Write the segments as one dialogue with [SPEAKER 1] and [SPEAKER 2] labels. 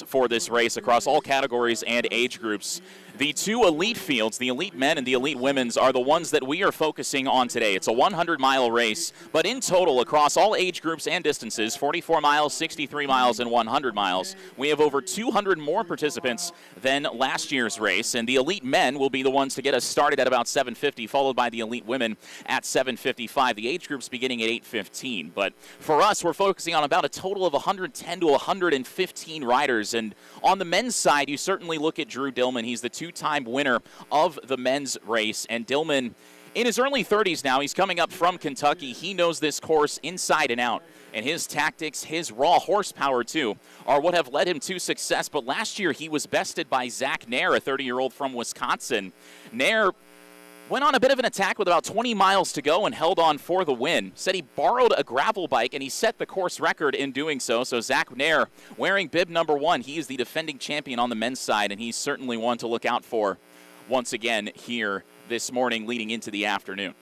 [SPEAKER 1] For this race across all categories and age groups. The two elite fields, the elite men and the elite women's, are the ones that we are focusing on today. It's a 100-mile race, but in total, across all age groups and distances, 44 miles, 63 miles, and 100 miles, we have over 200 more participants than last year's race, and the elite men will be the ones to get us started at about 7:50, followed by the elite women at 7:55. The age groups beginning at 8:15, but for us, we're focusing on about a total of 110 to 115 riders, and on the men's side, you certainly look at Drew Dillman. He's the two-time winner of the men's race, and Dillman, in his early 30s now, he's coming up from Kentucky. He knows this course inside and out, and his tactics, his raw horsepower, too, are what have led him to success. But last year, he was bested by Zach Nair, a 30-year-old from Wisconsin. Nair went on a bit of an attack with about 20 miles to go and held on for the win. Said he borrowed a gravel bike, and he set the course record in doing so. So Zach Nair wearing bib number 1. He is the defending champion on the men's side, and he's certainly one to look out for once again here this morning leading into the afternoon.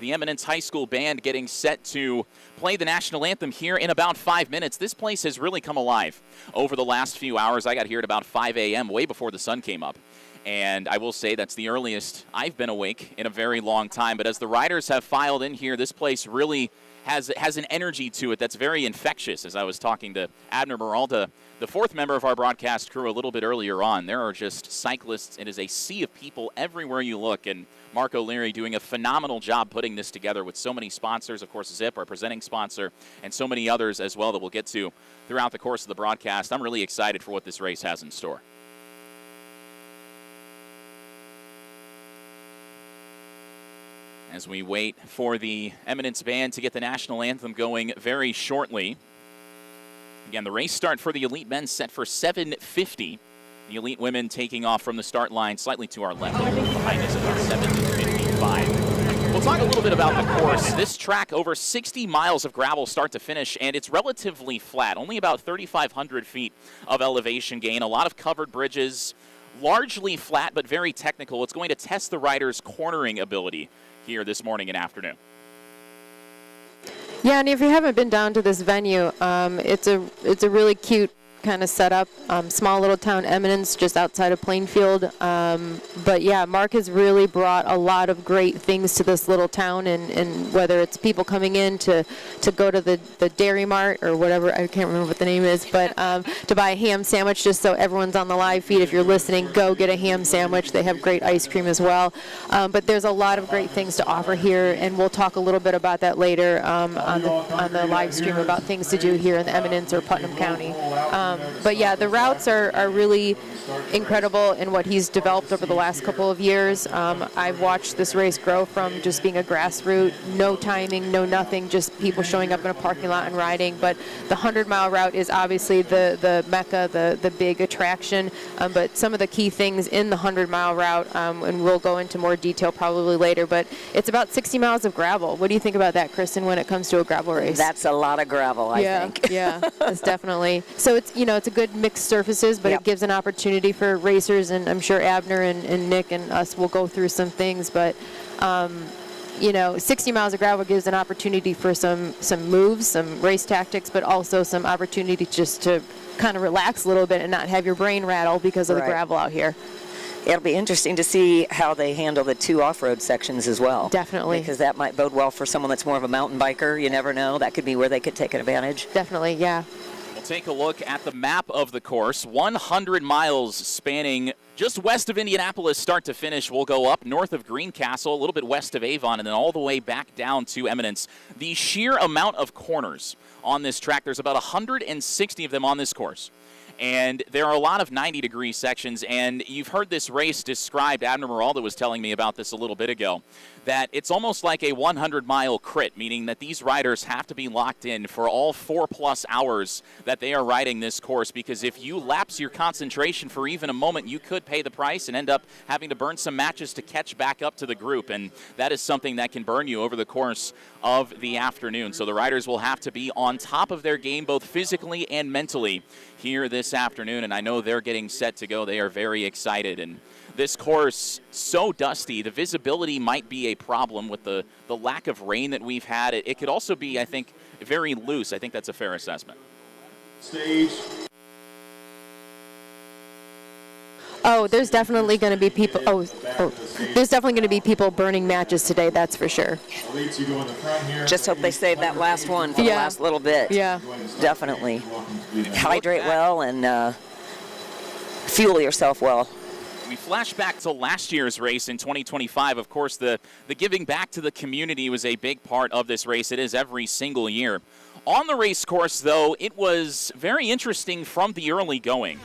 [SPEAKER 1] The Eminence High School band getting set to play the national anthem here in about 5 minutes. This place has really come alive over the last few hours. I got here at about 5 a.m., way before the sun came up. And I will say that's the earliest I've been awake in a very long time. But as the riders have filed in here, this place really has an energy to it that's very infectious. As I was talking to Abner Meralda, the fourth member of our broadcast crew, a little bit earlier on, there are just cyclists. It is a sea of people everywhere you look. And Mark O'Leary doing a phenomenal job putting this together with so many sponsors. Of course, Zipp, our presenting sponsor, and so many others as well that we'll get to throughout the course of the broadcast. I'm really excited for what this race has in store. As we wait for the Eminence band to get the national anthem going very shortly. Again, the race start for the elite men set for 7:50. The elite women taking off from the start line slightly to our left. Behind us about 7:55. We'll talk a little bit about the course. This track, over 60 miles of gravel start to finish, and it's relatively flat. Only about 3,500 feet of elevation gain. A lot of covered bridges, largely flat but very technical. It's going to test the riders' cornering ability here this morning and afternoon.
[SPEAKER 2] Yeah, and if you haven't been down to this venue, it's a really cute kind of setup. Small little town Eminence, just outside of Plainfield. But yeah, Mark has really brought a lot of great things to this little town, and whether it's people coming in to go to the Dairy Mart or whatever, I can't remember what the name is, but to buy a ham sandwich, just so everyone's on the live feed. If you're listening, go get a ham sandwich. They have great ice cream as well. But there's a lot of great things to offer here, and we'll talk a little bit about that later on the live stream about things to do here in the Eminence or Putnam County. But yeah, the routes are really incredible in what he's developed over the last couple of years. I've watched this race grow from just being a grass route, no timing, no nothing, just people showing up in a parking lot and riding. But the 100-mile route is obviously the mecca, the big attraction. But some of the key things in the 100-mile route, and we'll go into more detail probably later, but it's about 60 miles of gravel. What do you think about that, Kristen, when it comes to a gravel race?
[SPEAKER 3] That's a lot of gravel, I think.
[SPEAKER 2] Yeah, it's definitely. So it's, it's a good mixed surfaces, but it gives an opportunity for racers, and I'm sure Abner and Nick and us will go through some things, but 60 miles of gravel gives an opportunity for some moves, some race tactics, but also some opportunity just to kind of relax a little bit and not have your brain rattle because of the gravel out here.
[SPEAKER 3] It'll be interesting to see how they handle the two off-road sections as well.
[SPEAKER 2] Definitely.
[SPEAKER 3] Because that might bode well for someone that's more of a mountain biker. You never know. That could be where they could take advantage.
[SPEAKER 2] Definitely, yeah.
[SPEAKER 1] Take a look at the map of the course. 100 miles spanning just west of Indianapolis start to finish. We'll go up north of Greencastle, a little bit west of Avon, and then all the way back down to Eminence. The sheer amount of corners on this track, there's about 160 of them on this course. And there are a lot of 90-degree sections, and you've heard this race described. Abner Meralda was telling me about this a little bit ago, that it's almost like a 100-mile crit, meaning that these riders have to be locked in for all 4+ hours that they are riding this course, because if you lapse your concentration for even a moment, you could pay the price and end up having to burn some matches to catch back up to the group, and that is something that can burn you over the course of the afternoon. So the riders will have to be on top of their game, both physically and mentally, here this afternoon, and I know they're getting set to go. They are very excited, and this course, so dusty, the visibility might be a problem with the lack of rain that we've had. It could also be, I think, very loose. I think that's a fair assessment.
[SPEAKER 4] Stage.
[SPEAKER 2] Oh, there's definitely going to be people. There's definitely going to be people burning matches today. That's for sure.
[SPEAKER 3] Just hope they save that last one for the last little bit.
[SPEAKER 2] Yeah.
[SPEAKER 3] Definitely. Hydrate well and fuel yourself well.
[SPEAKER 1] We flash back to last year's race in 2025. Of course, the giving back to the community was a big part of this race. It is every single year. On the race course, though, it was very interesting from the early going.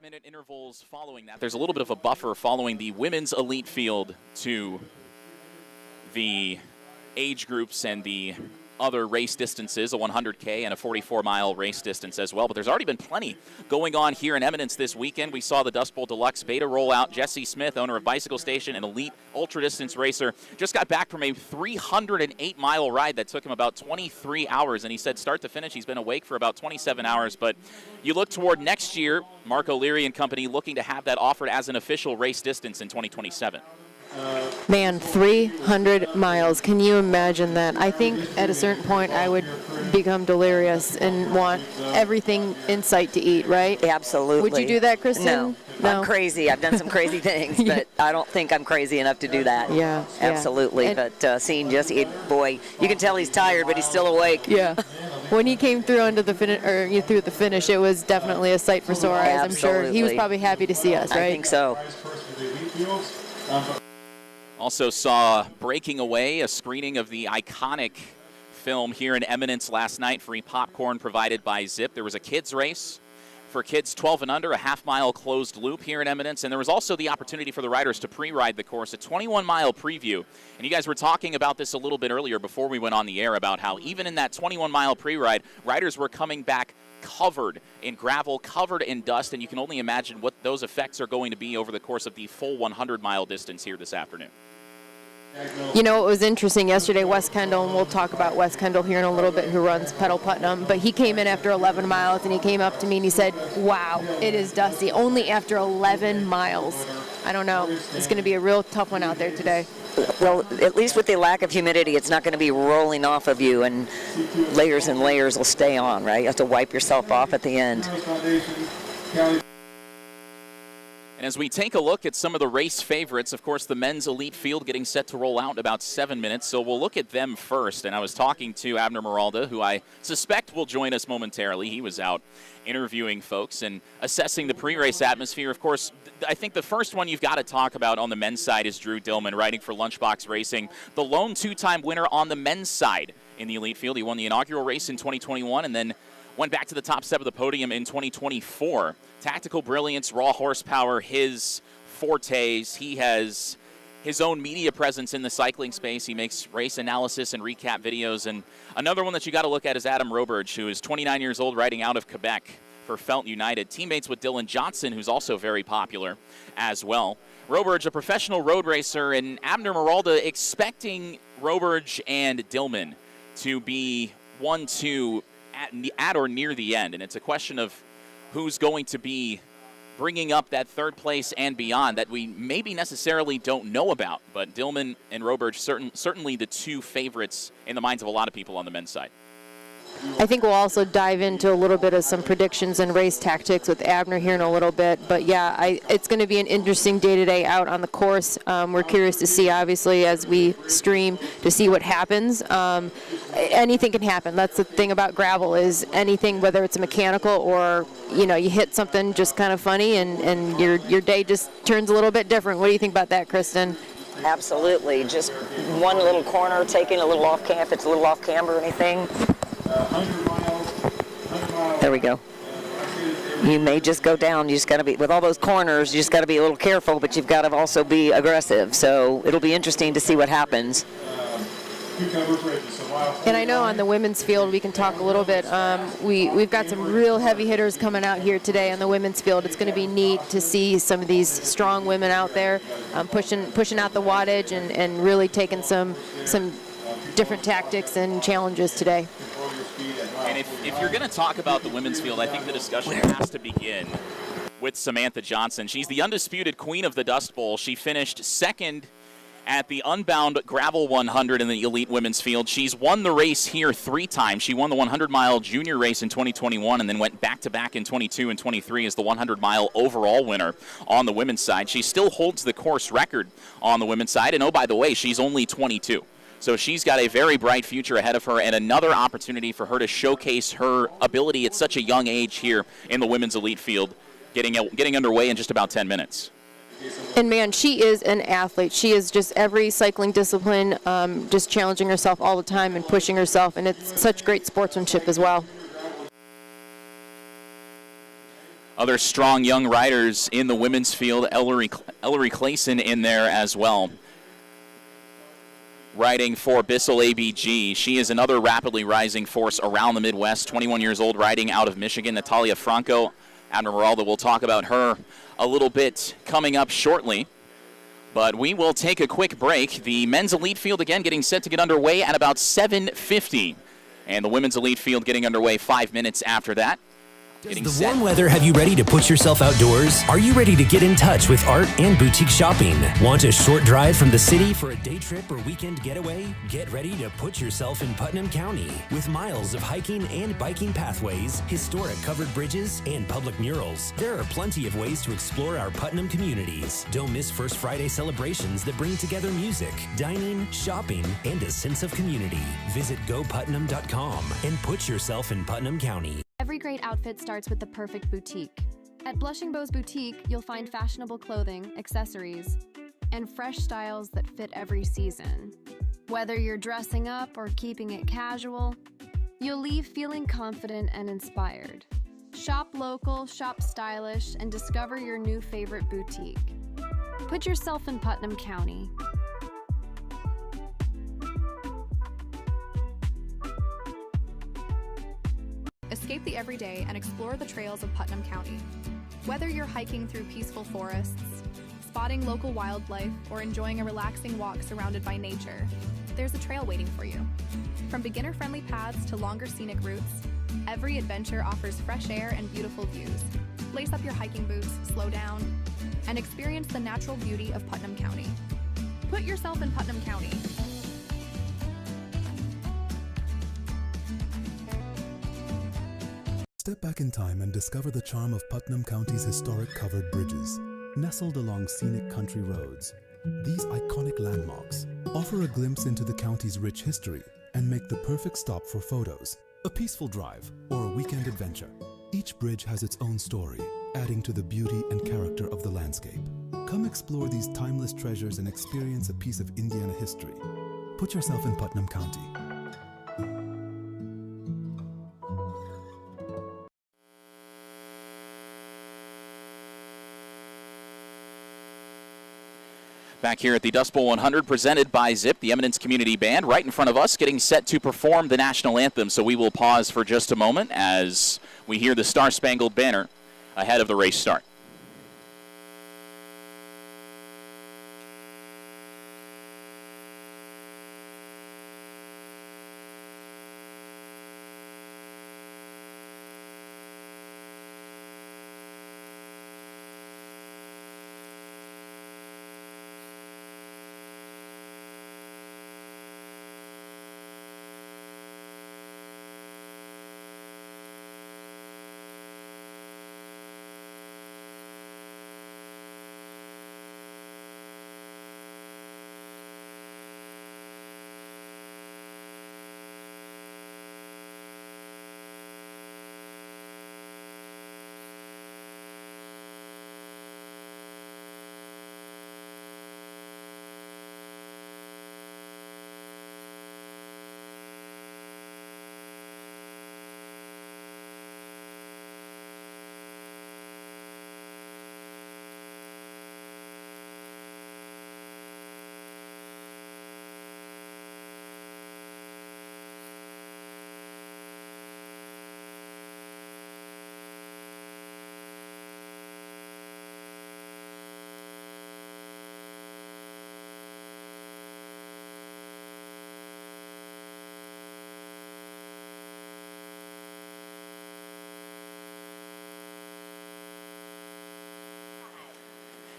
[SPEAKER 1] Minute intervals following that. There's a little bit of a buffer following the women's elite field to the age groups and the other race distances, a 100K and a 44-mile race distance as well. But there's already been plenty going on here in Eminence this weekend. We saw the Dust Bowl Deluxe Beta rollout. Jesse Smith, owner of Bicycle Station, an elite ultra-distance racer, just got back from a 308-mile ride that took him about 23 hours. And he said start to finish, he's been awake for about 27 hours. But you look toward next year, Mark O'Leary and company looking to have that offered as an official race distance in 2027.
[SPEAKER 2] Man, 300 miles. Can you imagine that? I think at a certain point I would become delirious and want everything in sight to eat, right?
[SPEAKER 3] Absolutely.
[SPEAKER 2] Would you do that, Kristen?
[SPEAKER 3] No. I'm crazy. I've done some crazy things, but I don't think I'm crazy enough to do that.
[SPEAKER 2] Yeah.
[SPEAKER 3] Absolutely.
[SPEAKER 2] And
[SPEAKER 3] but seeing Jesse, boy, you can tell he's tired, but he's still awake.
[SPEAKER 2] Yeah. When he came through onto the through the finish, it was definitely a sight for sore eyes. I'm sure he was probably happy to see us, right?
[SPEAKER 3] I think so.
[SPEAKER 1] Also saw breaking away a screening of the iconic film here in Eminence last night. Free popcorn provided by Zipp. There was a kids race for kids 12 and under, a half-mile closed loop here in Eminence. And there was also the opportunity for the riders to pre-ride the course, a 21-mile preview. And you guys were talking about this a little bit earlier before we went on the air about how even in that 21-mile pre-ride, riders were coming back covered in gravel, covered in dust, and you can only imagine what those effects are going to be over the course of the full 100-mile distance here this afternoon.
[SPEAKER 2] You know, it was interesting yesterday, Wes Kendall, and we'll talk about Wes Kendall here in a little bit, who runs Pedal Putnam, but he came in after 11 miles, and he came up to me and he said, wow, it is dusty, only after 11 miles. I don't know. It's going to be a real tough one out there today.
[SPEAKER 3] Well, at least with the lack of humidity, it's not going to be rolling off of you, and layers will stay on, right? You have to wipe yourself off at the end.
[SPEAKER 1] And as we take a look at some of the race favorites, of course, the men's elite field getting set to roll out in about 7 minutes, so we'll look at them first. And I was talking to Abner Miralda, who I suspect will join us momentarily. He was out interviewing folks and assessing the pre-race atmosphere. Of course, I think the first one you've got to talk about on the men's side is Drew Dillman, riding for Lunchbox Racing, the lone two-time winner on the men's side in the elite field. He won the inaugural race in 2021 and then went back to the top step of the podium in 2024. Tactical brilliance, raw horsepower, his fortes. He has his own media presence in the cycling space. He makes race analysis and recap videos. And another one that you got to look at is Adam Roberge, who is 29 years old, riding out of Quebec for Felt United. Teammates with Dylan Johnson, who's also very popular as well. Roberge, a professional road racer, and Abner Miralda expecting Roberge and Dillman to be 1-2 at or near the end. And it's a question of who's going to be bringing up that third place and beyond that we maybe necessarily don't know about. But Dillman and Roberge certainly the two favorites in the minds of a lot of people on the men's side.
[SPEAKER 2] I think we'll also dive into a little bit of some predictions and race tactics with Abner here in a little bit. But yeah, it's going to be an interesting day-to-day out on the course. We're curious to see, obviously, as we stream, to see what happens. Anything can happen. That's the thing about gravel, is anything, whether it's a mechanical or, you know, you hit something just kind of funny and your day just turns a little bit different. What do you think about that, Kristen?
[SPEAKER 3] Absolutely. Just one little corner, taking a little off camp, if it's a little off camber or anything. There we go. You may just go down. You just got to be, with all those corners, you just got to be a little careful, but you've got to also be aggressive. So it'll be interesting to see what happens.
[SPEAKER 2] And I know on the women's field we can talk a little bit. We've got some real heavy hitters coming out here today on the women's field. It's going to be neat to see some of these strong women out there pushing out the wattage and really taking some different tactics and challenges today.
[SPEAKER 1] And if you're going to talk about the women's field, I think the discussion has to begin with Samantha Johnson. She's the undisputed queen of the Dust Bowl. She finished second at the Unbound Gravel 100 in the elite women's field. She's won the race here 3 times. She won the 100-mile junior race in 2021 and then went back-to-back in 22 and 23 as the 100-mile overall winner on the women's side. She still holds the course record on the women's side. And oh, by the way, she's only 22. So she's got a very bright future ahead of her and another opportunity for her to showcase her ability at such a young age here in the women's elite field, getting underway in just about 10 minutes.
[SPEAKER 2] And man, she is an athlete. She is just every cycling discipline, just challenging herself all the time and pushing herself, and it's such great sportsmanship as well.
[SPEAKER 1] Other strong young riders in the women's field, Ellery Clayson in there as well, riding for Bissell ABG. She is another rapidly rising force around the Midwest, 21 years old, riding out of Michigan. Natalia Franco, Abner Miralda, will talk about her a little bit coming up shortly. But we will take a quick break. The men's elite field, again, getting set to get underway at about 7:50. And the women's elite field getting underway 5 minutes after that.
[SPEAKER 4] Does the warm weather have you ready to put yourself outdoors? Are you ready to get in touch with art and boutique shopping? Want a short drive from the city for a day trip or weekend getaway? Get ready to put yourself in Putnam County. With miles of hiking and biking pathways, historic covered bridges, and public murals, there are plenty of ways to explore our Putnam communities. Don't miss First Friday celebrations that bring together music, dining, shopping, and a sense of community. Visit goputnam.com and put yourself in Putnam County.
[SPEAKER 5] Every great outfit starts with the perfect boutique. At Blushing Beau's Boutique, you'll find fashionable clothing, accessories, and fresh styles that fit every season. Whether you're dressing up or keeping it casual, you'll leave feeling confident and inspired. Shop local, shop stylish, and discover your new favorite boutique. Put yourself in Putnam County.
[SPEAKER 6] Escape the everyday and explore the trails of Putnam County. Whether you're hiking through peaceful forests, spotting local wildlife, or enjoying a relaxing walk surrounded by nature, there's a trail waiting for you. From beginner-friendly paths to longer scenic routes, every adventure offers fresh air and beautiful views. Lace up your hiking boots, slow down, and experience the natural beauty of Putnam County. Put yourself in Putnam County.
[SPEAKER 7] Step back in time and discover the charm of Putnam County's historic covered bridges. Nestled along scenic country roads, these iconic landmarks offer a glimpse into the county's rich history and make the perfect stop for photos, a peaceful drive, or a weekend adventure. Each bridge has its own story, adding to the beauty and character of the landscape. Come explore these timeless treasures and experience a piece of Indiana history. Put yourself in Putnam County.
[SPEAKER 1] Back here at the Dust Bowl 100, presented by Zipp, the Eminence Community Band, right in front of us, getting set to perform the national anthem. So we will pause for just a moment as we hear the Star-Spangled Banner ahead of the race start.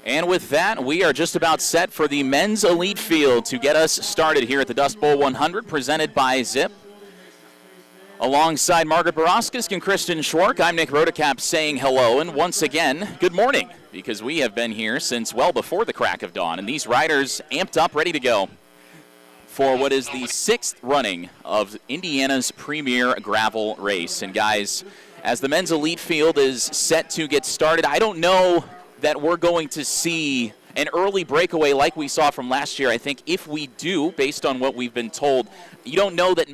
[SPEAKER 1] And with that, we are just about set for the men's elite field to get us started here at the Dust Bowl 100, presented by Zipp. Alongside Margaret Baraskis and Kristen Schwark, I'm Nick Rodecap saying hello, and once again, good morning, because we have been here since well before the crack of dawn, and these riders amped up, ready to go for what is the 6th running of Indiana's premier gravel race. And guys, as the men's elite field is set to get started, I don't know that we're going to see an early breakaway like we saw from last year. I think if we do, based on what we've been told, you don't know that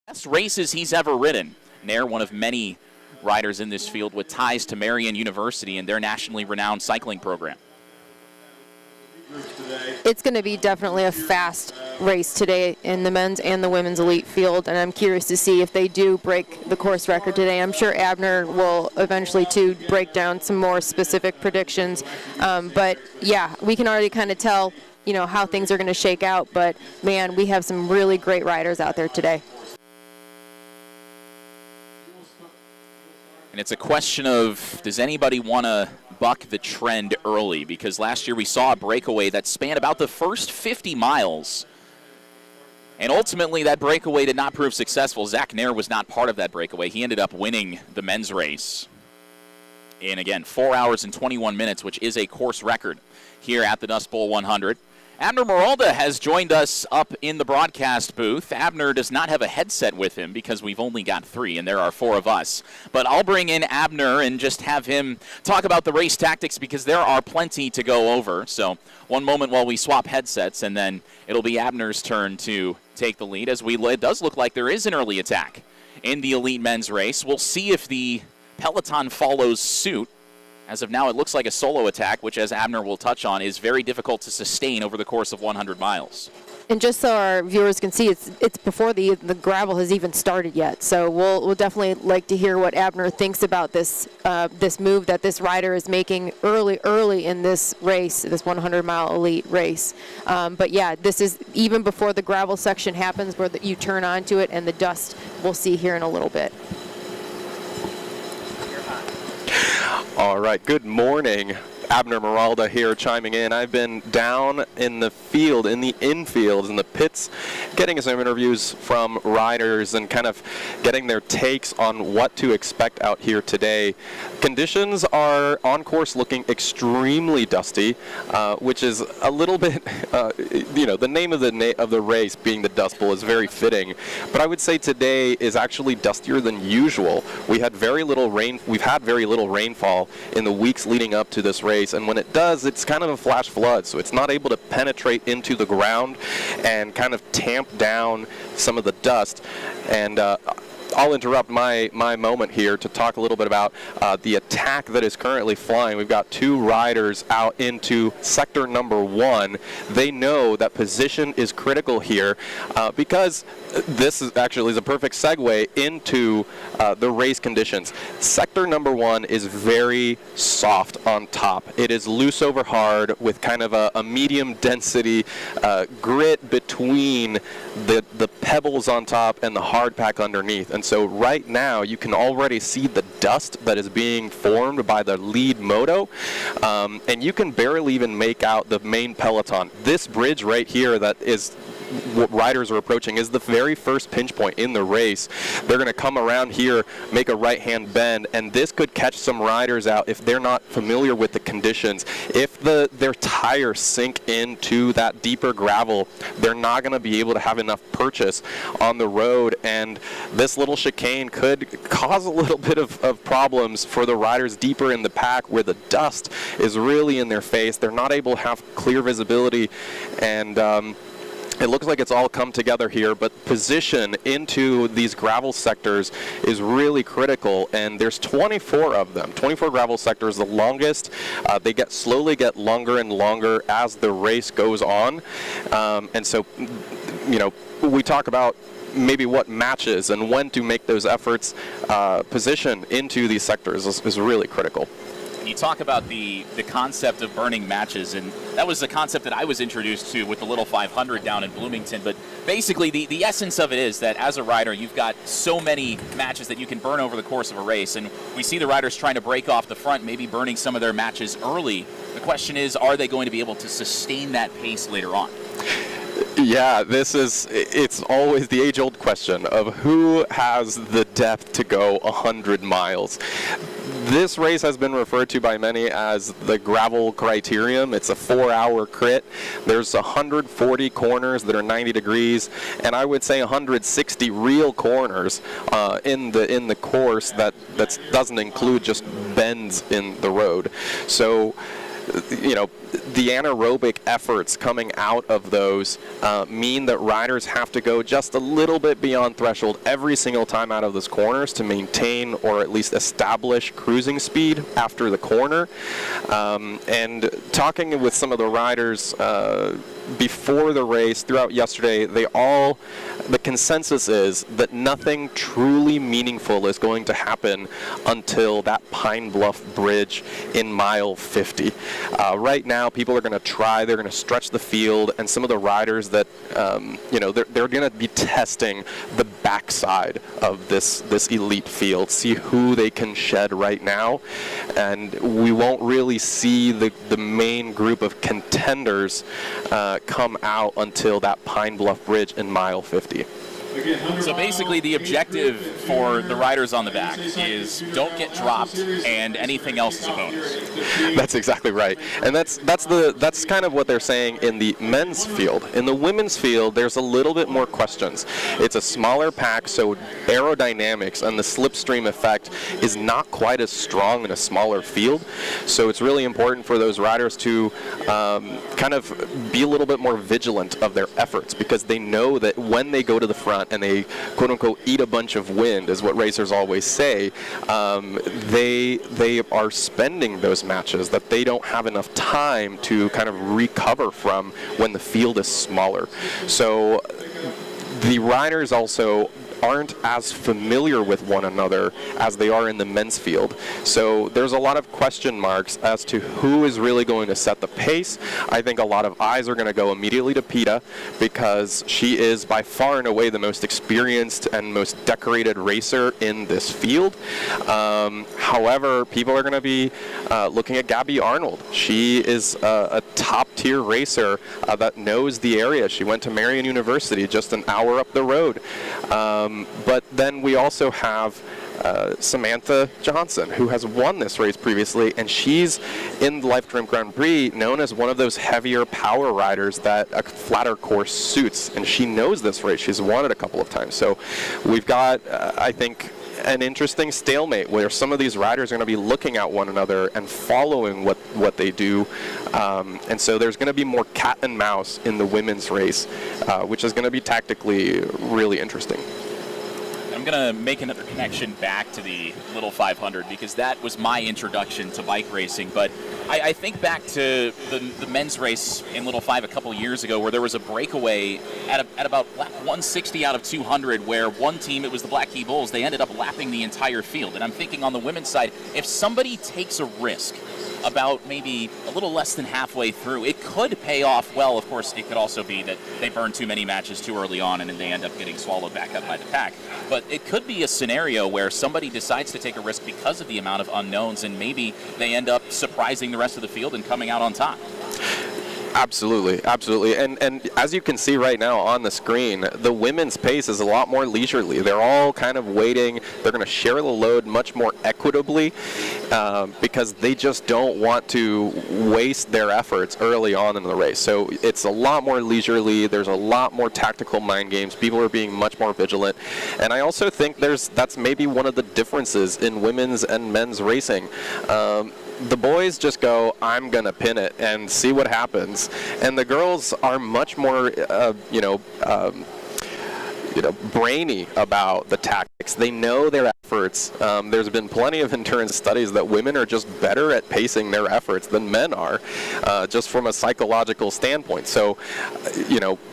[SPEAKER 1] Best races he's ever ridden. Nair, one of many riders in this field with ties to Marian University and their nationally renowned cycling program.
[SPEAKER 2] It's going to be definitely a fast race today in the men's and the women's elite field, and I'm curious to see if they do break the course record today. I'm sure Abner will eventually too break down some more specific predictions, but yeah, we can already kind of tell, you know, how things are going to shake out, but man, we have some really great riders out there today.
[SPEAKER 1] And it's a question of, does anybody want to buck the trend early? Because last year we saw a breakaway that spanned about the first 50 miles. And ultimately that breakaway did not prove successful. Zach Nair was not part of that breakaway. He ended up winning the men's race in, again, 4 hours and 21 minutes, which is a course record here at the Dust Bowl 100. Abner Meralda has joined us up in the broadcast booth. Abner does not have a headset with him because we've only got 3 and there are 4 of us. But I'll bring in Abner and just have him talk about the race tactics because there are plenty to go over. So one moment while we swap headsets, and then it'll be Abner's turn to take the lead as it does look like there is an early attack in the elite men's race. We'll see if the peloton follows suit. As of now, it looks like a solo attack, which, as Abner will touch on, is very difficult to sustain over the course of 100 miles.
[SPEAKER 2] And just so our viewers can see, it's before the gravel has even started yet. So we'll definitely like to hear what Abner thinks about this this move that this rider is making early in this race, this 100-mile elite race. But yeah, this is even before the gravel section happens, where you turn onto it, and the dust we'll see here in a little bit.
[SPEAKER 8] All right, good morning. Abner Meralda here chiming in. I've been down in the field, in the infields, in the pits, getting some interviews from riders and kind of getting their takes on what to expect out here today. Conditions are on course looking extremely dusty, which is a little bit, you know, the name of the race being the Dust Bowl is very fitting. But I would say today is actually dustier than usual. We've had very little rainfall in the weeks leading up to this race, and when it does, it's kind of a flash flood, so it's not able to penetrate into the ground and kind of tamp down some of the dust. And I'll interrupt my moment here to talk a little bit about the attack that is currently flying. We've got 2 riders out into sector number 1. They know that position is critical here because this is a perfect segue into the race conditions. Sector number 1 is very soft on top. It is loose over hard with kind of a medium density grit between the pebbles on top and the hard pack underneath. And so right now you can already see the dust that is being formed by the lead moto, and you can barely even make out the main peloton. This bridge right here that is what riders are approaching is the very first pinch point in the race. They're going to come around here, make a right-hand bend, and this could catch some riders out if they're not familiar with the conditions. If their tires sink into that deeper gravel, they're not going to be able to have enough purchase on the road, and this little chicane could cause a little bit of problems for the riders deeper in the pack where the dust is really in their face. They're not able to have clear visibility, and it looks like it's all come together here, but position into these gravel sectors is really critical, and there's 24 of them. 24 gravel sectors, the longest. They slowly get longer and longer as the race goes on, and so, you know, we talk about maybe what matches and when to make those efforts. Position into these sectors is really critical.
[SPEAKER 1] You talk about the concept of burning matches, and that was the concept that I was introduced to with the Little 500 down in Bloomington. But basically, the essence of it is that as a rider, you've got so many matches that you can burn over the course of a race. And we see the riders trying to break off the front, maybe burning some of their matches early. The question is, are they going to be able to sustain that pace later on?
[SPEAKER 8] Yeah, it's always the age-old question of who has the depth to go 100 miles. This race has been referred to by many as the gravel criterium. It's a 4-hour crit. There's 140 corners that are 90 degrees, and I would say 160 real corners in the course that doesn't include just bends in the road. So you know, the anaerobic efforts coming out of those mean that riders have to go just a little bit beyond threshold every single time out of those corners to maintain or at least establish cruising speed after the corner. And talking with some of the riders before the race throughout yesterday, the consensus is that nothing truly meaningful is going to happen until that Pine Bluff Bridge in mile 50. Right now, people are going to try, they're going to stretch the field, and some of the riders that, you know, they're going to be testing the backside of this elite field, see who they can shed right now, and we won't really see the main group of contenders come out until that Pine Bluff Bridge in mile 50.
[SPEAKER 1] So basically the objective for the riders on the back is don't get dropped, and anything else is a bonus.
[SPEAKER 8] That's exactly right. And that's kind of what they're saying in the men's field. In the women's field, there's a little bit more questions. It's a smaller pack, so aerodynamics and the slipstream effect is not quite as strong in a smaller field. So it's really important for those riders to kind of be a little bit more vigilant of their efforts, because they know that when they go to the front and they quote-unquote eat a bunch of wind, is what racers always say, they are spending those matches that they don't have enough time to kind of recover from when the field is smaller. So the riders also aren't as familiar with one another as they are in the men's field. So there's a lot of question marks as to who is really going to set the pace. I think a lot of eyes are going to go immediately to Peta, because she is by far and away the most experienced and most decorated racer in this field. However, people are going to be looking at Gabby Arnold. She is a top-tier racer that knows the area. She went to Marion University, just an hour up the road. But then we also have Samantha Johnson, who has won this race previously, and she's in the Lifetime Grand Prix known as one of those heavier power riders that a flatter course suits, and she knows this race. She's won it a couple of times. So we've got, I think, an interesting stalemate where some of these riders are going to be looking at one another and following what they do. And so there's going to be more cat and mouse in the women's race, which is going to be tactically really interesting.
[SPEAKER 1] I'm going to make another connection back to the Little 500, because that was my introduction to bike racing. But I think back to the men's race in Little 5 a couple years ago, where there was a breakaway at about lap 160 out of 200, where one team, it was the Black Key Bulls, they ended up lapping the entire field. And I'm thinking on the women's side, if somebody takes a risk about maybe a little less than halfway through, it could pay off well. Of course, it could also be that they burn too many matches too early on and then they end up getting swallowed back up by the pack. But it could be a scenario where somebody decides to take a risk because of the amount of unknowns, and maybe they end up surprising the rest of the field and coming out on top.
[SPEAKER 8] Absolutely, absolutely. And as you can see right now on the screen, the women's pace is a lot more leisurely. They're all kind of waiting. They're going to share the load much more equitably because they just don't want to waste their efforts early on in the race. So it's a lot more leisurely. There's a lot more tactical mind games. People are being much more vigilant. And I also think that's maybe one of the differences in women's and men's racing. The boys just go, I'm going to pin it and see what happens. And the girls are much more, brainy about the tactics. They know their efforts. There's been plenty of endurance studies that women are just better at pacing their efforts than men are, just from a psychological standpoint. So,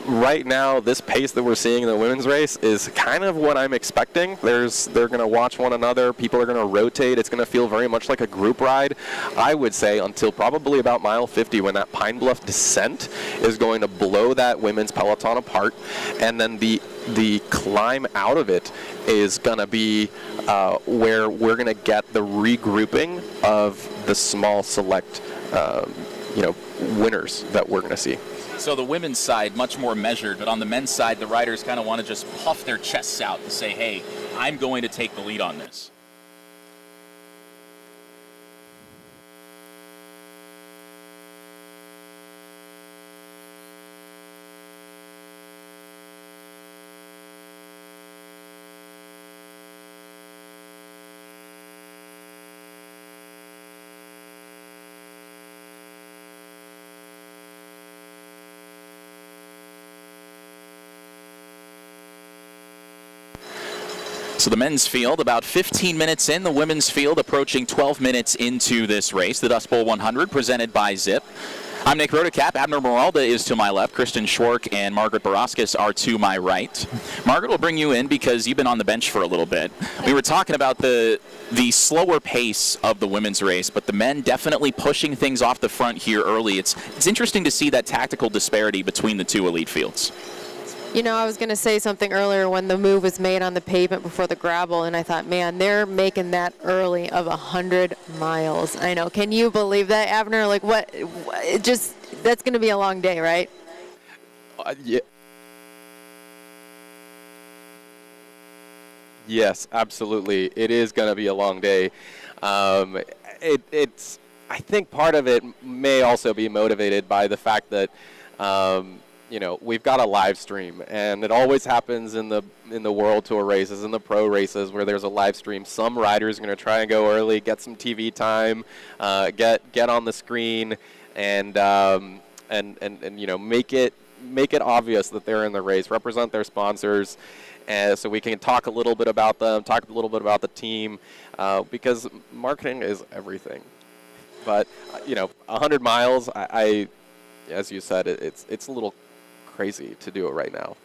[SPEAKER 8] right now, this pace that we're seeing in the women's race is kind of what I'm expecting. They're going to watch one another. People are going to rotate. It's going to feel very much like a group ride, I would say, until probably about mile 50, when that Pine Bluff descent is going to blow that women's peloton apart, and then the climb out of it is going to be where we're going to get the regrouping of the small select winners that we're going to see.
[SPEAKER 1] So the women's side, much more measured, but on the men's side, the riders kind of want to just puff their chests out and say, hey, I'm going to take the lead on this. So the men's field about 15 minutes in, the women's field approaching 12 minutes into this race, the Dust Bowl 100 presented by Zipp. I'm Nick Rodecap. Abner Meralda is to my left. Kristen Schwark and Margaret Baraskis are to my right. Margaret will bring you in because you've been on the bench for a little bit. We were talking about the slower pace of the women's race, but the men definitely pushing things off the front here early. It's interesting to see that tactical disparity between the two elite fields.
[SPEAKER 2] You know, I was going to say something earlier when the move was made on the pavement before the gravel, and I thought, man, they're making that early of 100 miles. I know. Can you believe that, Abner? Like, that's going to be a long day, right?
[SPEAKER 8] Yeah. Yes, absolutely. It is going to be a long day. It's. I think part of it may also be motivated by the fact that, we've got a live stream, and it always happens in the World Tour races, in the pro races, where there's a live stream. Some riders are going to try and go early, get some TV time, get on the screen, and make it obvious that they're in the race, represent their sponsors, so we can talk a little bit about them, talk a little bit about the team, because marketing is everything. But 100 miles, I as you said, it's a little crazy to do it right now.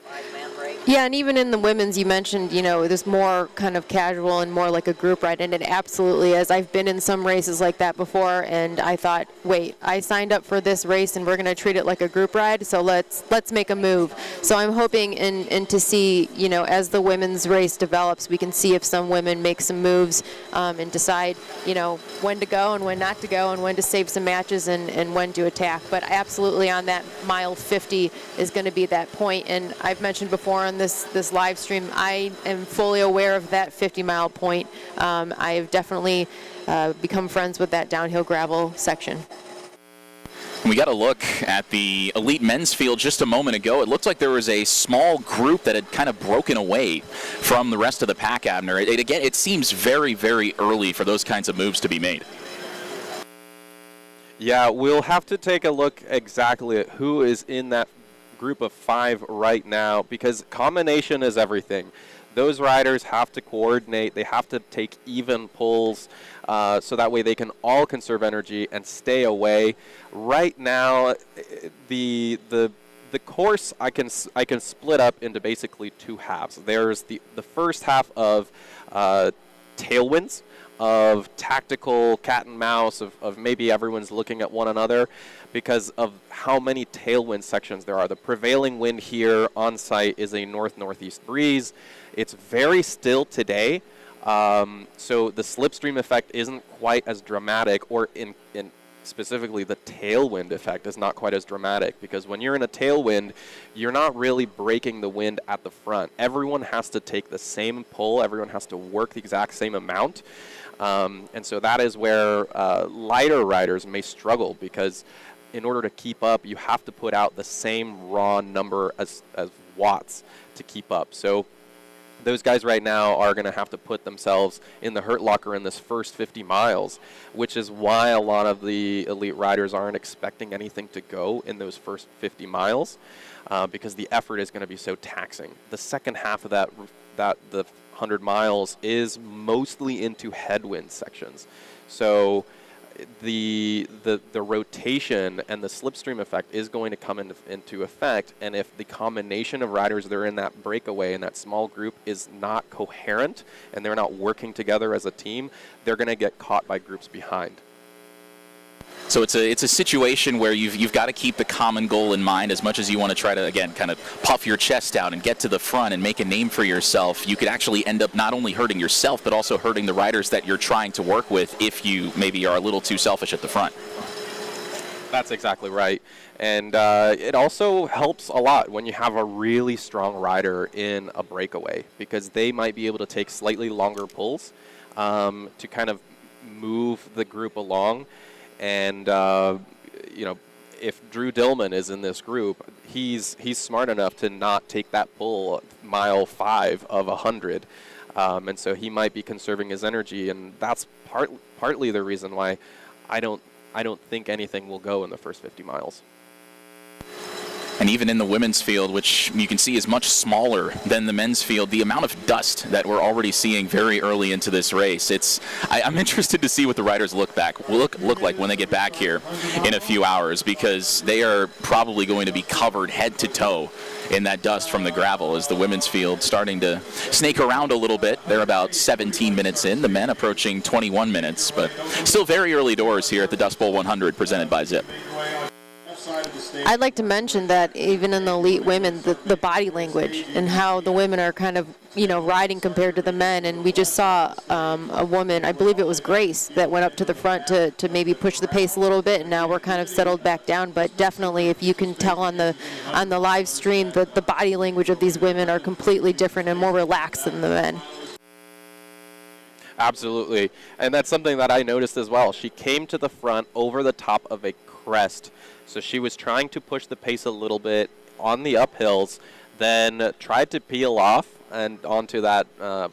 [SPEAKER 2] Yeah, and even in the women's, you mentioned, there's more kind of casual and more like a group ride, and it absolutely is. I've been in some races like that before, and I thought, wait, I signed up for this race, and we're going to treat it like a group ride, so let's make a move. So I'm hoping and to see, as the women's race develops, we can see if some women make some moves and decide, when to go and when not to go, and when to save some matches and when to attack. But absolutely on that mile 50 is going to be that point, and I've mentioned before on this live stream, I am fully aware of that 50-mile point. I've definitely become friends with that downhill gravel section.
[SPEAKER 1] We got a look at the elite men's field just a moment ago. It looked like there was a small group that had kind of broken away from the rest of the pack, Abner. It seems very, very early for those kinds of moves to be made.
[SPEAKER 8] Yeah, we'll have to take a look exactly at who is in that group of 5 right now, because combination is everything. Those riders have to coordinate. They have to take even pulls so that way they can all conserve energy and stay away. Right now, the course I can split up into basically 2 halves. There's the first half of tailwinds, of tactical cat and mouse, of maybe everyone's looking at one another because of how many tailwind sections there are. The prevailing wind here on site is a north-northeast breeze. It's very still today, so the slipstream effect isn't quite as dramatic, or in specifically the tailwind effect is not quite as dramatic, because when you're in a tailwind, you're not really breaking the wind at the front. Everyone has to take the same pull. Everyone has to work the exact same amount. And so that is where lighter riders may struggle, because in order to keep up, you have to put out the same raw number as watts to keep up. So those guys right now are going to have to put themselves in the hurt locker in this first 50 miles, which is why a lot of the elite riders aren't expecting anything to go in those first 50 miles, because the effort is going to be so taxing. The second half of the 100 miles is mostly into headwind sections. So the rotation and the slipstream effect is going to come into effect, and if the combination of riders that are in that breakaway in that small group is not coherent and they're not working together as a team, they're going to get caught by groups behind.
[SPEAKER 1] So it's a situation where you've got to keep the common goal in mind as much as you want to try to, again, kind of puff your chest out and get to the front and make a name for yourself. You could actually end up not only hurting yourself, but also hurting the riders that you're trying to work with if you maybe are a little too selfish at the front.
[SPEAKER 8] That's exactly right. And it also helps a lot when you have a really strong rider in a breakaway, because they might be able to take slightly longer pulls to kind of move the group along. And if Drew Dillman is in this group, he's smart enough to not take that pull mile 5 of 100, and so he might be conserving his energy, and that's partly the reason why I don't think anything will go in the first 50 miles.
[SPEAKER 1] And And even in the women's field, which you can see is much smaller than the men's field, the amount of dust that we're already seeing very early into this race, I'm interested to see what the riders look like when they get back here in a few hours, because they are probably going to be covered head to toe in that dust from the gravel as the women's field starting to snake around a little bit. They're about 17 minutes in, the men approaching 21 minutes, but still very early doors here at the Dust Bowl 100 presented by Zipp.
[SPEAKER 2] I'd like to mention that even in the elite women, the body language and how the women are kind of, riding compared to the men. And we just saw a woman, I believe it was Grace, that went up to the front to maybe push the pace a little bit, and now we're kind of settled back down. But definitely, if you can tell on the live stream, the body language of these women are completely different and more relaxed than the men.
[SPEAKER 8] Absolutely. And that's something that I noticed as well. She came to the front over the top of a crest. So she was trying to push the pace a little bit on the uphills, then tried to peel off and onto that,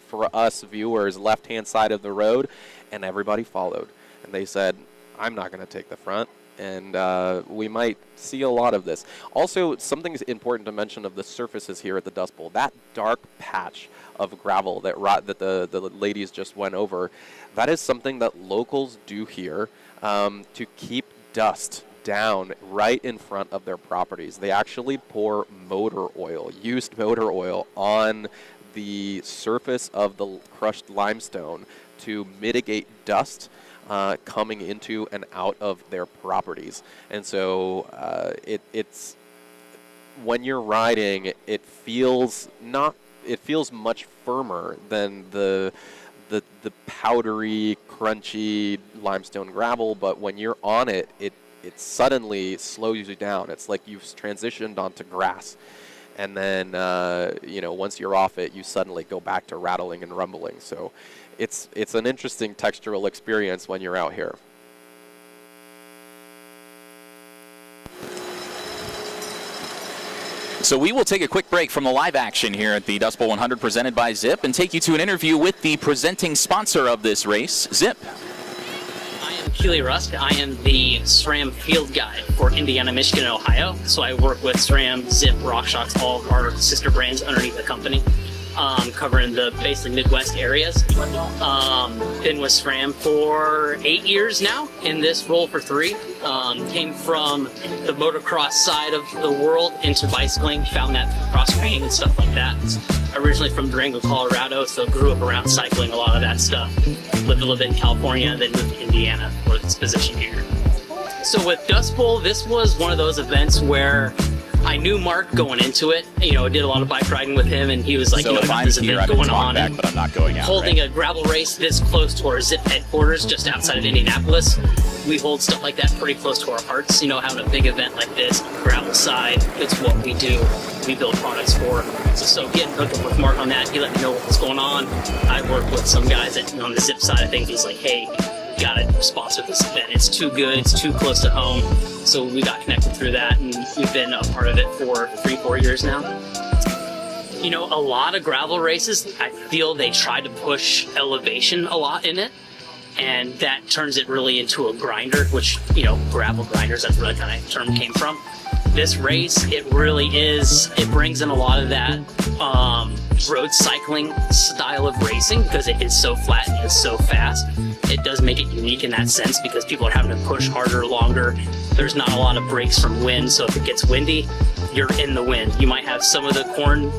[SPEAKER 8] for us viewers, left-hand side of the road, and everybody followed. And they said, I'm not going to take the front. And we might see a lot of this. Also, something important to mention of the surfaces here at the Dust Bowl, that dark patch of gravel that the ladies just went over, that is something that locals do here to keep dust down right in front of their properties. They actually pour motor oil, used motor oil, on the surface of the crushed limestone to mitigate dust coming into and out of their properties. And so it's when you're riding, it feels much firmer than the powdery, crunchy limestone gravel, but when you're on it, it suddenly slows you down. It's like you've transitioned onto grass. And then, once you're off it, you suddenly go back to rattling and rumbling. So it's an interesting textural experience when you're out here.
[SPEAKER 1] So we will take a quick break from the live action here at the Dust Bowl 100 presented by Zipp and take you to an interview with the presenting sponsor of this race, Zipp.
[SPEAKER 9] I am Keely Rusk. I am the SRAM field guide for Indiana, Michigan, and Ohio. So I work with SRAM, Zipp, RockShox, all of our sister brands underneath the company, covering the basically Midwest areas. Been with SRAM for 8 years now, in this role for 3. Came from the motocross side of the world into bicycling, found that cross training and stuff like that. Originally from Durango, Colorado, so grew up around cycling, a lot of that stuff. Lived a little bit in California, then moved to Indiana for this position here. So with Dust Bowl, this was one of those events where I knew Mark going into it. I did a lot of bike riding with him, and he was like,
[SPEAKER 1] got this event going on, but I'm not going out,
[SPEAKER 9] holding a gravel race this close to our Zipp headquarters, just outside of Indianapolis. We hold stuff like that pretty close to our hearts. Having a big event like this on the gravel side, it's what we do. We build products for. So getting hooked up with Mark on that, he let me know what's going on. I work with some guys on the Zipp side of things. He's like, hey, you gotta sponsor this event. It's too good, it's too close to home. So we got connected through that, and we've been a part of it for 3-4 years now. A lot of gravel races, I feel they try to push elevation a lot in it, and that turns it really into a grinder, which, gravel grinders, that's where that kind of term came from. This race, it really is, it brings in a lot of that road cycling style of racing, because it is so flat and it's so fast. It does make it unique in that sense, because people are having to push harder, longer. There's not a lot of breaks from wind, so if it gets windy, you're in the wind. You might have some of the corn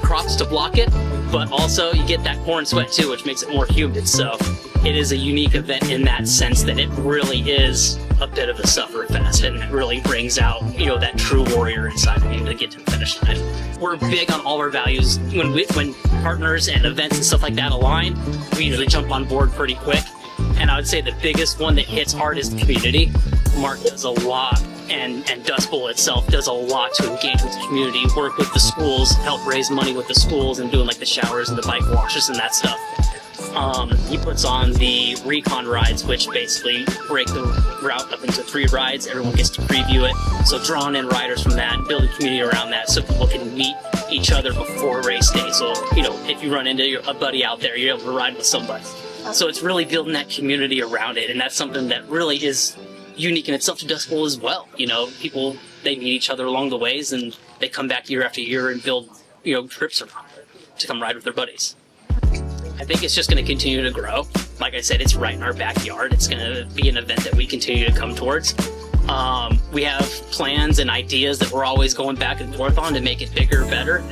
[SPEAKER 9] crops to block it, but also you get that corn sweat too, which makes it more humid. So it is a unique event in that sense that it really is a bit of a sufferfest, and it really brings out, that true warrior inside of you to get to the finish line. We're big on all our values. When partners and events and stuff like that align, we usually jump on board pretty quick. And I would say the biggest one that hits hard is the community. Mark does a lot, and Dust Bowl itself does a lot to engage with the community, work with the schools, help raise money with the schools, and doing like the showers and the bike washes and that stuff. He puts on the recon rides, which basically break the route up into 3 rides. Everyone gets to preview it. So drawing in riders from that, building community around that, so people can meet each other before race day. So, if you run into a buddy out there, you're able to ride with somebody. So it's really building that community around it, and that's something that really is unique in itself to Dust Bowl as well. People they meet each other along the ways, and they come back year after year and build, trips around to come ride with their buddies. I think it's just going to continue to grow. Like I said, it's right in our backyard. It's going to be an event that we continue to come towards. We have plans and ideas that we're always going back and forth on to make it bigger, better.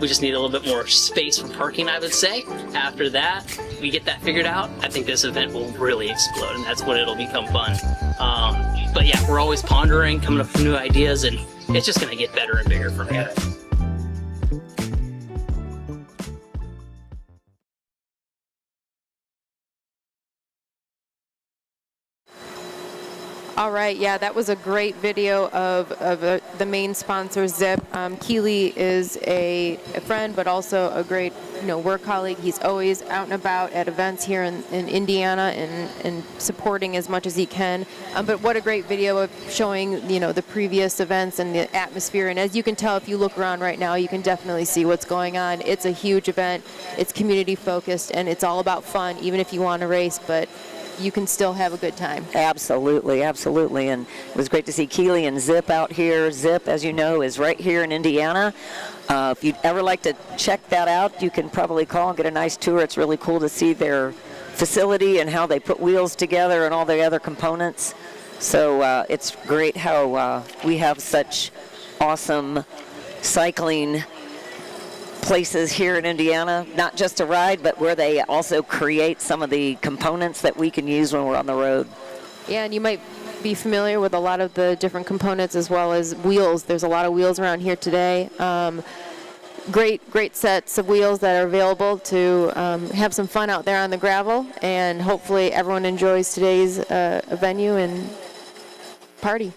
[SPEAKER 9] We just need a little bit more space for parking, I would say. After that, we get that figured out, I think this event will really explode, and that's when it'll become fun. But yeah, we're always pondering, coming up with new ideas, and it's just going to get better and bigger from here.
[SPEAKER 2] All right, yeah, that was a great video of the main sponsor, Zipp. Keely is a friend, but also a great work colleague. He's always out and about at events here in Indiana and supporting as much as he can. But what a great video of showing the previous events and the atmosphere. And as you can tell, if you look around right now, you can definitely see what's going on. It's a huge event. It's community focused, and it's all about fun, even if you want to race. But you can still have a good time.
[SPEAKER 3] Absolutely, absolutely. And it was great to see Keely and Zipp out here. Zipp, as you know, is right here in Indiana. If you'd ever like to check that out, you can probably call and get a nice tour. It's really cool to see their facility and how they put wheels together and all the other components. So it's great how we have such awesome cycling places here in Indiana, not just to ride, but where they also create some of the components that we can use when we're on the road.
[SPEAKER 2] Yeah, and you might be familiar with a lot of the different components as well as wheels. There's a lot of wheels around here today. Great sets of wheels that are available to have some fun out there on the gravel, and hopefully everyone enjoys today's venue and party.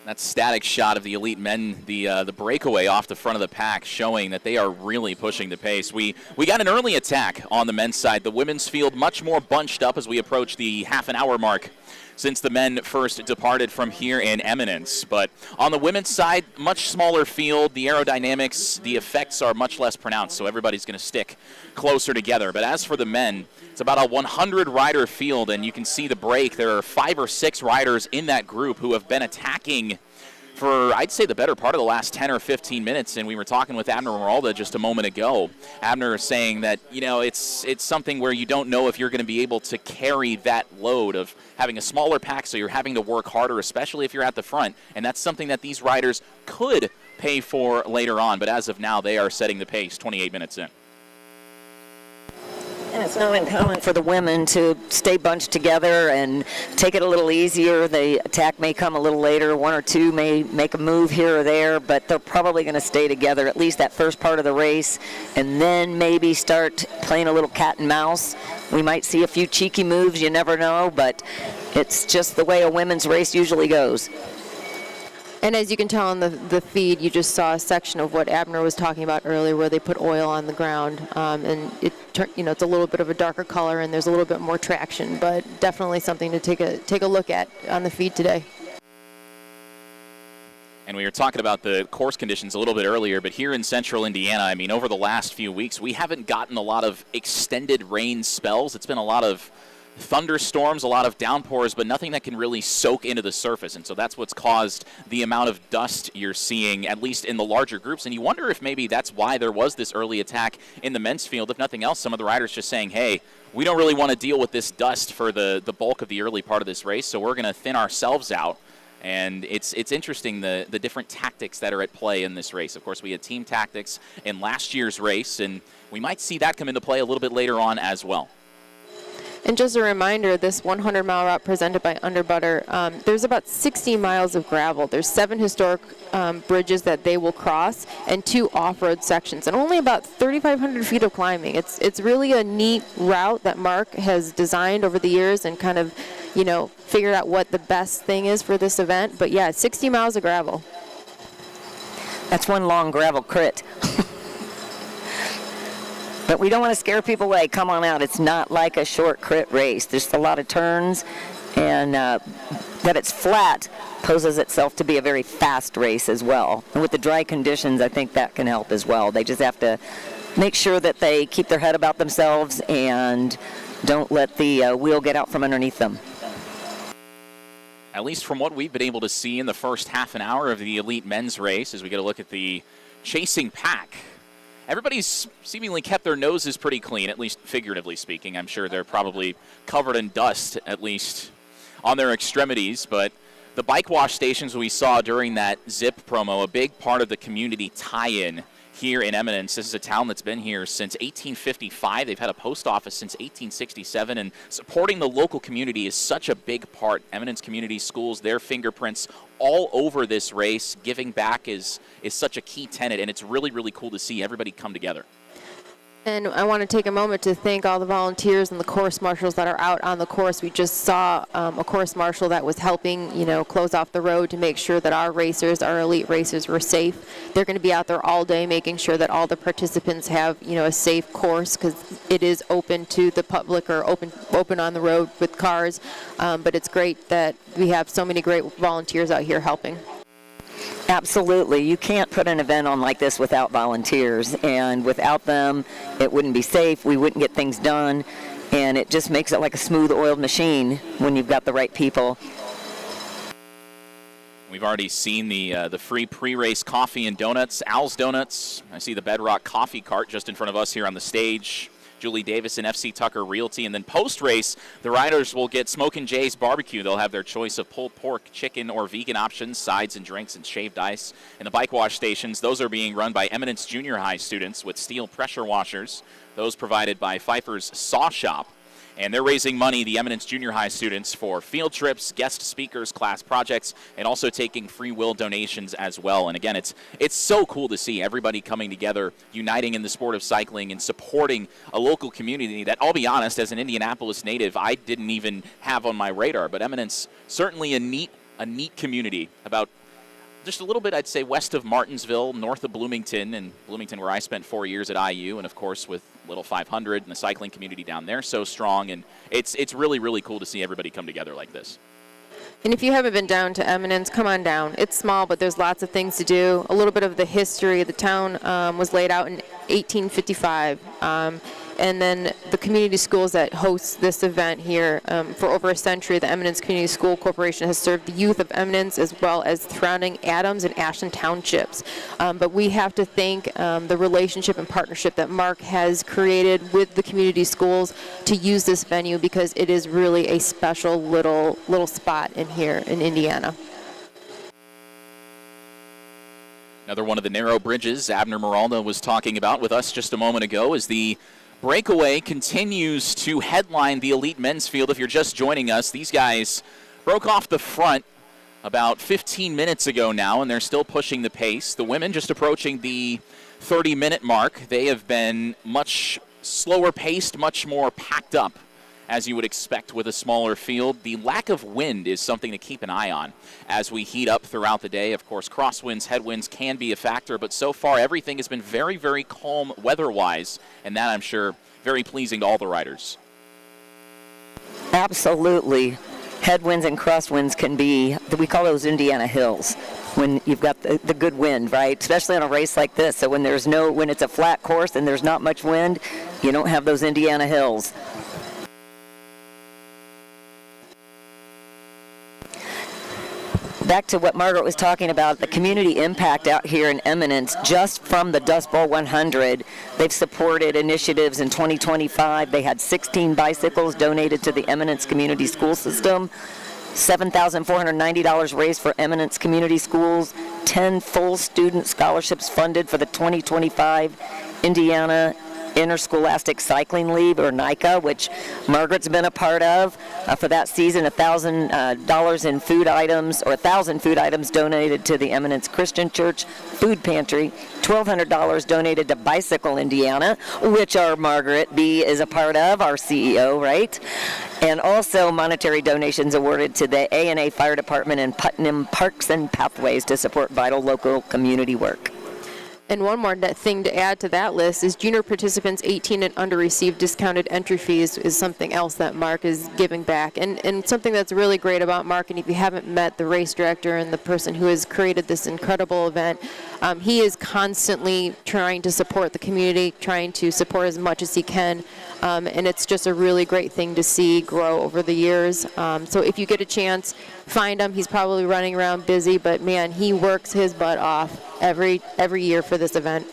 [SPEAKER 1] That static shot of the elite men, the breakaway off the front of the pack, showing that they are really pushing the pace. We got an early attack on the men's side. The women's field much more bunched up as we approach the half-an-hour mark since the men first departed from here in Eminence. But on the women's side, much smaller field. The aerodynamics, the effects are much less pronounced, so everybody's going to stick closer together. But as for the men, it's about a 100-rider field, and you can see the break. There are 5 or 6 riders in that group who have been attacking for, I'd say, the better part of the last 10 or 15 minutes, and we were talking with Abner Meralda just a moment ago. Abner is saying that, it's something where you don't know if you're going to be able to carry that load of having a smaller pack, so you're having to work harder, especially if you're at the front, and that's something that these riders could pay for later on, but as of now, they are setting the pace 28 minutes in.
[SPEAKER 3] And it's not uncommon for the women to stay bunched together and take it a little easier. The attack may come a little later. 1 or 2 may make a move here or there, but they're probably going to stay together at least that first part of the race, and then maybe start playing a little cat and mouse. We might see a few cheeky moves, you never know, but it's just the way a women's race usually goes.
[SPEAKER 2] And as you can tell on the feed, you just saw a section of what Abner was talking about earlier, where they put oil on the ground, and it's a little bit of a darker color, and there's a little bit more traction, but definitely something to take a look at on the feed today.
[SPEAKER 1] And we were talking about the course conditions a little bit earlier, but here in central Indiana, over the last few weeks, we haven't gotten a lot of extended rain spells. It's been a lot of thunderstorms, a lot of downpours, but nothing that can really soak into the surface. And so that's what's caused the amount of dust you're seeing, at least in the larger groups. And you wonder if maybe that's why there was this early attack in the men's field. If nothing else, some of the riders just saying, hey, we don't really want to deal with this dust for the bulk of the early part of this race, so we're going to thin ourselves out. And it's interesting the different tactics that are at play in this race. Of course, we had team tactics in last year's race, and we might see that come into play a little bit later on as well.
[SPEAKER 2] And just a reminder, this 100-mile route presented by Underbutter, there's about 60 miles of gravel. There's 7 historic bridges that they will cross and 2 off-road sections, and only about 3,500 feet of climbing. It's really a neat route that Mark has designed over the years and kind of, figured out what the best thing is for this event. But yeah, 60 miles of gravel.
[SPEAKER 3] That's one long gravel crit. But we don't want to scare people away. Come on out. It's not like a short crit race. There's a lot of turns, and that it's flat poses itself to be a very fast race as well. And with the dry conditions, I think that can help as well. They just have to make sure that they keep their head about themselves and don't let the wheel get out from underneath them.
[SPEAKER 1] at least from what we've been able to see in the first half an hour of the elite men's race, as we get a look at the chasing pack. Everybody's seemingly kept their noses pretty clean, at least figuratively speaking. I'm sure they're probably covered in dust, at least on their extremities. But the bike wash stations we saw during that Zipp promo, a big part of the community tie-in here in Eminence. This is a town that's been here since 1855. They've had a post office since 1867, and supporting the local community is such a big part. Eminence Community Schools, their fingerprints all over this race. Giving back is such a key tenet, and it's really, really cool to see everybody come together.
[SPEAKER 2] And I want to take a moment to thank all the volunteers and the course marshals that are out on the course. We just saw a course marshal that was helping, close off the road to make sure that our racers, our elite racers, were safe. They're going to be out there all day making sure that all the participants have, a safe course, because it is open to the public, or open on the road with cars. But it's great that we have so many great volunteers out here helping.
[SPEAKER 3] Absolutely. You can't put an event on like this without volunteers, and without them, it wouldn't be safe. We wouldn't get things done, and it just makes it like a smooth-oiled machine when you've got the right people.
[SPEAKER 1] We've already seen the free pre-race coffee and donuts, Al's Donuts. I see the Bedrock coffee cart just in front of us here on the stage. Julie Davis and FC Tucker Realty. And then post-race, the riders will get Smokin' Jay's Barbecue. They'll have their choice of pulled pork, chicken, or vegan options, sides and drinks, and shaved ice. And the bike wash stations, those are being run by Eminence Junior High students with steel pressure washers. Those provided by Pfeiffer's Saw Shop. And they're raising money, the Eminence Junior High students, for field trips, guest speakers, class projects, and also taking free will donations as well. And again, it's so cool to see everybody coming together, uniting in the sport of cycling and supporting a local community that, I'll be honest, as an Indianapolis native, I didn't even have on my radar. But Eminence, certainly a neat community, about just a little bit, I'd say, west of Martinsville, north of Bloomington, and Bloomington where I spent 4 years at IU, and of course with Little 500 and the cycling community down there so strong. And it's really, really cool to see everybody come together like this.
[SPEAKER 2] And if you haven't been down to Eminence, come on down. It's small, but there's lots of things to do. A little bit of the history. The town was laid out in 1855. And then the community schools that host this event here, for over a century, the Eminence Community School Corporation has served the youth of Eminence as well as surrounding Adams and Ashland townships. But we have to thank the relationship and partnership that Mark has created with the community schools to use this venue, because it is really a special little spot in here in Indiana.
[SPEAKER 1] Another one of the narrow bridges Abner Miralda was talking about with us just a moment ago is the breakaway continues to headline the elite men's field. If you're just joining us, these guys broke off the front about 15 minutes ago now, and they're still pushing the pace. The women just approaching the 30-minute mark. They have been much slower paced, much more packed up, as you would expect with a smaller field. The lack of wind is something to keep an eye on as we heat up throughout the day. Of course, crosswinds, headwinds can be a factor, but so far everything has been very, very calm weather-wise, and that, I'm sure, very pleasing to all the riders.
[SPEAKER 3] Absolutely. Headwinds and crosswinds can be, we call those Indiana hills, when you've got the good wind, right? Especially on a race like this. So when it's a flat course and there's not much wind, you don't have those Indiana hills. Back to what Margaret was talking about, the community impact out here in Eminence, just from the Dust Bowl 100. They've supported initiatives in 2025. They had 16 bicycles donated to the Eminence Community School System, $7,490 raised for Eminence Community Schools, 10 full student scholarships funded for the 2025 Indiana Interscholastic Cycling League, or NICA, which Margaret's been a part of. For that season, $1,000 in food items, or 1,000 food items donated to the Eminence Christian Church Food Pantry, $1,200 donated to Bicycle Indiana, which our Margaret B. is a part of, our CEO, right? And also monetary donations awarded to the A&A Fire Department and Putnam Parks and Pathways to support vital local community work.
[SPEAKER 2] And one more thing to add to that list is junior participants 18 and under receive discounted entry fees is something else that Mark is giving back. And something that's really great about Mark, and if you haven't met the race director and the person who has created this incredible event, He is constantly trying to support the community, trying to support as much as he can. And it's just a really great thing to see grow over the years. So if you get a chance, find him. He's probably running around busy, but man, he works his butt off every year for this event.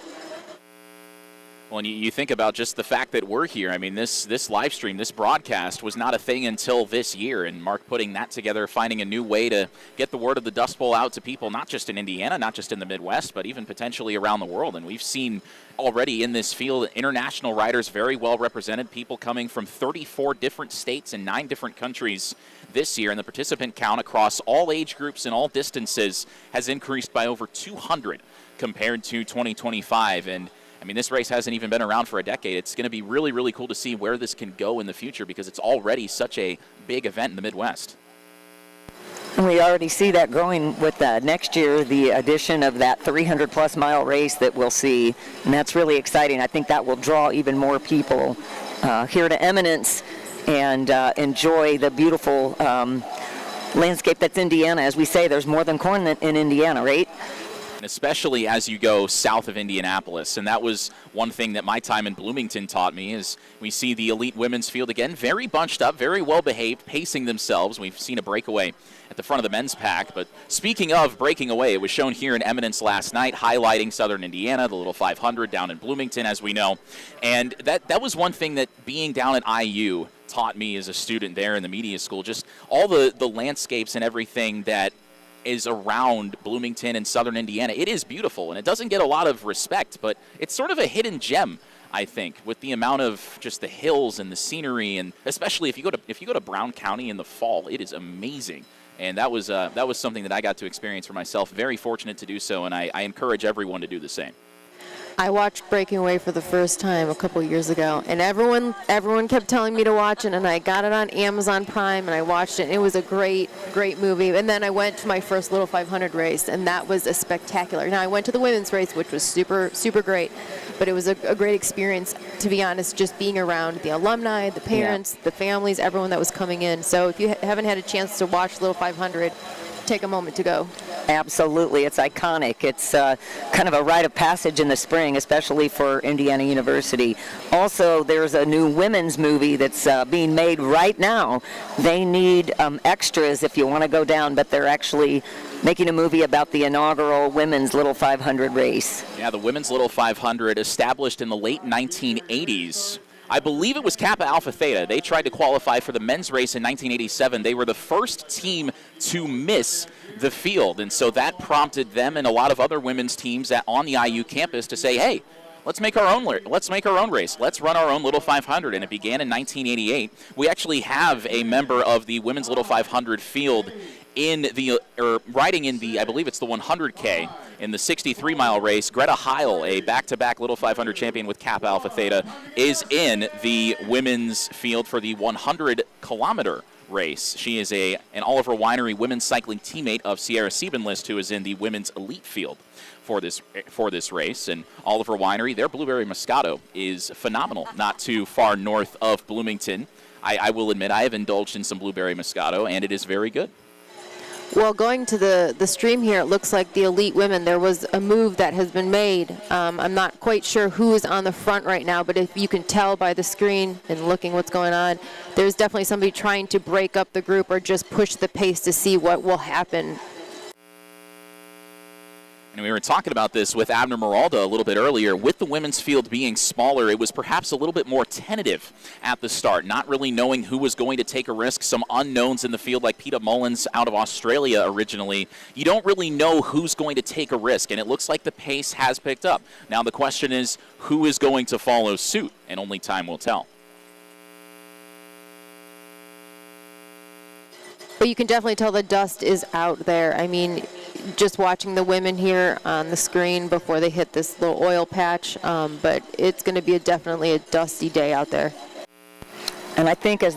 [SPEAKER 1] Well, and you think about just the fact that we're here. I mean, this live stream, this broadcast was not a thing until this year, and Mark putting that together, finding a new way to get the word of the Dust Bowl out to people, not just in Indiana, not just in the Midwest, but even potentially around the world. And we've seen already in this field international riders very well represented, people coming from 34 different states and 9 different countries this year, and the participant count across all age groups and all distances has increased by over 200 compared to 2025. And I mean, this race hasn't even been around for a decade. It's going to be really, really cool to see where this can go in the future because it's already such a big event in the Midwest.
[SPEAKER 3] And we already see that growing with next year, the addition of that 300-plus mile race that we'll see, and that's really exciting. I think that will draw even more people here to Eminence and enjoy the beautiful landscape that's Indiana. As we say, there's more than corn in Indiana, right?
[SPEAKER 1] Especially as you go south of Indianapolis. And that was one thing that my time in Bloomington taught me is we see the elite women's field again, very bunched up, very well behaved, pacing themselves. We've seen a breakaway at the front of the men's pack. But speaking of breaking away, it was shown here in Eminence last night, highlighting Southern Indiana, the little 500 down in Bloomington, as we know. And that was one thing that being down at IU taught me as a student there in the media school, just all the landscapes and everything that is around Bloomington and Southern Indiana. It is beautiful, and it doesn't get a lot of respect, but it's sort of a hidden gem, I think, with the amount of just the hills and the scenery, and especially if you go to Brown County in the fall, it is amazing. And that was something that I got to experience for myself. Very fortunate to do so, and I encourage everyone to do the same.
[SPEAKER 2] I watched Breaking Away for the first time a couple years ago, and everyone kept telling me to watch it, and I got it on Amazon Prime, and I watched it, and it was a great movie. And then I went to my first Little 500 race, and that was a spectacular. Now, I went to the women's race, which was super great, but it was a great experience, to be honest, just being around the alumni, the parents, the families, everyone that was coming in. So if you haven't had a chance to watch Little 500, take a moment to go.
[SPEAKER 3] Absolutely. It's iconic. It's kind of a rite of passage in the spring, especially for Indiana University. Also, there's a new women's movie that's being made right now. They need extras if you want to go down, but they're actually making a movie about the inaugural women's Little 500 race.
[SPEAKER 1] Yeah, the women's Little 500 established in the late 1980s. I believe it was Kappa Alpha Theta. They tried to qualify for the men's race in 1987. They were the first team to miss the field, and so that prompted them and a lot of other women's teams on the IU campus to say, hey, let's make our own race. Let's run our own Little 500, and it began in 1988. We actually have a member of the women's Little 500 field riding in the, I believe it's the 100K in the 63-mile race. Greta Heil, a back-to-back Little 500 champion with Kappa Alpha Theta, is in the women's field for the 100-kilometer race. She is an Oliver Winery women's cycling teammate of Sierra Siebenlist, who is in the women's elite field for this race. And Oliver Winery, their Blueberry Moscato is phenomenal, not too far north of Bloomington. I will admit I have indulged in some Blueberry Moscato, and it is very good.
[SPEAKER 2] Well, going to the stream here, it looks like the elite women, there was a move that has been made. I'm not quite sure who is on the front right now, but if you can tell by the screen and looking what's going on, there's definitely somebody trying to break up the group or just push the pace to see what will happen.
[SPEAKER 1] And we were talking about this with Abner Meralda a little bit earlier. With the women's field being smaller, it was perhaps a little bit more tentative at the start, not really knowing who was going to take a risk. Some unknowns in the field like Peta Mullins out of Australia originally. You don't really know who's going to take a risk, and it looks like the pace has picked up. Now the question is, who is going to follow suit? And only time will tell.
[SPEAKER 2] But you can definitely tell the dust is out there. I mean, just watching the women here on the screen before they hit this little oil patch, but it's going to be definitely a dusty day out there.
[SPEAKER 3] And I think as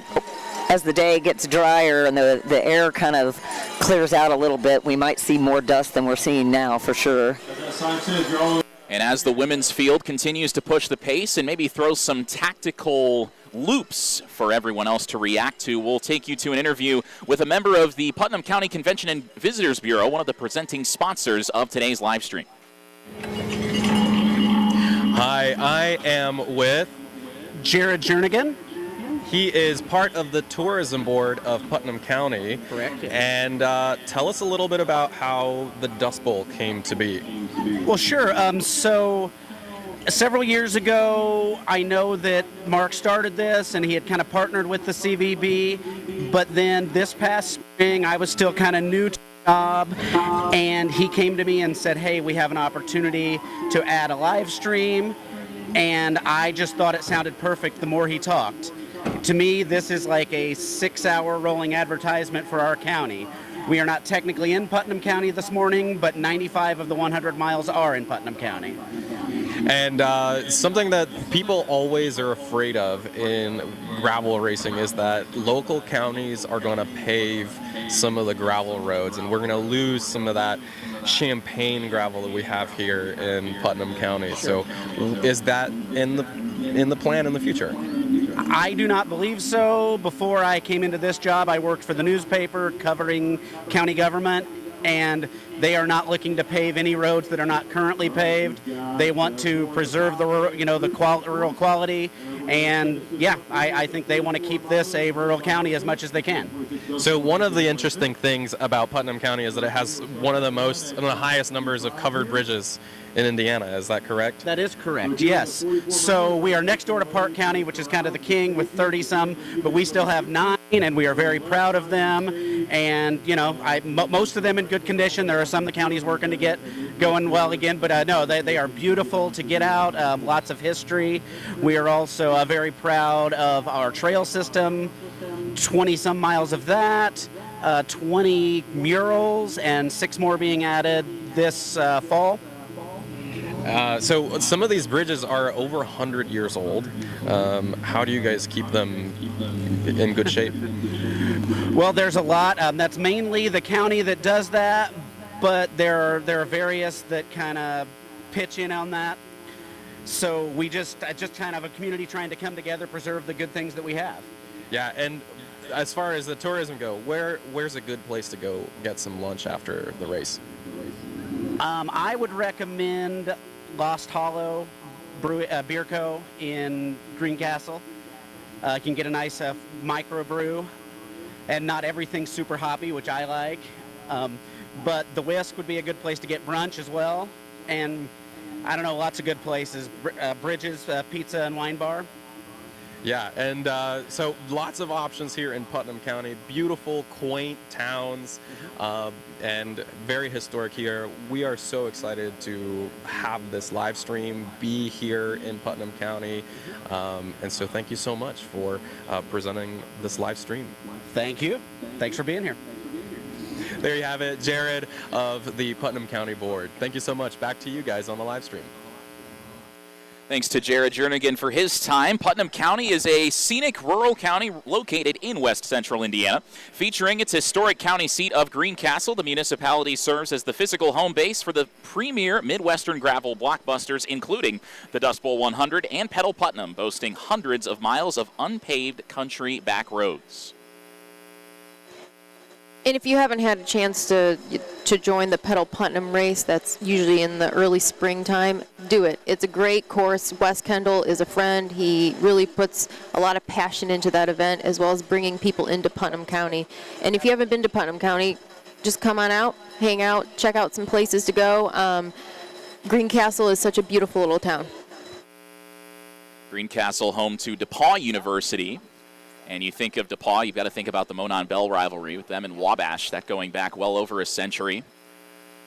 [SPEAKER 3] the day gets drier and the air kind of clears out a little bit, we might see more dust than we're seeing now for sure.
[SPEAKER 1] And as the women's field continues to push the pace and maybe throw some tactical loops for everyone else to react to, we'll take you to an interview with a member of the Putnam County Convention and Visitors Bureau, one of the presenting sponsors of today's live stream.
[SPEAKER 8] Hi, I am with
[SPEAKER 10] Jared Jernigan.
[SPEAKER 8] He is part of the tourism board of Putnam County.
[SPEAKER 10] Correct.
[SPEAKER 8] And tell us a little bit about how the Dust Bowl came to be.
[SPEAKER 10] Well, sure. So several years ago, I know that Mark started this and he had kind of partnered with the CVB. But then this past spring, I was still kind of new to the job. And he came to me and said, hey, we have an opportunity to add a live stream. And I just thought it sounded perfect the more he talked. To me, this is like a 6-hour rolling advertisement for our county. We are not technically in Putnam County this morning, but 95 of the 100 miles are in Putnam County.
[SPEAKER 8] And something that people always are afraid of in gravel racing is that local counties are going to pave some of the gravel roads, and we're going to lose some of that champagne gravel that we have here in Putnam County. So is that in the plan in the future?
[SPEAKER 10] I do not believe so. Before I came into this job, I worked for the newspaper covering county government, and they are not looking to pave any roads that are not currently paved. They want to preserve the rural quality, and I think they want to keep this a rural county as much as they can.
[SPEAKER 8] So one of the interesting things about Putnam County is that it has one of the highest numbers of covered bridges in Indiana. Is that correct?
[SPEAKER 10] That is correct, yes. So we are next door to Park County, which is kind of the king with 30-some, but we still have 9, and we are very proud of them. And, most of them in good condition. There are some the county's working to get going well again, but no, they are beautiful to get out, lots of history. We are also very proud of our trail system, 20-some miles of that, 20 murals, and 6 more being added this fall.
[SPEAKER 8] So some of these bridges are over 100 years old. How do you guys keep them in good shape?
[SPEAKER 10] Well, there's a lot. That's mainly the county that does that, but there are various that kind of pitch in on that. So we just kind of a community trying to come together, preserve the good things that we have.
[SPEAKER 8] Yeah, and as far as the tourism go, where's a good place to go get some lunch after the race?
[SPEAKER 10] I would recommend Lost Hollow Beer Co. in Greencastle. You can get a nice micro brew, and not everything's super hoppy, which I like. But the Whisk would be a good place to get brunch as well. And I don't know, lots of good places. Bridges, Pizza and Wine Bar.
[SPEAKER 8] Yeah, and so lots of options here in Putnam County. Beautiful, quaint towns, and very historic here. We are so excited to have this live stream be here in Putnam County. And so thank you so much for presenting this live stream.
[SPEAKER 10] Thank you. Thanks for being here.
[SPEAKER 8] There you have it, Jared of the Putnam County Board. Thank you so much. Back to you guys on the live stream.
[SPEAKER 1] Thanks to Jared Jernigan for his time. Putnam County is a scenic rural county located in west central Indiana. Featuring its historic county seat of Greencastle, the municipality serves as the physical home base for the premier Midwestern gravel blockbusters, including the Dust Bowl 100 and Pedal Putnam, boasting hundreds of miles of unpaved country back roads.
[SPEAKER 2] And if you haven't had a chance to join the Pedal Putnam race, that's usually in the early springtime, do it. It's a great course. Wes Kendall is a friend. He really puts a lot of passion into that event, as well as bringing people into Putnam County. And if you haven't been to Putnam County, just come on out, hang out, check out some places to go. Greencastle is such a beautiful little town.
[SPEAKER 1] Greencastle, home to DePauw University. And you think of DePauw, you've got to think about the Monon-Bell rivalry with them and Wabash, that going back well over a century.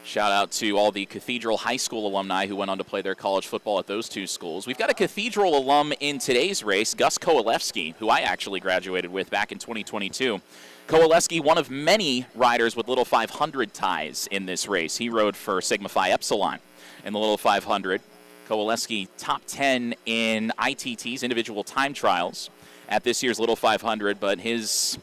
[SPEAKER 1] Shout out to all the Cathedral High School alumni who went on to play their college football at those two schools. We've got a Cathedral alum in today's race, Gus Kowalewski, who I actually graduated with back in 2022. Kowalewski, one of many riders with Little 500 ties in this race. He rode for Sigma Phi Epsilon in the Little 500. Kowalewski top 10 in ITT's individual time trials at this year's Little 500, but his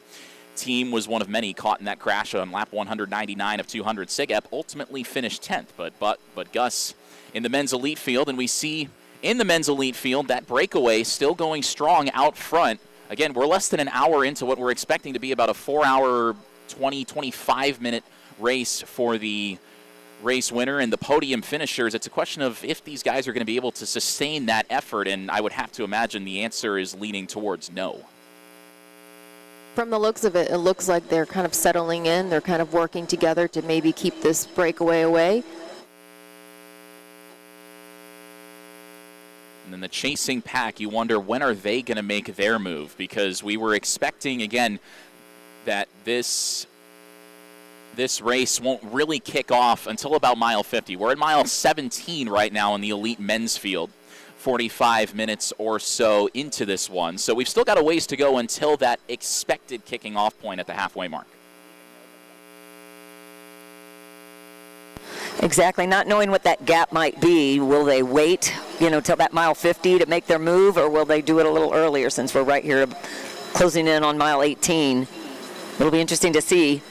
[SPEAKER 1] team was one of many caught in that crash on lap 199 of 200. SIGEP ultimately finished 10th, but Gus in the men's elite field, and we see in the men's elite field that breakaway still going strong out front. Again, we're less than an hour into what we're expecting to be about a 4-hour, 25-minute race for the race winner and the podium finishers, it's a question of if these guys are going to be able to sustain that effort, and I would have to imagine the answer is leaning towards no.
[SPEAKER 2] From the looks of it, it looks like they're kind of settling in. They're kind of working together to maybe keep this breakaway away.
[SPEAKER 1] And then the chasing pack, you wonder when are they going to make their move, because we were expecting, again, that this race won't really kick off until about mile 50. We're at mile 17 right now in the elite men's field, 45 minutes or so into this one. So we've still got a ways to go until that expected kicking off point at the halfway mark.
[SPEAKER 3] Exactly, not knowing what that gap might be. Will they wait, till that mile 50 to make their move, or will they do it a little earlier since we're right here closing in on mile 18? It'll be interesting to see.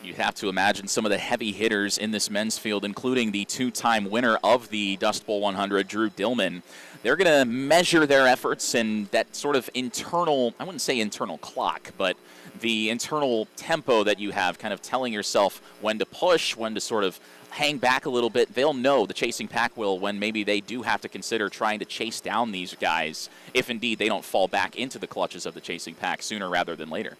[SPEAKER 1] You have to imagine some of the heavy hitters in this men's field, including the two-time winner of the Dust Bowl 100, Drew Dillman. They're going to measure their efforts and that sort of internal, I wouldn't say internal clock, but the internal tempo that you have, kind of telling yourself when to push, when to sort of hang back a little bit. They'll know, the chasing pack will, when maybe they do have to consider trying to chase down these guys, if indeed they don't fall back into the clutches of the chasing pack sooner rather than later.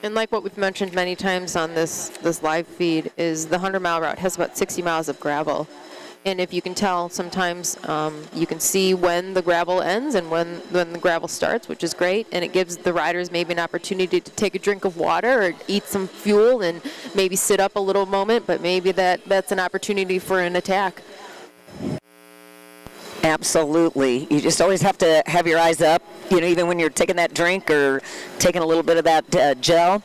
[SPEAKER 2] And like what we've mentioned many times on this live feed, is the 100-mile route has about 60 miles of gravel. And if you can tell, sometimes you can see when the gravel ends and when the gravel starts, which is great. And it gives the riders maybe an opportunity to take a drink of water or eat some fuel and maybe sit up a little moment, but maybe that's an opportunity for an attack.
[SPEAKER 3] Absolutely. You just always have to have your eyes up, even when you're taking that drink or taking a little bit of that gel.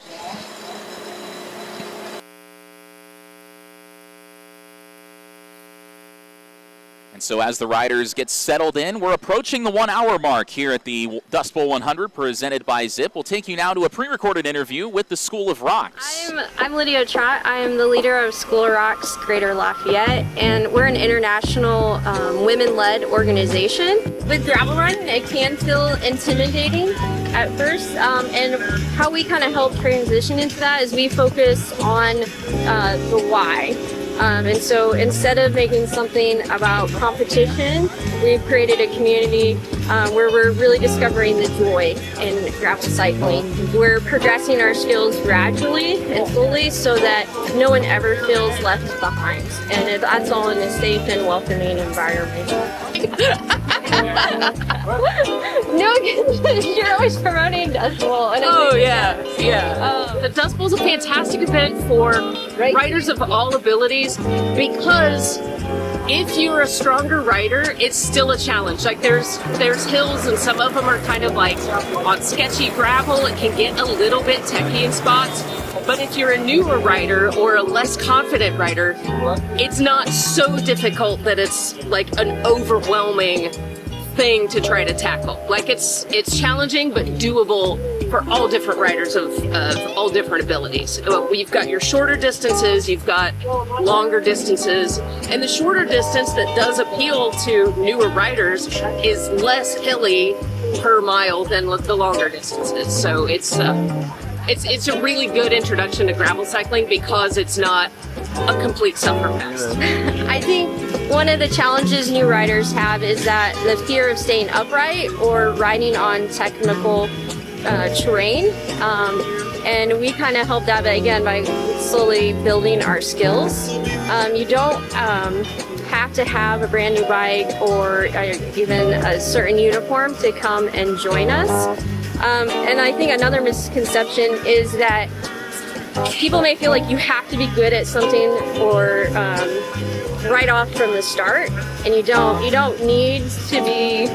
[SPEAKER 1] And so as the riders get settled in, we're approaching the 1 hour mark here at the Dust Bowl 100 presented by Zipp. We'll take you now to a pre-recorded interview with the School of Rocks.
[SPEAKER 11] I'm Lydia Trott. I am the leader of School of Rocks Greater Lafayette, and we're an international women-led organization. With gravel running, it can feel intimidating at first, and how we kind of help transition into that is we focus on the why. And so instead of making something about competition, we've created a community where we're really discovering the joy in gravel cycling. We're progressing our skills gradually and slowly so that no one ever feels left behind. And that's all in a safe and welcoming environment. No, you're always promoting Dust Bowl.
[SPEAKER 12] Oh, yeah. The Dust Bowl is a fantastic event for riders of all abilities, because if you're a stronger rider, it's still a challenge. Like there's hills, and some of them are kind of like on sketchy gravel. It can get a little bit techy in spots. But if you're a newer rider or a less confident rider, it's not so difficult that it's like an overwhelming thing to try to tackle. Like it's challenging but doable for all different riders of all different abilities. You've got your shorter distances, you've got longer distances, and the shorter distance that does appeal to newer riders is less hilly per mile than the longer distances. So it's a really good introduction to gravel cycling because it's not a complete sufferfest.
[SPEAKER 11] I think one of the challenges new riders have is that the fear of staying upright or riding on technical terrain. And we kind of help that, again, by slowly building our skills. You don't have to have a brand new bike or even a certain uniform to come and join us. And I think another misconception is that people may feel like you have to be good at something or right off from the start, and you don't. You don't need to be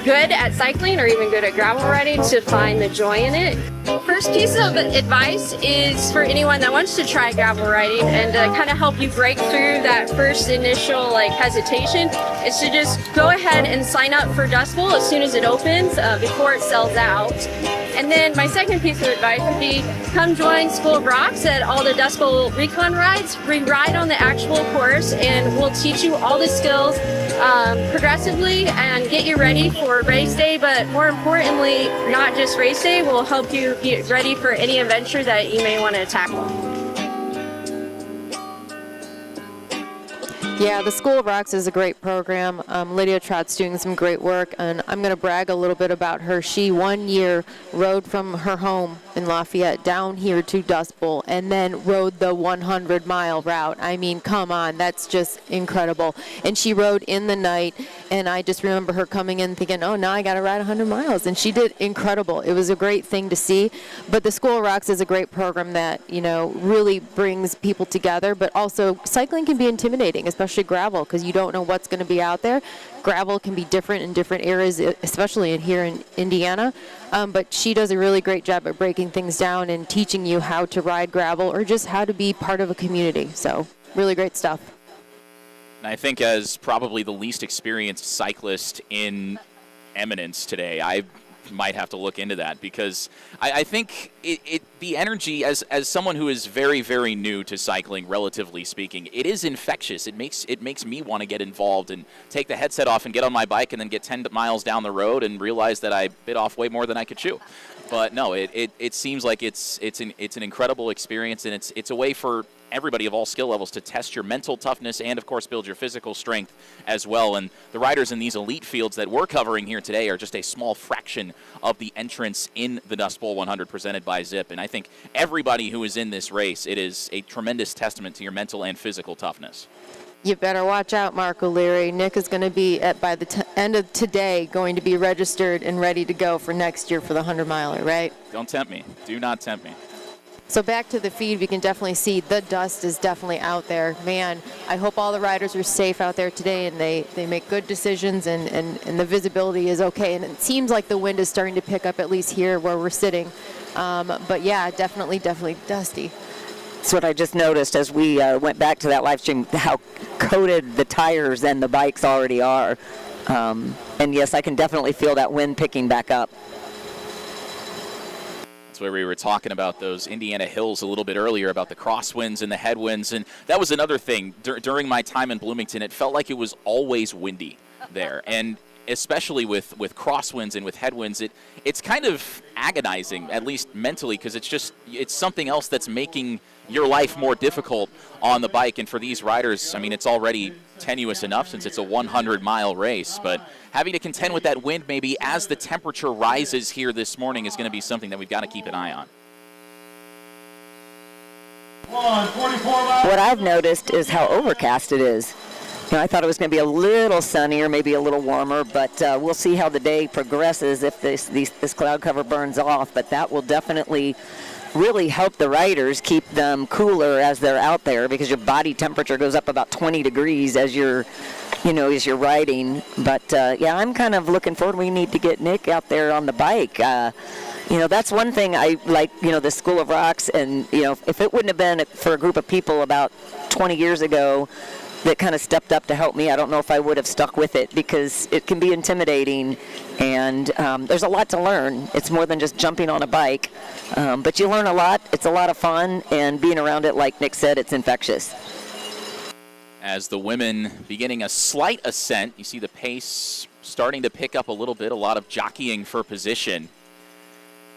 [SPEAKER 11] good at cycling or even good at gravel riding to find the joy in it. First piece of advice is for anyone that wants to try gravel riding and kind of help you break through that first initial hesitation is to just go ahead and sign up for Dust Bowl as soon as it opens before it sells out. And then my second piece of advice would be come join School of Rocks at all the Dust Bowl recon rides. We ride on the actual course and we'll teach you all the skills progressively and get you ready for race day, but more importantly, not just race day, will help you get ready for any adventure that you may want to tackle.
[SPEAKER 2] Yeah, the School of Rocks is a great program. Lydia Trott's doing some great work, and I'm going to brag a little bit about her. She 1 year rode from her home in Lafayette down here to Dust Bowl and then rode the 100-mile route. I mean, come on, that's just incredible. And she rode in the night, and I just remember her coming in thinking, oh, now I got to ride 100 miles. And she did incredible. It was a great thing to see. But the School of Rocks is a great program that, you know, really brings people together, but also cycling can be intimidating, especially gravel, because you don't know what's going to be out there. Gravel can be different in different areas, especially here in Indiana, but she does a really great job at breaking things down and teaching you how to ride gravel or just how to be part of a community. So really great stuff.
[SPEAKER 1] And I think as probably the least experienced cyclist in Eminence today, I might have to look into that, because I think the energy, as someone who is very, very new to cycling, relatively speaking, it is infectious. It makes me want to get involved and take the headset off and get on my bike and then get 10 miles down the road and realize that I bit off way more than I could chew. But no, it seems like it's an incredible experience, and it's a way for everybody of all skill levels to test your mental toughness and, of course, build your physical strength as well. And the riders in these elite fields that we're covering here today are just a small fraction of the entrants in the Dust Bowl 100 presented by Zipp. And I think everybody who is in this race, it is a tremendous testament to your mental and physical toughness.
[SPEAKER 2] You better watch out, Mark O'Leary. Nick is going to be, by the end of today, going to be registered and ready to go for next year for the 100-miler, right?
[SPEAKER 1] Don't tempt me. Do not tempt me.
[SPEAKER 2] So back to the feed, we can definitely see the dust is definitely out there. Man, I hope all the riders are safe out there today and they make good decisions and the visibility is okay. And it seems like the wind is starting to pick up, at least here where we're sitting. But yeah, definitely dusty.
[SPEAKER 3] That's what I just noticed as we went back to that live stream, how coated the tires and the bikes already are. And yes, I can definitely feel that wind picking back up.
[SPEAKER 1] Where we were talking about those Indiana hills a little bit earlier, about the crosswinds and the headwinds, and that was another thing. During my time in Bloomington, it felt like it was always windy there, and especially with crosswinds and with headwinds, it's kind of agonizing, at least mentally, because it's something else that's making your life more difficult on the bike. And for these riders, I mean, it's already tenuous enough since it's a 100-mile race, but having to contend with that wind maybe as the temperature rises here this morning is going to be something that we've got to keep an eye on.
[SPEAKER 3] What I've noticed is how overcast it is. You know, I thought it was going to be a little sunnier, maybe a little warmer, but we'll see how the day progresses if this cloud cover burns off. But that will definitely really help the riders, keep them cooler as they're out there, because your body temperature goes up about 20 degrees as you're riding. But yeah, I'm kind of looking forward. We need to get Nick out there on the bike. You know, that's one thing I like, you know, the School of Rocks. And, you know, if it wouldn't have been for a group of people about 20 years ago that kind of stepped up to help me, I don't know if I would have stuck with it, because it can be intimidating, and there's a lot to learn. It's more than just jumping on a bike, but you learn a lot. It's a lot of fun, and being around it, like Nick said, it's infectious.
[SPEAKER 1] As the women beginning a slight ascent, you see the pace starting to pick up a little bit, a lot of jockeying for position.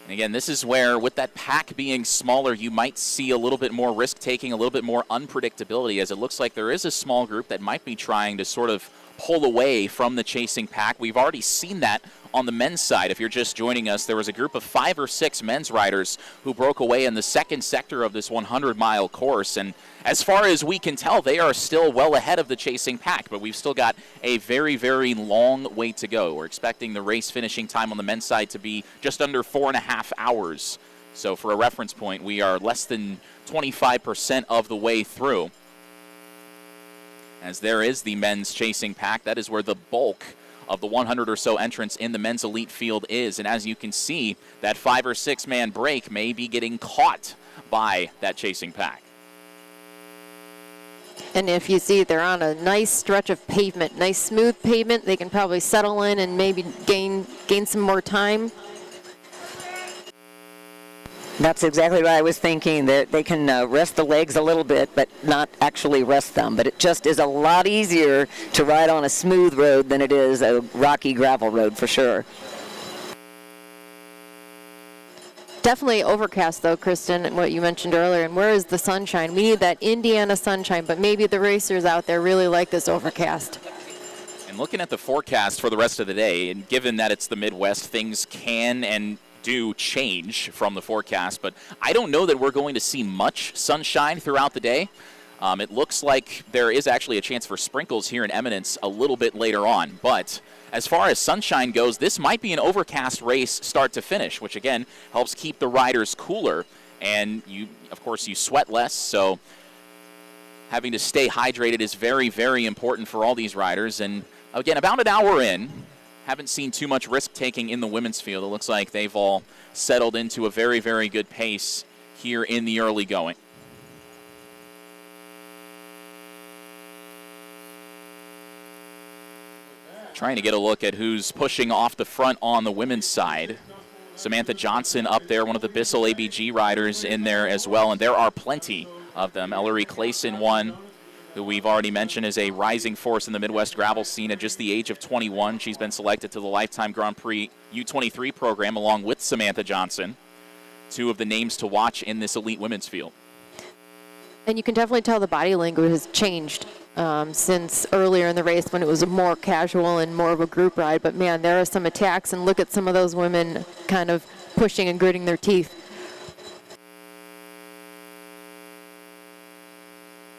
[SPEAKER 1] And again, this is where, with that pack being smaller, you might see a little bit more risk-taking, a little bit more unpredictability, as it looks like there is a small group that might be trying to sort of pull away from the chasing pack. We've already seen that on the men's side. If you're just joining us, there was a group of 5 or 6 men's riders who broke away in the second sector of this 100-mile course. And as far as we can tell, they are still well ahead of the chasing pack, but we've still got a very, very long way to go. We're expecting the race finishing time on the men's side to be just under 4.5 hours. So for a reference point, we are less than 25% of the way through. As there is the men's chasing pack, that is where the bulk of the 100 or so entrants in the men's elite field is. And as you can see, that 5 or 6 man break may be getting caught by that chasing pack.
[SPEAKER 2] And if you see they're on a nice stretch of pavement, nice smooth pavement, they can probably settle in and maybe gain some more time.
[SPEAKER 3] That's exactly what I was thinking, that they can rest the legs a little bit, but not actually rest them. But it just is a lot easier to ride on a smooth road than it is a rocky gravel road, for sure.
[SPEAKER 2] Definitely overcast, though, Kristen, what you mentioned earlier. And where is the sunshine? We need that Indiana sunshine, but maybe the racers out there really like this overcast.
[SPEAKER 1] And looking at the forecast for the rest of the day, and given that it's the Midwest, things can and do change from the forecast, but I don't know that we're going to see much sunshine throughout the day. It looks like there is actually a chance for sprinkles here in Eminence a little bit later on, but as far as sunshine goes, this might be an overcast race start to finish, which again helps keep the riders cooler, and of course you sweat less, so having to stay hydrated is very, very important for all these riders. And again, about an hour in, haven't seen too much risk-taking in the women's field. It looks like they've all settled into a very, very good pace here in the early going. Trying to get a look at who's pushing off the front on the women's side. Samantha Johnson up there, one of the Bissell ABG riders in there as well, and there are plenty of them. Ellery Clayson, one who we've already mentioned is a rising force in the Midwest gravel scene at just the age of 21. She's been selected to the Lifetime Grand Prix U23 program along with Samantha Johnson, two of the names to watch in this elite women's field.
[SPEAKER 2] And you can definitely tell the body language has changed since earlier in the race when it was a more casual and more of a group ride. But man, there are some attacks, and look at some of those women kind of pushing and gritting their teeth.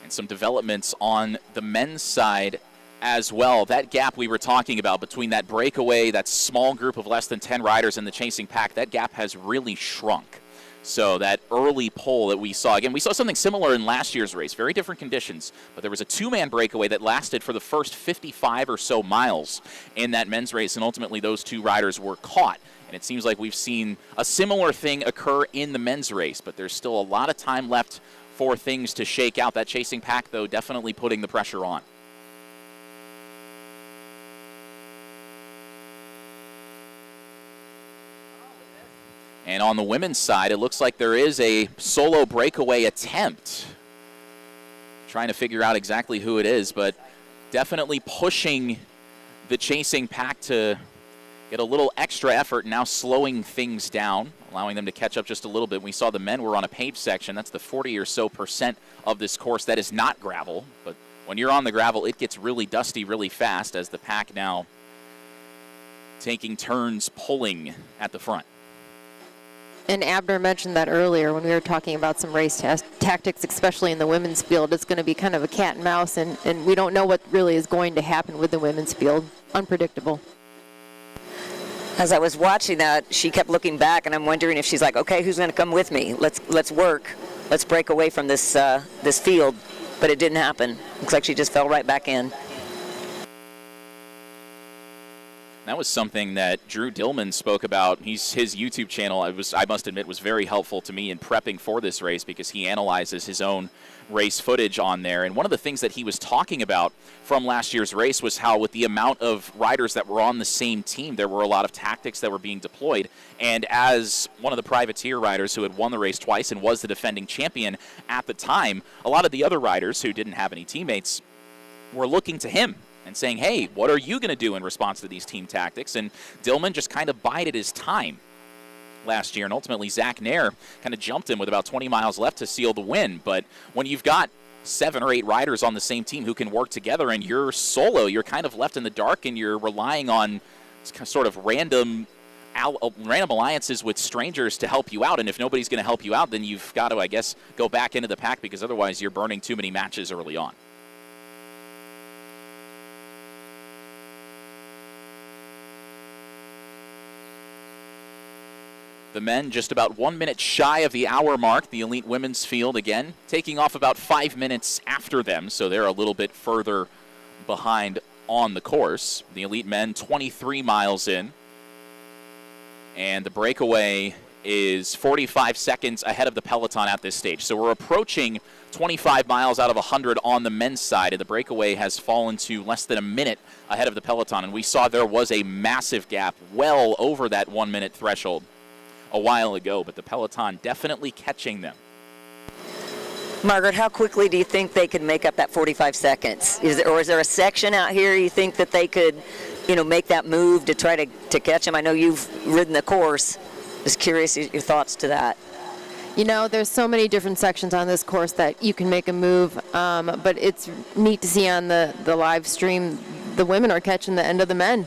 [SPEAKER 1] And some developments on the men's side as well. That gap we were talking about between that breakaway, that small group of less than 10 riders and the chasing pack, that gap has really shrunk. So that early pull that we saw, again, we saw something similar in last year's race, very different conditions, but there was a two-man breakaway that lasted for the first 55 or so miles in that men's race, and ultimately those two riders were caught. And it seems like we've seen a similar thing occur in the men's race, but there's still a lot of time left for things to shake out. That chasing pack, though, definitely putting the pressure on. And on the women's side, it looks like there is a solo breakaway attempt. Trying to figure out exactly who it is, but definitely pushing the chasing pack to get a little extra effort, now slowing things down, allowing them to catch up just a little bit. We saw the men were on a paved section. That's the 40% or so of this course that is not gravel. But when you're on the gravel, it gets really dusty really fast as the pack now taking turns pulling at the front.
[SPEAKER 2] And Abner mentioned that earlier when we were talking about some race tactics, especially in the women's field. It's going to be kind of a cat and mouse, and we don't know what really is going to happen with the women's field. Unpredictable.
[SPEAKER 3] As I was watching that, she kept looking back, and I'm wondering if she's like, okay, who's going to come with me? Let's work. Let's break away from this this field. But it didn't happen. Looks like she just fell right back in.
[SPEAKER 1] That was something that Drew Dillman spoke about. His YouTube channel, I must admit, was very helpful to me in prepping for this race because he analyzes his own race footage on there. And one of the things that he was talking about from last year's race was how with the amount of riders that were on the same team, there were a lot of tactics that were being deployed. And as one of the privateer riders who had won the race twice and was the defending champion at the time, a lot of the other riders who didn't have any teammates were looking to him and saying, hey, what are you going to do in response to these team tactics? And Dillman just kind of bided his time last year, and ultimately Zach Nair kind of jumped him with about 20 miles left to seal the win. But when you've got 7 or 8 riders on the same team who can work together and you're solo, you're kind of left in the dark and you're relying on sort of random alliances with strangers to help you out. And if nobody's going to help you out, then you've got to, I guess, go back into the pack because otherwise you're burning too many matches early on. The men just about 1 minute shy of the hour mark. The elite women's field, again, taking off about 5 minutes after them, so they're a little bit further behind on the course. The elite men 23 miles in, and the breakaway is 45 seconds ahead of the peloton at this stage. So we're approaching 25 miles out of 100 on the men's side, and the breakaway has fallen to less than a minute ahead of the peloton, and we saw there was a massive gap well over that 1 minute threshold. a while ago, but the peloton definitely catching them.
[SPEAKER 3] Margaret, how quickly do you think they could make up that 45 seconds? Is there a section out here you think that they could, make that move to try to catch them? I know you've ridden the course. Just curious your thoughts to that.
[SPEAKER 2] There's so many different sections on this course that you can make a move, but it's neat to see on the live stream, the women are catching the end of the men.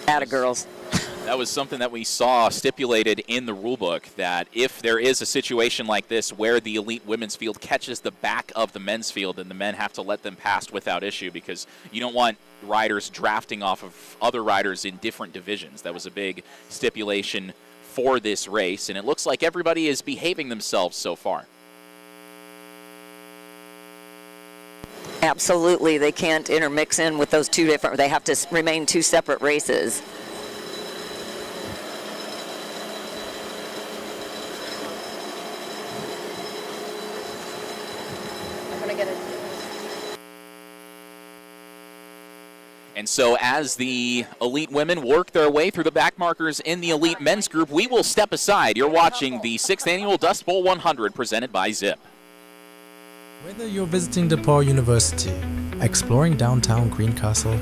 [SPEAKER 3] Atta girls.
[SPEAKER 1] That was something that we saw stipulated in the rule book, that if there is a situation like this where the elite women's field catches the back of the men's field, then the men have to let them pass without issue, because you don't want riders drafting off of other riders in different divisions. That was a big stipulation for this race, and it looks like everybody is behaving themselves so far.
[SPEAKER 3] Absolutely. They can't intermix in with those two different, they have to remain two separate races.
[SPEAKER 1] And so as the elite women work their way through the back markers in the elite men's group, we will step aside. You're watching the 6th Annual Dust Bowl 100 presented by Zipp.
[SPEAKER 13] Whether you're visiting DePaul University, exploring downtown Greencastle,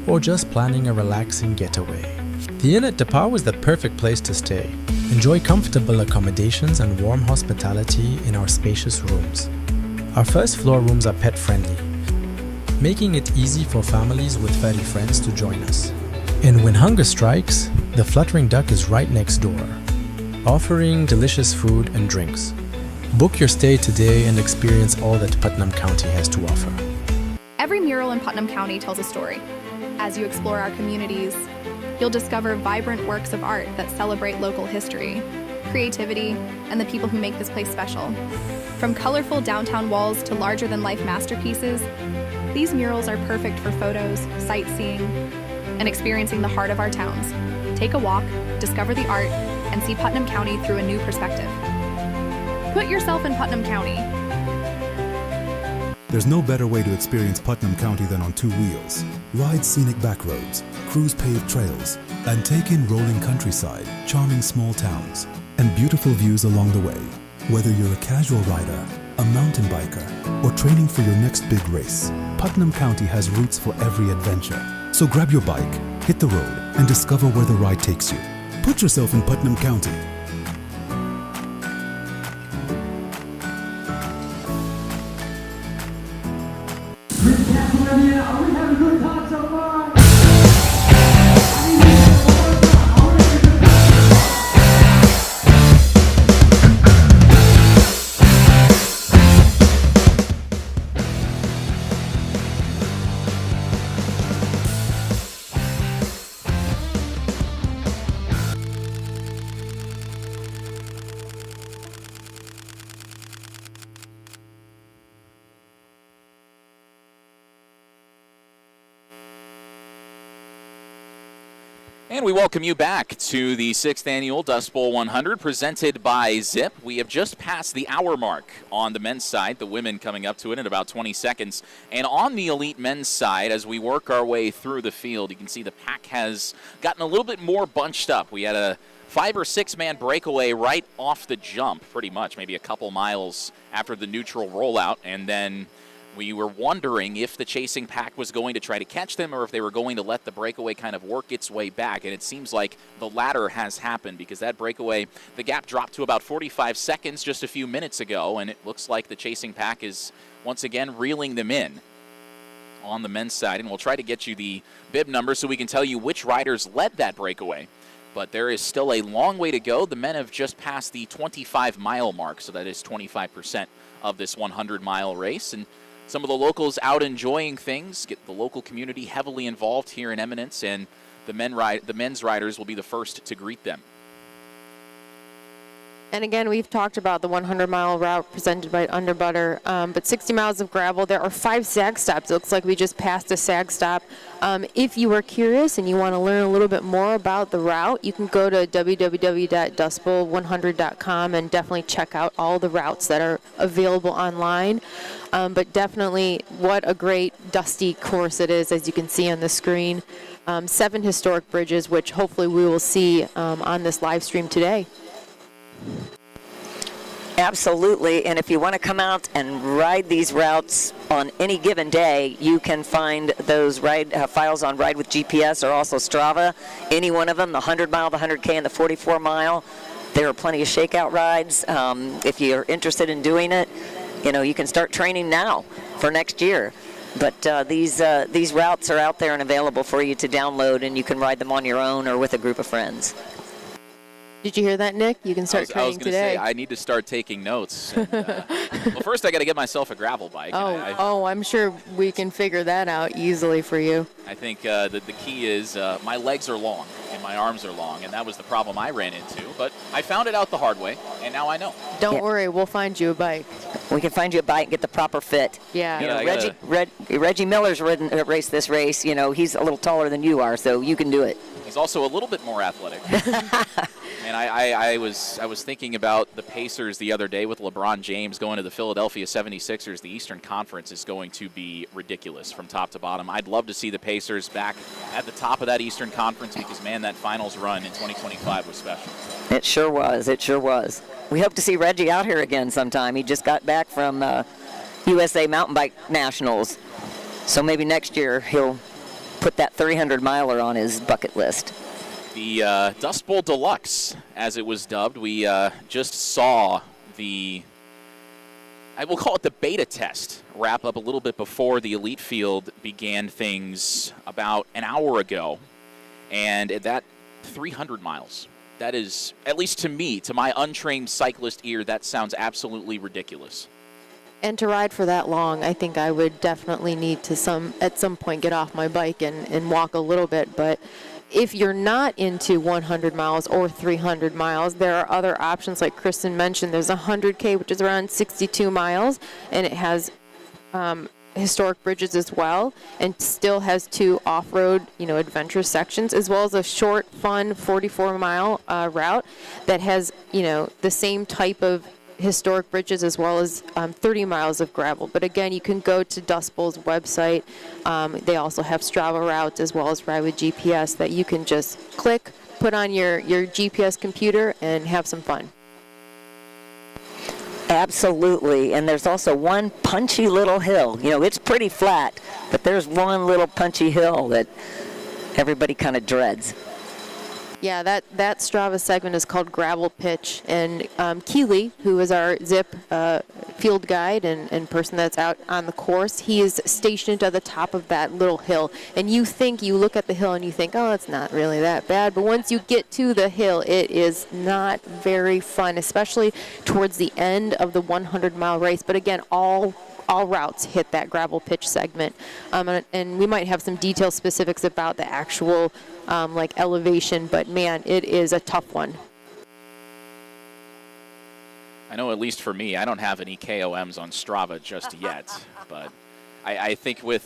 [SPEAKER 13] or just planning a relaxing getaway, the Inn at DePaul is the perfect place to stay. Enjoy comfortable accommodations and warm hospitality in our spacious rooms. Our first floor rooms are pet-friendly, making it easy for families with furry friends to join us. And when hunger strikes, the Fluttering Duck is right next door, offering delicious food and drinks. Book your stay today and experience all that Putnam County has to offer.
[SPEAKER 6] Every mural in Putnam County tells a story. As you explore our communities, you'll discover vibrant works of art that celebrate local history, creativity, and the people who make this place special. From colorful downtown walls to larger-than-life masterpieces, these murals are perfect for photos, sightseeing, and experiencing the heart of our towns. Take a walk, discover the art, and see Putnam County through a new perspective. Put yourself in Putnam County.
[SPEAKER 7] There's no better way to experience Putnam County than on two wheels. Ride scenic backroads, cruise paved trails, and take in rolling countryside, charming small towns, and beautiful views along the way. Whether you're a casual rider, a mountain biker, or training for your next big race, Putnam County has routes for every adventure. So grab your bike, hit the road, and discover where the ride takes you. Put yourself in Putnam County.
[SPEAKER 1] And we welcome you back to the 6th Annual Dust Bowl 100 presented by Zipp. We have just passed the hour mark on the men's side, the women coming up to it in about 20 seconds. And on the elite men's side, as we work our way through the field, you can see the pack has gotten a little bit more bunched up. We had a 5 or 6 man breakaway right off the jump, pretty much, maybe a couple miles after the neutral rollout, and then we were wondering if the chasing pack was going to try to catch them or if they were going to let the breakaway kind of work its way back. And it seems like the latter has happened, because that breakaway, the gap dropped to about 45 seconds just a few minutes ago, and it looks like the chasing pack is once again reeling them in on the men's side. And we'll try to get you the bib number so we can tell you which riders led that breakaway. But there is still a long way to go. The men have just passed the 25-mile mark, so that is 25% of this 100-mile race. And some of the locals out enjoying things, get the local community heavily involved here in Eminence, and the men's riders will be the first to greet them.
[SPEAKER 2] And again, we've talked about the 100-mile route presented by Underbutter, but 60 miles of gravel. There are 5 sag stops. It looks like we just passed a sag stop. If you are curious and you want to learn a little bit more about the route, you can go to www.dustbowl100.com and definitely check out all the routes that are available online. But definitely, what a great dusty course it is, as you can see on the screen. 7 historic bridges, which hopefully we will see on this live stream today.
[SPEAKER 3] Absolutely, and if you want to come out and ride these routes on any given day, you can find those files on Ride with GPS or also Strava. Any one of them, the 100-mile, the 100K, and the 44-mile. There are plenty of shakeout rides. If you're interested in doing it, you can start training now for next year. But these routes are out there and available for you to download, and you can ride them on your own or with a group of friends.
[SPEAKER 2] Did you hear that, Nick? You can start training today.
[SPEAKER 1] I was going to say, I need to start taking notes. And, well, first I got to get myself a gravel bike.
[SPEAKER 2] I'm sure we can figure that out easily for you.
[SPEAKER 1] I think the key is my legs are long and my arms are long, and that was the problem I ran into. But I found it out the hard way, and now I know.
[SPEAKER 2] Don't worry, we'll find you a bike.
[SPEAKER 3] We can find you a bike and get the proper fit.
[SPEAKER 2] Yeah.
[SPEAKER 3] Reggie Miller's raced this race. He's a little taller than you are, so you can do it.
[SPEAKER 1] He's also a little bit more athletic. And I was thinking about the Pacers the other day with LeBron James going to the Philadelphia 76ers. The Eastern Conference is going to be ridiculous from top to bottom. I'd love to see the Pacers back at the top of that Eastern Conference because, man, that finals run in 2025 was special.
[SPEAKER 3] It sure was. It sure was. We hope to see Reggie out here again sometime. He just got back from USA Mountain Bike Nationals. So maybe next year he'll put that 300-miler on his bucket list.
[SPEAKER 1] The Dust Bowl Deluxe, as it was dubbed, we just saw I will call it the beta test, wrap up a little bit before the elite field began things about an hour ago. And that 300 miles, that is, at least to me, to my untrained cyclist ear, that sounds absolutely ridiculous.
[SPEAKER 2] And to ride for that long, I think I would definitely need to at some point get off my bike and walk a little bit. But if you're not into 100 miles or 300 miles, there are other options like Kristen mentioned. There's 100K, which is around 62 miles, and it has historic bridges as well, and still has 2 off-road, adventure sections, as well as a short, fun 44-mile route that has, the same type of historic bridges as well as 30 miles of gravel. But again, you can go to Dust Bowl's website. They also have Strava routes as well as Ride with GPS that you can just click, put on your GPS computer, and have some fun.
[SPEAKER 3] Absolutely. And there's also one punchy little hill. It's pretty flat, but there's one little punchy hill that everybody kind of dreads.
[SPEAKER 2] Yeah, that Strava segment is called Gravel Pitch, and Keeley, who is our Zipp field guide and person that's out on the course, he is stationed at the top of that little hill. And you look at the hill and you think, oh, it's not really that bad. But once you get to the hill, it is not very fun, especially towards the end of the 100-mile race. But again, all routes hit that gravel pitch segment. And we might have some detailed specifics about the actual elevation, but man, it is a tough one.
[SPEAKER 1] I know, at least for me, I don't have any KOMs on Strava just yet, but I think with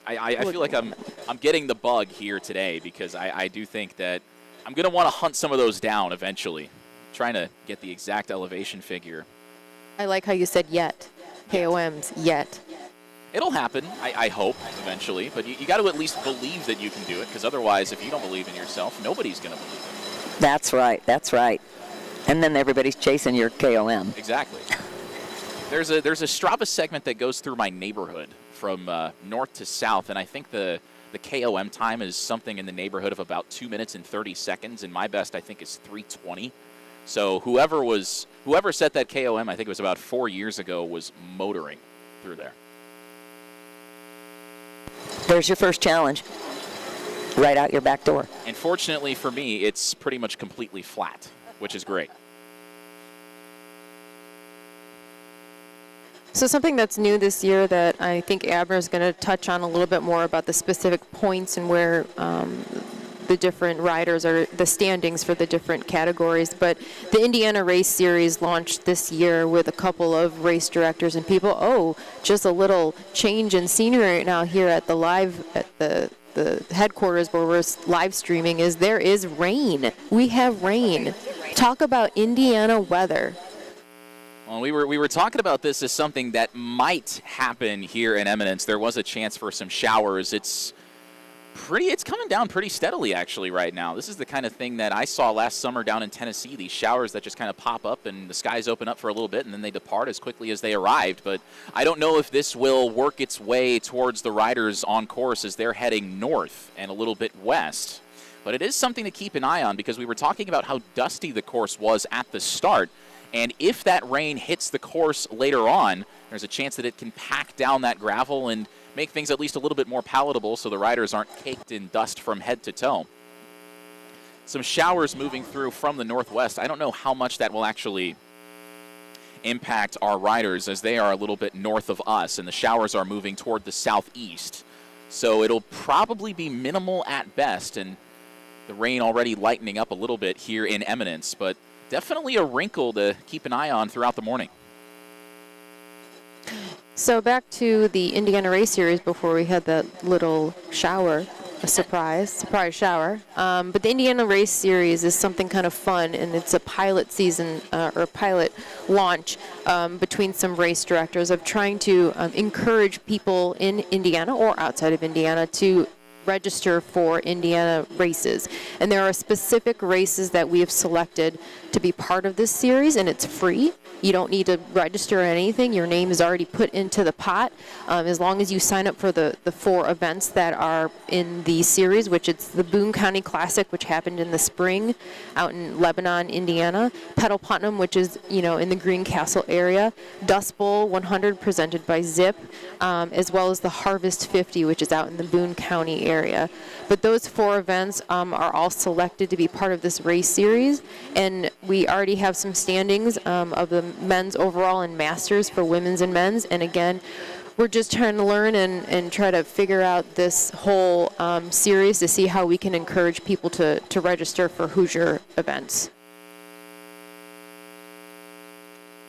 [SPEAKER 1] I feel like I'm getting the bug here today because I do think that I'm going to want to hunt some of those down eventually, trying to get the exact elevation figure.
[SPEAKER 2] I like how you said yet. KOMs, yet.
[SPEAKER 1] It'll happen, I hope, eventually, but you got to at least believe that you can do it, because otherwise, if you don't believe in yourself, nobody's going to believe it.
[SPEAKER 3] That's right. And then everybody's chasing your KOM.
[SPEAKER 1] Exactly. There's a Strava segment that goes through my neighborhood from north to south, and I think the KOM time is something in the neighborhood of about 2 minutes and 30 seconds, and my best, I think, is 3:20. So whoever set that KOM, I think it was about 4 years ago, was motoring through there.
[SPEAKER 3] There's your first challenge, right out your back door.
[SPEAKER 1] And fortunately for me, it's pretty much completely flat, which is great.
[SPEAKER 2] So something that's new this year that I think Abner is going to touch on a little bit more about the specific points and where the different riders or the standings for the different categories. But the Indiana Race Series launched this year with a couple of race directors and people. Oh, just a little change in scenery right now here at the headquarters where we're live streaming there is rain. We have rain. Talk about Indiana weather.
[SPEAKER 1] Well, we were talking about this as something that might happen here in Eminence. There was a chance for some showers. It's coming down pretty steadily actually right now. This is the kind of thing that I saw last summer down in Tennessee, these showers that just kind of pop up and the skies open up for a little bit and then they depart as quickly as they arrived. But I don't know if this will work its way towards the riders on course as they're heading north and a little bit west. But it is something to keep an eye on because we were talking about how dusty the course was at the start. And if that rain hits the course later on, there's a chance that it can pack down that gravel and make things at least a little bit more palatable so the riders aren't caked in dust from head to toe. Some showers moving through from the northwest. I don't know how much that will actually impact our riders as they are a little bit north of us, and the showers are moving toward the southeast. So it'll probably be minimal at best, and the rain already lightening up a little bit here in Eminence, but definitely a wrinkle to keep an eye on throughout the morning.
[SPEAKER 2] So back to the Indiana Race Series before we had that little shower, a surprise shower. But the Indiana Race Series is something kind of fun, and it's a pilot season or pilot launch between some race directors of trying to encourage people in Indiana or outside of Indiana to register for Indiana races. And there are specific races that we have selected to be part of this series, and it's free. You don't need to register or anything. Your name is already put into the pot as long as you sign up for the 4 events that are in the series, which it's the Boone County Classic, which happened in the spring out in Lebanon, Indiana, Petal Putnam, which is in the Greencastle area, Dust Bowl 100 presented by Zipp, as well as the Harvest 50, which is out in the Boone County area. But those 4 events are all selected to be part of this race series, and we already have some standings of the men's overall and masters for women's and men's. And again, we're just trying to learn and try to figure out this whole series to see how we can encourage people to register for Hoosier events.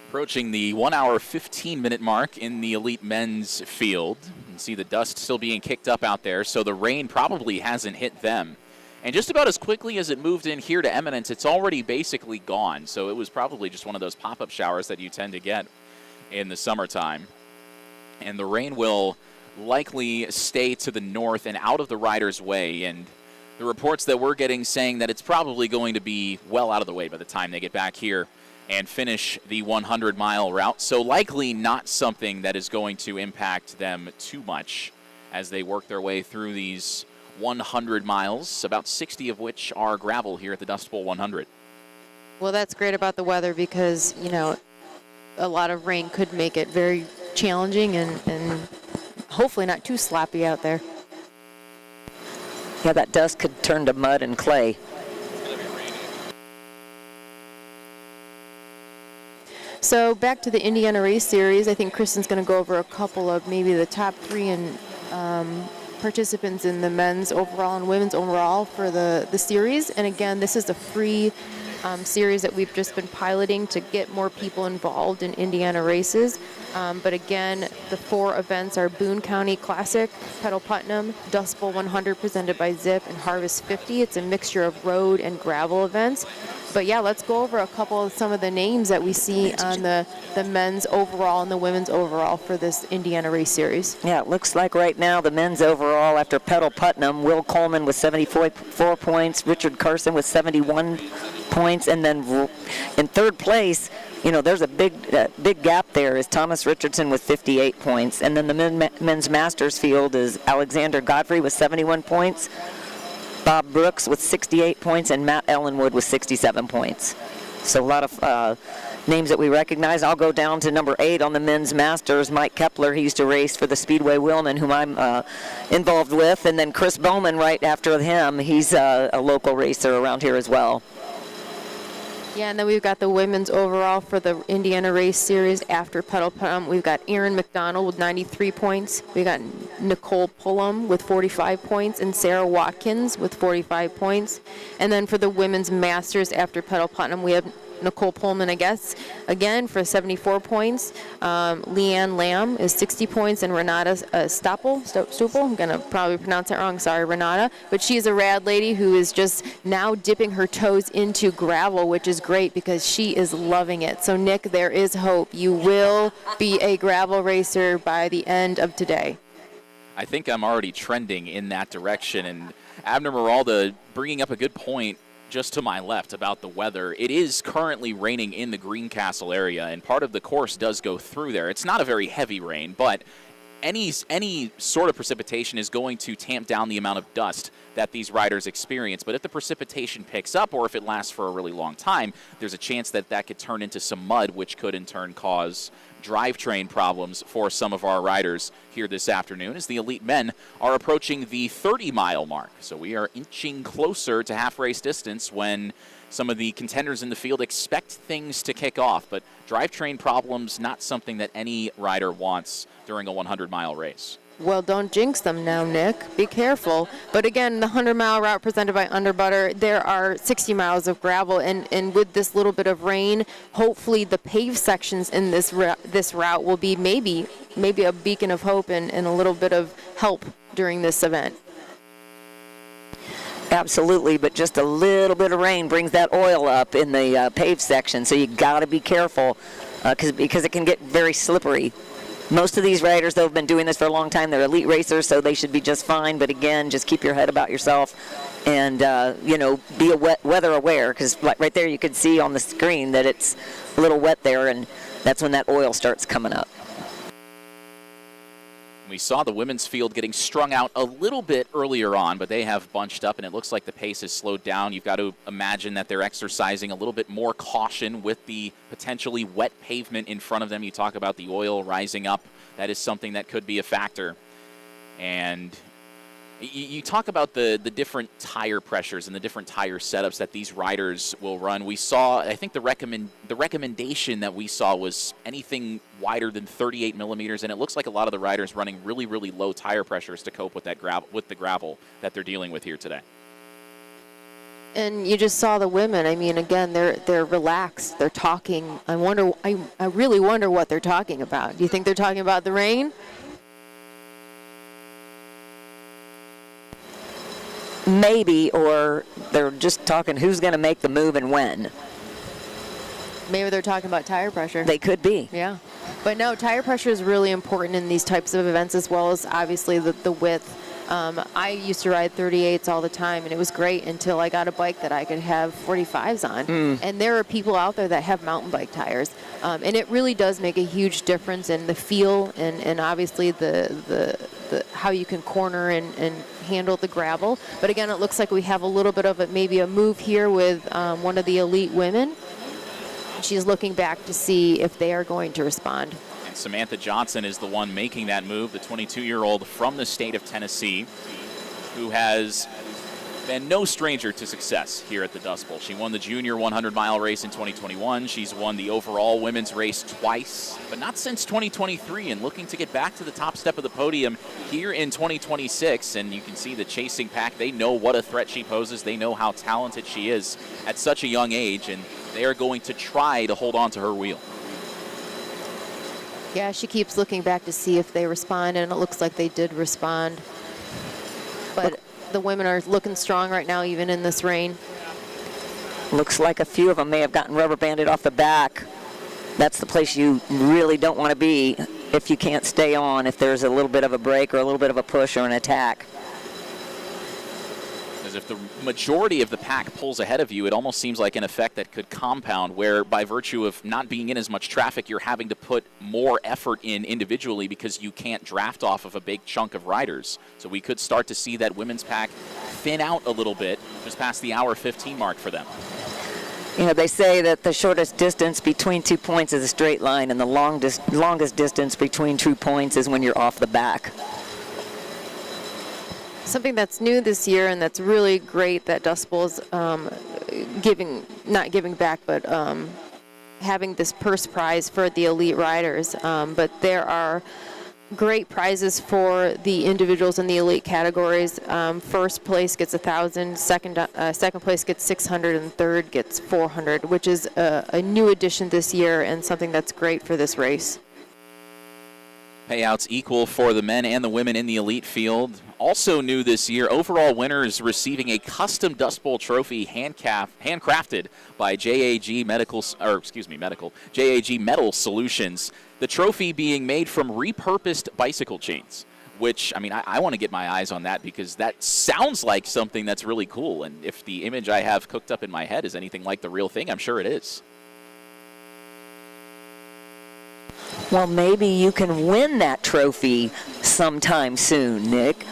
[SPEAKER 1] Approaching the 1 hour 15-minute mark in the elite men's field. You can see the dust still being kicked up out there, so the rain probably hasn't hit them. And just about as quickly as it moved in here to Eminence, it's already basically gone. So it was probably just one of those pop-up showers that you tend to get in the summertime. And the rain will likely stay to the north and out of the riders' way. And the reports that we're getting saying that it's probably going to be well out of the way by the time they get back here and finish the 100-mile route. So likely not something that is going to impact them too much as they work their way through these 100 miles, about 60 of which are gravel here at the Dust Bowl 100.
[SPEAKER 2] Well, that's great about the weather because, a lot of rain could make it very challenging and hopefully not too sloppy out there.
[SPEAKER 3] Yeah, that dust could turn to mud and clay.
[SPEAKER 2] So back to the Indiana Race Series, I think Kristen's going to go over a couple of maybe the top 3 and participants in the men's overall and women's overall for the series. And again, this is a free series that we've just been piloting to get more people involved in Indiana races. But again, the 4 events are Boone County Classic, Petal Putnam, Dust Bowl 100 presented by Zipp, and Harvest 50. It's a mixture of road and gravel events. But yeah, let's go over a couple of some of the names that we see on the men's overall and the women's overall for this Indiana Race Series.
[SPEAKER 3] Yeah, it looks like right now the men's overall after Petal Putnam, Will Coleman with 74 points, Richard Carson with 71 points, and then in 3rd place, there's a big gap there is Thomas Richardson with 58 points. And then the men's masters field is Alexander Godfrey with 71 points, Bob Brooks with 68 points, and Matt Ellenwood with 67 points. So a lot of names that we recognize. I'll go down to number 8 on the men's masters, Mike Kepler. He used to race for the Speedway Wilman, whom I'm involved with. And then Chris Bowman right after him. He's a local racer around here as well.
[SPEAKER 2] Yeah, and then we've got the women's overall for the Indiana Race Series after Pedal Pump. We've got Erin McDonald with 93 points. We got Nicole Pullum with 45 points and Sarah Watkins with 45 points. And then for the women's masters after Pedal Putnam, we have Nicole Pullman, I guess, again for 74 points. Leanne Lamb is 60 points, and Renata Stupel, I'm going to probably pronounce that wrong, sorry, Renata. But she's a rad lady who is just now dipping her toes into gravel, which is great because she is loving it. So, Nick, there is hope. You will be a gravel racer by the end of today.
[SPEAKER 1] I think I'm already trending in that direction, and Abner Maralda bringing up a good point just to my left about the weather. It is currently raining in the Greencastle area, and part of the course does go through there. It's not a very heavy rain, but any sort of precipitation is going to tamp down the amount of dust that these riders experience. But if the precipitation picks up, or if it lasts for a really long time, there's a chance that that could turn into some mud, which could in turn cause drivetrain problems for some of our riders here this afternoon as the elite men are approaching the 30-mile mark. So we are inching closer to half-race distance when some of the contenders in the field expect things to kick off. But drivetrain problems, not something that any rider wants during a 100-mile race.
[SPEAKER 2] Well, don't jinx them now, Nick. Be careful. But again, the 100-mile route presented by Underbutter, there are 60 miles of gravel, and with this little bit of rain, hopefully the paved sections in this route will be maybe a beacon of hope and a little bit of help during this event.
[SPEAKER 3] Absolutely, but just a little bit of rain brings that oil up in the paved section, so you got to be careful because it can get very slippery. Most of these riders, though, have been doing this for a long time. They're elite racers, so they should be just fine. But again, just keep your head about yourself and, be weather aware, because right there you could see on the screen that it's a little wet there, and that's when that oil starts coming up.
[SPEAKER 1] We saw the women's field getting strung out a little bit earlier on, but they have bunched up, and it looks like the pace has slowed down. You've got to imagine that they're exercising a little bit more caution with the potentially wet pavement in front of them. You talk about the oil rising up. That is something that could be a factor. And you talk about the different tire pressures and the different tire setups that these riders will run. We saw, I think the recommendation that we saw was anything wider than 38 millimeters, and it looks like a lot of the riders running really, really low tire pressures to cope with that the gravel that they're dealing with here today.
[SPEAKER 2] And you just saw the women. I mean, again, they're relaxed. They're talking. I really wonder what they're talking about. Do you think they're talking about the rain?
[SPEAKER 3] Maybe, or they're just talking who's going to make the move and when.
[SPEAKER 2] Maybe they're talking about tire pressure.
[SPEAKER 3] They could be.
[SPEAKER 2] Yeah. But no, tire pressure is really important in these types of events, as well as obviously the width. I used to ride 38s all the time, and it was great until I got a bike that I could have 45s on. And there are people out there that have mountain bike tires. And it really does make a huge difference in the feel and obviously the how you can corner and handle the gravel. But again, it looks like we have a little bit of maybe a move here with one of the elite women. She's looking back to see if they are going to respond.
[SPEAKER 1] And Samantha Johnson is the one making that move, the 22-year-old from the state of Tennessee, who has been no stranger to success here at the Dust Bowl. She won the junior 100-mile race in 2021. She's won the overall women's race twice, but not since 2023, and looking to get back to the top step of the podium here in 2026. And you can see the chasing pack. They know what a threat she poses. They know how talented she is at such a young age, and they are going to try to hold on to her wheel.
[SPEAKER 2] Yeah, she keeps looking back to see if they respond, and it looks like they did respond. But the women are looking strong right now, even in this rain.
[SPEAKER 3] Looks like a few of them may have gotten rubber banded off the back. That's the place you really don't want to be if you can't stay on, if there's a little bit of a break or a little bit of a push or an attack.
[SPEAKER 1] Because if the majority of the pack pulls ahead of you, it almost seems like an effect that could compound, where by virtue of not being in as much traffic, you're having to put more effort in individually because you can't draft off of a big chunk of riders. So we could start to see that women's pack thin out a little bit just past the hour 15 mark for them.
[SPEAKER 3] You know, they say that the shortest distance between 2 points is a straight line, and the longest distance between 2 points is when you're off the back.
[SPEAKER 2] Something that's new this year and that's really great that Dust Bowl is not giving back, but having this purse prize for the elite riders. But there are great prizes for the individuals in the elite categories. First place gets 1,000, second place gets 600, and third gets 400, which is a new addition this year and something that's great for this race.
[SPEAKER 1] Payouts equal for the men and the women in the elite field. Also new this year, overall winners receiving a custom Dust Bowl trophy handcrafted by JAG Metal Solutions. The trophy being made from repurposed bicycle chains, which, I mean, I want to get my eyes on that because that sounds like something that's really cool. And if the image I have cooked up in my head is anything like the real thing, I'm sure it is.
[SPEAKER 3] Well, maybe you can win that trophy sometime soon, Nick.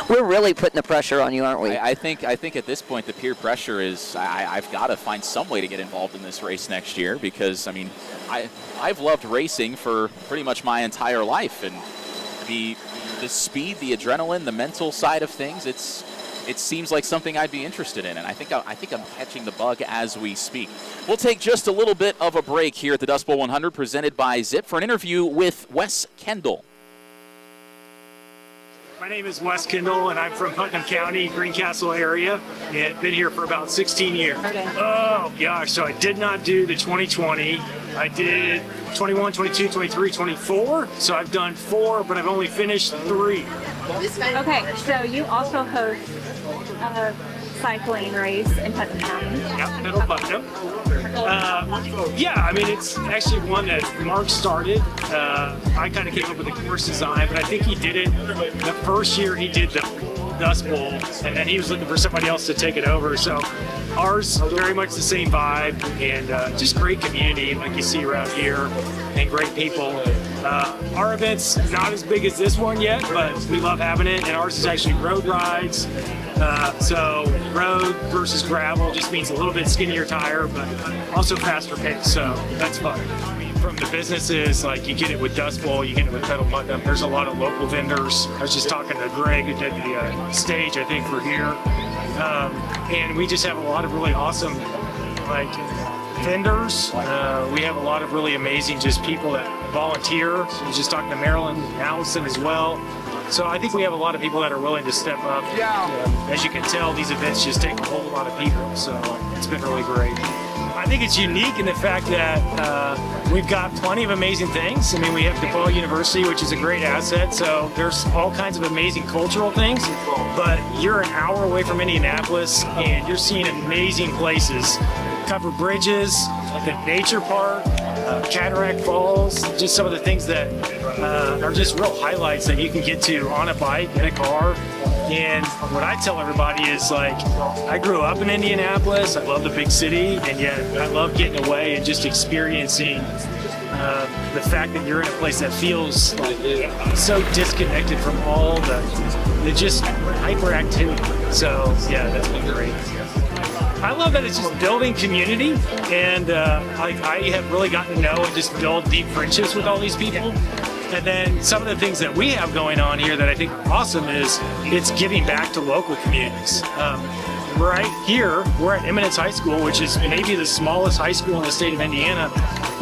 [SPEAKER 3] We're really putting the pressure on you, aren't we?
[SPEAKER 1] I think at this point the peer pressure is I've got to find some way to get involved in this race next year because, I mean, I've loved racing for pretty much my entire life, and the speed, the adrenaline, the mental side of things, it seems like something I'd be interested in, and I think I'm catching the bug as we speak. We'll take just a little bit of a break here at the Dust Bowl 100 presented by Zipp for an interview with Wes Kendall.
[SPEAKER 14] My name is Wes Kendall, and I'm from Putnam County, Greencastle area, and been here for about 16 years. Okay. Oh, gosh, so I did not do the 2020. I did 21, 22, 23, 24, so I've done 4, but I've only finished 3.
[SPEAKER 15] Okay, so you also host a cycling race in Putnam County.
[SPEAKER 14] Yep, Middle Putnam. Yeah, I mean, it's actually one that Mark started. I kind of came up with the course design, but I think he did it the first year he did the Dust Bowl, and then he was looking for somebody else to take it over. So ours, very much the same vibe, and just great community like you see around here, and great people. Our event's not as big as this one yet, but we love having it, and ours is actually road rides. So road versus gravel just means a little bit skinnier tire, but also faster pace, so that's fun. I mean, from the businesses, like you get it with Dust Bowl, you get it with Pedal Putnam, there's a lot of local vendors. I was just talking to Greg who did the stage, I think, for here. And we just have a lot of really awesome, like, vendors. We have a lot of really amazing just people that volunteer. I was just talking to Marilyn and Allison as well. So I think we have a lot of people that are willing to step up. As you can tell, these events just take a whole lot of people, so it's been really great. I think it's unique in the fact that we've got plenty of amazing things. I mean, we have DePaul University, which is a great asset, so there's all kinds of amazing cultural things, but you're an hour away from Indianapolis, and you're seeing amazing places. Covered bridges, the nature park, Cataract Falls, just some of the things that are just real highlights that you can get to on a bike, in a car. And what I tell everybody is, like, I grew up in Indianapolis, I love the big city, and yet I love getting away and just experiencing the fact that you're in a place that feels so disconnected from all the just hyperactivity. So yeah, that's been great. I love that it's just building community, and like I have really gotten to know and just build deep friendships with all these people. And then some of the things that we have going on here that I think are awesome is it's giving back to local communities. Right here, we're at Eminence High School, which is maybe the smallest high school in the state of Indiana.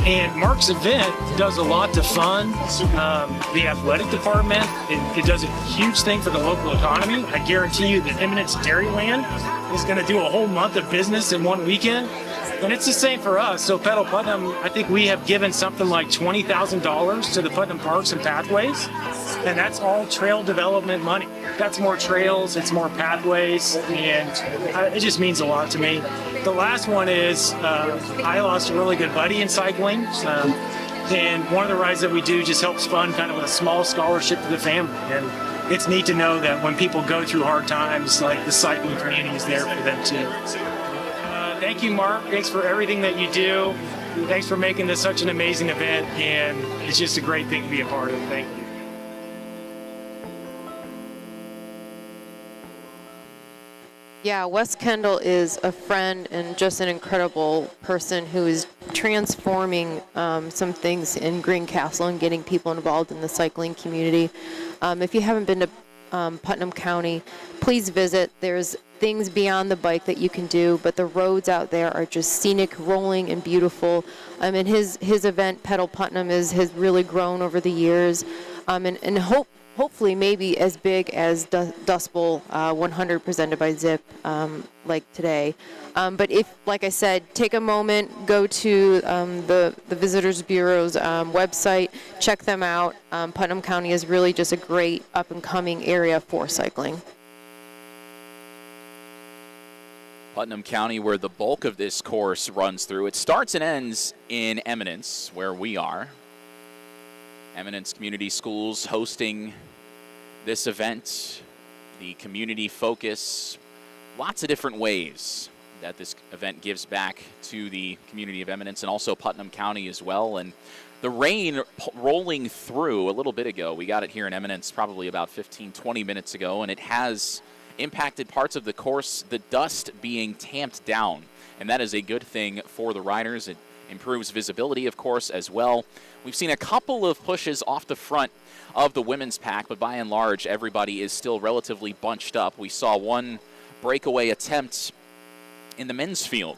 [SPEAKER 14] And Mark's event does a lot to fund the athletic department. It does a huge thing for the local economy. I guarantee you that Eminence Dairyland is going to do a whole month of business in one weekend. And it's the same for us. So Pedal Putnam, I think we have given something like $20,000 to the Putnam Parks and Pathways. And that's all trail development money. That's more trails, it's more pathways, and it just means a lot to me. The last one is I lost a really good buddy in cycling. And one of the rides that we do just helps fund kind of a small scholarship to the family. And it's neat to know that when people go through hard times, like the cycling community is there for them too. Thank you, Mark. Thanks for everything that you do. Thanks for making this such an amazing event, and it's just a great thing to be a part of. Thank you.
[SPEAKER 2] Yeah, Wes Kendall is a friend and just an incredible person who is transforming some things in Greencastle and getting people involved in the cycling community. If you haven't been to Putnam County, please visit. There's things beyond the bike that you can do, but the roads out there are just scenic, rolling, and beautiful. And his event, Pedal Putnam, has really grown over the years, and hopefully maybe as big as Dust Bowl 100 presented by Zipp, like today. But if, like I said, take a moment, go to the Visitors Bureau's website, check them out. Putnam County is really just a great up-and-coming area for cycling.
[SPEAKER 1] Putnam County, where the bulk of this course runs through. It starts and ends in Eminence, where we are. Eminence Community Schools hosting this event, the community focus, lots of different ways that this event gives back to the community of Eminence and also Putnam County as well. And the rain rolling through a little bit ago, we got it here in Eminence probably about 15-20 minutes ago, and it has impacted parts of the course, the dust being tamped down, and that is a good thing for the riders. It improves visibility, of course, as well. We've seen a couple of pushes off the front of the women's pack, but by and large, everybody is still relatively bunched up. We saw one breakaway attempt in the men's field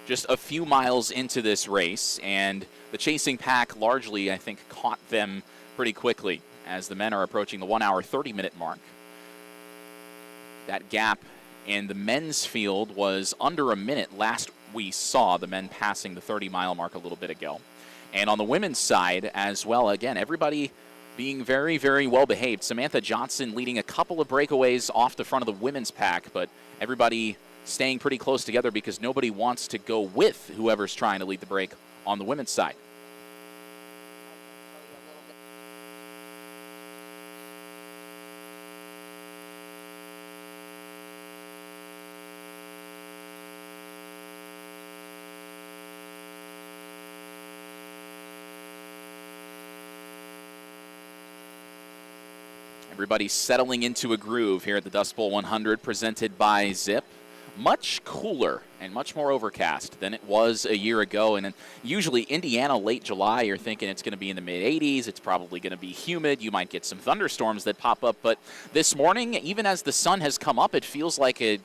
[SPEAKER 1] just a few miles into this race, and the chasing pack largely, I think, caught them pretty quickly as the men are approaching the 1 hour 30-minute mark. That gap in the men's field was under a minute last we saw the men passing the 30-mile mark a little bit ago. And on the women's side as well, again, everybody being very, very well behaved. Samantha Johnson leading a couple of breakaways off the front of the women's pack, but everybody staying pretty close together because nobody wants to go with whoever's trying to lead the break on the women's side. Everybody settling into a groove here at the Dust Bowl 100 presented by Zipp. Much cooler and much more overcast than it was a year ago. And usually Indiana late July, you're thinking it's going to be in the mid-80s. It's probably going to be humid. You might get some thunderstorms that pop up. But this morning, even as the sun has come up, it feels like a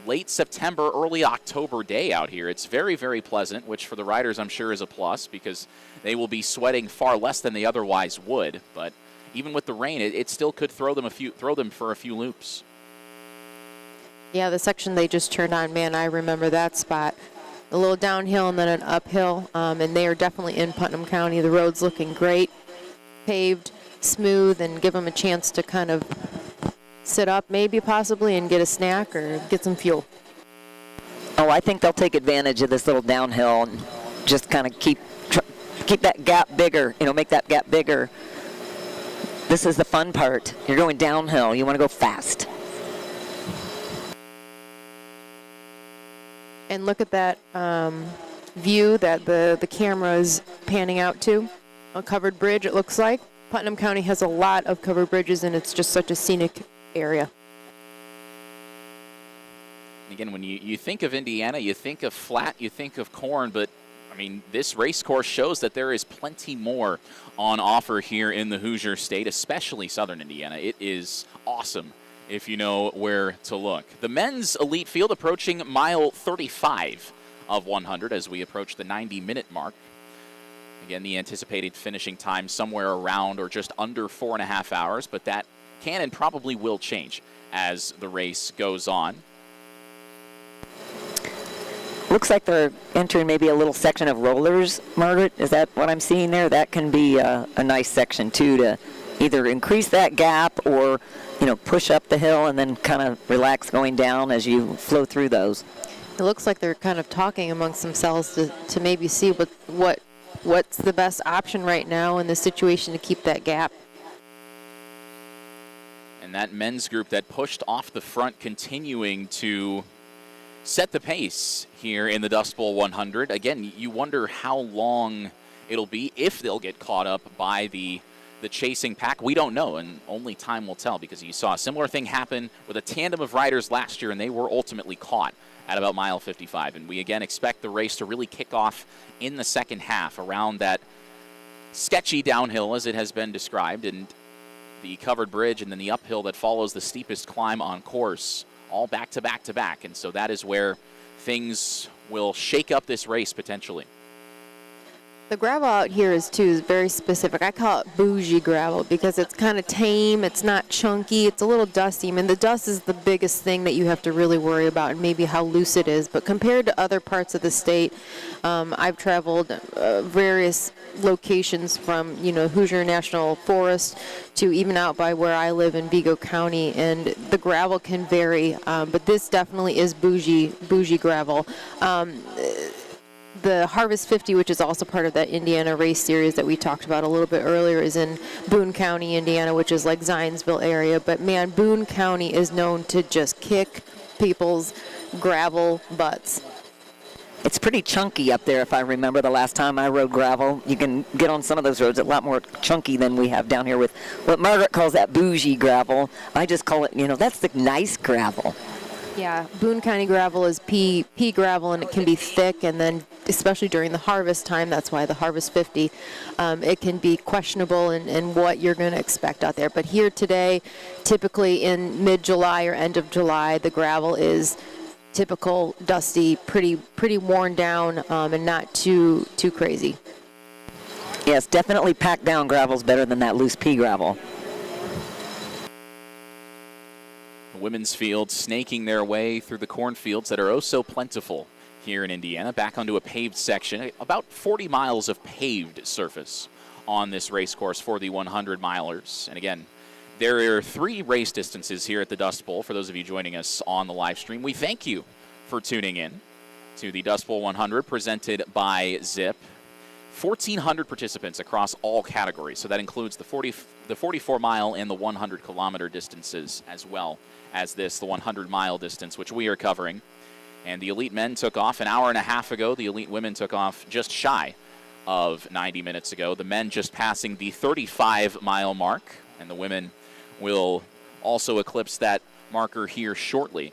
[SPEAKER 1] late September, early October day out here. It's very, very pleasant, which for the riders I'm sure is a plus because they will be sweating far less than they otherwise would. But even with the rain, it still could throw them for a few loops.
[SPEAKER 2] Yeah, the section they just turned on, man, I remember that spot. A little downhill and then an uphill, and they are definitely in Putnam County. The road's looking great, paved, smooth, and give them a chance to kind of sit up maybe possibly and get a snack or get some fuel.
[SPEAKER 3] Oh, I think they'll take advantage of this little downhill and just kind of keep that gap bigger, make that gap bigger. This is the fun part. You're going downhill. You want to go fast.
[SPEAKER 2] And look at that view that the camera is panning out to. A covered bridge, it looks like. Putnam County has a lot of covered bridges, and it's just such a scenic area.
[SPEAKER 1] Again, when you think of Indiana, you think of flat, you think of corn, but I mean, this race course shows that there is plenty more on offer here in the Hoosier State, especially southern Indiana. It is awesome if you know where to look. The men's elite field approaching mile 35 of 100 as we approach the 90-minute mark. Again, the anticipated finishing time somewhere around or just under 4.5 hours, but that can and probably will change as the race goes on.
[SPEAKER 3] Looks like they're entering maybe a little section of rollers, Margaret. Is that what I'm seeing there? That can be a nice section, too, to either increase that gap or, push up the hill and then kind of relax going down as you flow through those.
[SPEAKER 2] It looks like they're kind of talking amongst themselves to maybe see what's the best option right now in this situation to keep that gap.
[SPEAKER 1] And that men's group that pushed off the front continuing to set the pace here in the Dust Bowl 100. Again, you wonder how long it'll be, if they'll get caught up by the chasing pack. We don't know, and only time will tell, because you saw a similar thing happen with a tandem of riders last year, and they were ultimately caught at about mile 55. And we again expect the race to really kick off in the second half around that sketchy downhill as it has been described. And the covered bridge, and then the uphill that follows the steepest climb on course, all back to back to back. And so that is where things will shake up this race potentially.
[SPEAKER 2] The gravel out here is very specific. I call it bougie gravel because it's kind of tame, it's not chunky, it's a little dusty. I mean, the dust is the biggest thing that you have to really worry about, and maybe how loose it is. But compared to other parts of the state, I've traveled various locations from, Hoosier National Forest to even out by where I live in Vigo County, and the gravel can vary, but this definitely is bougie gravel. The Harvest 50, which is also part of that Indiana race series that we talked about a little bit earlier, is in Boone County, Indiana, which is like Zionsville area. But man, Boone County is known to just kick people's gravel butts.
[SPEAKER 3] It's pretty chunky up there, if I remember the last time I rode gravel. You can get on some of those roads a lot more chunky than we have down here with what Margaret calls that bougie gravel. I just call it, that's the nice gravel.
[SPEAKER 2] Yeah, Boone County gravel is pea gravel, and it can be thick, and then especially during the harvest time, that's why the Harvest 50, it can be questionable in what you're going to expect out there. But here today, typically in mid-July or end of July, the gravel is typical, dusty, pretty worn down, and not too crazy.
[SPEAKER 3] Yes, definitely packed down gravel's better than that loose pea gravel.
[SPEAKER 1] The women's field snaking their way through the cornfields that are oh so plentiful here in Indiana, back onto a paved section, about 40 miles of paved surface on this race course for the 100 milers. And again, there are 3 race distances here at the Dust Bowl. For those of you joining us on the live stream, we thank you for tuning in to the Dust Bowl 100 presented by Zipp. 1,400 participants across all categories, so that includes the 44-mile and the 100-kilometer distances, as well as the 100-mile distance, which we are covering. And the elite men took off an hour and a half ago. The elite women took off just shy of 90 minutes ago. The men just passing the 35-mile mark, and the women will also eclipse that marker here shortly.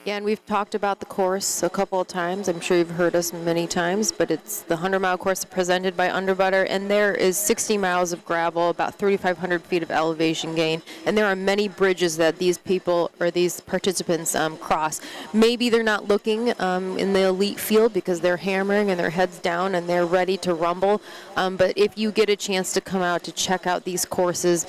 [SPEAKER 2] Yeah, and we've talked about the course a couple of times. I'm sure you've heard us many times, but it's the 100-mile course presented by Underbutter, and there is 60 miles of gravel, about 3,500 feet of elevation gain, and there are many bridges that these people or these participants cross. Maybe they're not looking in the elite field because they're hammering and their heads down and they're ready to rumble, but if you get a chance to come out to check out these courses,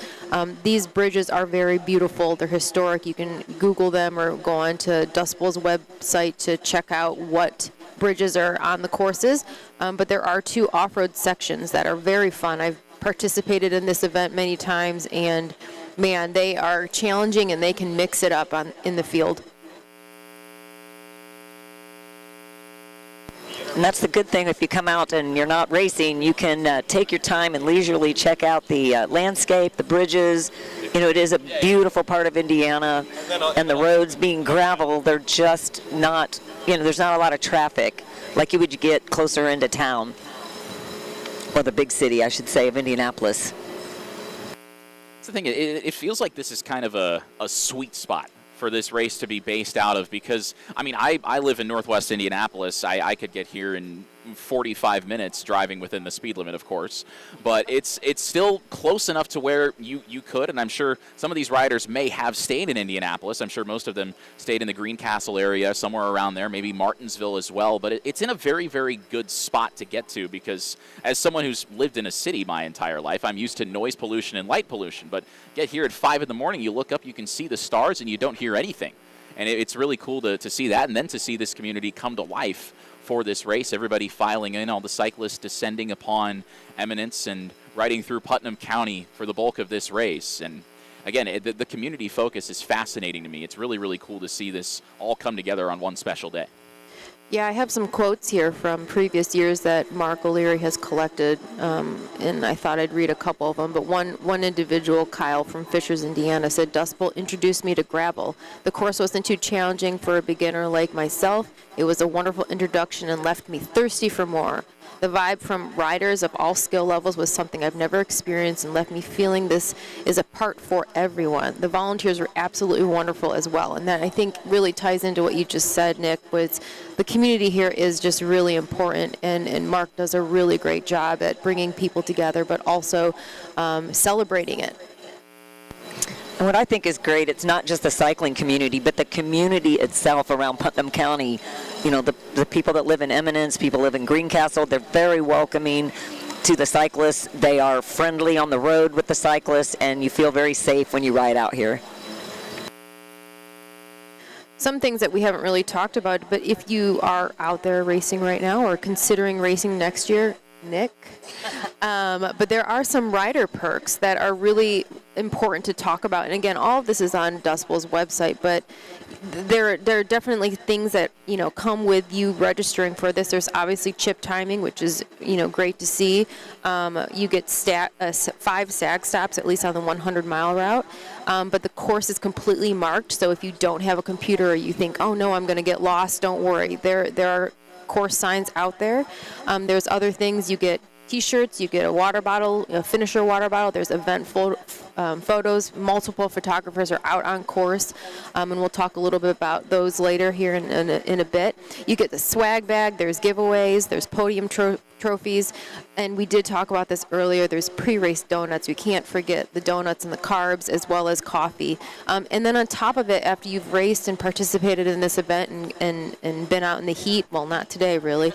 [SPEAKER 2] these bridges are very beautiful. They're historic. You can Google them or go on to Dust Bowl's website to check out what bridges are on the courses, but there are 2 off-road sections that are very fun. I've participated in this event many times, and man, they are challenging and they can mix it up in the field.
[SPEAKER 3] And that's the good thing. If you come out and you're not racing, you can take your time and leisurely check out the landscape, the bridges. It is a beautiful part of Indiana, and the roads being gravel, they're just not, there's not a lot of traffic like you would get closer into town, or the big city, I should say, of Indianapolis.
[SPEAKER 1] That's the thing. It feels like this is kind of a sweet spot for this race to be based out of, because, I live in northwest Indianapolis. I could get here in 45 minutes driving within the speed limit, of course, but it's still close enough to where you could, and I'm sure some of these riders may have stayed in Indianapolis. I'm sure most of them stayed in the Greencastle area, somewhere around there, maybe Martinsville as well, but it's in a very, very good spot to get to, because as someone who's lived in a city my entire life, I'm used to noise pollution and light pollution, but get here at 5 in the morning, you look up, you can see the stars, and you don't hear anything. And it's really cool to see that, and then to see this community come to life for this race. Everybody filing in, all the cyclists descending upon Eminence and riding through Putnam County for the bulk of this race. And again, the community focus is fascinating to me. It's really, really cool to see this all come together on one special day.
[SPEAKER 2] Yeah, I have some quotes here from previous years that Mark O'Leary has collected, and I thought I'd read a couple of them. But one individual, Kyle from Fishers, Indiana, said, "Dust Bowl introduced me to gravel. The course wasn't too challenging for a beginner like myself. It was a wonderful introduction and left me thirsty for more. The vibe from riders of all skill levels was something I've never experienced and left me feeling this is a part for everyone. The volunteers were absolutely wonderful as well, and that I think really ties into what you just said, Nick, was the community here is just really important, and Mark does a really great job at bringing people together, but also celebrating it.
[SPEAKER 3] And what I think is great, it's not just the cycling community, but the community itself around Putnam County. You know, the people that live in Eminence, people live in Greencastle, they're very welcoming to the cyclists. They are friendly on the road with the cyclists, and you feel very safe when you ride out here.
[SPEAKER 2] Some things that we haven't really talked about, but if you are out there racing right now or considering racing next year, Nick, but there are some rider perks that are really important to talk about. And again, all of this is on Dust Bowl's website, but there are definitely things that, you know, come with you registering for this. There's obviously chip timing, which is, you know, great to see. You get 5 SAG stops, at least on the 100-mile route. But the course is completely marked, so if you don't have a computer or you think, oh no, I'm going to get lost, don't worry. There are course signs out there. There's other things. You get T-shirts, you get a water bottle, a finisher water bottle. There's event photos. Multiple photographers are out on course, and we'll talk a little bit about those later here in a bit. You get the swag bag. There's giveaways. There's podium trophies, and we did talk about this earlier. There's pre-race donuts. We can't forget the donuts and the carbs, as well as coffee. And then on top of it, after you've raced and participated in this event and been out in the heat, well, not today really,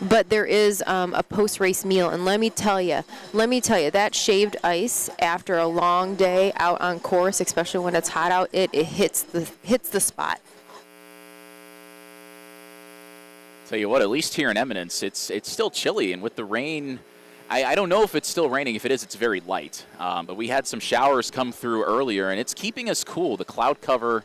[SPEAKER 2] but there is a post-race meal. And let me tell you, that shaved ice after a long day out on course, especially when it's hot out, it hits the spot.
[SPEAKER 1] Tell you what, at least here in Eminence, it's still chilly, and with the rain, I don't know if it's still raining. If it is, it's very light. But we had some showers come through earlier, and it's keeping us cool. The cloud cover,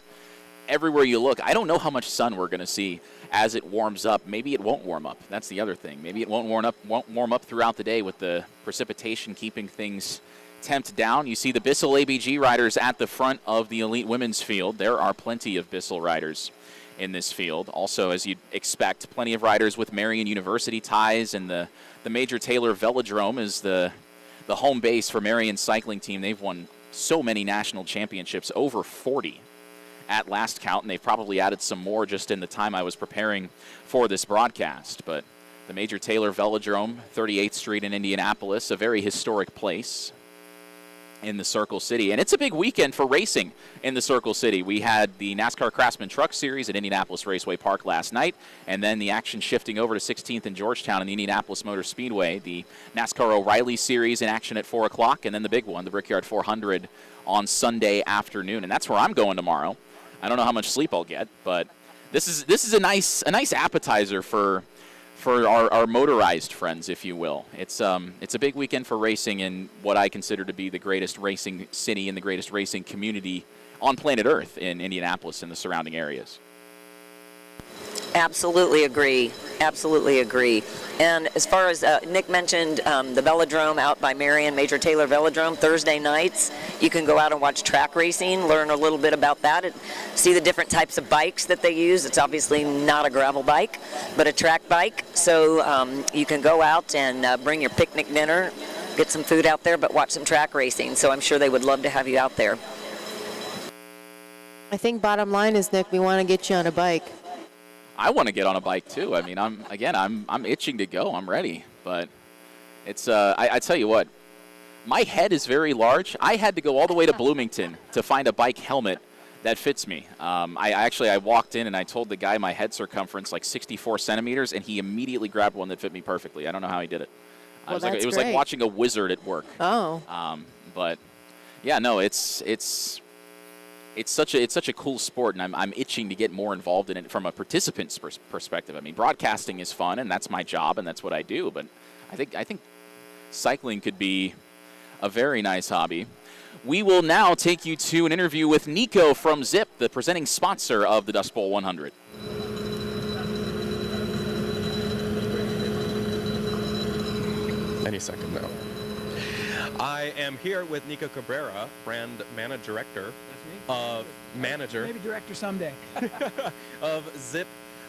[SPEAKER 1] everywhere you look. I don't know how much sun we're going to see as it warms up. Maybe it won't warm up. That's the other thing. Maybe it won't warm up throughout the day with the precipitation keeping things temped down. You see the Bissell ABG riders at the front of the elite women's field. There are plenty of Bissell riders in this field. Also, as you'd expect, plenty of riders with Marian University ties, and the Major Taylor Velodrome is the home base for Marian's cycling team. They've won so many national championships, over 40 at last count, and they've probably added some more just in the time I was preparing for this broadcast. But the Major Taylor Velodrome, 38th Street in Indianapolis, a very historic place in the Circle City. And it's a big weekend for racing in the Circle City. We had the NASCAR Craftsman Truck Series at Indianapolis Raceway Park last night, and then the action shifting over to 16th and Georgetown in the Indianapolis Motor Speedway. The NASCAR O'Reilly Series in action at 4 o'clock, and then the big one, the Brickyard 400, on Sunday afternoon. And that's where I'm going tomorrow. I don't know how much sleep I'll get, but this is a nice appetizer for our motorized friends, if you will. It's a big weekend for racing in what I consider to be the greatest racing city and the greatest racing community on planet Earth in Indianapolis and the surrounding areas.
[SPEAKER 3] Absolutely agree. Absolutely agree. And as far as Nick mentioned, the velodrome out by Marion, Major Taylor Velodrome, Thursday nights, you can go out and watch track racing, learn a little bit about that, and see the different types of bikes that they use. It's obviously not a gravel bike, but a track bike. So you can go out and bring your picnic dinner, get some food out there, but watch some track racing. So I'm sure they would love to have you out there.
[SPEAKER 2] I think bottom line is, Nick, we want to get you on a bike.
[SPEAKER 1] I want to get on a bike too. I mean, I'm itching to go. I'm ready, but it's I tell you what, my head is very large. I had to go all the way to Bloomington to find a bike helmet that fits me. I walked in and I told the guy my head circumference like 64 centimeters, and he immediately grabbed one that fit me perfectly. I don't know how he did it.
[SPEAKER 2] Well,
[SPEAKER 1] it was like watching a wizard at work.
[SPEAKER 2] Oh.
[SPEAKER 1] But yeah, no, it's such a cool sport, and I'm itching to get more involved in it from a participant's perspective. I mean, broadcasting is fun, and that's my job, and that's what I do. But I think cycling could be a very nice hobby. We will now take you to an interview with Nico from Zipp, the presenting sponsor of the Dust Bowl 100.
[SPEAKER 8] Any second now. I am here with Nico Cabrera, brand manager director. Manager.
[SPEAKER 16] Maybe director someday.
[SPEAKER 8] of Zipp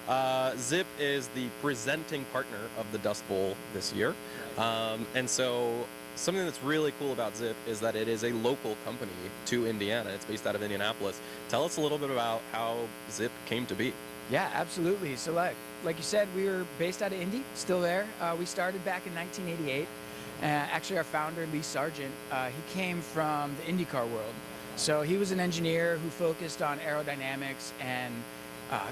[SPEAKER 8] Zipp is the presenting partner of the Dust Bowl this year. And so something that's really cool about Zipp is that it is a local company to Indiana. It's based out of Indianapolis. Tell us a little bit about how Zipp came to be.
[SPEAKER 16] Yeah, absolutely. So like you said, we were based out of Indy, still there. We started back in 1988. Actually, our founder, Lee Sargent, he came from the IndyCar world. So he was an engineer who focused on aerodynamics and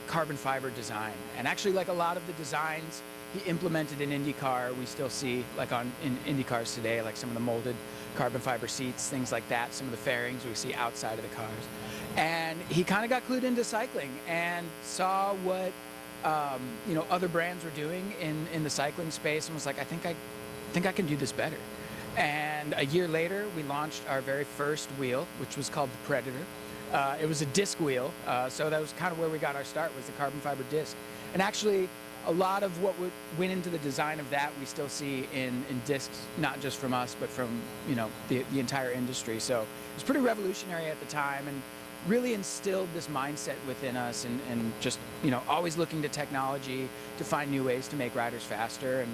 [SPEAKER 16] carbon fiber design. And actually, like a lot of the designs he implemented in IndyCar, we still see like in IndyCars today, like some of the molded carbon fiber seats, things like that, some of the fairings we see outside of the cars. And he kind of got clued into cycling and saw what other brands were doing in the cycling space and was like, I think I can do this better. And a year later, we launched our very first wheel, which was called the Predator. It was a disc wheel, so that was kind of where we got our start, was the carbon fiber disc. And actually, a lot of what went into the design of that we still see in discs, not just from us, but from the entire industry. So it was pretty revolutionary at the time and really instilled this mindset within us and just always looking to technology to find new ways to make riders faster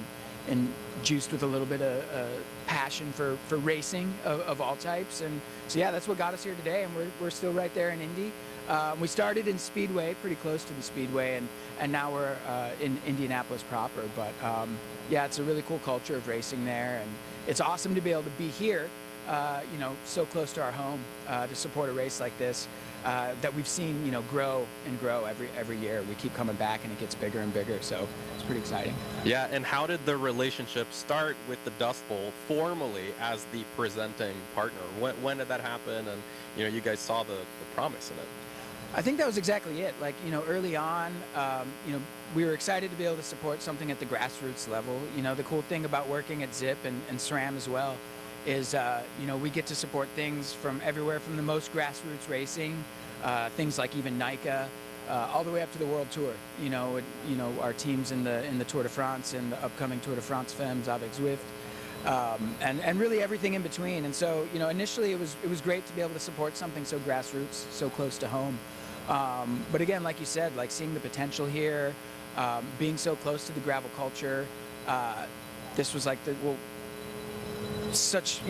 [SPEAKER 16] and juiced with a little bit of passion for racing of all types. And so yeah, that's what got us here today, and we're still right there in Indy. We started in Speedway, pretty close to the Speedway, and now we're in Indianapolis proper. But yeah, it's a really cool culture of racing there, and it's awesome to be able to be here, so close to our home to support a race like this that we've seen, grow and grow every year. We keep coming back, and it gets bigger and bigger. So it's pretty exciting.
[SPEAKER 8] Yeah, and how did the relationship start with the Dust Bowl formally as the presenting partner? When did that happen? And you guys saw the promise in it.
[SPEAKER 16] I think that was exactly it. Like, early on, we were excited to be able to support something at the grassroots level. The cool thing about working at Zipp and SRAM as well is, we get to support things from everywhere from the most grassroots racing, things like even NICA, all the way up to the World Tour. Our teams in the Tour de France and the upcoming Tour de France Femmes avec Zwift. And really everything in between. And so, initially it was great to be able to support something so grassroots, so close to home. But again, like you said, like seeing the potential here, being so close to the gravel culture, this was like such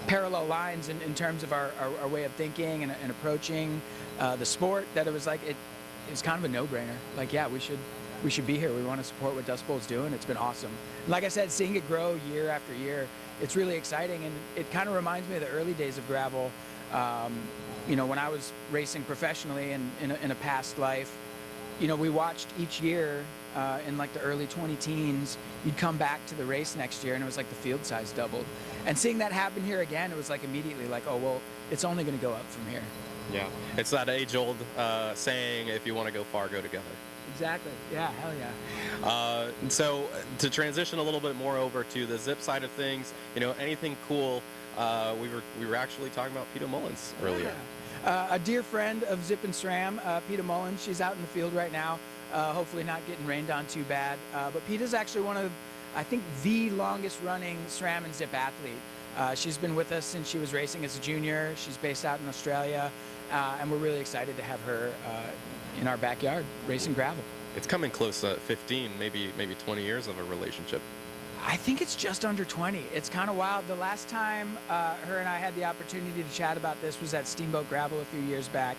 [SPEAKER 16] parallel lines in terms of our way of thinking and approaching the sport, that it was like it's kind of a no-brainer. Like, yeah, we should be here. We want to support what Dust Bowl's doing. It's been awesome. And like I said, seeing it grow year after year, it's really exciting, and it kind of reminds me of the early days of gravel. When I was racing professionally in a past life, we watched each year in like the early 20-teens, you'd come back to the race next year and it was like the field size doubled. And seeing that happen here again, it was like immediately like, oh, well, it's only going to go up from here.
[SPEAKER 8] Yeah, it's that age-old saying, if you want to go far, go together.
[SPEAKER 16] Exactly. Yeah, hell yeah.
[SPEAKER 8] So to transition a little bit more over to the Zipp side of things, anything cool? We were actually talking about Peter Mullins earlier.
[SPEAKER 16] Yeah. A dear friend of Zipp and SRAM, Peter Mullins. She's out in the field right now, hopefully not getting rained on too bad. But Peter's actually one of, I think, the longest running SRAM and Zipp athlete. She's been with us since she was racing as a junior. She's based out in Australia, and we're really excited to have her in our backyard racing gravel.
[SPEAKER 8] It's coming close to 15, maybe 20 years of a relationship.
[SPEAKER 16] I think it's just under 20. It's kind of wild. The last time her and I had the opportunity to chat about this was at Steamboat Gravel a few years back,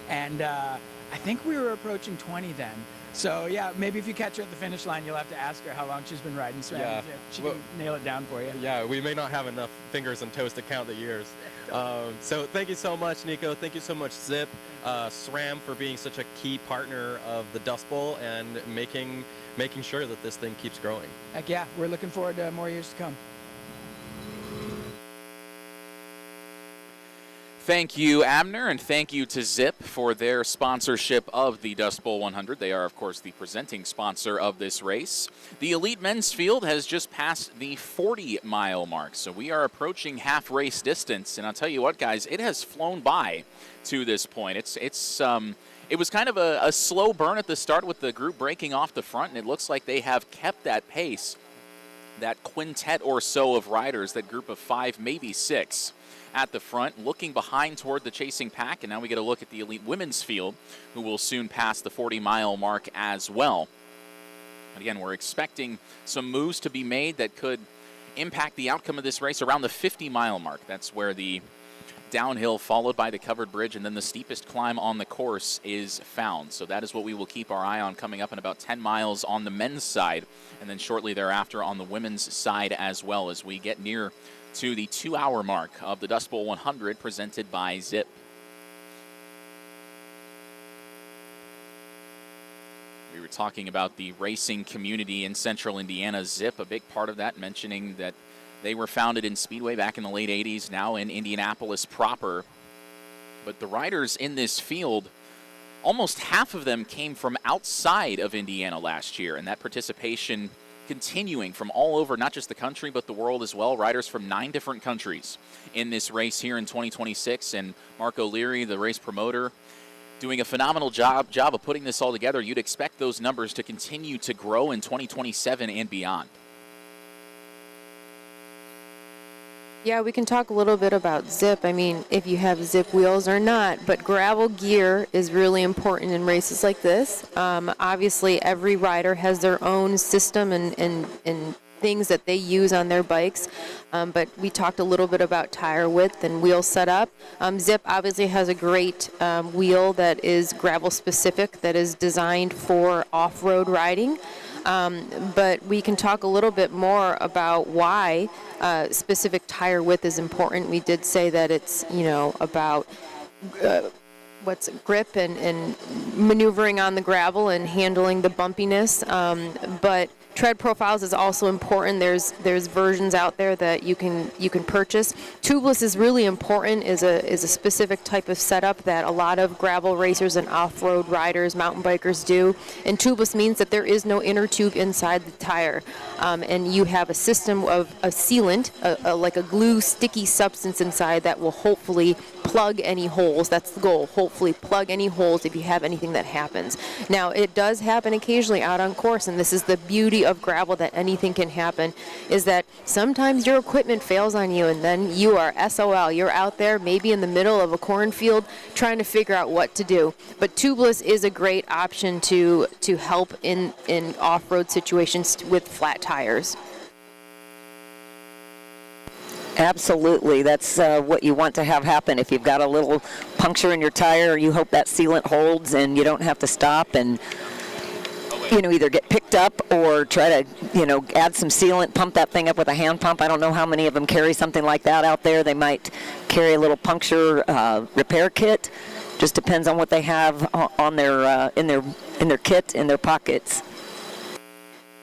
[SPEAKER 16] and I think we were approaching 20 then. So yeah, maybe if you catch her at the finish line, you'll have to ask her how long she's been riding SRAM. Yeah. She can nail it down for you.
[SPEAKER 8] Yeah, we may not have enough fingers and toes to count the years. So thank you so much, Nico. Thank you so much, Zipp, SRAM, for being such a key partner of the Dust Bowl and making sure that this thing keeps growing.
[SPEAKER 16] Heck yeah, we're looking forward to more years to come.
[SPEAKER 1] Thank you, Abner, and thank you to Zipp for their sponsorship of the Dust Bowl 100. They are, of course, the presenting sponsor of this race. The elite men's field has just passed the 40-mile mark, so we are approaching half race distance. And I'll tell you what, guys, it has flown by to this point. It was kind of a slow burn at the start with the group breaking off the front, and it looks like they have kept that pace, that quintet or so of riders, that group of 5, maybe 6. at the front, looking behind toward the chasing pack, and now we get a look at the elite women's field, who will soon pass the 40-mile mark as well. Again, we're expecting some moves to be made that could impact the outcome of this race around the 50-mile mark. That's where the downhill followed by the covered bridge and then the steepest climb on the course is found. So that is what we will keep our eye on coming up in about 10 miles on the men's side, and then shortly thereafter on the women's side as well, as we get near to the 2-hour mark of the Dust Bowl 100 presented by Zipp. We were talking about the racing community in central Indiana. Zipp, a big part of that, mentioning that they were founded in Speedway back in the late 80s, now in Indianapolis proper. But the riders in this field, almost half of them came from outside of Indiana last year, and that participation continuing from all over, not just the country, but the world as well. Riders from 9 different countries in this race here in 2026, and Mark O'Leary, the race promoter, doing a phenomenal job of putting this all together. You'd expect those numbers to continue to grow in 2027 and beyond.
[SPEAKER 2] Yeah, we can talk a little bit about Zipp. I mean, if you have Zipp wheels or not, but gravel gear is really important in races like this. Obviously, every rider has their own system and things that they use on their bikes, but we talked a little bit about tire width and wheel setup. Zipp obviously has a great wheel that is gravel specific, that is designed for off-road riding. But we can talk a little bit more about why specific tire width is important. We did say that it's, about grip and maneuvering on the gravel and handling the bumpiness. But tread profiles is also important. There's versions out there that you can purchase. Tubeless is really important. Is a specific type of setup that a lot of gravel racers and off-road riders, mountain bikers do. And tubeless means that there is no inner tube inside the tire, and you have a system of a sealant, like a glue, sticky substance inside that will hopefully plug any holes. That's the goal. Hopefully plug any holes if you have anything that happens. Now, it does happen occasionally out on course, and this is the beauty of gravel, that anything can happen, is that sometimes your equipment fails on you, and then you are SOL. You're out there maybe in the middle of a cornfield trying to figure out what to do. But tubeless is a great option to help in off-road situations with flat tires.
[SPEAKER 3] Absolutely. That's what you want to have happen. If you've got a little puncture in your tire, you hope that sealant holds and you don't have to stop and either get picked up or try to, add some sealant, pump that thing up with a hand pump. I don't know how many of them carry something like that out there. They might carry a little puncture repair kit. Just depends on what they have on their in their kit, in their pockets.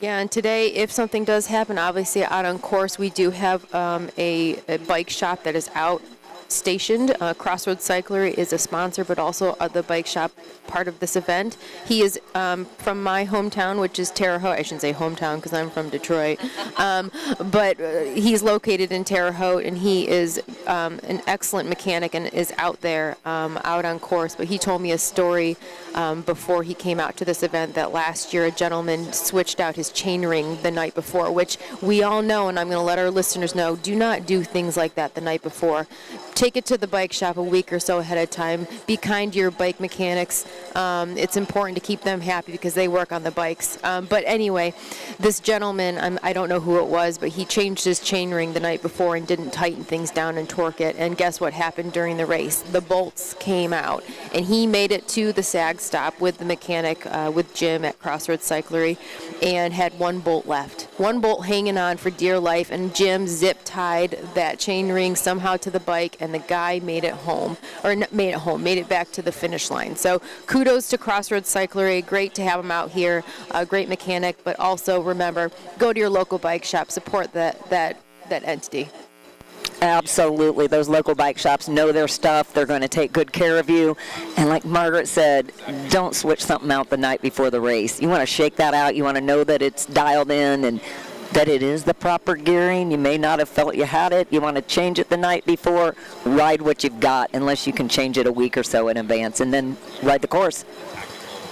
[SPEAKER 2] Yeah, and today, if something does happen, obviously out on course, we do have a bike shop that is out stationed. Crossroads Cyclery is a sponsor, but also the bike shop part of this event. He is from my hometown, which is Terre Haute. I shouldn't say hometown because I'm from Detroit, but he's located in Terre Haute, and he is an excellent mechanic and is out there out on course. But he told me a story before he came out to this event that last year a gentleman switched out his chain ring the night before, which we all know, and I'm going to let our listeners know, do not do things like that the night before. Take it to the bike shop a week or so ahead of time. Be kind to your bike mechanics. It's important to keep them happy because they work on the bikes. But anyway, this gentleman, I don't know who it was, but he changed his chain ring the night before and didn't tighten things down and torque it. And guess what happened during the race? The bolts came out. And he made it to the sag stop with the mechanic, with Jim at Crossroads Cyclery, and had one bolt left. One bolt hanging on for dear life, and Jim zip tied that chain ring somehow to the bike, and the guy made it home, made it back to the finish line. So kudos to Crossroads Cyclery. Great to have him out here. A great mechanic, but also remember, go to your local bike shop, support that entity.
[SPEAKER 3] Absolutely. Those local bike shops know their stuff. They're going to take good care of you. And like Margaret said, don't switch something out the night before the race. You want to shake that out. You want to know that it's dialed in and that it is the proper gearing. You may not have felt you had it. You want to change it the night before. Ride what you've got, unless you can change it a week or so in advance, and then ride the course.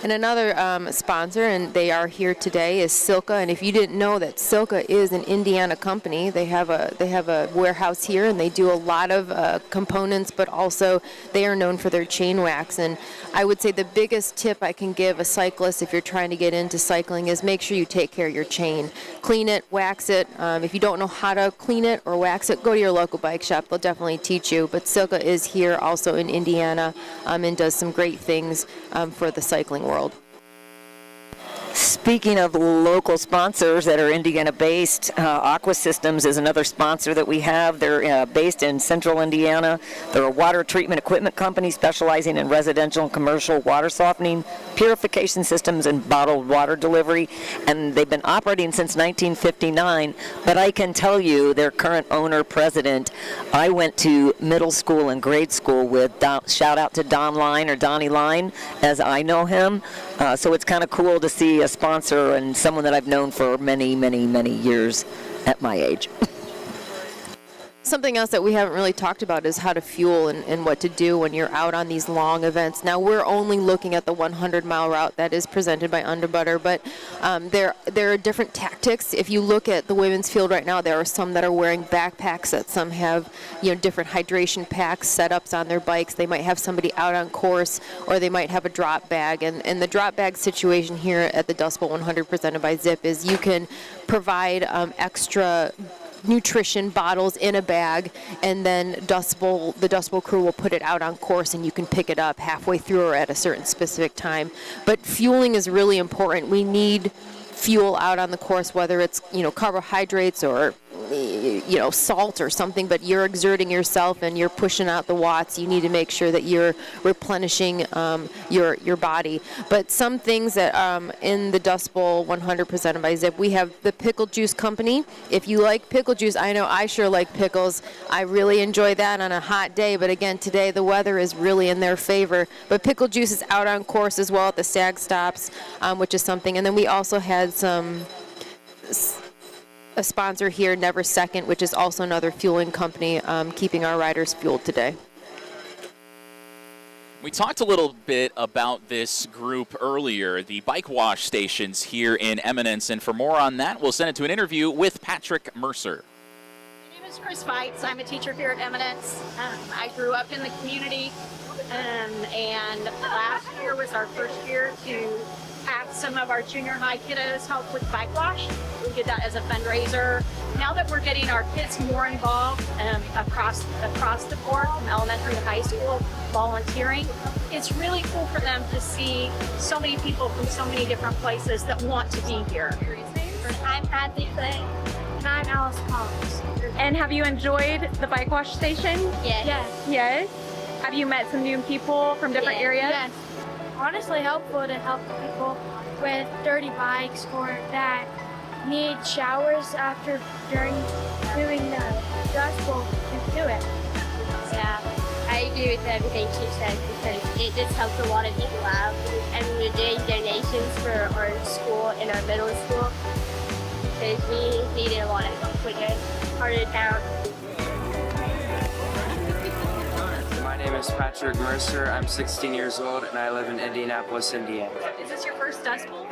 [SPEAKER 2] And another sponsor, and they are here today, is Silka. And if you didn't know that Silka is an Indiana company, they have a warehouse here, and they do a lot of components, but also they are known for their chain wax. And I would say the biggest tip I can give a cyclist if you're trying to get into cycling is make sure you take care of your chain. Clean it, wax it. If you don't know how to clean it or wax it, go to your local bike shop. They'll definitely teach you. But Silka is here also in Indiana and does some great things for the cycling world.
[SPEAKER 3] Speaking of local sponsors that are Indiana-based, Aqua Systems is another sponsor that we have. They're based in central Indiana. They're a water treatment equipment company specializing in residential and commercial water softening, purification systems, and bottled water delivery. And they've been operating since 1959. But I can tell you, their current owner, president, I went to middle school and grade school with. Shout out to Don Line, or Donnie Line, as I know him. So it's kind of cool to see a sponsor and someone that I've known for many, many, many years at my age.
[SPEAKER 2] Something else that we haven't really talked about is how to fuel and what to do when you're out on these long events. Now, we're only looking at the 100-mile route that is presented by Underbutter, but there are different tactics. If you look at the women's field right now, there are some that are wearing backpacks, that some have different hydration packs, setups on their bikes. They might have somebody out on course, or they might have a drop bag. And the drop bag situation here at the Dust Bowl 100 presented by Zipp is you can provide extra nutrition bottles in a bag, and then the Dust Bowl crew will put it out on course, and you can pick it up halfway through or at a certain specific time. But fueling is really important. We need fuel out on the course, whether it's carbohydrates or salt or something, but you're exerting yourself and you're pushing out the watts. You need to make sure that you're replenishing your body. But some things that in the Dust Bowl 100 presented by Zipp, we have the Pickle Juice Company. If you like pickle juice, I know I sure like pickles. I really enjoy that on a hot day, but again, today the weather is really in their favor. But Pickle Juice is out on course as well at the SAG stops, which is something. And then we also had a sponsor here, Never Second, which is also another fueling company, keeping our riders fueled today.
[SPEAKER 1] We talked a little bit about this group earlier, the bike wash stations here in Eminence, and for more on that, we'll send it to an interview with Patrick Mercer.
[SPEAKER 17] My name is Chris Veitz. I'm a teacher here at Eminence. I grew up in the community, and last year was our first year to have some of our junior high kiddos help with bike wash. We did that as a fundraiser. Now that we're getting our kids more involved across the board, from elementary to high school, volunteering, it's really cool for them to see so many people from so many different places that want to be here.
[SPEAKER 18] I'm Hadley Clay. And I'm Alice Collins. And have you enjoyed the bike wash station?
[SPEAKER 17] Yes.
[SPEAKER 18] Yes. Have you met some new people from different areas?
[SPEAKER 17] Yes.
[SPEAKER 18] Honestly helpful to help people with dirty bikes or that need showers during doing the Dust Bowl to do it.
[SPEAKER 11] Yeah, I agree with everything she said because it just helps a lot of people out. And we're doing donations for our school and our middle school because we needed a lot of help with it. Part of town.
[SPEAKER 19] My name is Patrick Mercer. I'm 16 years old and I live in Indianapolis, Indiana.
[SPEAKER 17] Is this your first Dust Bowl?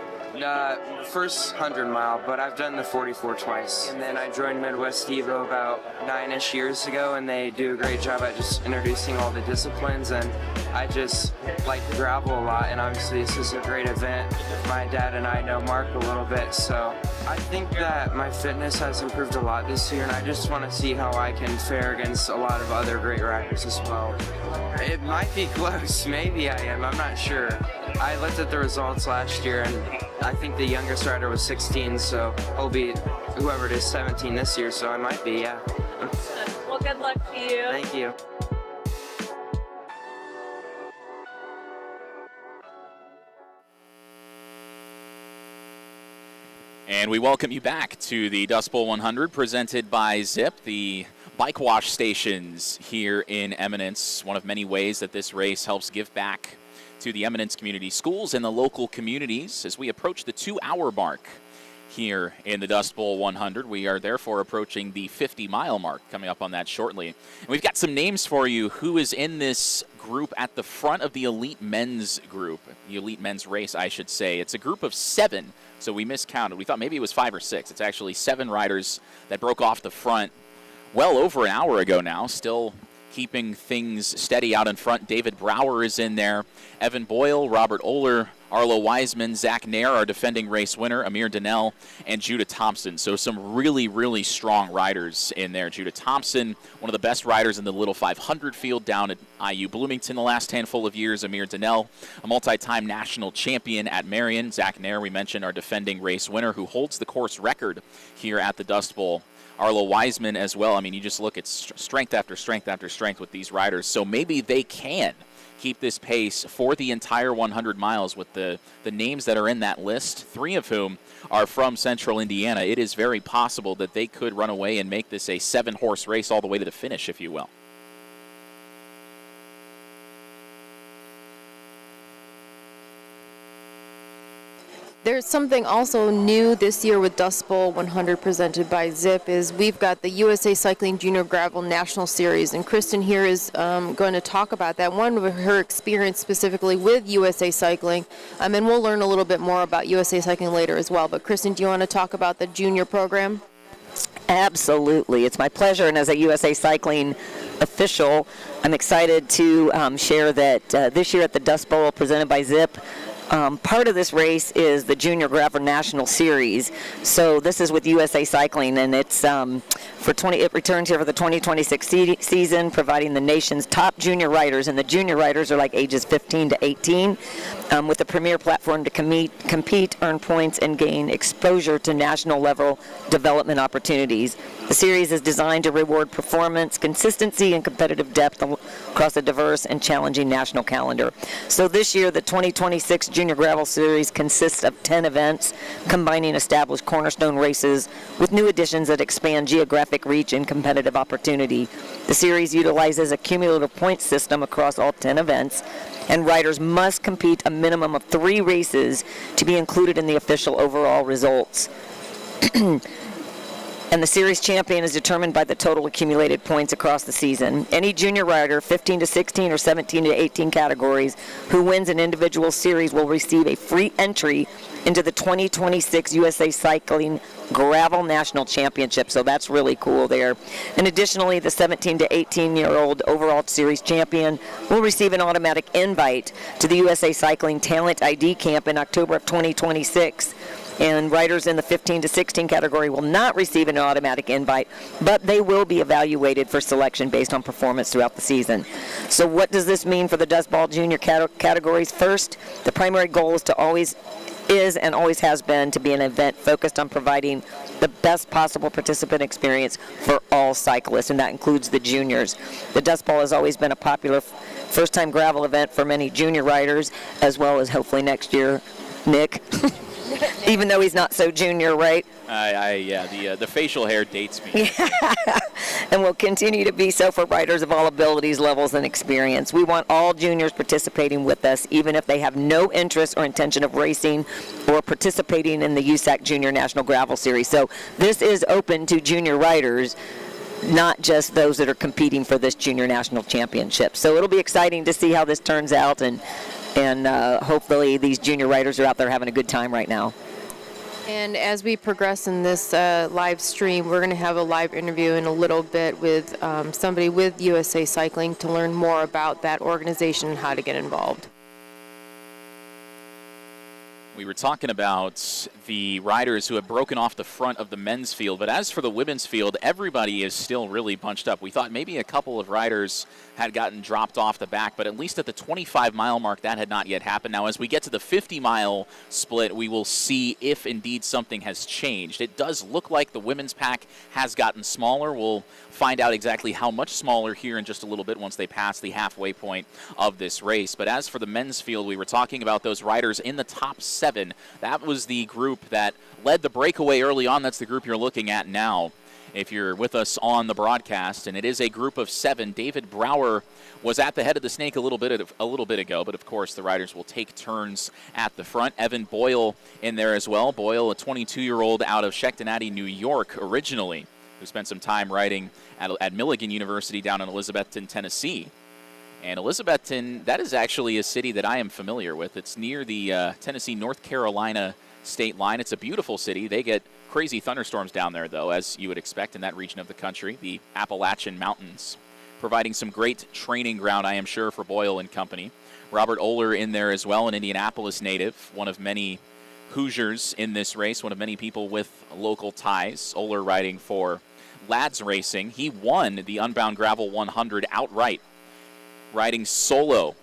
[SPEAKER 19] First 100 mile, but I've done the 44 twice. And then I joined Midwest Evo about 9-ish years ago, and they do a great job at just introducing all the disciplines, and I just like to gravel a lot, and obviously this is a great event. My dad and I know Mark a little bit, so I think that my fitness has improved a lot this year, and I just want to see how I can fare against a lot of other great riders as well. It might be close, maybe I am, I'm not sure. I looked at the results last year, and I think the youngest rider was 16, so he'll be, whoever it is, 17 this year, so I might be, yeah.
[SPEAKER 17] Well, good luck to you.
[SPEAKER 19] Thank you.
[SPEAKER 1] And we welcome you back to the Dust Bowl 100 presented by Zipp, the bike wash stations here in Eminence. One of many ways that this race helps give back to the Eminence Community Schools and the local communities as we approach the 2-hour mark here in the Dust Bowl 100. We are therefore approaching the 50-mile mark, coming up on that shortly. And we've got some names for you who is in this group at the front of the elite men's group, the elite men's race, I should say. It's a group of 7, so we miscounted. We thought maybe it was 5 or 6. It's actually 7 riders that broke off the front well over an hour ago now, still keeping things steady out in front. David Brower is in there. Evan Boyle, Robert Oler, Arlo Wiseman, Zach Nair, our defending race winner, Amir Donnell, and Judah Thompson. So some really, really strong riders in there. Judah Thompson, one of the best riders in the Little 500 field down at IU Bloomington the last handful of years. Amir Donnell, a multi-time national champion at Marion. Zach Nair, we mentioned, our defending race winner, who holds the course record here at the Dust Bowl. Arlo Wiseman as well. I mean, you just look at strength after strength after strength with these riders. So maybe they can keep this pace for the entire 100 miles with the names that are in that list, 3 of whom are from Central Indiana. It is very possible that they could run away and make this a 7-horse race all the way to the finish, if you will.
[SPEAKER 2] There's something also new this year with Dust Bowl 100 presented by Zipp is we've got the USA Cycling Junior Gravel National Series, and Kristen here is going to talk about that, one of her experience specifically with USA Cycling, and we'll learn a little bit more about USA Cycling later as well. But Kristen, do you want to talk about the junior program?
[SPEAKER 3] Absolutely. It's my pleasure, and as a USA Cycling official, I'm excited to share that this year at the Dust Bowl presented by Zipp, part of this race is the Junior Gravel National Series. So this is with USA Cycling, and it's it returns here for the 2026 season, providing the nation's top junior riders, and the junior riders are like ages 15 to 18, with a premier platform to compete, earn points, and gain exposure to national level development opportunities. The series is designed to reward performance, consistency, and competitive depth across a diverse and challenging national calendar. So this year, the 2026 Junior Gravel Series consists of 10 events, combining established cornerstone races with new additions that expand geographic reach and competitive opportunity. The series utilizes a cumulative point system across all 10 events, and riders must compete a minimum of 3 races to be included in the official overall results. And the series champion is determined by the total accumulated points across the season. Any junior rider, 15 to 16 or 17 to 18 categories, who wins an individual series will receive a free entry into the 2026 USA Cycling Gravel National Championship. So that's really cool there. And additionally, the 17 to 18-year-old overall series champion will receive an automatic invite to the USA Cycling Talent ID Camp in October of 2026. And riders in the 15 to 16 category will not receive an automatic invite, but they will be evaluated for selection based on performance throughout the season. So what does this mean for the Dust Bowl Junior categories? First, the primary goal is and always has been to be an event focused on providing the best possible participant experience for all cyclists, and that includes the juniors. The Dust Bowl has always been a popular first-time gravel event for many junior riders, as well as hopefully next year, Nick. Even though he's not so junior, right?
[SPEAKER 1] Yeah, the facial hair dates me.
[SPEAKER 3] And will continue to be so for riders of all abilities, levels, and experience. We want all juniors participating with us, even if they have no interest or intention of racing or participating in the USAC Junior National Gravel Series. So this is open to junior riders, not just those that are competing for this Junior National Championship. So it'll be exciting to see how this turns out, and hopefully these junior riders are out there having a good time right now.
[SPEAKER 2] And as we progress in this live stream, we're going to have a live interview in a little bit with somebody with USA Cycling to learn more about that organization and how to get involved.
[SPEAKER 1] We were talking about the riders who have broken off the front of the men's field, but as for the women's field, everybody is still really bunched up. We thought maybe a couple of riders had gotten dropped off the back, but at least at the 25-mile mark, that had not yet happened. Now, as we get to the 50-mile split, we will see if indeed something has changed. It does look like the women's pack has gotten smaller. We'll find out exactly how much smaller here in just a little bit once they pass the halfway point of this race. But as for the men's field, we were talking about those riders in the top 7. That was the group that led the breakaway early on. That's the group you're looking at now if you're with us on the broadcast, and it is a group of 7. David Brower was at the head of the snake a little bit ago, but of course the riders will take turns at the front. Evan Boyle in there as well. Boyle, a 22-year-old out of Shectanati, New York originally, who spent some time riding at Milligan University down in Elizabethton, Tennessee. And Elizabethton, that is actually a city that I am familiar with. It's near the Tennessee-North Carolina state line. It's a beautiful city. They get crazy thunderstorms down there, though, as you would expect in that region of the country. The Appalachian Mountains, providing some great training ground, I am sure, for Boyle and company. Robert Oehler in there as well, an Indianapolis native, one of many Hoosiers in this race, one of many people with local ties. Oehler riding for Lads Racing. He won the Unbound Gravel 100 outright, riding solo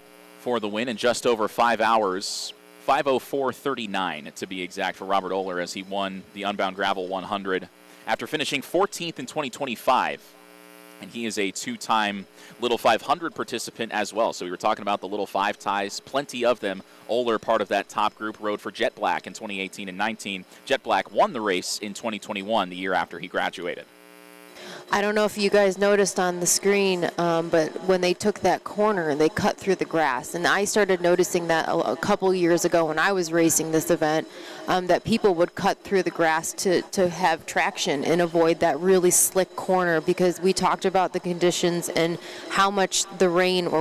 [SPEAKER 1] for the win in just over 5 hours, 5:04:39 to be exact for Robert Oehler, as he won the Unbound Gravel 100 after finishing 14th in 2025. And he is a two-time Little 500 participant as well. So we were talking about the Little 5 ties, plenty of them. Oehler, part of that top group, rode for Jet Black in 2018 and 19. Jet Black won the race in 2021, the year after he graduated.
[SPEAKER 2] I don't know if you guys noticed on the screen, but when they took that corner, they cut through the grass. And I started noticing that a couple years ago when I was racing this event, that people would cut through the grass to have traction and avoid that really slick corner, because we talked about the conditions and how much the rain,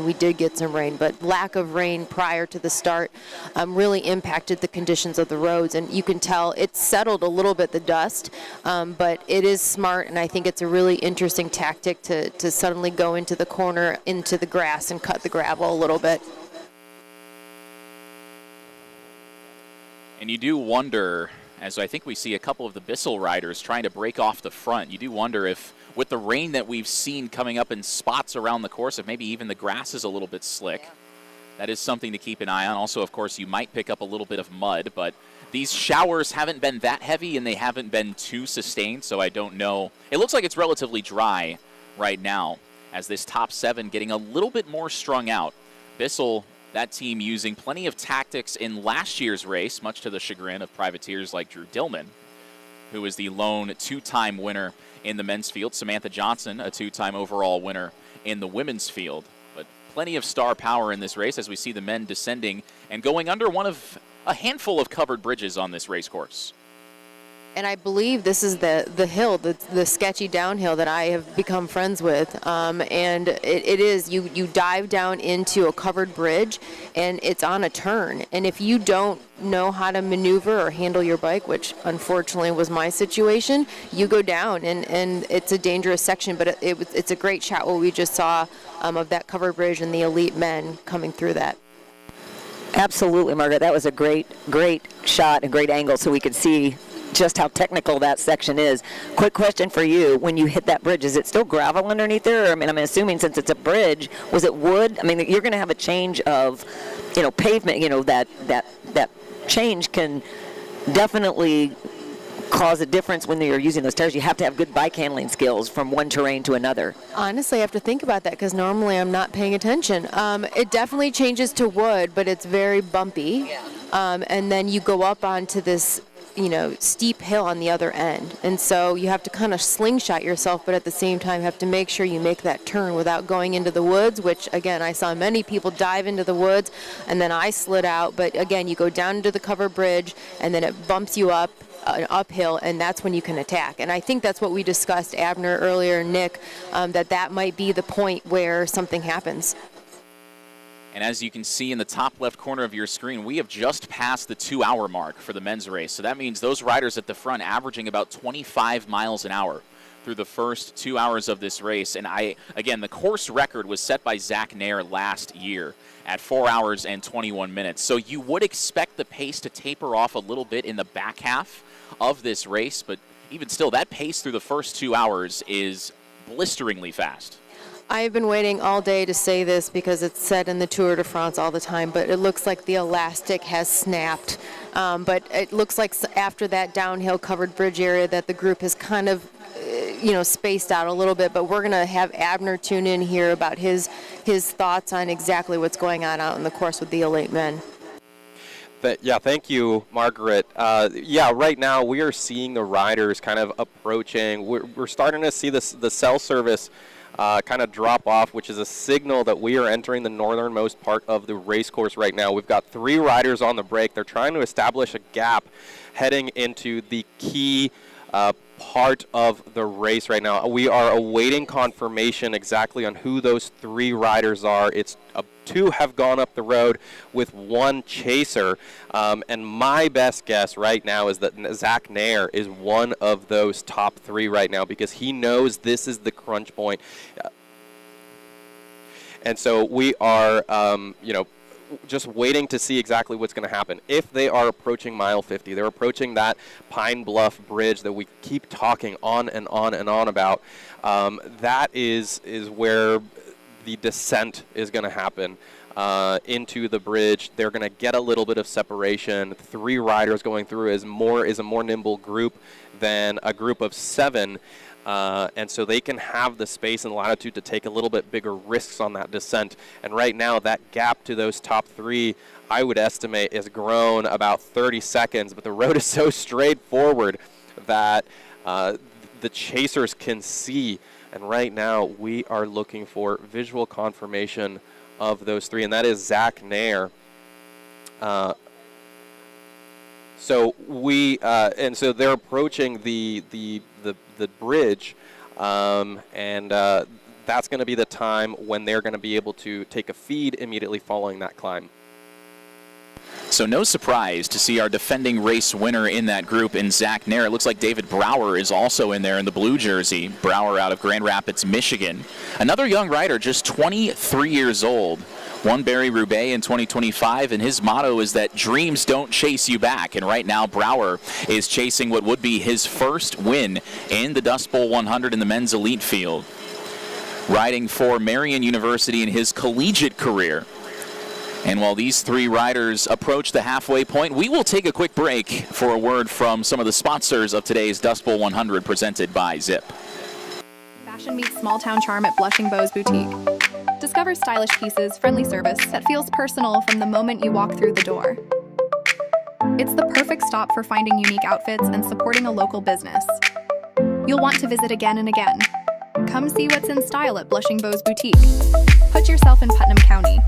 [SPEAKER 2] we did get some rain, but lack of rain prior to the start really impacted the conditions of the roads. And you can tell it's settled a little bit, the dust, but it is smart, and I think it's a really interesting tactic to suddenly go into the corner, into the grass, and cut the gravel a little bit.
[SPEAKER 1] And you do wonder, as I think we see a couple of the Bissell riders trying to break off the front, you do wonder if, with the rain that we've seen coming up in spots around the course, if maybe even the grass is a little bit slick. That is something to keep an eye on. Also, of course, you might pick up a little bit of mud, but these showers haven't been that heavy and they haven't been too sustained, so I don't know. It looks like it's relatively dry right now, as this top 7 getting a little bit more strung out. Bissell, that team using plenty of tactics in last year's race, much to the chagrin of privateers like Drew Dillman, who is the lone 2-time winner in the men's field. Samantha Johnson, a 2-time overall winner in the women's field. But plenty of star power in this race as we see the men descending and going under one of a handful of covered bridges on this race course.
[SPEAKER 2] And I believe this is the hill, the sketchy downhill that I have become friends with. And it is, you dive down into a covered bridge, and it's on a turn. And if you don't know how to maneuver or handle your bike, which unfortunately was my situation, you go down, and it's a dangerous section. But it's a great shot what we just saw of that covered bridge and the elite men coming through that.
[SPEAKER 3] Absolutely, Margaret. That was a great shot, a great angle, so we could see just how technical that section is. Quick question for you: when you hit that bridge, is it still gravel underneath there? Or, I'm assuming since it's a bridge, was it wood? You're going to have a change of, pavement. That change can definitely cause a difference when you're using those tires. You have to have good bike handling skills from one terrain to another.
[SPEAKER 2] Honestly, I have to think about that because normally I'm not paying attention. It definitely changes to wood, but it's very bumpy. And then you go up onto this steep hill on the other end. And so you have to kind of slingshot yourself, but at the same time have to make sure you make that turn without going into the woods, which again, I saw many people dive into the woods and then I slid out. But again, you go down into the covered bridge and then it bumps you up uphill, and that's when you can attack. And I think that's what we discussed, Abner, earlier, Nick, that might be the point where something happens.
[SPEAKER 1] And as you can see in the top left corner of your screen, we have just passed the 2-hour mark for the men's race. So that means those riders at the front averaging about 25 miles an hour through the first 2 hours of this race. And again, the course record was set by Zach Nair last year at 4 hours and 21 minutes. So you would expect the pace to taper off a little bit in the back half of this race, but even still, that pace through the first 2 hours is blisteringly fast.
[SPEAKER 2] I have been waiting all day to say this because it's said in the Tour de France all the time, but it looks like the elastic has snapped. But it looks like after that downhill covered bridge area that the group has kind of spaced out a little bit. But we're going to have Abner tune in here about his thoughts on exactly what's going on out in the course with the elite men.
[SPEAKER 8] Thank you, Margaret. Right now we are seeing the riders kind of approaching. We're starting to see the cell service kind of drop off, which is a signal that we are entering the northernmost part of the race course right now. We've got 3 riders on the break. They're trying to establish a gap heading into the key part of the race right now. We are awaiting confirmation exactly on who those 3 riders are. It's 2 have gone up the road with 1 chaser, and my best guess right now is that Zach Nair is one of those top 3 right now, because he knows this is the crunch point. And so we are, just waiting to see exactly what's going to happen. If they are approaching mile 50, they're approaching that Pine Bluff Bridge that we keep talking on and on and on about, that is where the descent is going to happen into the bridge. They're going to get a little bit of separation. 3 riders going through is a more nimble group than a group of 7. And so they can have the space and latitude to take a little bit bigger risks on that descent. And right now, that gap to those top 3, I would estimate, has grown about 30 seconds. But the road is so straightforward that the chasers can see. And right now, we are looking for visual confirmation of those 3, and that is Zach Nair. So they're approaching the bridge, and that's going to be the time when they're going to be able to take a feed immediately following that climb.
[SPEAKER 1] So no surprise to see our defending race winner in that group in Zach Nair. It looks like David Brower is also in there in the blue jersey. Brower out of Grand Rapids, Michigan. Another young rider, just 23 years old. Won Barry-Roubaix in 2025, and his motto is that dreams don't chase you back. And right now, Brower is chasing what would be his first win in the Dust Bowl 100 in the men's elite field. Riding for Marian University in his collegiate career. And while these 3 riders approach the halfway point, we will take a quick break for a word from some of the sponsors of today's Dust Bowl 100 presented by Zipp.
[SPEAKER 6] Fashion meets small town charm at Blushing Bows Boutique. Discover stylish pieces, friendly service that feels personal from the moment you walk through the door. It's the perfect stop for finding unique outfits and supporting a local business. You'll want to visit again and again. Come see what's in style at Blushing Bows Boutique. Put yourself in Putnam County.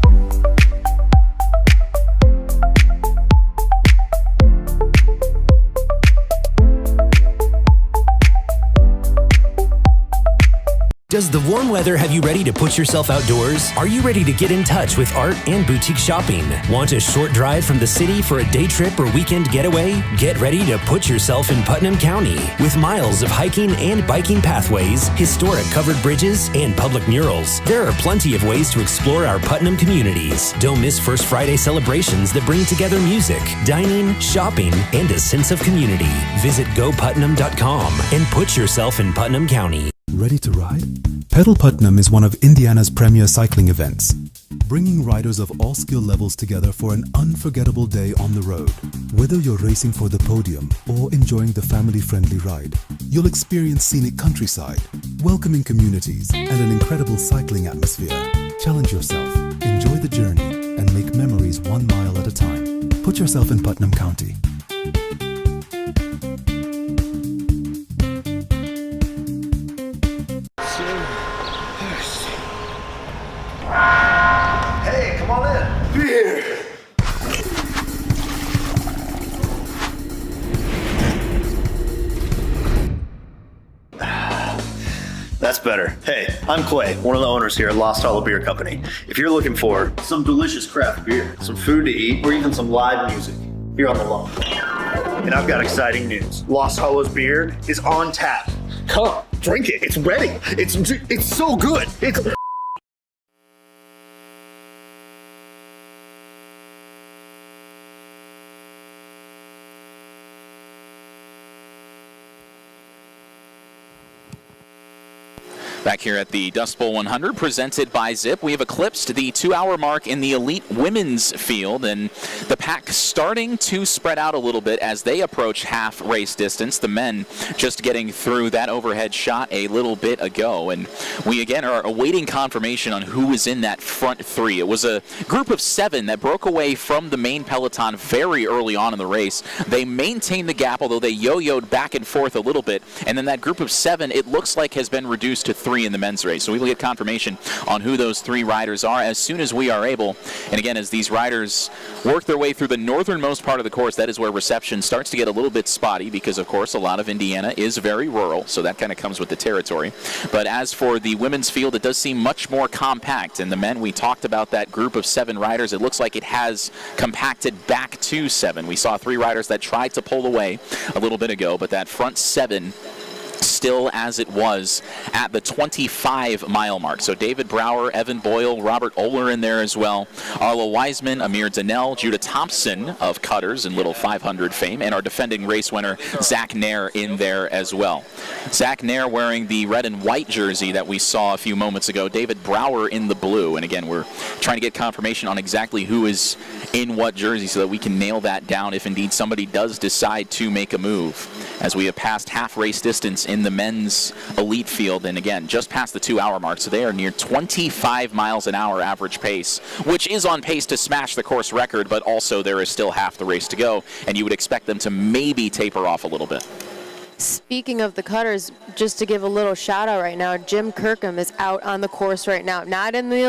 [SPEAKER 4] Does the warm weather have you ready to put yourself outdoors? Are you ready to get in touch with art and boutique shopping? Want a short drive from the city for a day trip or weekend getaway? Get ready to put yourself in Putnam County. With miles of hiking and biking pathways, historic covered bridges, and public murals, there are plenty of ways to explore our Putnam communities. Don't miss First Friday celebrations that bring together music, dining, shopping, and a sense of community. Visit goputnam.com and put yourself in Putnam County.
[SPEAKER 7] Ready to ride? Pedal Putnam is one of Indiana's premier cycling events, bringing riders of all skill levels together for an unforgettable day on the road. Whether you're racing for the podium or enjoying the family-friendly ride, you'll experience scenic countryside, welcoming communities, and an incredible cycling atmosphere. Challenge yourself, enjoy the journey, and make memories 1 mile at a time. Put yourself in Putnam County.
[SPEAKER 20] Hey, come on in. Beer. That's better. Hey, I'm Clay, one of the owners here at Lost Hollow Beer Company. If you're looking for some delicious craft beer, some food to eat, or even some live music, you're on the lawn. And I've got exciting news. Lost Hollow's beer is on tap. Come, drink it. It's ready. It's so good. It's...
[SPEAKER 1] Back here at the Dust Bowl 100, presented by Zipp, we have eclipsed the 2-hour mark in the elite women's field, and the pack starting to spread out a little bit as they approach half race distance. The men just getting through that overhead shot a little bit ago, and we again are awaiting confirmation on who is in that front 3. It was a group of 7 that broke away from the main peloton very early on in the race. They maintained the gap, although they yo-yoed back and forth a little bit, and then that group of 7, it looks like, has been reduced to 3 three in the men's race. So we will get confirmation on who those three riders are as soon as we are able. And again, as these riders work their way through the northernmost part of the course, that is where reception starts to get a little bit spotty because, of course, a lot of Indiana is very rural, so that kind of comes with the territory. But as for the women's field, it does seem much more compact. And the men, we talked about that group of 7 riders. It looks like it has compacted back to 7. We saw 3 riders that tried to pull away a little bit ago, but that front 7 still as it was at the 25-mile mark. So David Brower, Evan Boyle, Robert Oler in there as well. Arlo Wiseman, Amir Donnell, Judah Thompson of Cutters and Little 500 fame, and our defending race winner, Zach Nair, in there as well. Zach Nair wearing the red and white jersey that we saw a few moments ago. David Brower in the blue. And again, we're trying to get confirmation on exactly who is in what jersey so that we can nail that down if indeed somebody does decide to make a move. As we have passed half race distance in the men's elite field, and again, just past the 2-hour mark, so they are near 25 miles an hour average pace, which is on pace to smash the course record, but also there is still half the race to go, and you would expect them to maybe taper off a little bit.
[SPEAKER 2] Speaking of the Cutters, just to give a little shout out right now, Jim Kirkham is out on the course right now. Not in the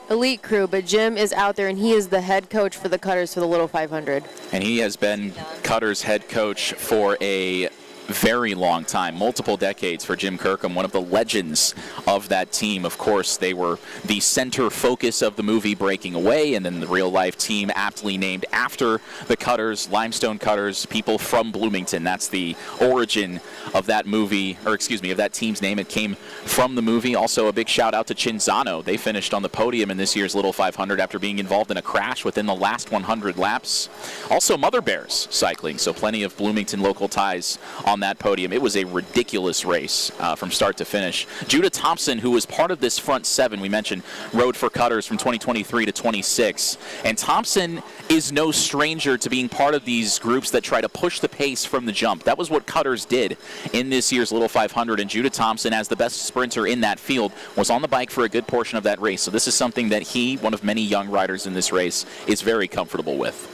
[SPEAKER 2] elite crew, but Jim is out there, and he is the head coach for the Cutters for the Little 500.
[SPEAKER 1] And he has been Cutters head coach for a very long time, multiple decades for Jim Kirkham, one of the legends of that team. Of course, they were the center focus of the movie Breaking Away, and then the real-life team aptly named after the Cutters, Limestone Cutters, people from Bloomington. That's the origin of that movie, or excuse me, of that team's name. It came from the movie. Also, a big shout-out to Cinzano. They finished on the podium in this year's Little 500 after being involved in a crash within the last 100 laps. Also, Mother Bears cycling, so plenty of Bloomington local ties on that podium. It was a ridiculous race from start to finish. Judah Thompson, who was part of this front 7 we mentioned, rode for Cutters from 2023 to 26. And Thompson is no stranger to being part of these groups that try to push the pace from the jump. That was what Cutters did in this year's Little 500, and Judah Thompson, as the best sprinter in that field, was on the bike for a good portion of that race. So this is something that he, one of many young riders in this race, is very comfortable with.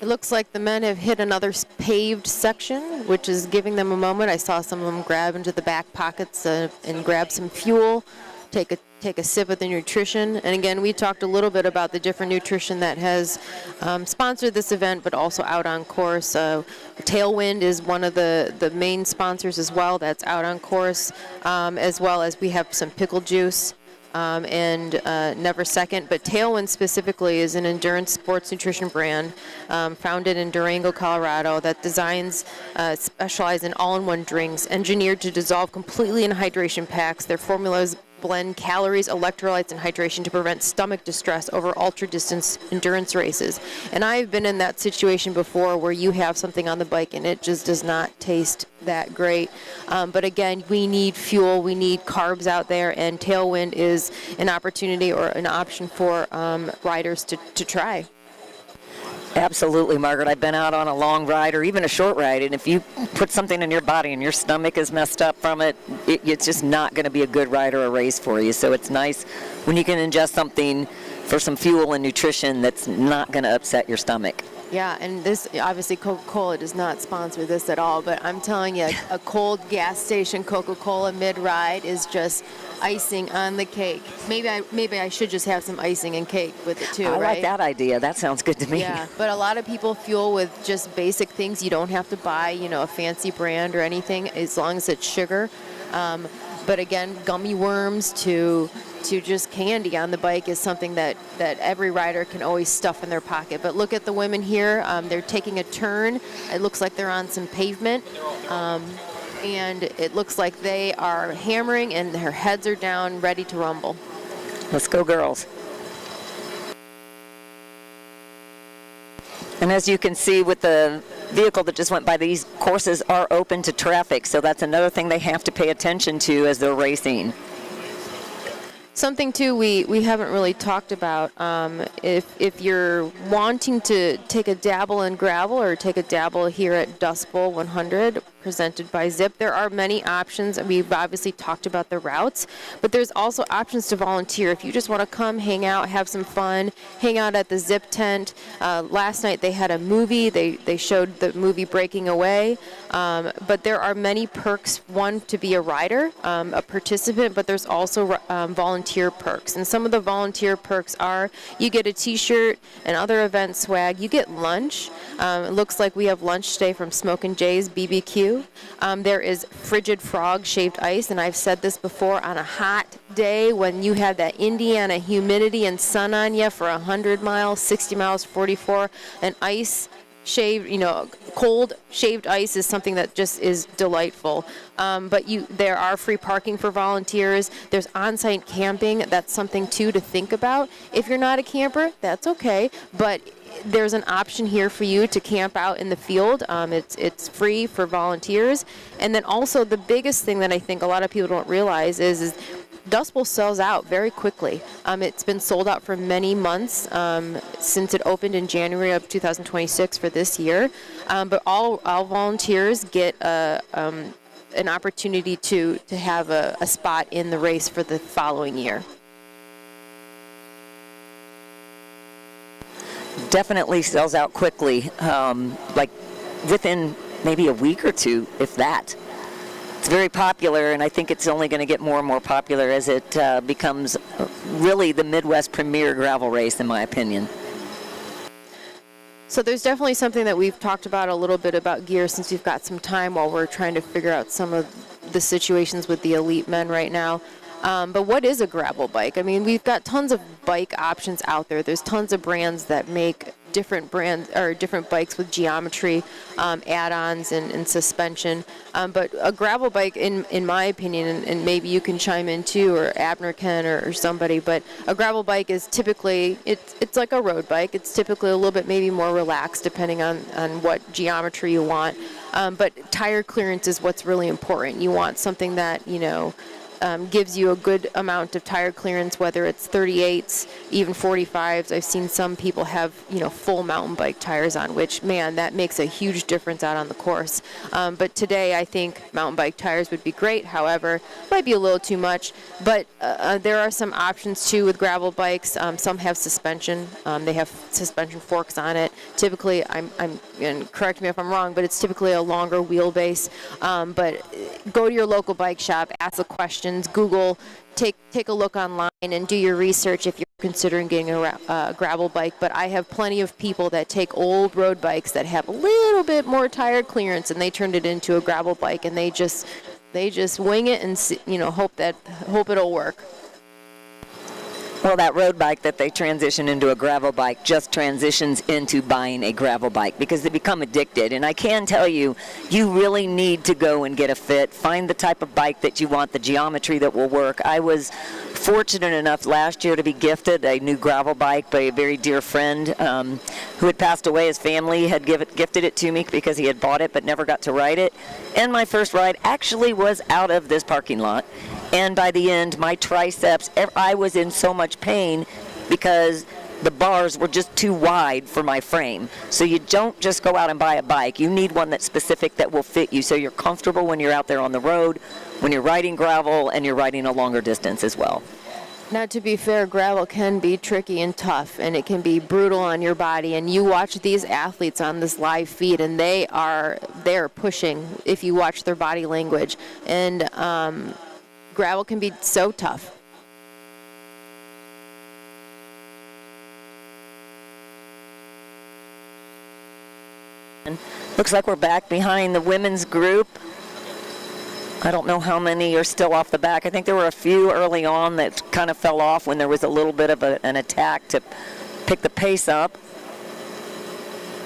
[SPEAKER 2] It looks like the men have hit another paved section, which is giving them a moment. I saw some of them grab into the back pockets and grab some fuel, take a sip of the nutrition. And again, we talked a little bit about the different nutrition that has sponsored this event, but also out on course. Tailwind is one of the main sponsors as well. That's out on course, as well as we have some pickle juice. And Never Second, but Tailwind specifically is an endurance sports nutrition brand founded in Durango, Colorado, that designs, specialize in all-in-one drinks, engineered to dissolve completely in hydration packs. Their formulas blend calories, electrolytes, and hydration to prevent stomach distress over ultra-distance endurance races. And I've been in that situation before where you have something on the bike and it just does not taste that great. But again, we need fuel, we need carbs out there, and Tailwind is an opportunity or an option for riders to try.
[SPEAKER 3] Absolutely, Margaret. I've been out on a long ride or even a short ride, and if you put something in your body and your stomach is messed up from it, it's just not going to be a good ride or a race for you. So it's nice when you can ingest something for some fuel and nutrition that's not going to upset your stomach.
[SPEAKER 2] Yeah, and this, obviously Coca-Cola does not sponsor this at all, but I'm telling you, a cold gas station Coca-Cola mid-ride is just icing on the cake. Maybe I should just have some icing and cake with it too,
[SPEAKER 3] I
[SPEAKER 2] right?
[SPEAKER 3] like that idea. That sounds good to me.
[SPEAKER 2] Yeah, but a lot of people fuel with just basic things. You don't have to buy, a fancy brand or anything as long as it's sugar. But again, gummy worms to just candy on the bike is something that every rider can always stuff in their pocket. But look at the women here. They're taking a turn. It looks like they're on some pavement. And it looks like they are hammering and their heads are down, ready to rumble.
[SPEAKER 3] Let's go, girls. And as you can see with the vehicle that just went by, these courses are open to traffic, so that's another thing they have to pay attention to as they're racing.
[SPEAKER 2] Something too we haven't really talked about, if you're wanting to take a dabble in gravel or take a dabble here at Dust Bowl 100, presented by Zipp. There are many options. We've obviously talked about the routes, but there's also options to volunteer. If you just want to come, hang out, have some fun, hang out at the Zipp tent. Last night they had a movie. They showed the movie Breaking Away. But there are many perks. One, to be a rider, a participant, but there's also volunteer perks. And some of the volunteer perks are you get a t-shirt and other event swag. You get lunch. It looks like we have lunch today from Smokin' Jay's BBQ. There is Frigid Frog shaved ice, and I've said this before, on a hot day when you have that Indiana humidity and sun on you for 100 miles, 60 miles, 44, and ice shaved, cold shaved ice is something that just is delightful. But there are free parking for volunteers. There's on-site camping. That's something too to think about. If you're not a camper, that's okay. But there's an option here for you to camp out in the field. It's free for volunteers. And then also the biggest thing that I think a lot of people don't realize is Dust Bowl sells out very quickly. It's been sold out for many months since it opened in January of 2026 for this year. But all volunteers get an opportunity to have a spot in the race for the following year.
[SPEAKER 3] Definitely sells out quickly, like within maybe a week or two, if that. It's very popular, and I think it's only going to get more and more popular as it becomes really the Midwest premier gravel race, in my opinion.
[SPEAKER 2] So there's definitely something that we've talked about a little bit about gear since we've got some time while we're trying to figure out some of the situations with the elite men right now. But what is a gravel bike? I mean, we've got tons of bike options out there. There's tons of brands that make different brands or different bikes with geometry, add-ons and suspension. But a gravel bike, in my opinion, and maybe you can chime in too, or Abner can, or somebody, but a gravel bike is typically, it's like a road bike. It's typically a little bit maybe more relaxed depending on what geometry you want. But tire clearance is what's really important. You want something that, gives you a good amount of tire clearance, whether it's 38s, even 45s. I've seen some people have, full mountain bike tires on, which, man, that makes a huge difference out on the course. But today, I think mountain bike tires would be great. However, might be a little too much. But there are some options, too, with gravel bikes. Some have suspension. They have suspension forks on it. Typically, and correct me if I'm wrong, but it's typically a longer wheelbase. But go to your local bike shop, ask the questions, Google, take a look online and do your research if you're considering getting a gravel bike. But I have plenty of people that take old road bikes that have a little bit more tire clearance and they turned it into a gravel bike, and they just wing it and hope it'll work.
[SPEAKER 3] Well, that road bike that they transition into a gravel bike just transitions into buying a gravel bike because they become addicted. And I can tell you, you really need to go and get a fit. Find the type of bike that you want, the geometry that will work. I was fortunate enough last year to be gifted a new gravel bike by a very dear friend who had passed away. His family had gifted it to me because he had bought it but never got to ride it. And my first ride actually was out of this parking lot. And by the end, my triceps, I was in so much pain because the bars were just too wide for my frame. So you don't just go out and buy a bike. You need one that's specific that will fit you so you're comfortable when you're out there on the road, when you're riding gravel, and you're riding a longer distance as well.
[SPEAKER 2] Now, to be fair, gravel can be tricky and tough, and it can be brutal on your body. And you watch these athletes on this live feed, and they're pushing if you watch their body language. And gravel can be so tough.
[SPEAKER 3] Looks like we're back behind the women's group. I don't know how many are still off the back. I think there were a few early on that kind of fell off when there was a little bit of an attack to pick the pace up.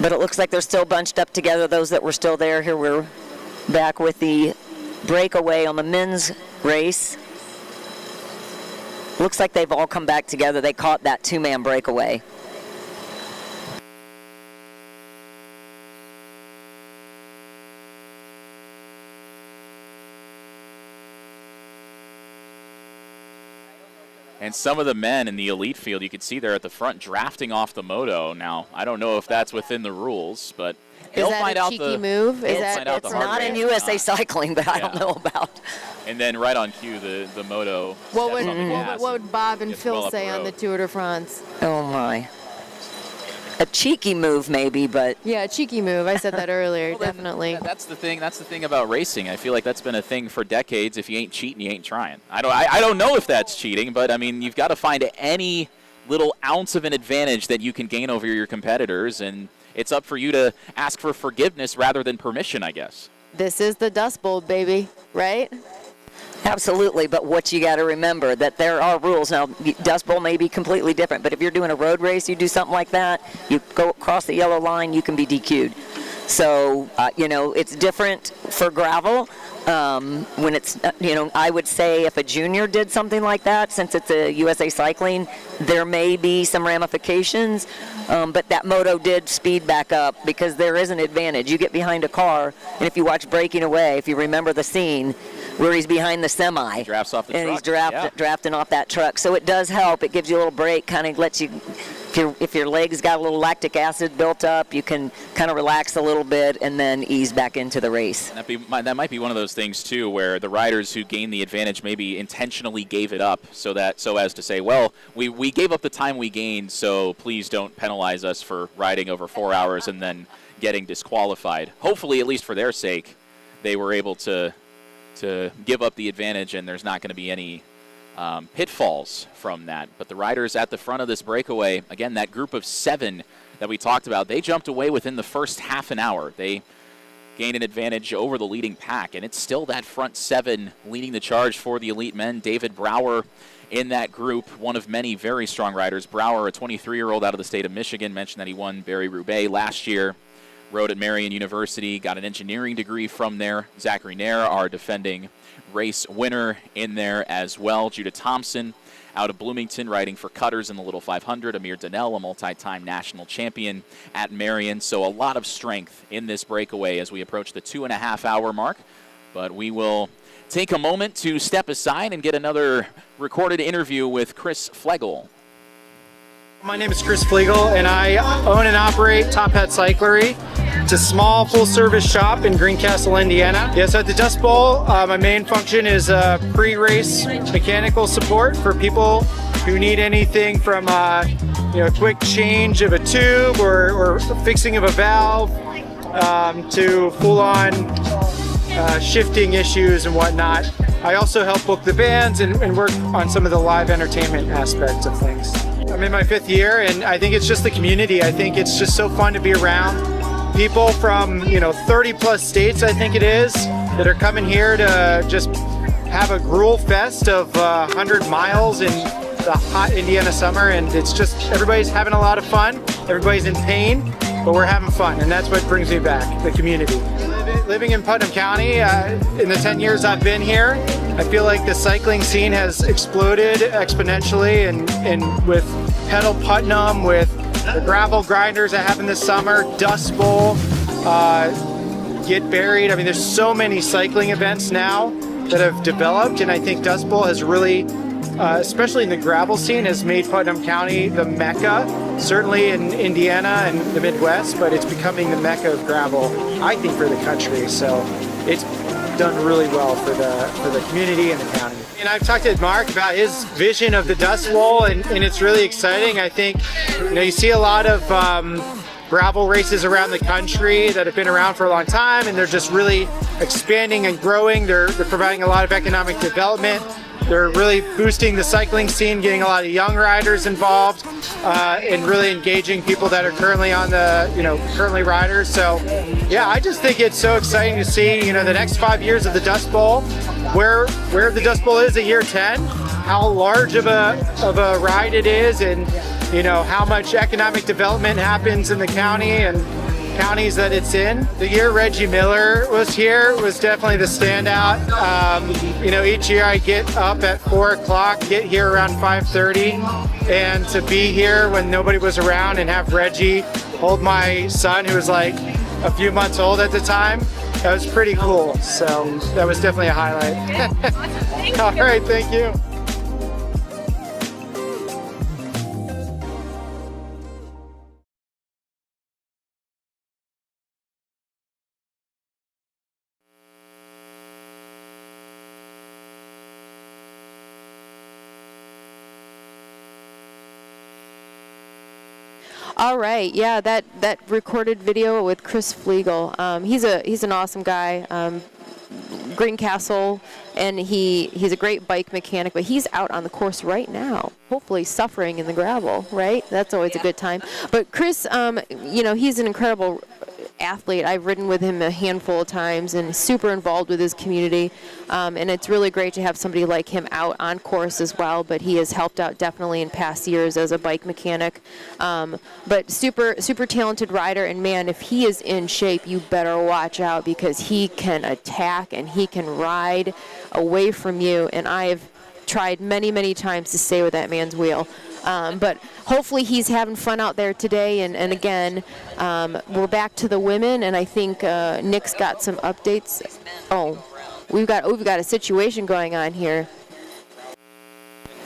[SPEAKER 3] But it looks like they're still bunched up together, those that were still there. Here we're back with the breakaway on the men's race. Looks like they've all come back together. They caught that two-man breakaway.
[SPEAKER 1] And some of the men in the elite field, you can see they're at the front drafting off the moto. Now, I don't know if that's within the rules, but they'll find out the
[SPEAKER 2] cheeky move?
[SPEAKER 3] It's not in USA Cycling, but I don't know about.
[SPEAKER 1] And then right on cue, the moto.
[SPEAKER 2] What
[SPEAKER 1] steps on the gas
[SPEAKER 2] would Bob and
[SPEAKER 1] gets
[SPEAKER 2] Phil
[SPEAKER 1] well up the
[SPEAKER 2] say on
[SPEAKER 1] road.
[SPEAKER 2] the Tour de France?
[SPEAKER 3] Oh my. A cheeky move maybe, but
[SPEAKER 2] Yeah, a cheeky move. I said that earlier, definitely.
[SPEAKER 1] That's the thing. That's the thing about racing. I feel like that's been a thing for decades. If you ain't cheating, you ain't trying. I don't know if that's cheating, but I mean, you've got to find any little ounce of an advantage that you can gain over your competitors, and it's up for you to ask for forgiveness rather than permission, I guess.
[SPEAKER 2] This is the Dust Bowl, baby, right?
[SPEAKER 3] absolutely. But what you got to remember that there are rules. Now, Dust Bowl may be completely different, but if you're doing a road race, you do something like that, you go across the yellow line, you can be DQ'd. So, it's different for gravel. When it's, I would say if a junior did something like that, since it's a USA Cycling, there may be some ramifications. But that moto did speed back up because there is an advantage. You get behind a car, and if you watch Breaking Away, if you remember the scene where he's behind the semi,
[SPEAKER 1] drafts off the
[SPEAKER 3] and
[SPEAKER 1] truck.
[SPEAKER 3] he's drafting off that truck. So it does help. It gives you a little break, kind of lets you. If your legs got a little lactic acid built up, you can kind of relax a little bit and then ease back into the race.
[SPEAKER 1] That might be one of those things too, where the riders who gained the advantage maybe intentionally gave it up so as to say, well, we gave up the time we gained, so please don't penalize us for riding over 4 hours and then getting disqualified. Hopefully, at least for their sake, they were able to give up the advantage, and there's not going to be any pitfalls from that. But the riders at the front of this breakaway, again, that group of 7 that we talked about, they jumped away within the first half an hour. They gained an advantage over the leading pack, and it's still that front 7 leading the charge for the elite men. David Brower in that group, one of many very strong riders. Brower, a 23-year-old out of the state of Michigan, mentioned that he won Barry-Roubaix last year, rode at Marion University, got an engineering degree from there. Zachary Nair, our defending race winner, in there as well. Judah Thompson out of Bloomington, riding for Cutters in the Little 500. Amir Donnell, a multi-time national champion at Marion. So a lot of strength in this breakaway as we approach the 2.5-hour mark. But we will take a moment to step aside and get another recorded interview with Chris Flegel.
[SPEAKER 21] My name is Chris Flegel, and I own and operate Top Hat Cyclery. It's a small full-service shop in Greencastle, Indiana. Yeah, so at the Dust Bowl, my main function is pre-race mechanical support for people who need anything from a quick change of a tube or fixing of a valve to full-on shifting issues and whatnot. I also help book the bands and work on some of the live entertainment aspects of things. I'm in my 5th year, and I think it's just the community. I think it's just so fun to be around people from 30 plus states, I think it is, that are coming here to just have a gruel fest of 100 miles in the hot Indiana summer, and it's just everybody's having a lot of fun, everybody's in pain, but we're having fun, and that's what brings me back, the community. Living in Putnam County, in the 10 years I've been here, I feel like the cycling scene has exploded exponentially, and with Pedal Putnam, with the gravel grinders that happen this summer, Dust Bowl, Get Buried. I mean, there's so many cycling events now that have developed, and I think Dust Bowl has really, especially in the gravel scene, has made Putnam County the mecca, certainly in Indiana and the Midwest, but it's becoming the mecca of gravel, I think, for the country. So it's done really well for the community and the county. And I've talked to Mark about his vision of the Dust Bowl, and it's really exciting. I think you see a lot of gravel races around the country that have been around for a long time, and they're just really expanding and growing. They're providing a lot of economic development. They're really boosting the cycling scene, getting a lot of young riders involved, and really engaging people that are currently on the, currently riders. So, yeah, I just think it's so exciting to see, the next 5 years of the Dust Bowl, where the Dust Bowl is at year 10, how large of a ride it is, and how much economic development happens in the county and counties that it's in. The year Reggie Miller was here was definitely the standout. Each year I get up at 4 o'clock, get here around 5:30, and to be here when nobody was around and have Reggie hold my son, who was like a few months old at the time, that was pretty cool. So that was definitely a highlight. All right, thank you.
[SPEAKER 2] All right, yeah, that recorded video with Chris Flegel. He's an awesome guy. Greencastle, and he's a great bike mechanic, but he's out on the course right now, hopefully suffering in the gravel, right? That's always a good time. But Chris, he's an incredible athlete. I've ridden with him a handful of times and super involved with his community, and it's really great to have somebody like him out on course as well, but he has helped out definitely in past years as a bike mechanic. But super talented rider, and man, if he is in shape, you better watch out, because he can attack and he can ride away from you, and I have tried many times to stay with that man's wheel. But hopefully he's having fun out there today. And again, we're back to the women, and I think Nick's got some updates. Oh, we've got a situation going on here.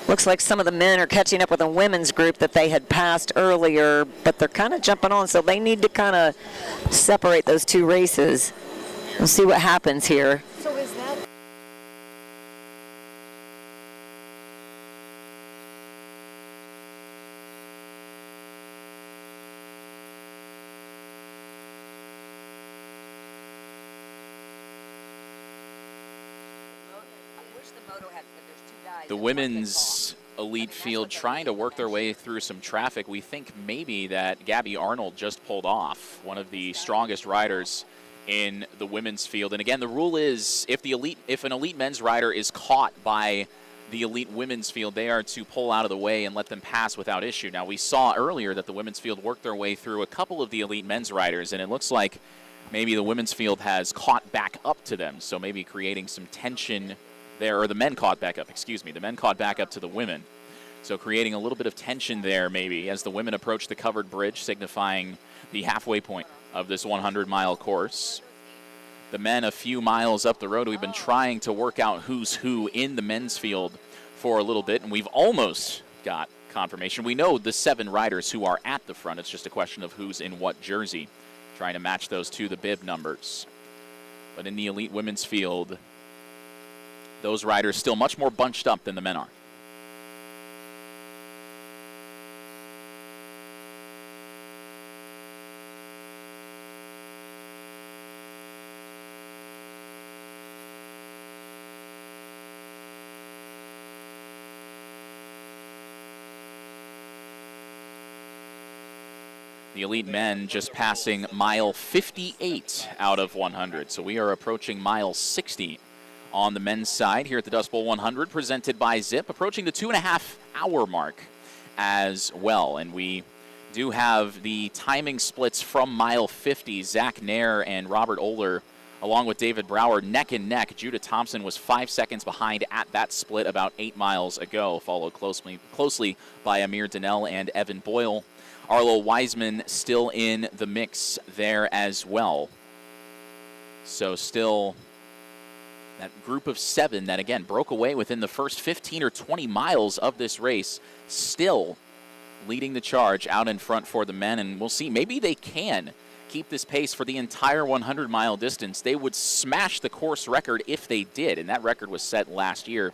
[SPEAKER 3] Looks like some of the men are catching up with a women's group that they had passed earlier, but they're kind of jumping on, so they need to kind of separate those two races. We'll see what happens here.
[SPEAKER 2] So is that...
[SPEAKER 1] The women's elite field trying to work their way through some traffic. We think maybe that Gabby Arnold just pulled off, one of the strongest riders in the women's field. And again, the rule is if an elite men's rider is caught by the elite women's field, they are to pull out of the way and let them pass without issue. Now, we saw earlier that the women's field worked their way through a couple of the elite men's riders, and it looks like maybe the women's field has caught back up to them, so maybe creating some tension there, or the men caught back up, the men caught back up to the women. So creating a little bit of tension there maybe as the women approach the covered bridge, signifying the halfway point of this 100-mile course. The men a few miles up the road. We've been trying to work out who's who in the men's field for a little bit, and we've almost got confirmation. We know the 7 riders who are at the front. It's just a question of who's in what jersey, trying to match those to the bib numbers. But in the elite women's field, those riders still much more bunched up than the men are. The elite men just passing mile 58 out of 100. So we are approaching mile 60 on the men's side here at the Dust Bowl 100, presented by Zipp, approaching the 2.5-hour mark as well. And we do have the timing splits from mile 50. Zach Nair and Robert Oler, along with David Brower, neck and neck. Judah Thompson was 5 seconds behind at that split about 8 miles ago, followed closely by Amir Donnell and Evan Boyle. Arlo Wiseman still in the mix there as well. So still that group of 7 that, again, broke away within the first 15 or 20 miles of this race, still leading the charge out in front for the men. And we'll see, maybe they can keep this pace for the entire 100-mile distance. They would smash the course record if they did, and that record was set last year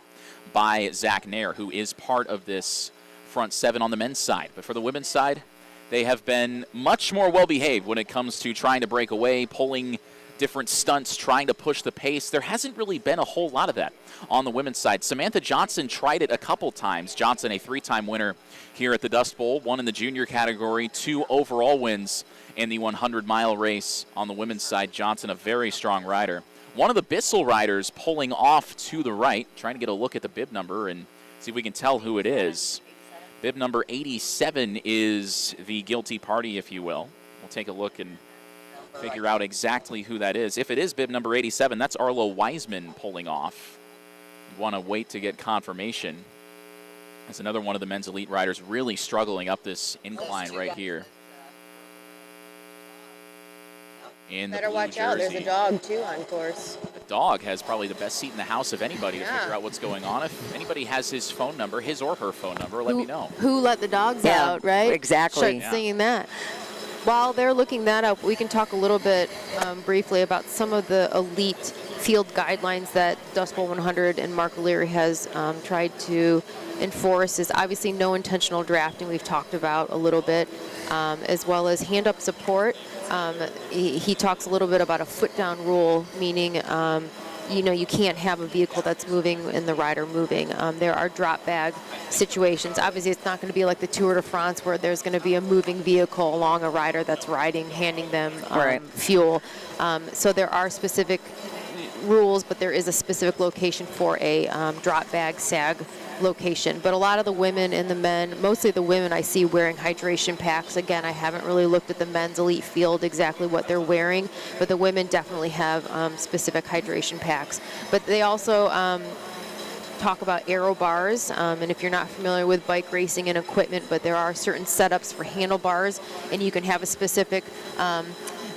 [SPEAKER 1] by Zach Nair, who is part of this front 7 on the men's side. But for the women's side, they have been much more well-behaved when it comes to trying to break away, pulling different stunts, trying to push the pace. There hasn't really been a whole lot of that on the women's side. Samantha Johnson tried it a couple times. Johnson, a 3-time winner here at the Dust Bowl, 1 in the junior category, 2 overall wins in the 100-mile race on the women's side. Johnson, a very strong rider. One of the Bissell riders pulling off to the right, trying to get a look at the bib number and see if we can tell who it is. Bib number 87 is the guilty party, if you will. We'll take a look and figure out exactly who that is. If it is bib number 87, that's Arlo Wiseman pulling off. You want to wait to get confirmation. That's another one of the men's elite riders really struggling up this incline right here. In the
[SPEAKER 2] Better
[SPEAKER 1] blue
[SPEAKER 2] watch out. There's
[SPEAKER 1] jersey.
[SPEAKER 2] a dog, too, on course.
[SPEAKER 1] The dog has probably the best seat in the house of anybody to figure out what's going on. If anybody has his phone number, his or her phone number, let me know.
[SPEAKER 2] Who let the dogs out, right?
[SPEAKER 3] Exactly.
[SPEAKER 2] Start singing that. While they're looking that up, we can talk a little bit briefly about some of the elite field guidelines that Dust Bowl 100 and Mark O'Leary has tried to enforce is obviously no intentional drafting, we've talked about a little bit, as well as hand-up support. He talks a little bit about a foot-down rule, meaning you can't have a vehicle that's moving and the rider moving. There are drop bag situations. Obviously, it's not going to be like the Tour de France where there's going to be a moving vehicle along a rider that's riding, handing them fuel. So there are specific rules, but there is a specific location for a drop bag sag location. But a lot of the women and the men, mostly the women I see wearing hydration packs. Again, I haven't really looked at the men's elite field exactly what they're wearing, but the women definitely have specific hydration packs. But they also talk about aero bars, and if you're not familiar with bike racing and equipment, but there are certain setups for handlebars, and you can have a specific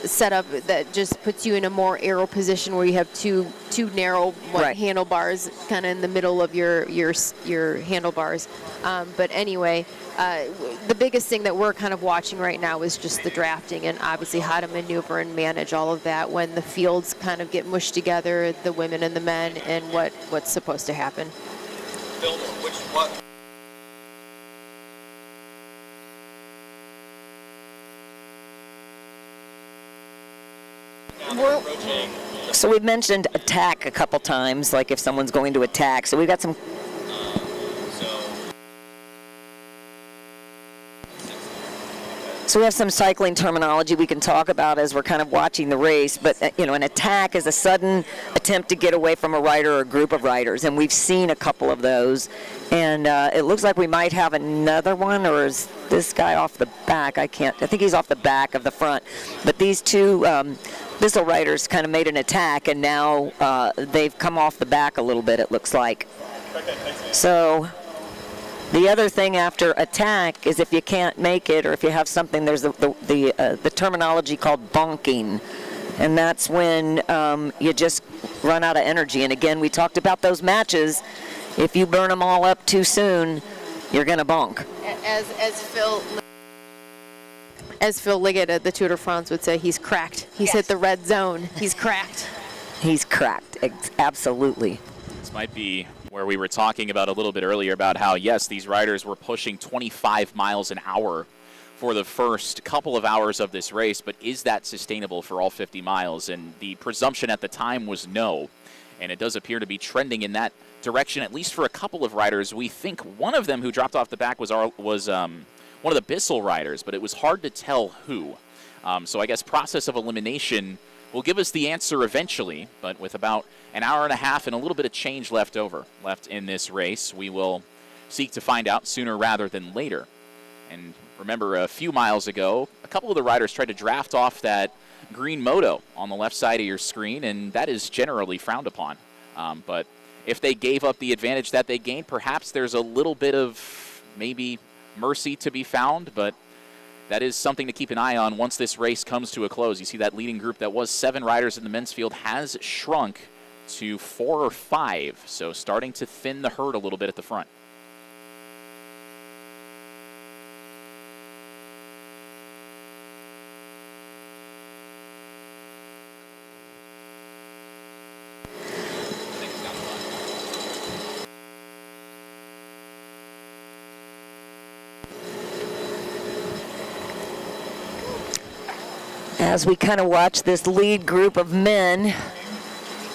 [SPEAKER 2] setup that just puts you in a more aero position where you have two narrow handlebars kind of in the middle of your handlebars. But anyway, the biggest thing that we're kind of watching right now is just the drafting and obviously how to maneuver and manage all of that when the fields kind of get mushed together, the women and the men, and what's supposed to happen.
[SPEAKER 3] So we've mentioned attack a couple times, like if someone's going to attack. So we've got some. So we have some cycling terminology we can talk about as we're kind of watching the race. But an attack is a sudden attempt to get away from a rider or a group of riders, and we've seen a couple of those. And it looks like we might have another one, or is this guy off the back? I think he's off the back of the front. But these two Bissell riders kind of made an attack, and now they've come off the back a little bit, it looks like. So the other thing after attack is if you can't make it, or if you have something, there's the terminology called bonking. And that's when you just run out of energy. And again, we talked about those matches. If you burn them all up too soon, you're going to bonk. As Phil Liggett at the Tour de France would say, he's cracked. He's hit the red zone. He's cracked. He's cracked, absolutely.
[SPEAKER 1] This might be where we were talking about a little bit earlier about how, yes, these riders were pushing 25 miles an hour for the first couple of hours of this race, but is that sustainable for all 50 miles? And the presumption at the time was no, and it does appear to be trending in that direction, at least for a couple of riders. We think one of them who dropped off the back was one of the Bissell riders, but it was hard to tell who. So I guess process of elimination will give us the answer eventually, but with about an hour and a half and a little bit of change left in this race, we will seek to find out sooner rather than later. And remember, a few miles ago, a couple of the riders tried to draft off that green moto on the left side of your screen, and that is generally frowned upon. But if they gave up the advantage that they gained, perhaps there's a little bit of maybe mercy to be found, but that is something to keep an eye on once this race comes to a close. You see that leading group that was 7 riders in the men's field has shrunk to 4 or 5, so starting to thin the herd a little bit at the front.
[SPEAKER 3] As we kind of watch this lead group of men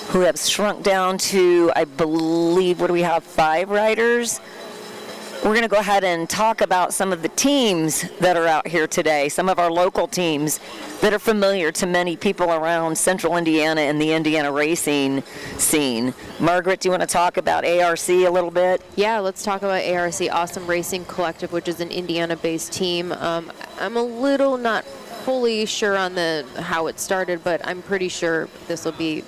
[SPEAKER 3] who have shrunk down to, I believe, what do we have, 5 riders? We're going to go ahead and talk about some of the teams that are out here today, some of our local teams that are familiar to many people around central Indiana and the Indiana racing scene. Margaret, do you want to talk about ARC a little bit?
[SPEAKER 2] Yeah, let's talk about ARC, Awesome Racing Collective, which is an Indiana-based team. I'm a little not fully sure on how it started, but I'm pretty sure this will be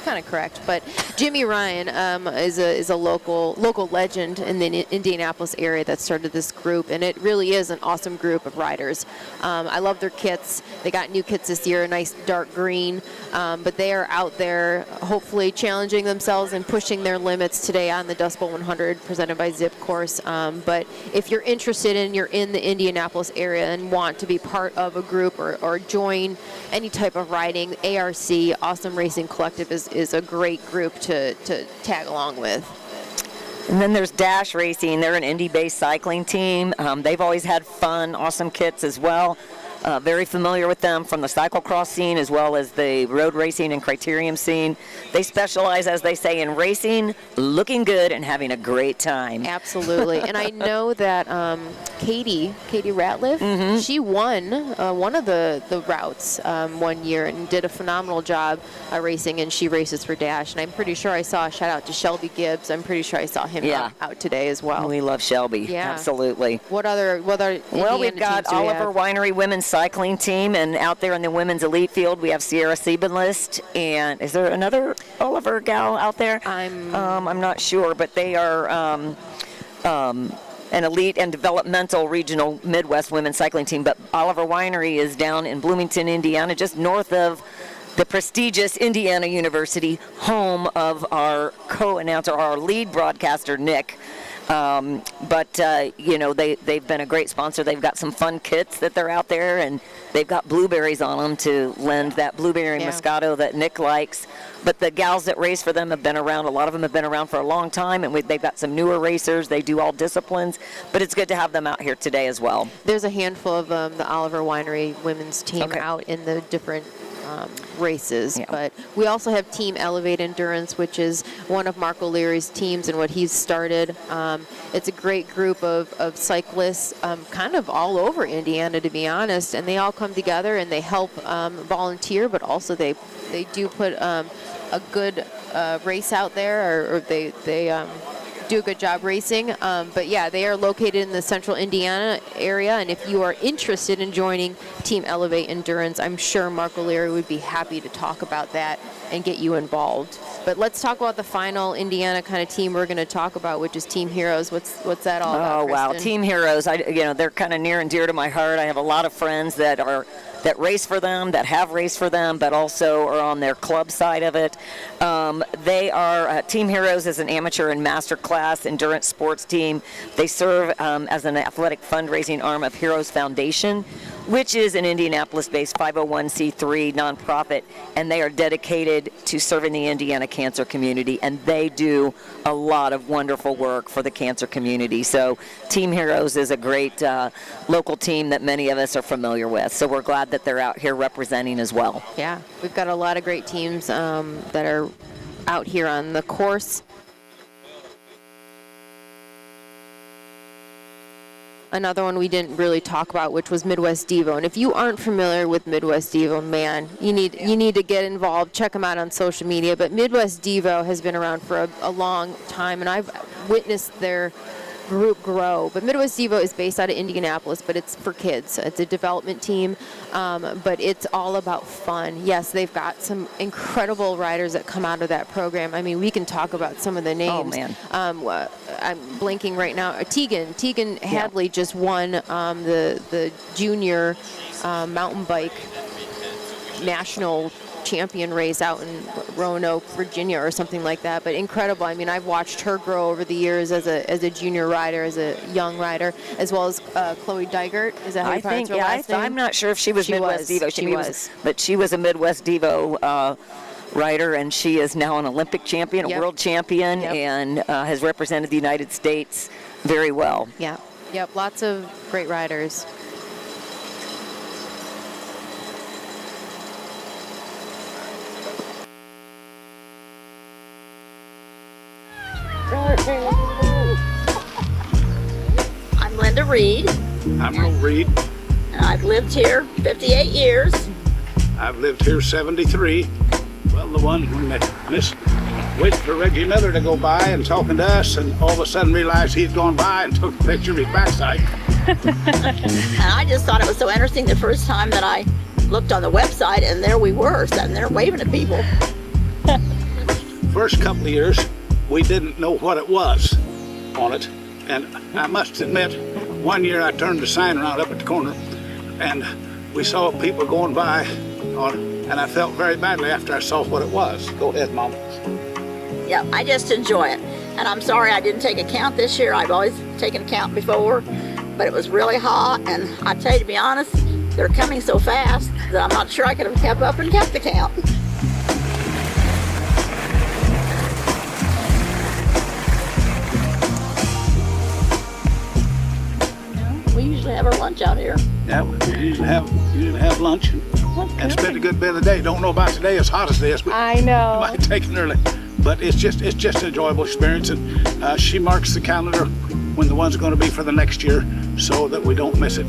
[SPEAKER 2] kind of correct. But Jimmy Ryan is a local legend in the Indianapolis area that started this group, and it really is an awesome group of riders. I love their kits. They got new kits this year, a nice dark green, but they are out there hopefully challenging themselves and pushing their limits today on the Dust Bowl 100 presented by Zipp course. But if you're interested and you're in the Indianapolis area and want to be part of a group or join any type of riding, ARC, Awesome Racing Collective, is is a great group to tag along with.
[SPEAKER 3] And then there's Dash Racing. They're an Indy-based cycling team. They've always had fun, awesome kits as well. Very familiar with them from the cyclocross scene as well as the road racing and criterium scene. They specialize, as they say, in racing, looking good, and having a great time.
[SPEAKER 2] Absolutely. And I know that Katie Ratliff, she won one of the routes one year and did a phenomenal job racing, and she races for Dash. And I'm pretty sure I saw a shout out to Shelby Gibbs. I'm pretty sure I saw him out today as well.
[SPEAKER 3] We love Shelby.
[SPEAKER 2] Yeah.
[SPEAKER 3] Absolutely.
[SPEAKER 2] What other
[SPEAKER 3] Well, we've got Oliver Winery Women's Cycling Team, and out there in the women's elite field, we have Sierra Siebenlist. And is there another Oliver gal out there? I'm not sure, but they are an elite and developmental regional Midwest women's cycling team. But Oliver Winery is down in Bloomington, Indiana, just north of the prestigious Indiana University, home of our co-announcer, our lead broadcaster, Nick. They've been a great sponsor. They've got some fun kits that they're out there, and they've got blueberries on them to lend that blueberry Moscato that Nick likes. But the gals that race for them have been around. A lot of them have been around for a long time, and they've got some newer racers. They do all disciplines, but it's good to have them out here today as well.
[SPEAKER 2] There's a handful of the Oliver Winery women's team out in the different races, but we also have Team Elevate Endurance, which is one of Mark O'Leary's teams and what he's started. It's a great group of cyclists kind of all over Indiana, to be honest, and they all come together and they help volunteer, but also they do put a good race out there, or they do a good job racing. But yeah, they are located in the central Indiana area, and if you are interested in joining Team Elevate Endurance, I'm sure Mark O'Leary would be happy to talk about that and get you involved. But let's talk about the final Indiana kind of team we're going to talk about, which is Team Heroes. What's that all about,
[SPEAKER 3] Kristen? Wow, Team Heroes, they're kind of near and dear to my heart. I have a lot of friends that race for them, that have raced for them, but also are on their club side of it. They are, Team Heroes is an amateur and master class endurance sports team. They serve as an athletic fundraising arm of Heroes Foundation, which is an Indianapolis-based 501c3 nonprofit, and they are dedicated to serving the Indiana cancer community, and they do a lot of wonderful work for the cancer community. So Team Heroes is a great local team that many of us are familiar with, so we're glad that they're out here representing as well.
[SPEAKER 2] Yeah, we've got a lot of great teams that are out here on the course. Another one we didn't really talk about, which was Midwest Devo. And if you aren't familiar with Midwest Devo, man, you need to get involved. Check them out on social media. But Midwest Devo has been around for a long time, and I've witnessed their group grow. But Midwest Devo is based out of Indianapolis, but it's for kids. It's a development team, but it's all about fun. Yes, they've got some incredible riders that come out of that program. I mean, we can talk about some of the names.
[SPEAKER 3] Oh, man.
[SPEAKER 2] I'm blanking right now. Tegan Hadley just won the junior mountain bike national champion race out in Roanoke, Virginia, or something like that. But incredible. I mean, I've watched her grow over the years as a junior rider, as a young rider, as well as Chloe Dygert. Is that how you pronounce her last name?
[SPEAKER 3] I'm not sure if she was Midwest Devo. But she was a Midwest Devo rider, and she is now an Olympic champion, a world champion, and has represented the United States very well.
[SPEAKER 2] Yeah. Yep. Lots of great riders.
[SPEAKER 5] I'm Linda Reed.
[SPEAKER 22] I'm Earl Reed.
[SPEAKER 5] And I've lived here 58 years.
[SPEAKER 22] I've lived here 73. Well, the one when they just waited for Reggie Miller to go by and talking to us, and all of a sudden realized he'd gone by and took a picture of his backside.
[SPEAKER 5] And I just thought it was so interesting the first time that I looked on the website, and there we were, sitting there waving at people.
[SPEAKER 22] First couple of years, we didn't know what it was on it. And I must admit, one year I turned the sign around up at the corner, and we saw people going by, and I felt very badly after I saw what it was. Go ahead, Mom.
[SPEAKER 5] Yeah, I just enjoy it. And I'm sorry I didn't take a count this year. I've always taken a count before, but it was really hot. And I tell you, to be honest, they're coming so fast that I'm not sure I could have kept up and kept the count. have our lunch out here.
[SPEAKER 22] Yeah, we usually have lunch and spend a good bit of the day. Don't know about today as hot as this, but
[SPEAKER 15] I know.
[SPEAKER 22] You might take it early. But it's just an enjoyable experience, and she marks the calendar when the one's going to be for the next year, so that we don't miss it.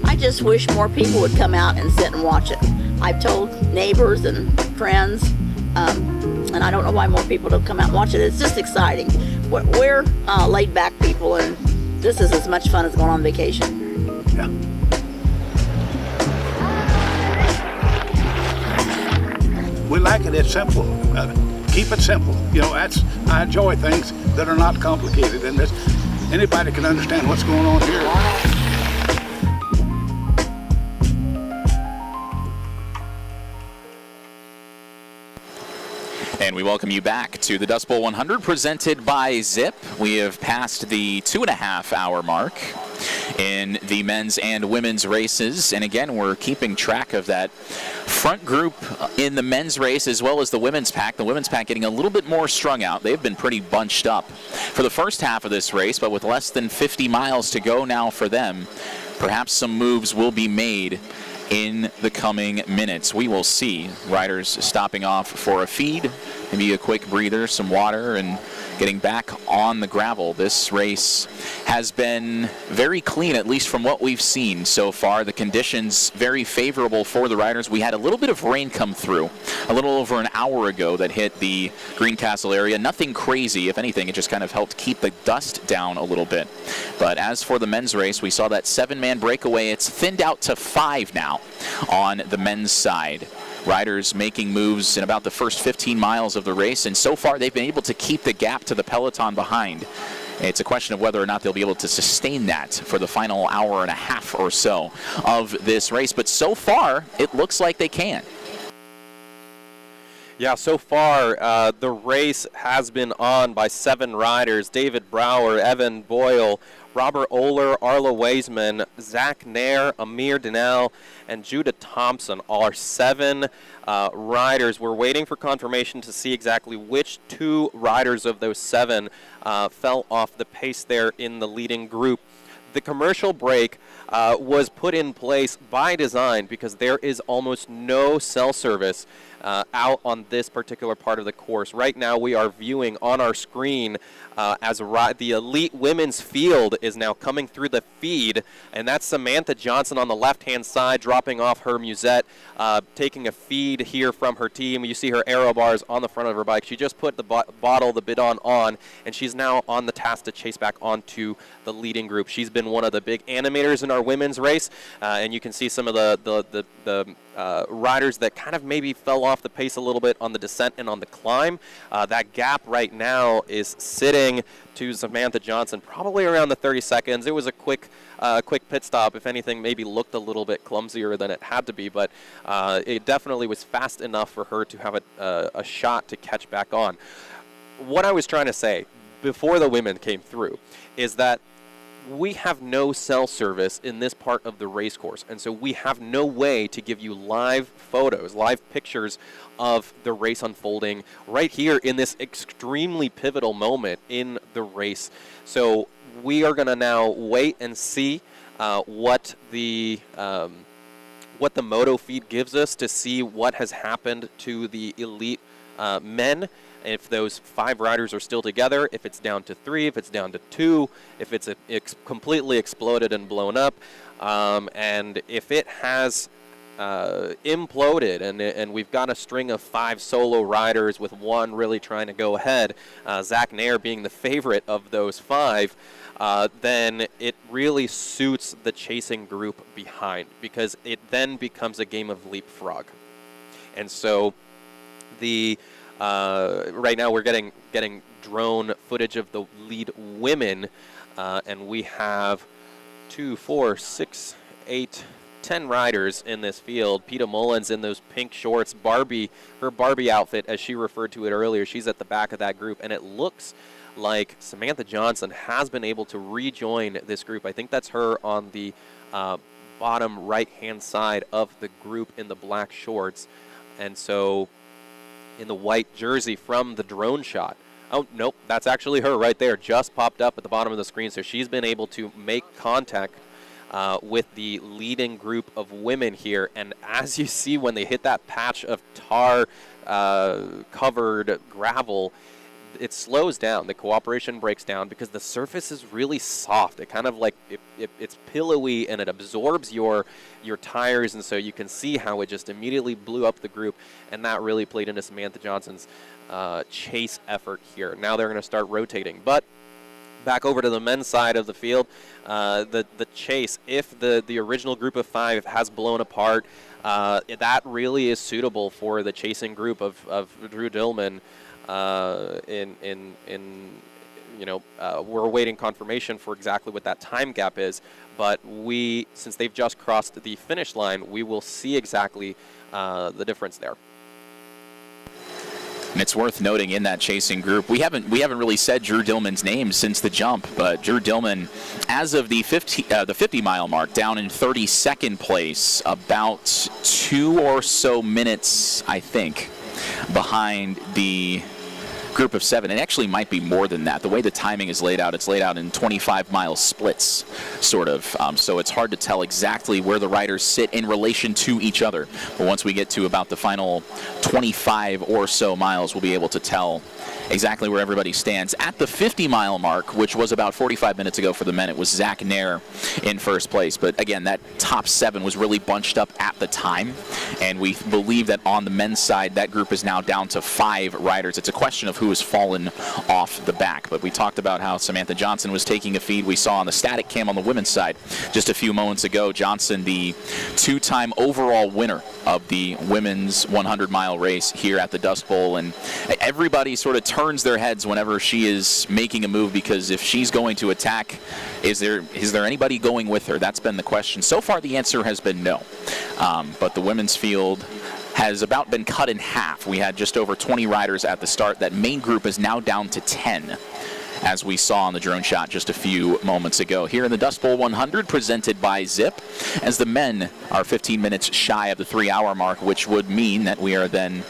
[SPEAKER 5] I just wish more people would come out and sit and watch it. I've told neighbors and friends, and I don't know why more people don't come out and watch it. It's just exciting. We're laid back people, and this is as much fun as going on vacation.
[SPEAKER 22] Yeah. We like it. It's simple. Keep it simple. You know, I enjoy things that are not complicated, and anybody can understand what's going on here.
[SPEAKER 1] And we welcome you back to the Dust Bowl 100 presented by Zipp. We have passed the 2.5-hour mark in the men's and women's races. And again, we're keeping track of that front group in the men's race as well as the women's pack. The women's pack getting a little bit more strung out. They've been pretty bunched up for the first half of this race, but with less than 50 miles to go now for them, perhaps some moves will be made in the coming minutes. We will see riders stopping off for a feed, maybe a quick breather, some water, and getting back on the gravel. This race has been very clean, at least from what we've seen so far. The conditions very favorable for the riders. We had a little bit of rain come through a little over an hour ago that hit the Greencastle area. Nothing crazy. If anything, it just kind of helped keep the dust down a little bit. But as for the men's race, we saw that 7-man breakaway. It's thinned out to 5 now on the men's side. Riders making moves in about the first 15 miles of the race, and so far they've been able to keep the gap to the peloton behind. It's a question of whether or not they'll be able to sustain that for the final hour and a half or so of this race, but so far it looks like they can.
[SPEAKER 8] Yeah, so far the race has been on by 7 riders: David Brower, Evan Boyle, Robert Oler, Arla Weisman, Zach Nair, Amir Dinell, and Judah Thompson are 7 riders. We're waiting for confirmation to see exactly which 2 riders of those 7 fell off the pace there in the leading group. The commercial break was put in place by design because there is almost no cell service out on this particular part of the course. Right now we are viewing on our screen as the elite women's field is now coming through the feed, and that's Samantha Johnson on the left-hand side dropping off her musette, taking a feed here from her team. You see her aero bars on the front of her bike. She just put the bottle, the bidon on, and she's now on the task to chase back onto the leading group. She's been one of the big animators in our women's race, and you can see some of the riders that kind of maybe fell off the pace a little bit on the descent and on the climb. That gap right now is sitting to Samantha Johnson probably around the 30 seconds. It was a quick pit stop. If anything, maybe looked a little bit clumsier than it had to be, but it definitely was fast enough for her to have a shot to catch back on. What I was trying to say before the women came through is that we have no cell service in this part of the race course, and so we have no way to give you live photos, live pictures of the race unfolding right here in this extremely pivotal moment in the race. So we are going to now wait and see what the moto feed gives us to see what has happened to the elite men. If those 5 riders are still together, if it's down to 3, if it's down to 2, if it's completely exploded and blown up, and if it has imploded and we've got a string of 5 solo riders with 1 really trying to go ahead, Zach Nair being the favorite of those 5, then it really suits the chasing group behind, because it then becomes a game of leapfrog. And so right now we're getting drone footage of the lead women, and we have 2, 4, 6, 8, 10 riders in this field. Peta Mullins in those pink shorts, her Barbie outfit, as she referred to it earlier, she's at the back of that group, and it looks like Samantha Johnson has been able to rejoin this group. I think that's her on the bottom right-hand side of the group in the black shorts, and so in the white jersey from the drone shot. Oh, nope, that's actually her right there, just popped up at the bottom of the screen. So she's been able to make contact with the leading group of women here. And as you see, when they hit that patch of tar covered gravel, it slows down. The cooperation breaks down because the surface is really soft. It kind of like it's pillowy, and it absorbs your tires, and so you can see how it just immediately blew up the group, and that really played into Samantha Johnson's chase effort here. Now they're going to start rotating. But back over to the men's side of the field, the chase, if the original group of 5 has blown apart, that really is suitable for the chasing group of Drew Dillman. We're awaiting confirmation for exactly what that time gap is, but since they've just crossed the finish line, we will see exactly the difference there.
[SPEAKER 1] And it's worth noting in that chasing group, we haven't really said Drew Dillman's name since the jump, but Drew Dillman, as of the 50-mile mark, down in 32nd place, about 2 or so minutes, I think, behind the group of 7. It actually might be more than that. The way the timing is laid out, it's laid out in 25-mile splits, sort of. So it's hard to tell exactly where the riders sit in relation to each other. But once we get to about the final 25 or so miles, we'll be able to tell exactly where everybody stands. At the 50-mile mark, which was about 45 minutes ago for the men, it was Zach Nair in first place. But again, that top 7 was really bunched up at the time. And we believe that on the men's side, that group is now down to 5 riders. It's a question of who has fallen off the back. But we talked about how Samantha Johnson was taking a feed. We saw on the static cam on the women's side just a few moments ago, Johnson, the 2-time overall winner of the women's 100-mile race here at the Dust Bowl. And everybody sort of turns their heads whenever she is making a move, because if she's going to attack, is there anybody going with her? That's been the question. So far, the answer has been no. But the women's field has about been cut in half. We had just over 20 riders at the start. That main group is now down to 10, as we saw on the drone shot just a few moments ago. Here in the Dust Bowl 100, presented by Zipp, as the men are 15 minutes shy of the 3-hour mark, which would mean that we are then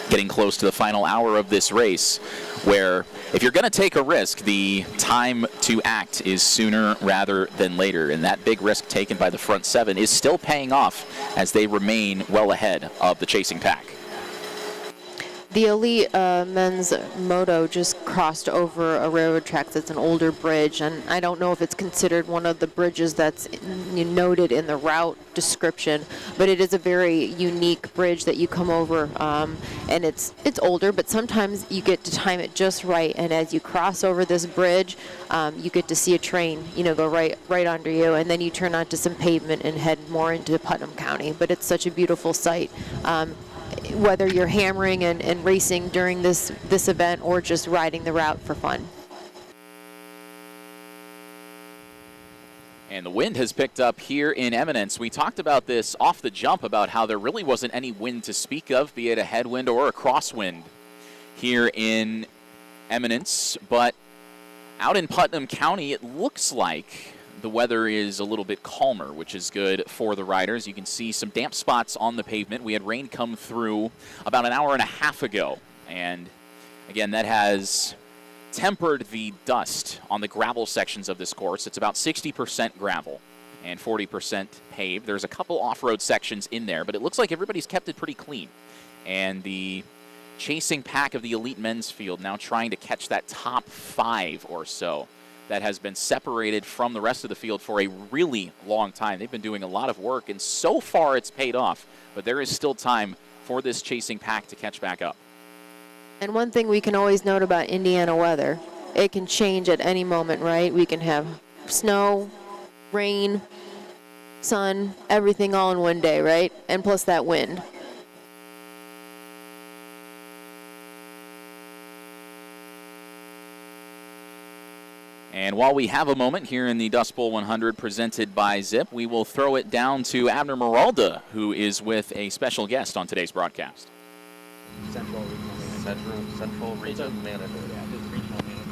[SPEAKER 1] getting close to the final hour of this race, where if you're going to take a risk, the time to act is sooner rather than later. And that big risk taken by the front 7 is still paying off as they remain well ahead of the chasing pack.
[SPEAKER 2] The elite men's moto just crossed over a railroad track that's an older bridge, and I don't know if it's considered one of the bridges that's noted in the route description, but it is a very unique bridge that you come over, and it's older, but sometimes you get to time it just right, and as you cross over this bridge, you get to see a train, go right under you, and then you turn onto some pavement and head more into Putnam County. But it's such a beautiful sight. Whether you're hammering and racing during this event or just riding the route for fun.
[SPEAKER 1] And the wind has picked up here in Eminence. We talked about this off the jump, about how there really wasn't any wind to speak of, be it a headwind or a crosswind here in Eminence. But out in Putnam County, it looks like the weather is a little bit calmer, which is good for the riders. You can see some damp spots on the pavement. We had rain come through about an hour and a half ago. And again, that has tempered the dust on the gravel sections of this course. It's about 60% gravel and 40% paved. There's a couple off-road sections in there, but it looks like everybody's kept it pretty clean. And the chasing pack of the elite men's field now trying to catch that top 5 or so that has been separated from the rest of the field for a really long time. They've been doing a lot of work, and so far it's paid off, but there is still time for this chasing pack to catch back up.
[SPEAKER 2] And one thing we can always note about Indiana weather, it can change at any moment, right? We can have snow, rain, sun, everything all in one day, right? And plus that wind.
[SPEAKER 1] And while we have a moment here in the Dust Bowl 100 presented by Zipp, we will throw it down to Abner Meralda, who is with a special guest on today's broadcast.
[SPEAKER 8] Central region manager.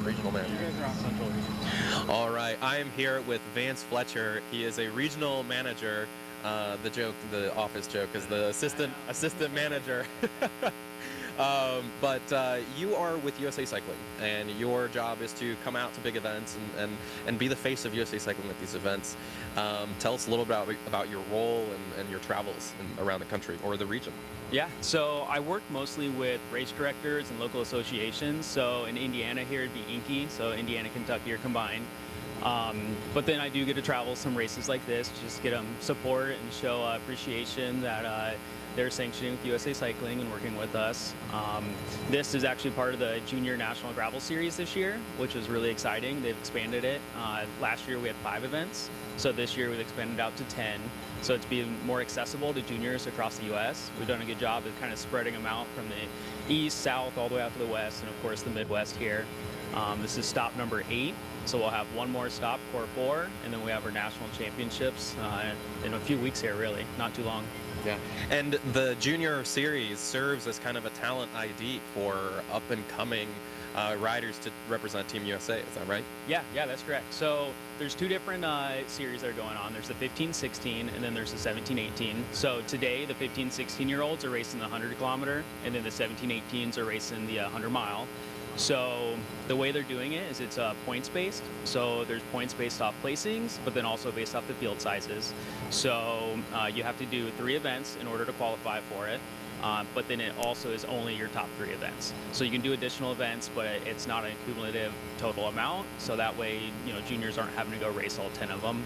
[SPEAKER 8] Regional manager. All right, I am here with Vance Fletcher. He is a regional manager. The office joke is the assistant manager. But you are with USA Cycling, and your job is to come out to big events and be the face of USA Cycling at these events. Tell us a little bit about your role and your travels around the country or the region.
[SPEAKER 9] Yeah, so I work mostly with race directors and local associations. So in Indiana here, it'd be INCI, so Indiana, Kentucky are combined. But then I do get to travel some races like this, just get them support and show appreciation that they're sanctioning with USA Cycling and working with us. This is actually part of the Junior National Gravel Series this year, which is really exciting. They've expanded it. Last year we had 5 events, so this year we've expanded out to 10. So it's being more accessible to juniors across the U.S. We've done a good job of kind of spreading them out from the east, south, all the way out to the west, and of course the Midwest here. This is stop number 8. So we'll have one more stop, Core 4, and then we have our national championships in a few weeks here, really, not too long.
[SPEAKER 8] Yeah, and the Junior Series serves as kind of a talent ID for up-and-coming riders to represent Team USA, is that right?
[SPEAKER 9] Yeah, that's correct. So there's 2 different series that are going on. There's the 15-16, and then there's the 17-18. So today, the 15-16-year-olds are racing the 100-kilometer, and then the 17-18s are racing the 100-mile. So the way they're doing it is it's points-based. So there's points based off placings, but then also based off the field sizes. So you have to do 3 events in order to qualify for it. But then it also is only your top 3 events. So you can do additional events, but it's not a cumulative total amount. So that way, juniors aren't having to go race all 10 of them.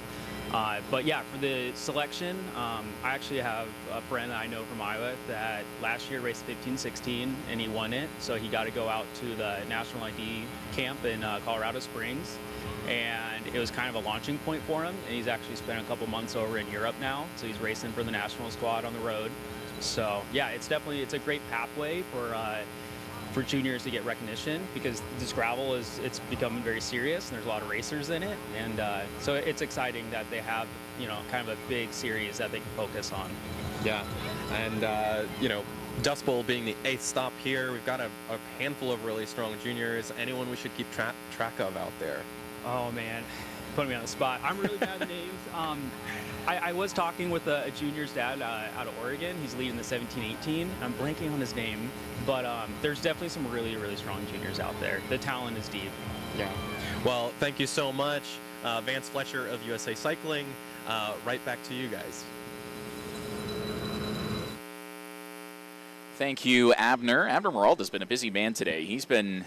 [SPEAKER 9] But yeah, for the selection, I actually have a friend that I know from Iowa that last year raced 15-16 and he won it. So he got to go out to the National ID camp in Colorado Springs. And it was kind of a launching point for him. And he's actually spent a couple months over in Europe now. So he's racing for the national squad on the road. So yeah, it's a great pathway for juniors to get recognition, because this gravel it's becoming very serious and there's a lot of racers in it, and so it's exciting that they have kind of a big series that they can focus on.
[SPEAKER 8] Yeah, and Dust Bowl being the 8th stop here, we've got a handful of really strong juniors. Anyone we should keep track of out there?
[SPEAKER 9] Oh man, putting me on the spot. I'm really bad at names. I was talking with a junior's dad out of Oregon. He's leading the 17-18. I'm blanking on his name, but there's definitely some really, really strong juniors out there. The talent is deep.
[SPEAKER 8] Yeah. Well, thank you so much, Vance Fletcher of USA Cycling. Right back to you guys.
[SPEAKER 1] Thank you, Abner. Abner Meralda's been a busy man today. He's been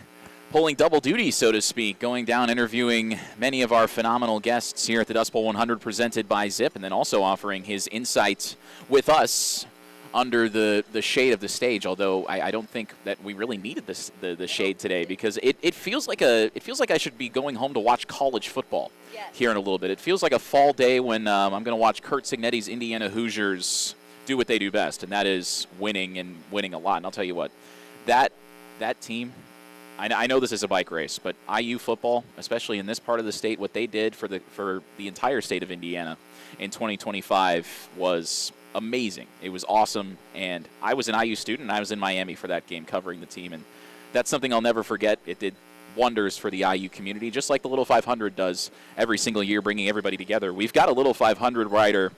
[SPEAKER 1] pulling double duty, so to speak, going down, interviewing many of our phenomenal guests here at the Dust Bowl 100 presented by Zipp, and then also offering his insights with us under the shade of the stage, although I don't think that we really needed the shade today, because it feels like I should be going home to watch college football here in a little bit. It feels like a fall day when I'm going to watch Kurt Signetti's Indiana Hoosiers do what they do best, and that is winning, and winning a lot. And I'll tell you what, that team, I know this is a bike race, but IU football, especially in this part of the state, what they did for the entire state of Indiana in 2025 was amazing. It was awesome, and I was an IU student, and I was in Miami for that game covering the team, and that's something I'll never forget. It did wonders for the IU community, just like the Little 500 does every single year, bringing everybody together. We've got a Little 500 rider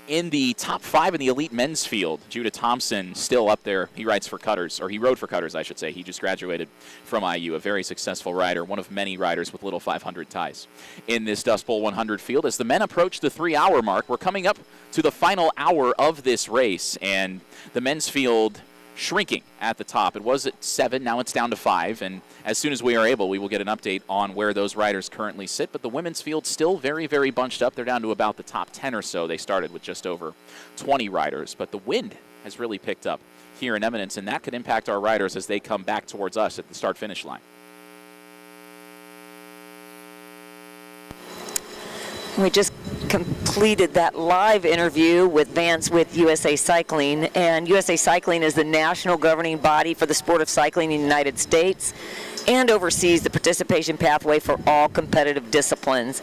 [SPEAKER 1] in the top 5 in the elite men's field. Judah Thompson still up there. He rides for Cutters, or he rode for Cutters, I should say. He just graduated from IU, a very successful rider, one of many riders with Little 500 ties in this Dust Bowl 100 field. As the men approach the 3-hour mark, we're coming up to the final hour of this race, and the men's field shrinking at the top. It was at 7, now it's down to 5, and as soon as we are able, we will get an update on where those riders currently sit. But the women's field still very, very bunched up. They're down to about the top 10 or so. They started with just over 20 riders, but the wind has really picked up here in Eminence, and that could impact our riders as they come back towards us at the start-finish line.
[SPEAKER 3] We just completed that live interview with Vance with USA Cycling, and USA Cycling is the national governing body for the sport of cycling in the United States and oversees the participation pathway for all competitive disciplines.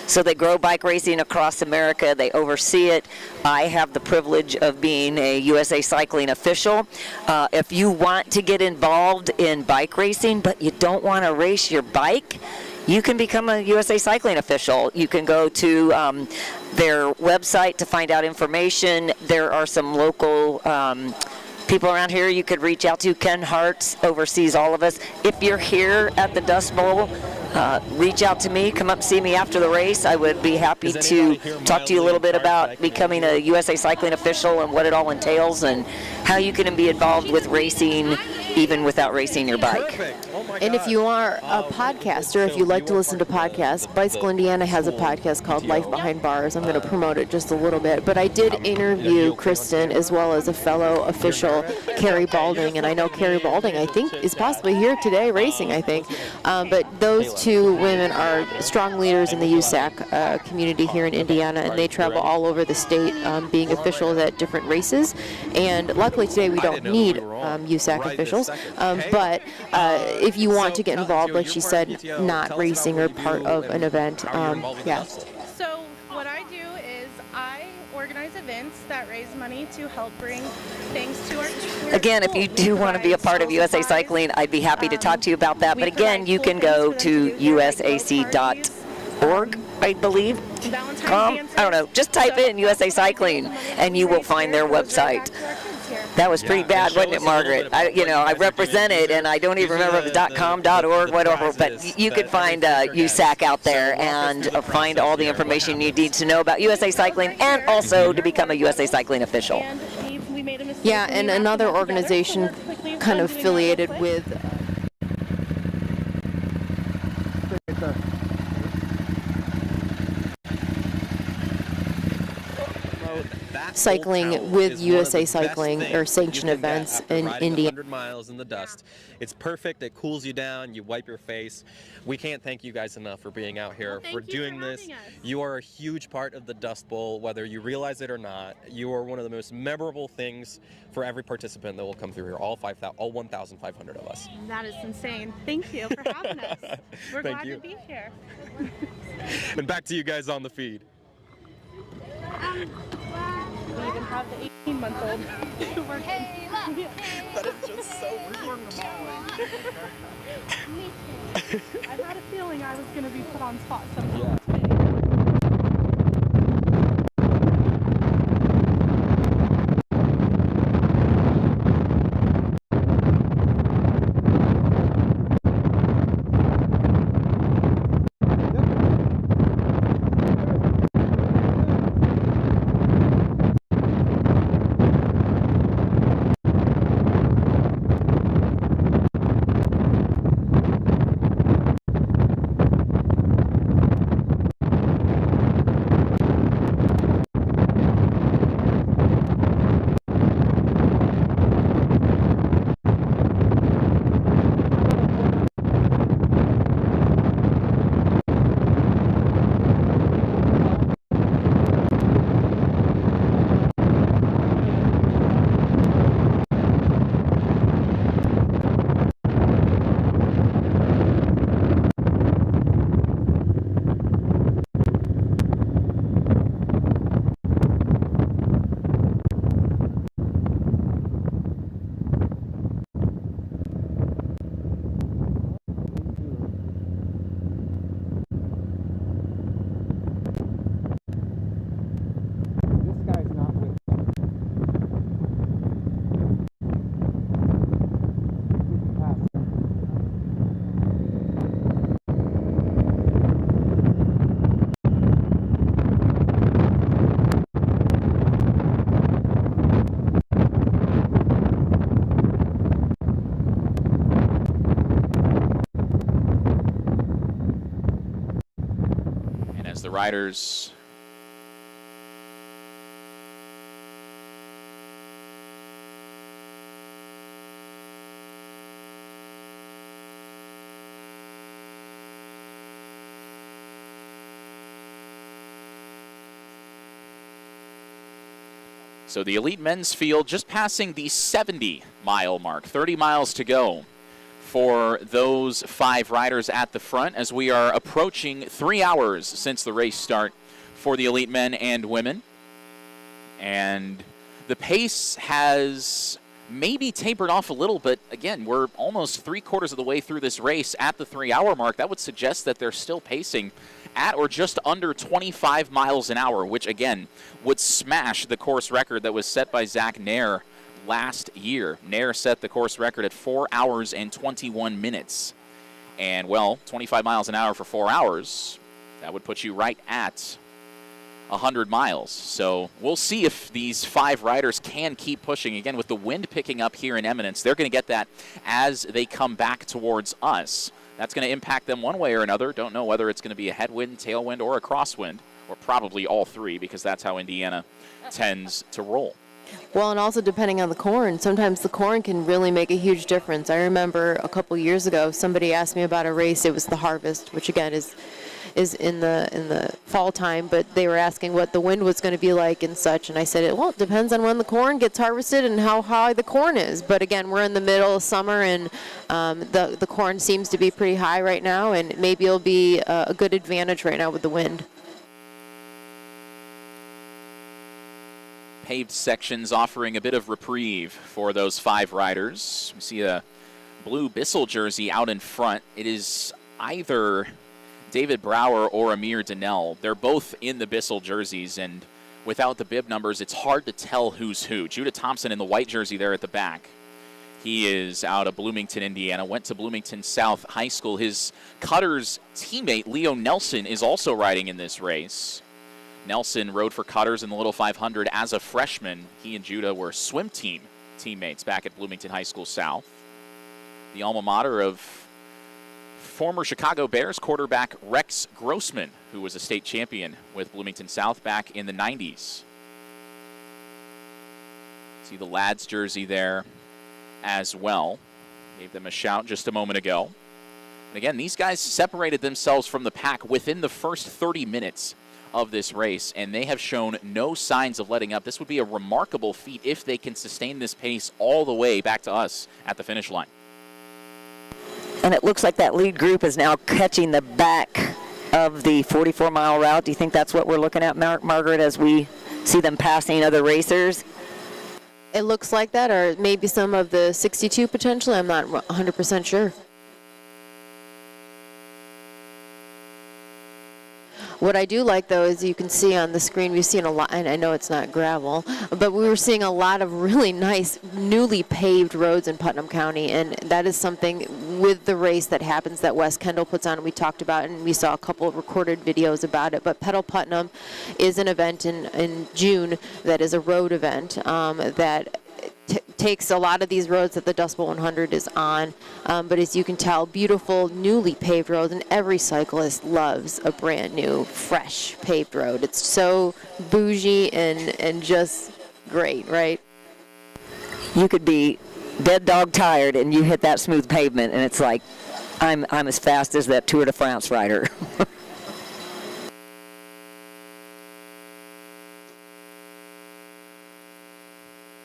[SPEAKER 3] So they grow bike racing across America. They oversee it. I have the privilege of being a USA Cycling official. If you want to get involved in bike racing, but you don't want to race your bike, you can become a USA Cycling official. You can go to their website to find out information. There are some local people around here you could reach out to. Ken Hart oversees all of us. If you're here at the Dust Bowl, reach out to me. Come up and see me after the race. I would be happy to talk to you a little bit about becoming a USA Cycling official and what it all entails and how you can be involved with racing even without racing your bike.
[SPEAKER 2] And if you are a podcaster, if you like to listen to podcasts, Bicycle Indiana has a podcast called Life Behind Bars. I'm going to promote it just a little bit. But I did interview Kristen as well as a fellow official, Carrie Balding. And I know Carrie Balding, I think, is possibly here today racing, I think. But those two women are strong leaders in the USAC community here in Indiana, and they travel all over the state being officials at different races. And luckily today we don't need USAC officials. But if you want to get involved, like she said, not racing or part of an event, yeah.
[SPEAKER 10] So what I do is I organize events that raise money to help bring things to our
[SPEAKER 3] Again, if you do want to be a part of USA Cycling, I'd be happy to talk to you about that. But again, you can go to usac.org, I believe. I don't know. Just type in USA Cycling, and you will find their website. That was pretty bad, wasn't it, Margaret? I represented, and I don't even remember if it's .com, .org, whatever, but you could find USAC out there and find all the information you need to know about USA Cycling and also to become a USA Cycling official.
[SPEAKER 2] Yeah, and another organization kind of affiliated with cycling with USA Cycling or sanctioned events in Indiana.
[SPEAKER 8] 100 miles in the dust. It's perfect. It cools you down. You wipe your face. We can't thank you guys enough for being out here, for doing this. You are a huge part of the Dust Bowl, whether you realize it or not. You are one of the most memorable things for every participant that will come through here, all 1,500 of us.
[SPEAKER 10] That is insane. Thank you for having us. We're glad to be here.
[SPEAKER 8] And back to you guys on the feed.
[SPEAKER 10] We even have the 18-month-old.
[SPEAKER 8] That is just so weird.
[SPEAKER 10] I had a feeling I was going to be put on spot somehow.
[SPEAKER 1] The riders so the elite men's field just passing the 70-mile mark, 30 miles to go for those 5 riders at the front as we are approaching 3 hours since the race start for the elite men and women. And the pace has maybe tapered off a little, but again, we're almost 3/4 of the way through this race at the 3-hour mark. That would suggest that they're still pacing at or just under 25 miles an hour, which again would smash the course record that was set by Zach Nair last year. Nair set the course record at 4 hours and 21 minutes. And, well, 25 miles an hour for 4 hours, that would put you right at 100 miles. So we'll see if these 5 riders can keep pushing. Again, with the wind picking up here in Eminence, they're going to get that as they come back towards us. That's going to impact them one way or another. Don't know whether it's going to be a headwind, tailwind, or a crosswind, or probably all 3, because that's how Indiana tends to roll.
[SPEAKER 2] Well, and also depending on the corn, sometimes the corn can really make a huge difference. I remember a couple years ago, somebody asked me about a race. It was the harvest, which again is in the fall time, but they were asking what the wind was going to be like and such, and I said, well, it depends on when the corn gets harvested and how high the corn is. But again, we're in the middle of summer, and the corn seems to be pretty high right now, and maybe it'll be a good advantage right now with the wind.
[SPEAKER 1] Paved sections offering a bit of reprieve for those 5 riders. We see a blue Bissell jersey out in front. It is either David Brower or Amir Donnell. They're both in the Bissell jerseys, and without the bib numbers, it's hard to tell who's who. Judah Thompson in the white jersey there at the back. He is out of Bloomington, Indiana, went to Bloomington South High School. His Cutters teammate, Leo Nelson, is also riding in this race. Nelson rode for Cutters in the Little 500 as a freshman. He and Judah were swim team teammates back at Bloomington High School South. The alma mater of former Chicago Bears quarterback Rex Grossman, who was a state champion with Bloomington South back in the 90s. See the lads jersey there as well. Gave them a shout just a moment ago. And again, these guys separated themselves from the pack within the first 30 minutes of this race, and they have shown no signs of letting up. This would be a remarkable feat if they can sustain this pace all the way back to us at the finish line.
[SPEAKER 3] And it looks like that lead group is now catching the back of the 44-mile route. Do you think that's what we're looking at, Margaret, as we see them passing other racers?
[SPEAKER 2] It looks like that, or maybe some of the 62 potentially. I'm not 100% sure. What I do like, though, is you can see on the screen, we've seen a lot, and I know it's not gravel, but we were seeing a lot of really nice, newly paved roads in Putnam County, and that is something with the race that happens that Wes Kendall puts on, we talked about, and we saw a couple of recorded videos about it. But Pedal Putnam is an event in June that is a road event that takes a lot of these roads that the Dust Bowl 100 is on, but as you can tell, beautiful, newly paved roads, and every cyclist loves a brand new, fresh paved road. It's so bougie and just great, right?
[SPEAKER 3] You could be dead dog tired and you hit that smooth pavement, and it's like, I'm as fast as that Tour de France rider.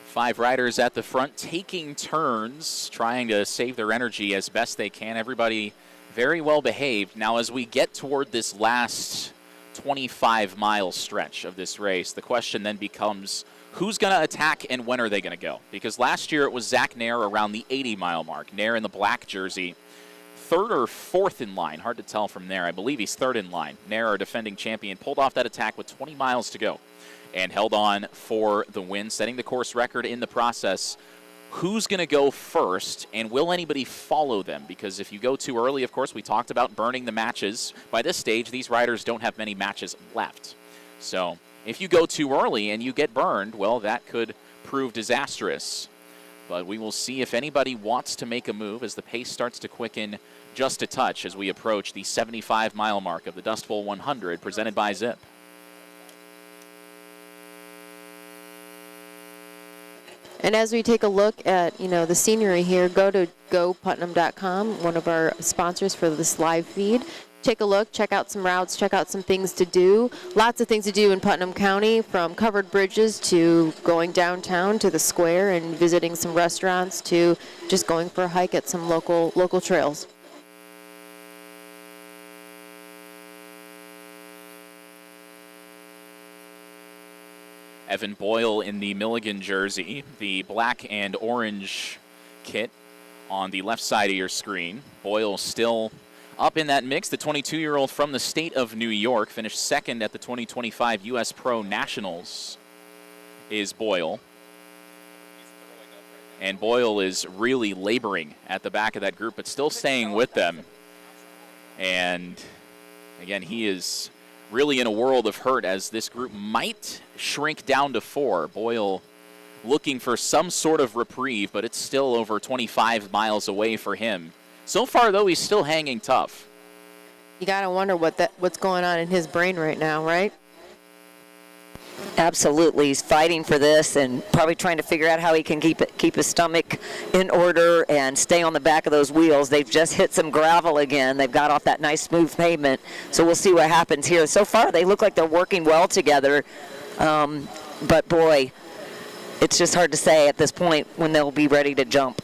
[SPEAKER 1] 5 riders at the front taking turns, trying to save their energy as best they can. Everybody very well behaved. Now, as we get toward this last 25-mile stretch of this race, the question then becomes, who's going to attack and when are they going to go? Because last year it was Zach Nair around the 80-mile mark. Nair in the black jersey, 3rd or 4th in line. Hard to tell from there. I believe he's 3rd in line. Nair, our defending champion, pulled off that attack with 20 miles to go and held on for the win, setting the course record in the process. Who's going to go first, and will anybody follow them? Because if you go too early, of course, we talked about burning the matches. By this stage, these riders don't have many matches left. So if you go too early and you get burned, well, that could prove disastrous. But we will see if anybody wants to make a move as the pace starts to quicken just a touch as we approach the 75-mile mark of the Dust Bowl 100 presented by Zipp.
[SPEAKER 2] And as we take a look at, the scenery here, go to goputnam.com, one of our sponsors for this live feed. Take a look, check out some routes, check out some things to do. Lots of things to do in Putnam County, from covered bridges to going downtown to the square and visiting some restaurants to just going for a hike at some local trails.
[SPEAKER 1] Evan Boyle in the Milligan jersey, the black and orange kit on the left side of your screen. Boyle still up in that mix. The 22-year-old from the state of New York finished 2nd at the 2025 U.S. Pro Nationals is Boyle. And Boyle is really laboring at the back of that group, but still staying with them. And again, he is really in a world of hurt as this group might shrink down to 4. Boyle looking for some sort of reprieve, but it's still over 25 miles away for him. So far, though, he's still hanging tough.
[SPEAKER 2] You got to wonder what's going on in his brain right now, right?
[SPEAKER 3] Absolutely. He's fighting for this and probably trying to figure out how he can keep his stomach in order and stay on the back of those wheels. They've just hit some gravel again. They've got off that nice smooth pavement. So we'll see what happens here. So far, they look like they're working well together. But boy, it's just hard to say at this point when they'll be ready to jump.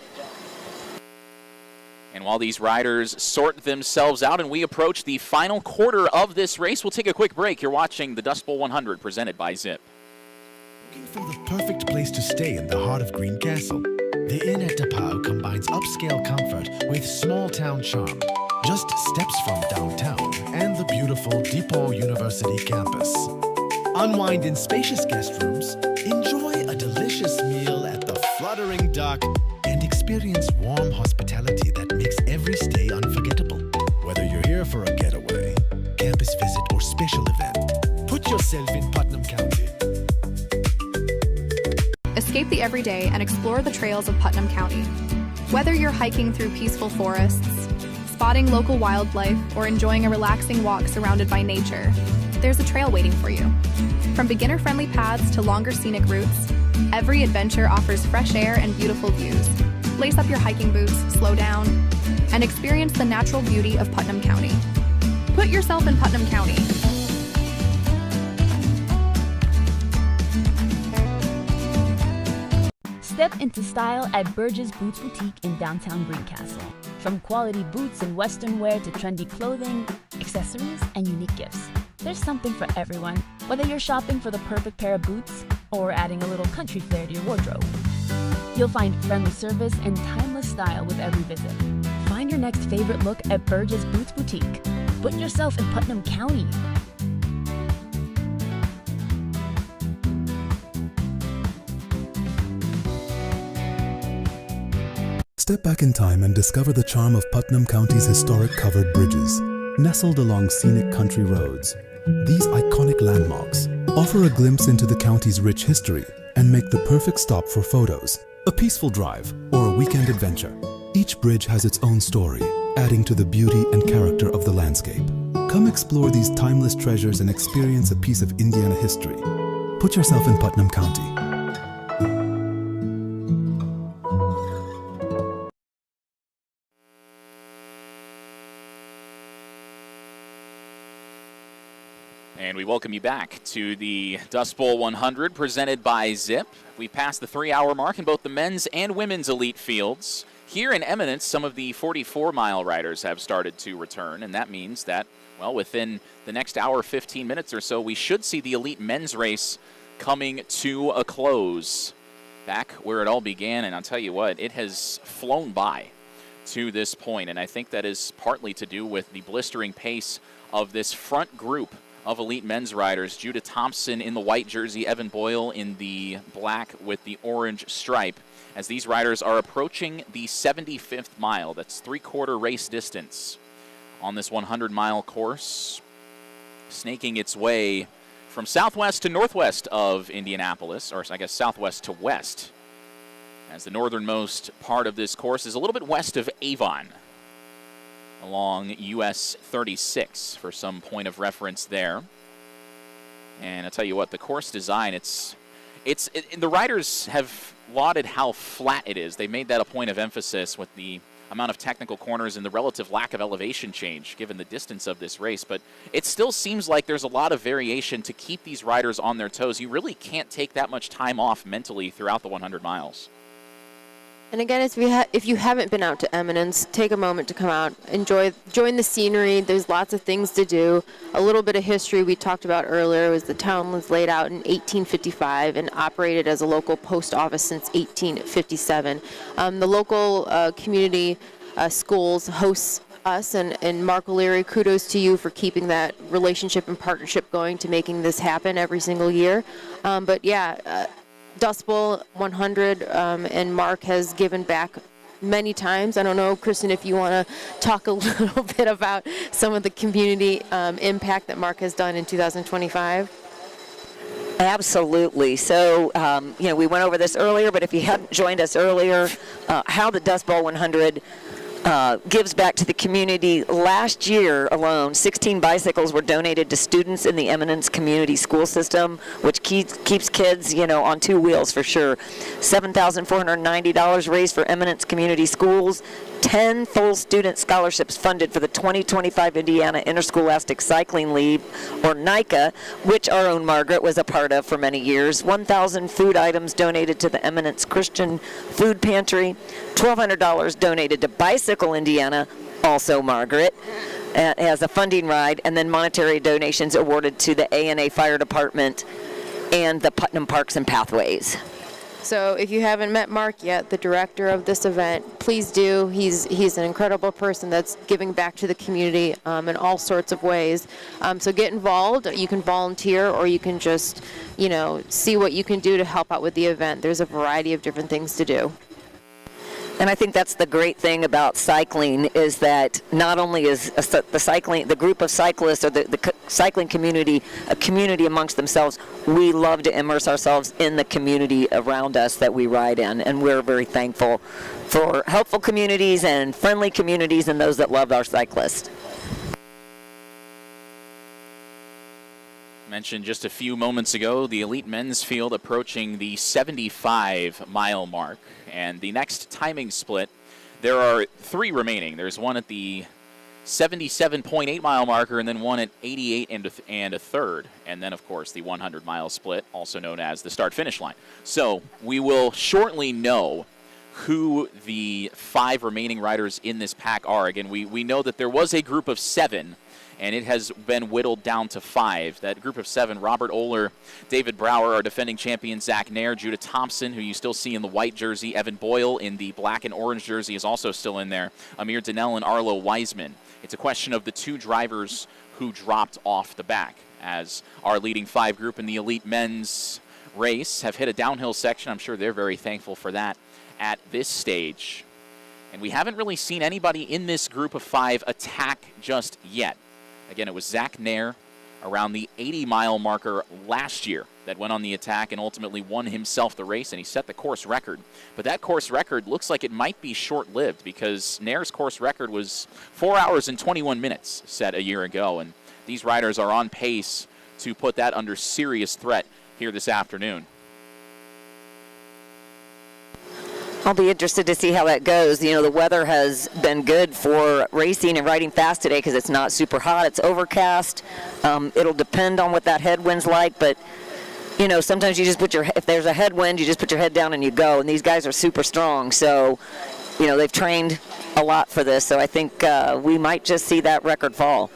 [SPEAKER 1] And while these riders sort themselves out and we approach the final quarter of this race, we'll take a quick break. You're watching the Dust Bowl 100 presented by Zipp.
[SPEAKER 12] Looking for the perfect place to stay in the heart of Greencastle? The Inn at Tapau combines upscale comfort with small-town charm. Just steps from downtown and the beautiful DePaul University campus. Unwind in spacious guest rooms, enjoy a delicious meal at the fluttering dock, and experience warm hospitality that makes every stay unforgettable. Whether you're here for a getaway, campus visit, or special event, put yourself in Putnam County.
[SPEAKER 6] Escape the everyday and explore the trails of Putnam County. Whether you're hiking through peaceful forests, spotting local wildlife, or enjoying a relaxing walk surrounded by nature, there's a trail waiting for you. From beginner-friendly paths to longer scenic routes, every adventure offers fresh air and beautiful views. Lace up your hiking boots, slow down, and experience the natural beauty of Putnam County. Put yourself in Putnam County.
[SPEAKER 13] Step into style at Burgess Boots Boutique in downtown Greencastle. From quality boots and western wear to trendy clothing, accessories, and unique gifts, there's something for everyone, whether you're shopping for the perfect pair of boots or adding a little country flair to your wardrobe. You'll find friendly service and timeless style with every visit. Find your next favorite look at Burgess Boots Boutique. Put yourself in Putnam County.
[SPEAKER 7] Step back in time and discover the charm of Putnam County's historic covered bridges, nestled along scenic country roads. These iconic landmarks offer a glimpse into the county's rich history and make the perfect stop for photos, a peaceful drive, or a weekend adventure. Each bridge has its own story, adding to the beauty and character of the landscape. Come explore these timeless treasures and experience a piece of Indiana history. Put yourself in Putnam County.
[SPEAKER 1] And we welcome you back to the Dust Bowl 100 presented by Zipp. We passed the 3-hour mark in both the men's and women's elite fields. Here in Eminence, some of the 44-mile riders have started to return, and that means that, well, within the next hour, 15 minutes or so, we should see the elite men's race coming to a close. Back where it all began, and I'll tell you what, it has flown by to this point, and I think that is partly to do with the blistering pace of this front group of elite men's riders. Judah Thompson in the white jersey, Evan Boyle in the black with the orange stripe, as these riders are approaching the 75th mile. That's 3/4 race distance on this 100-mile course, snaking its way from southwest to northwest of Indianapolis, or I guess southwest to west, as the northernmost part of this course is a little bit west of Avon, along US 36 for some point of reference there. And I'll tell you what, the course design, the riders have lauded how flat it is. They made that a point of emphasis with the amount of technical corners and the relative lack of elevation change given the distance of this race, but it still seems like there's a lot of variation to keep these riders on their toes. You really can't take that much time off mentally throughout the 100 miles.
[SPEAKER 2] And again, if you haven't been out to Eminence, take a moment to come out, join the scenery. There's lots of things to do. A little bit of history we talked about earlier was the town was laid out in 1855 and operated as a local post office since 1857. The local community schools hosts us, and Mark O'Leary, kudos to you for keeping that relationship and partnership going to making this happen every single year. But yeah, Dust Bowl 100, and Mark has given back many times. I don't know, Kristen, if you want to talk a little bit about some of the community impact that Mark has done in 2025.
[SPEAKER 3] Absolutely. So, we went over this earlier, but if you hadn't joined us earlier, how the Dust Bowl 100 gives back to the community. Last year alone, 16 bicycles were donated to students in the Eminence community school system, which keeps kids, on two wheels for sure. $7,490 raised for Eminence community schools. 10 full student scholarships funded for the 2025 Indiana Interscholastic Cycling League, or NICA, which our own Margaret was a part of for many years. 1,000 food items donated to the Eminence Christian Food Pantry. $1,200 donated to Bicycle Indiana, also Margaret, as a funding ride, and then monetary donations awarded to the A&A Fire Department and the Putnam Parks and Pathways.
[SPEAKER 2] So if you haven't met Mark yet, the director of this event, please do. He's an incredible person that's giving back to the community in all sorts of ways. So get involved. You can volunteer, or you can just, see what you can do to help out with the event. There's a variety of different things to do.
[SPEAKER 3] And I think that's the great thing about cycling, is that not only is the group of cyclists, or the cycling community, a community amongst themselves, we love to immerse ourselves in the community around us that we ride in, and we're very thankful for helpful communities and friendly communities and those that love our cyclists.
[SPEAKER 1] Mentioned just a few moments ago, the elite men's field approaching the 75-mile mark. And the next timing split, there are 3 remaining. There's one at the 77.8-mile marker, and then one at 88 and a third. And then, of course, the 100-mile split, also known as the start-finish line. So we will shortly know who the 5 remaining riders in this pack are. Again, we know that there was a group of 7, and it has been whittled down to 5. That group of 7, Robert Oehler, David Brower, our defending champion, Zach Nair, Judah Thompson, who you still see in the white jersey, Evan Boyle in the black and orange jersey is also still in there, Amir Donnell and Arlo Wiseman. It's a question of the 2 drivers who dropped off the back, as our leading 5 group in the elite men's race have hit a downhill section. I'm sure they're very thankful for that at this stage. And we haven't really seen anybody in this group of 5 attack just yet. Again, it was Zach Nair around the 80-mile marker last year that went on the attack and ultimately won himself the race, and he set the course record. But that course record looks like it might be short-lived, because Nair's course record was 4 hours and 21 minutes set a year ago, and these riders are on pace to put that under serious threat here this afternoon.
[SPEAKER 3] I'll be interested to see how that goes. The weather has been good for racing and riding fast today because it's not super hot. It's overcast. It'll depend on what that headwind's like, but sometimes you just if there's a headwind, you just put your head down and you go. And these guys are super strong, so they've trained a lot for this. So I think we might just see that record fall.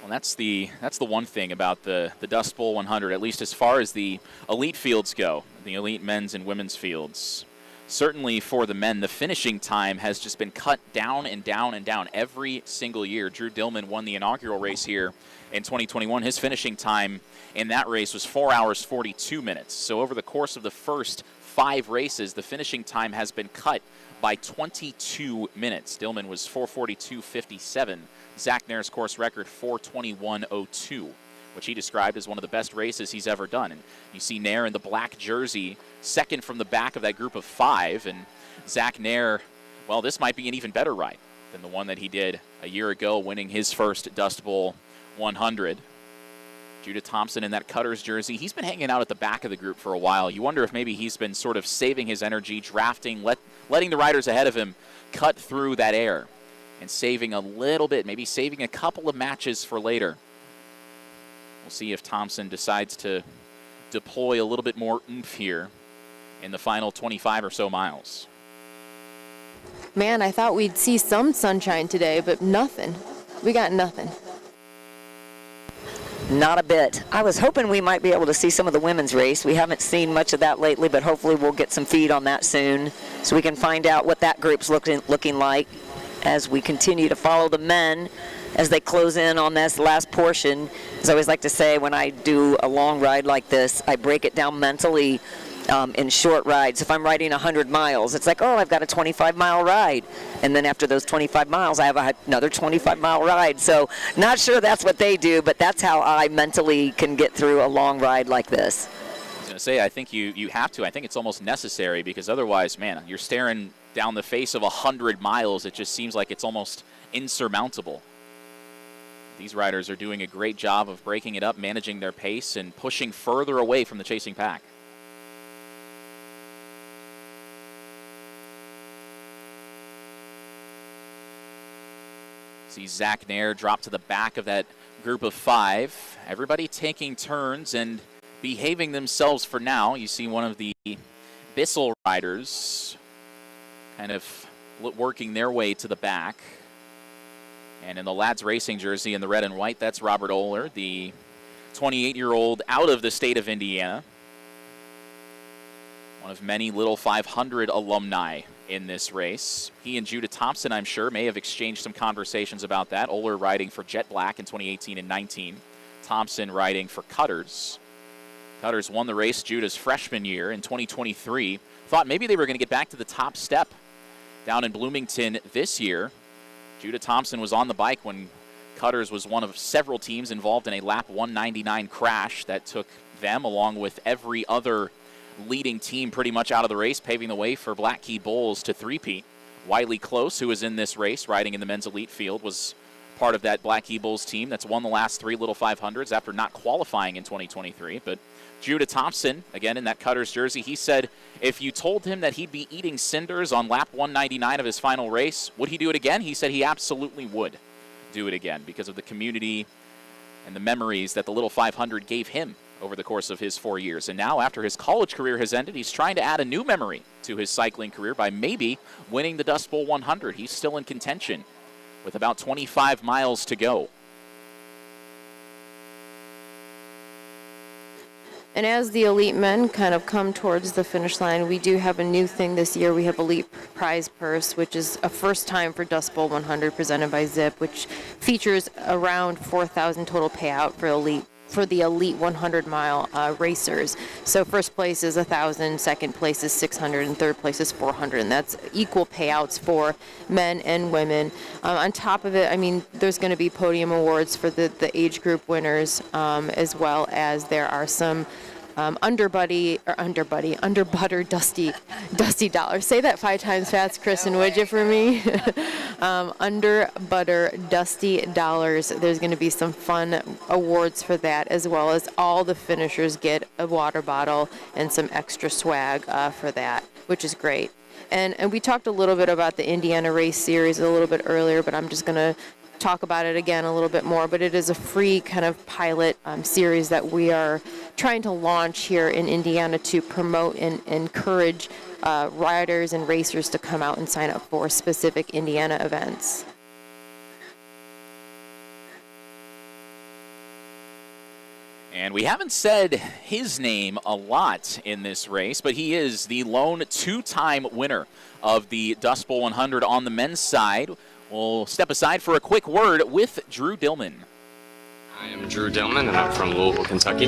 [SPEAKER 1] Well, that's the one thing about the Dust Bowl 100, at least as far as the elite fields go, the elite men's and women's fields. Certainly for the men, the finishing time has just been cut down and down and down every single year. Drew Dillman won the inaugural race here in 2021. His finishing time in that race was 4 hours 42 minutes. So over the course of the first 5 races, the finishing time has been cut by 22 minutes. Dillman was 4:42.57. Zach Nair's course record 4:21.02, which he described as one of the best races he's ever done. And you see Nair in the black jersey, second from the back of that group of 5. And Zach Nair, well, this might be an even better ride than the one that he did a year ago, winning his first Dust Bowl 100. Judah Thompson in that Cutters jersey. He's been hanging out at the back of the group for a while. You wonder if maybe he's been sort of saving his energy, drafting, letting the riders ahead of him cut through that air and saving a little bit, maybe saving a couple of matches for later. We'll see if Thompson decides to deploy a little bit more oomph here in the final 25 or so miles.
[SPEAKER 2] Man, I thought we'd see some sunshine today, but nothing. We got nothing.
[SPEAKER 3] Not a bit. I was hoping we might be able to see some of the women's race. We haven't seen much of that lately, but hopefully we'll get some feed on that soon so we can find out what that group's looking like as we continue to follow the men as they close in on this last portion. As I always like to say, when I do a long ride like this, I break it down mentally in short rides. If I'm riding 100 miles, it's like, oh, I've got a 25-mile ride. And then after those 25 miles, I have another 25-mile ride. So not sure that's what they do, but that's how I mentally can get through a long ride like this.
[SPEAKER 1] I was going to say, I think you have to. I think it's almost necessary, because otherwise, man, you're staring down the face of 100 miles. It just seems like it's almost insurmountable. These riders are doing a great job of breaking it up, managing their pace, and pushing further away from the chasing pack. See Zach Nair drop to the back of that group of 5. Everybody taking turns and behaving themselves for now. You see one of the Bissell riders kind of working their way to the back. And in the Lads Racing jersey in the red and white, that's Robert Oehler, the 28-year-old out of the state of Indiana. One of many Little 500 alumni in this race. He and Judah Thompson, I'm sure, may have exchanged some conversations about that. Oehler riding for Jet Black in 2018 and 19. Thompson riding for Cutters. Cutters won the race Judah's freshman year in 2023. Thought maybe they were going to get back to the top step down in Bloomington this year. Judah Thompson was on the bike when Cutters was one of several teams involved in a lap 199 crash that took them, along with every other leading team, pretty much out of the race, paving the way for Black Key Bulls to three-peat. Wiley Close, who was in this race riding in the men's elite field, was part of that Black Key Bulls team that's won the last 3 Little 500s after not qualifying in 2023. But Judah Thompson, again in that Cutters jersey, he said if you told him that he'd be eating cinders on lap 199 of his final race, would he do it again? He said he absolutely would do it again because of the community and the memories that the Little 500 gave him over the course of his 4 years. And now, after his college career has ended, he's trying to add a new memory to his cycling career by maybe winning the Dust Bowl 100. He's still in contention with about 25 miles to go.
[SPEAKER 2] And as the elite men kind of come towards the finish line, we do have a new thing this year. We have Elite Prize Purse, which is a first time for Dust Bowl 100 presented by Zipp, which features around $4,000 total payout for the elite 100-mile racers. So first place is $1,000, second place is $600, and third place is $400. And that's equal payouts for men and women. On top of it, I mean, there's going to be podium awards for the age group winners, as well as there are some underbutter dusty dollars. Say that 5 times fast, Kristen, would you, for me? Underbutter dusty dollars. There's going to be some fun awards for that, as well as all the finishers get a water bottle and some extra swag for that, which is great. And we talked a little bit about the Indiana Race Series a little bit earlier, but I'm just going to talk about it again a little bit more. But it is a free kind of pilot series that we are trying to launch here in Indiana to promote and encourage riders and racers to come out and sign up for specific Indiana events.
[SPEAKER 1] And we haven't said his name a lot in this race, but he is the lone 2-time winner of the Dust Bowl 100 on the men's side. We'll step aside for a quick word with Drew Dillman.
[SPEAKER 14] I am Drew Dillman, and I'm from Louisville, Kentucky.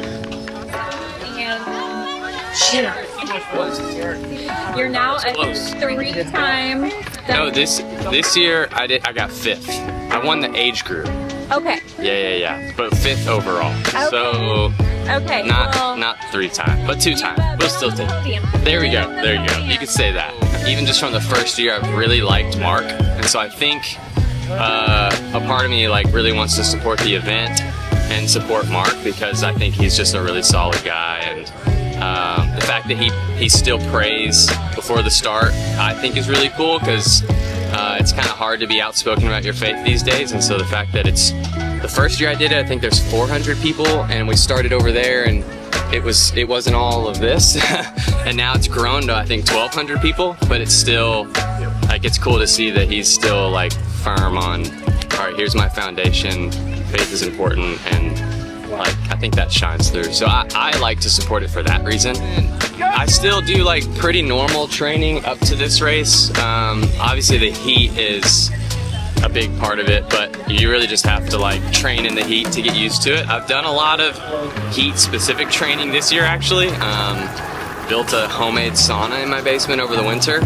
[SPEAKER 15] You're now a 3-time.
[SPEAKER 14] No, this year I got 5th. I won the age group.
[SPEAKER 15] Okay.
[SPEAKER 14] Yeah. But 5th overall.
[SPEAKER 15] Okay.
[SPEAKER 14] So
[SPEAKER 15] okay.
[SPEAKER 14] Not 3 times, but 2 times. We'll still take it. There we go. You could say that. Even just from the first year, I've really liked Mark, and so I think a part of me really wants to support the event and support Mark because I think he's just a really solid guy, and the fact that he still prays before the start I think is really cool because it's kind of hard to be outspoken about your faith these days, and so the fact that it's the first year I did it, I think there's 400 people, and we started over there, and it wasn't all of this, and now it's grown to I think 1,200 people, but it's still it's cool to see that he's still firm on, all right, here's my foundation, faith is important, and I think that shines through. So I like to support it for that reason. I still do pretty normal training up to this race. Obviously the heat is a big part of it, but you really just have to like train in the heat to get used to it. I've done a lot of heat specific training this year actually. Built a homemade sauna in my basement over the winter,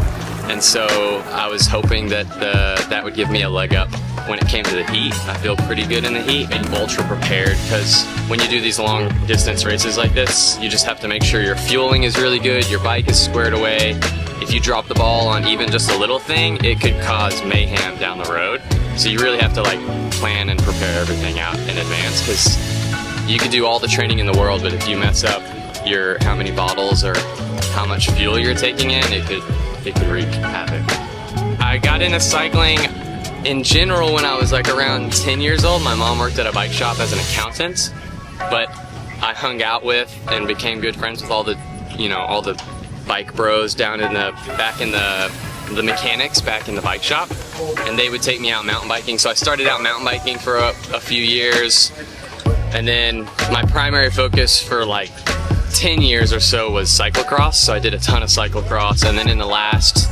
[SPEAKER 14] and so I was hoping that that would give me a leg up when it came to the heat. I feel pretty good in the heat and ultra prepared, because when you do these long distance races like this, you just have to make sure your fueling is really good, your bike is squared away. If you drop the ball on even just a little thing, it could cause mayhem down the road. So you really have to like plan and prepare everything out in advance, because you could do all the training in the world, but if you mess up your how many bottles or how much fuel you're taking in, it could wreak havoc. I got into cycling in general when I was like around 10 years old. My mom worked at a bike shop as an accountant, but I hung out with and became good friends with all the bike bros down in the mechanics back in the bike shop, and they would take me out mountain biking. So I started out mountain biking for a few years, and then my primary focus for like 10 years or so was cyclocross. So I did a ton of cyclocross, and then in the last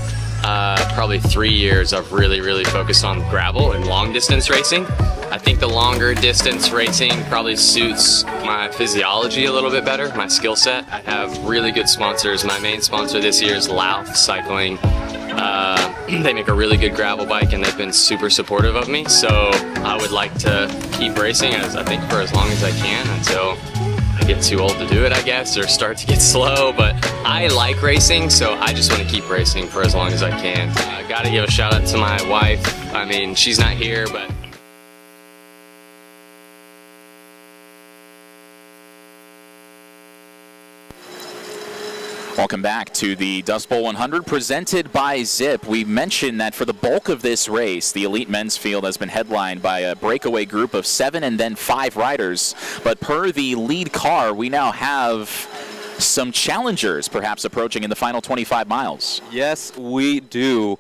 [SPEAKER 14] probably 3 years I've really focused on gravel and long distance racing. I think the longer distance racing probably suits my physiology a little bit better, my skill set. I have really good sponsors. My main sponsor this year is Louth Cycling. They make a really good gravel bike, and they've been super supportive of me. So I would like to keep racing I think for as long as I can, until I get too old to do it, I guess, or start to get slow. But I like racing, so I just want to keep racing for as long as I can. I gotta give a shout out to my wife. I mean, she's not here, but
[SPEAKER 1] Welcome back to the Dust Bowl 100 presented by Zipp. We mentioned that for the bulk of this race, the elite men's field has been headlined by a breakaway group of 7 and then 5 riders. But per the lead car, we now have some challengers perhaps approaching in the final 25 miles.
[SPEAKER 8] Yes, we do.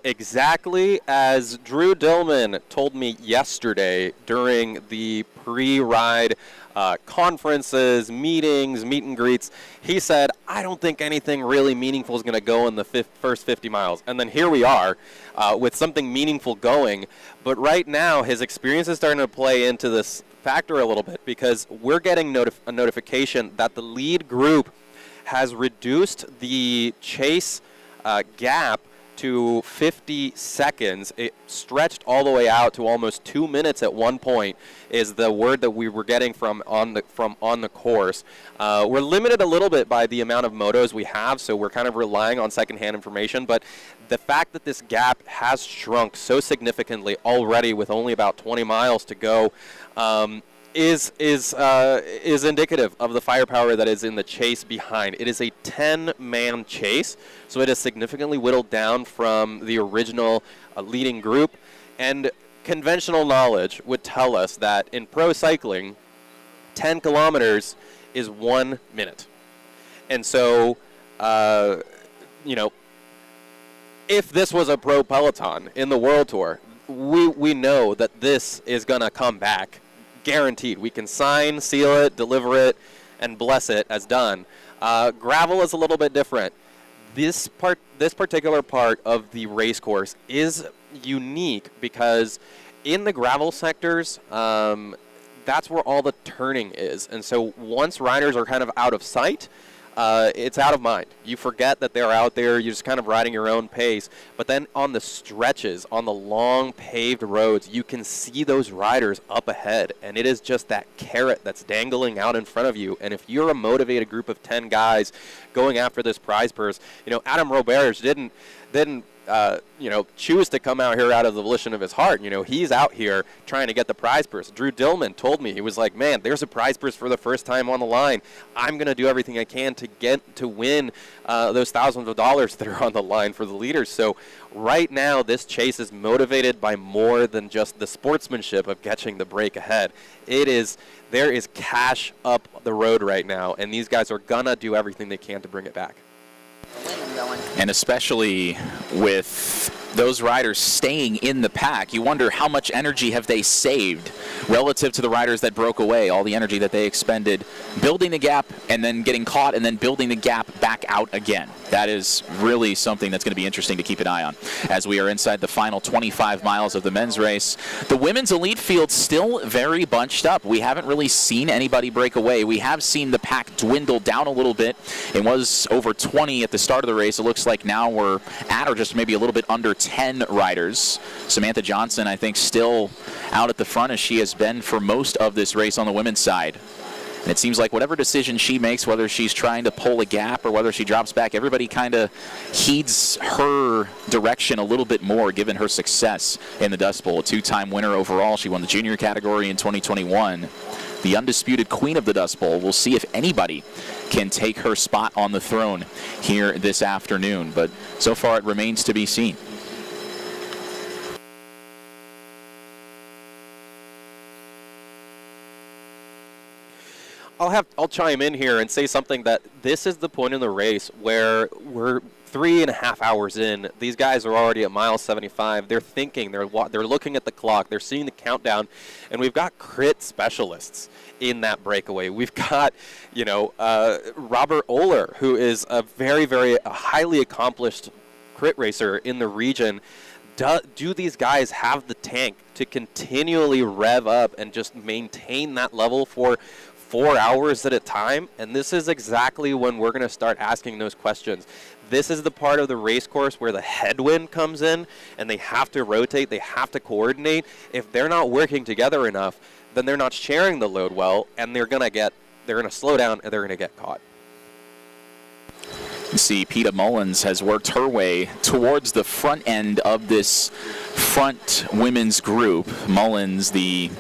[SPEAKER 8] Exactly as Drew Dillman told me yesterday during the pre-ride conferences, meetings, meet and greets. He said, I don't think anything really meaningful is going to go in the first 50 miles. And then here we are with something meaningful going. But right now, his experience is starting to play into this factor a little bit, because we're getting a notification that the lead group has reduced the chase gap to 50 seconds. It stretched all the way out to almost 2 minutes at one point, is the word that we were getting from on the course. We're limited a little bit by the amount of motos we have, so we're kind of relying on secondhand information, but the fact that this gap has shrunk so significantly already with only about 20 miles to go is indicative of the firepower that is in the chase behind. It is a 10-man chase, so it is significantly whittled down from the original leading group. And conventional knowledge would tell us that in pro cycling, 10 kilometers is 1 minute. And so, if this was a pro peloton in the World Tour, we know that this is going to come back. Guaranteed. We can sign, seal it, deliver it, and bless it as done. Gravel is a little bit different. This particular part of the race course is unique because in the gravel sectors, that's where all the turning is. And so once riders are kind of out of sight, it's out of mind. You forget that they're out there. You're just kind of riding your own pace. But then on the stretches, on the long paved roads, you can see those riders up ahead. And it is just that carrot that's dangling out in front of you. And if you're a motivated group of 10 guys going after this prize purse, Adam Roberge didn't choose to come out here out of the volition of his heart. He's out here trying to get the prize purse. Drew Dillman told me, he was like, man, there's a prize purse for the first time on the line. I'm going to do everything I can to win those thousands of dollars that are on the line for the leaders. So right now, this chase is motivated by more than just the sportsmanship of catching the break ahead. There is cash up the road right now, and these guys are going to do everything they can to bring it back.
[SPEAKER 1] And especially with those riders staying in the pack. You wonder how much energy have they saved relative to the riders that broke away, all the energy that they expended building the gap and then getting caught and then building the gap back out again. That is really something that's going to be interesting to keep an eye on as we are inside the final 25 miles of the men's race. The women's elite field still very bunched up. We haven't really seen anybody break away. We have seen the pack dwindle down a little bit. It was over 20 at the start of the race. It looks like now we're at or just maybe a little bit under 10 riders. Samantha Johnson, I think, still out at the front as she has been for most of this race on the women's side. And it seems like whatever decision she makes, whether she's trying to pull a gap or whether she drops back, everybody kind of heeds her direction a little bit more given her success in the Dust Bowl. A two-time winner overall. She won the junior category in 2021. The undisputed queen of the Dust Bowl. We'll see if anybody can take her spot on the throne here this afternoon. But so far it remains to be seen.
[SPEAKER 8] I'll chime in here and say something that this is the point in the race where we're 3.5 hours in. These guys are already at mile 75. They're thinking, they're looking at the clock, they're seeing the countdown, and we've got crit specialists in that breakaway. We've got, Robert Oler, who is a very, very highly accomplished crit racer in the region. Do these guys have the tank to continually rev up and just maintain that level for 4 hours at a time? And this is exactly when we're going to start asking those questions. This is the part of the race course where the headwind comes in and they have to rotate, they have to coordinate. If they're not working together enough, then they're not sharing the load well, and they're going to slow down and they're going to get caught.
[SPEAKER 1] You see Peta Mullins has worked her way towards the front end of this front women's group. Mullins, the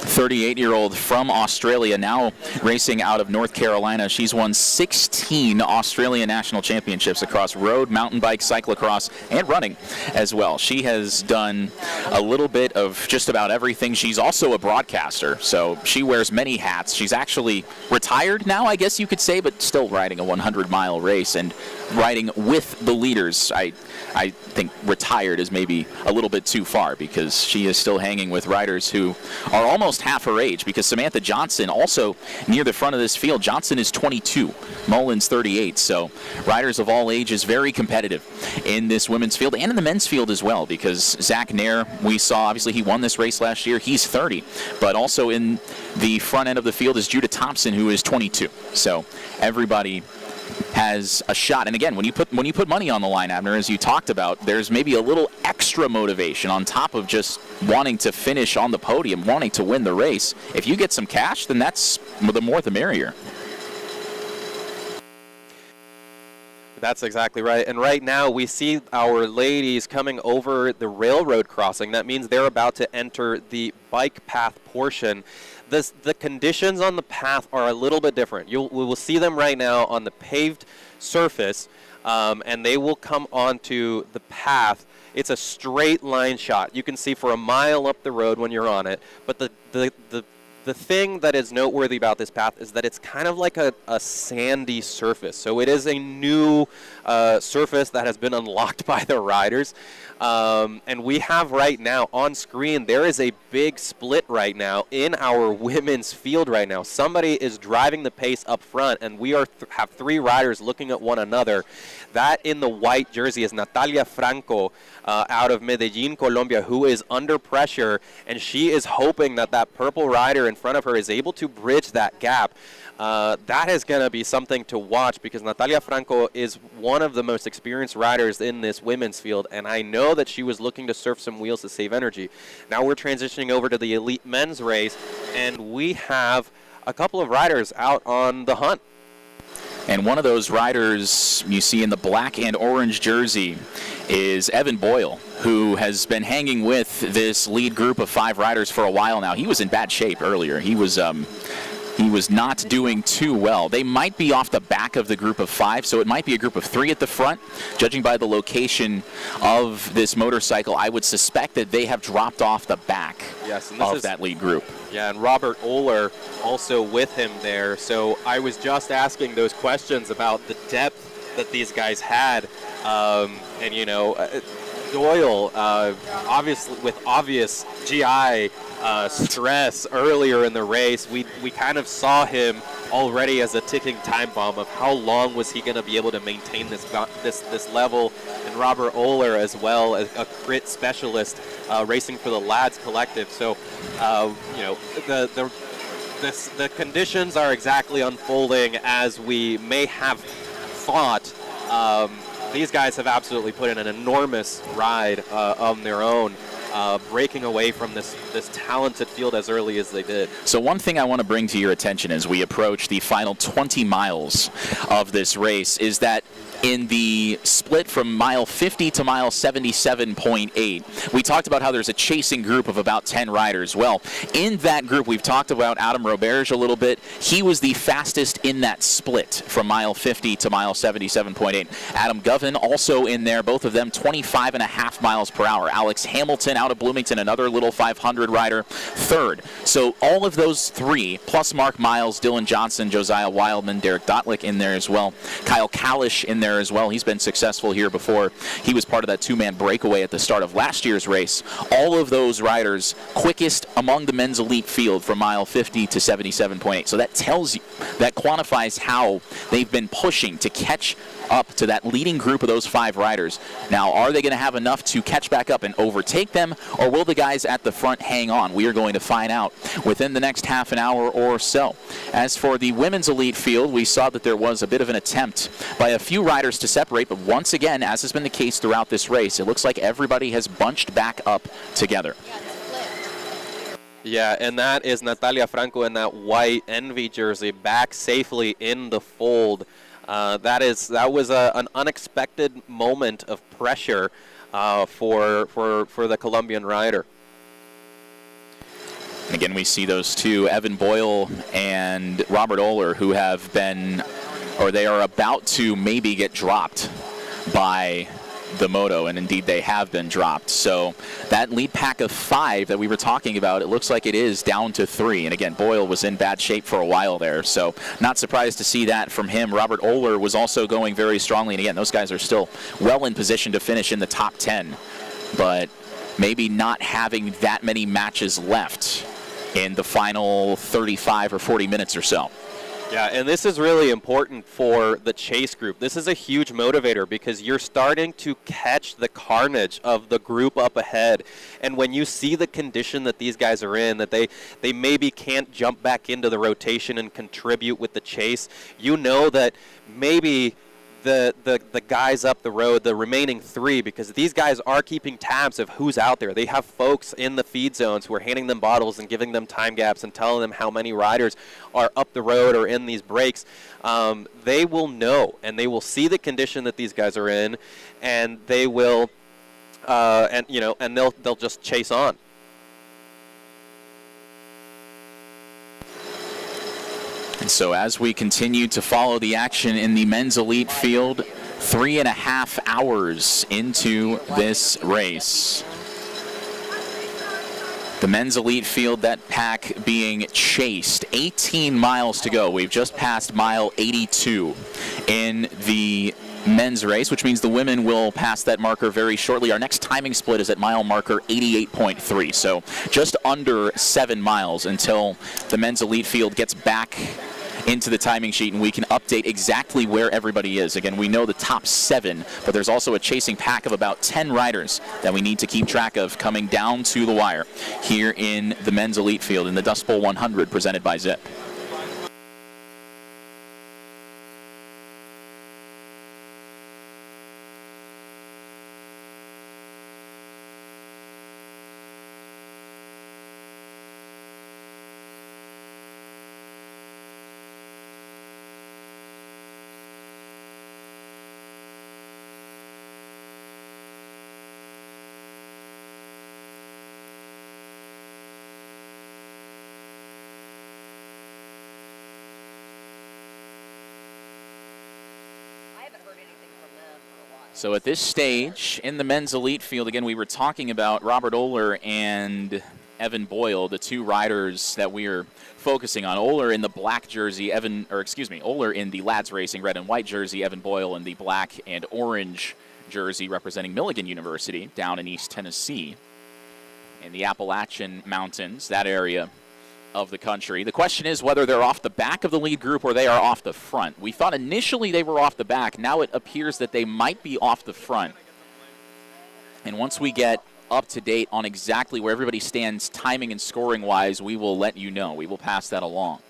[SPEAKER 1] 38-year-old from Australia, now racing out of North Carolina. She's won 16 Australian national championships across road, mountain bike, cyclocross, and running as well. She has done a little bit of just about everything. She's also a broadcaster, so she wears many hats. She's actually retired now, I guess you could say, but still riding a 100-mile race and riding with the leaders. I think retired is maybe a little bit too far because she is still hanging with riders who are almost half her age, because Samantha Johnson also near the front of this field. Johnson is 22, Mullins 38, so riders of all ages very competitive in this women's field and in the men's field as well, because Zach Nair, we saw, obviously he won this race last year, he's 30, but also in the front end of the field is Judah Thompson, who is 22, so everybody has a shot. And again, when you put money on the line, Abner, as you talked about, there's maybe a little extra motivation on top of just wanting to finish on the podium, wanting to win the race. If you get some cash, then that's the more the merrier.
[SPEAKER 8] That's exactly right. And right now we see our ladies coming over the railroad crossing. That means they're about to enter the bike path portion. The conditions on the path are a little bit different. We will see them right now on the paved surface, and they will come onto the path. It's a straight line shot. You can see for a mile up the road when you're on it. But the thing that is noteworthy about this path is that it's kind of like a sandy surface. So it is a new surface that has been unlocked by the riders. And we have right now on screen, there is a big split right now in our women's field right now. Somebody is driving the pace up front, and we have three riders looking at one another. That in the white jersey is Natalia Franco out of Medellin, Colombia, who is under pressure, and she is hoping that that purple rider in front of her is able to bridge that gap. That is going to be something to watch, because Natalia Franco is one of the most experienced riders in this women's field, and I know that she was looking to surf some wheels to save energy. Now we're transitioning over to the elite men's race, and we have a couple of riders out on the hunt.
[SPEAKER 1] And one of those riders you see in the black and orange jersey is Evan Boyle, who has been hanging with this lead group of 5 riders for a while now. He was in bad shape earlier. He was not doing too well. They might be off the back of the group of 5, so it might be a group of 3 at the front. Judging by the location of this motorcycle, I would suspect that they have dropped off the back of that lead group.
[SPEAKER 8] Yeah, and Robert Oler also with him there. So I was just asking those questions about the depth that these guys had. And, you know, Doyle, obviously with obvious GI stress earlier in the race, we kind of saw him already as a ticking time bomb of how long was he going to be able to maintain this level. And Robert Oler as well, as a crit specialist, racing for the Lads Collective. So, you know, the conditions are exactly unfolding as we may have thought. These guys have absolutely put in an enormous ride on their own, breaking away from this talented field as early as they did.
[SPEAKER 1] So one thing I want to bring to your attention as we approach the final 20 miles of this race is that in the split from mile 50 to mile 77.8, we talked about how there's a chasing group of about 10 riders. Well, in that group, we've talked about Adam Roberge a little bit. He was the fastest in that split from mile 50 to mile 77.8. Adam Govan also in there, both of them 25.5 miles per hour. Alex Hamilton out of Bloomington, another little 500 rider, third. So all of those three, plus Mark Miles, Dylan Johnson, Josiah Wildman, Derek Dotlick in there as well. Kyle Kalish in there as well. He's been successful here before. He was part of that two-man breakaway at the start of last year's race. All of those riders quickest among the men's elite field from mile 50 to 77.8. So that tells you, that quantifies how they've been pushing to catch up to that leading group of those 5 riders. Now, are they going to have enough to catch back up and overtake them, or will the guys at the front hang on? We are going to find out within the next half an hour or so. As for the women's elite field, we saw that there was a bit of an attempt by a few riders to separate, but once again, as has been the case throughout this race, it looks like everybody has bunched back up together.
[SPEAKER 8] Yeah, and that is Natalia Franco in that white Envy jersey back safely in the fold. That was an unexpected moment of pressure for the Colombian rider.
[SPEAKER 1] Again, we see those two, Evan Boyle and Robert Oler, who have been, or they are about to maybe get dropped by the moto, and indeed they have been dropped. So that lead pack of 5 that we were talking about, it looks like it is down to 3. And again, Boyle was in bad shape for a while there, so not surprised to see that from him. Robert Oler was also going very strongly, and again, those guys are still well in position to finish in the top 10, but maybe not having that many matches left in the final 35 or 40 minutes or so.
[SPEAKER 8] Yeah, and this is really important for the chase group. This is a huge motivator because you're starting to catch the carnage of the group up ahead. And when you see the condition that these guys are in, that they maybe can't jump back into the rotation and contribute with the chase, you know that maybe the guys up the road, the remaining 3, because these guys are keeping tabs of who's out there. They have folks in the feed zones who are handing them bottles and giving them time gaps and telling them how many riders are up the road or in these breaks. They will know, and they will see the condition that these guys are in, and they will, and they'll just chase on.
[SPEAKER 1] And so as we continue to follow the action in the men's elite field, 3.5 hours into this race. The men's elite field, that pack being chased. 18 miles to go. We've just passed mile 82 in the men's race, which means the women will pass that marker very shortly. Our next timing split is at mile marker 88.3, so just under 7 miles until the men's elite field gets back into the timing sheet and we can update exactly where everybody is. Again, we know the top 7, but there's also a chasing pack of about 10 riders that we need to keep track of coming down to the wire here in the men's elite field in the Dust Bowl 100 presented by Zipp. So at this stage in the men's elite field, again, we were talking about Robert Oler and Evan Boyle, the 2 riders that we are focusing on. Oler in the black jersey, Oler in the Lads Racing red and white jersey, Evan Boyle in the black and orange jersey representing Milligan University down in East Tennessee in the Appalachian Mountains, that area of the country. The question is whether they're off the back of the lead group or they are off the front. We thought initially they were off the back. Now it appears that they might be off the front. And once we get up to date on exactly where everybody stands timing and scoring wise, we will let you know. We will pass that along.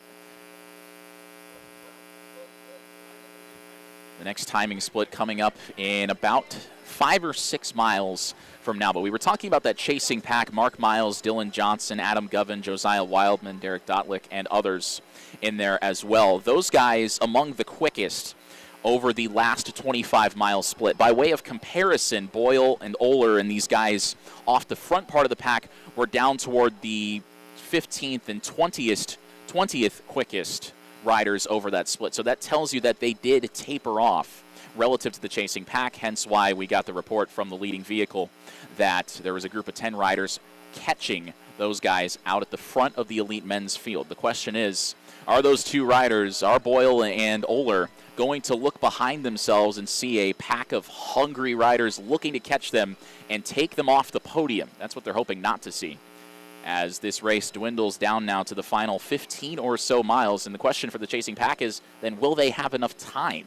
[SPEAKER 1] The next timing split coming up in about 5 or 6 miles from now. But we were talking about that chasing pack: Mark Miles, Dylan Johnson, Adam Govan, Josiah Wildman, Derek Dotlick, and others in there as well. Those guys among the quickest over the last 25-mile split. By way of comparison, Boyle and Oler and these guys off the front part of the pack were down toward the 15th and 20th quickest riders over that split. So that tells you that they did taper off relative to the chasing pack, hence why we got the report from the leading vehicle that there was a group of 10 riders catching those guys out at the front of the elite men's field. The question is, are those two riders, are Boyle and Oler, going to look behind themselves and see a pack of hungry riders looking to catch them and take them off the podium? That's what they're hoping not to see, as this race dwindles down now to the final 15 or so miles. And the question for the chasing pack is, then will they have enough time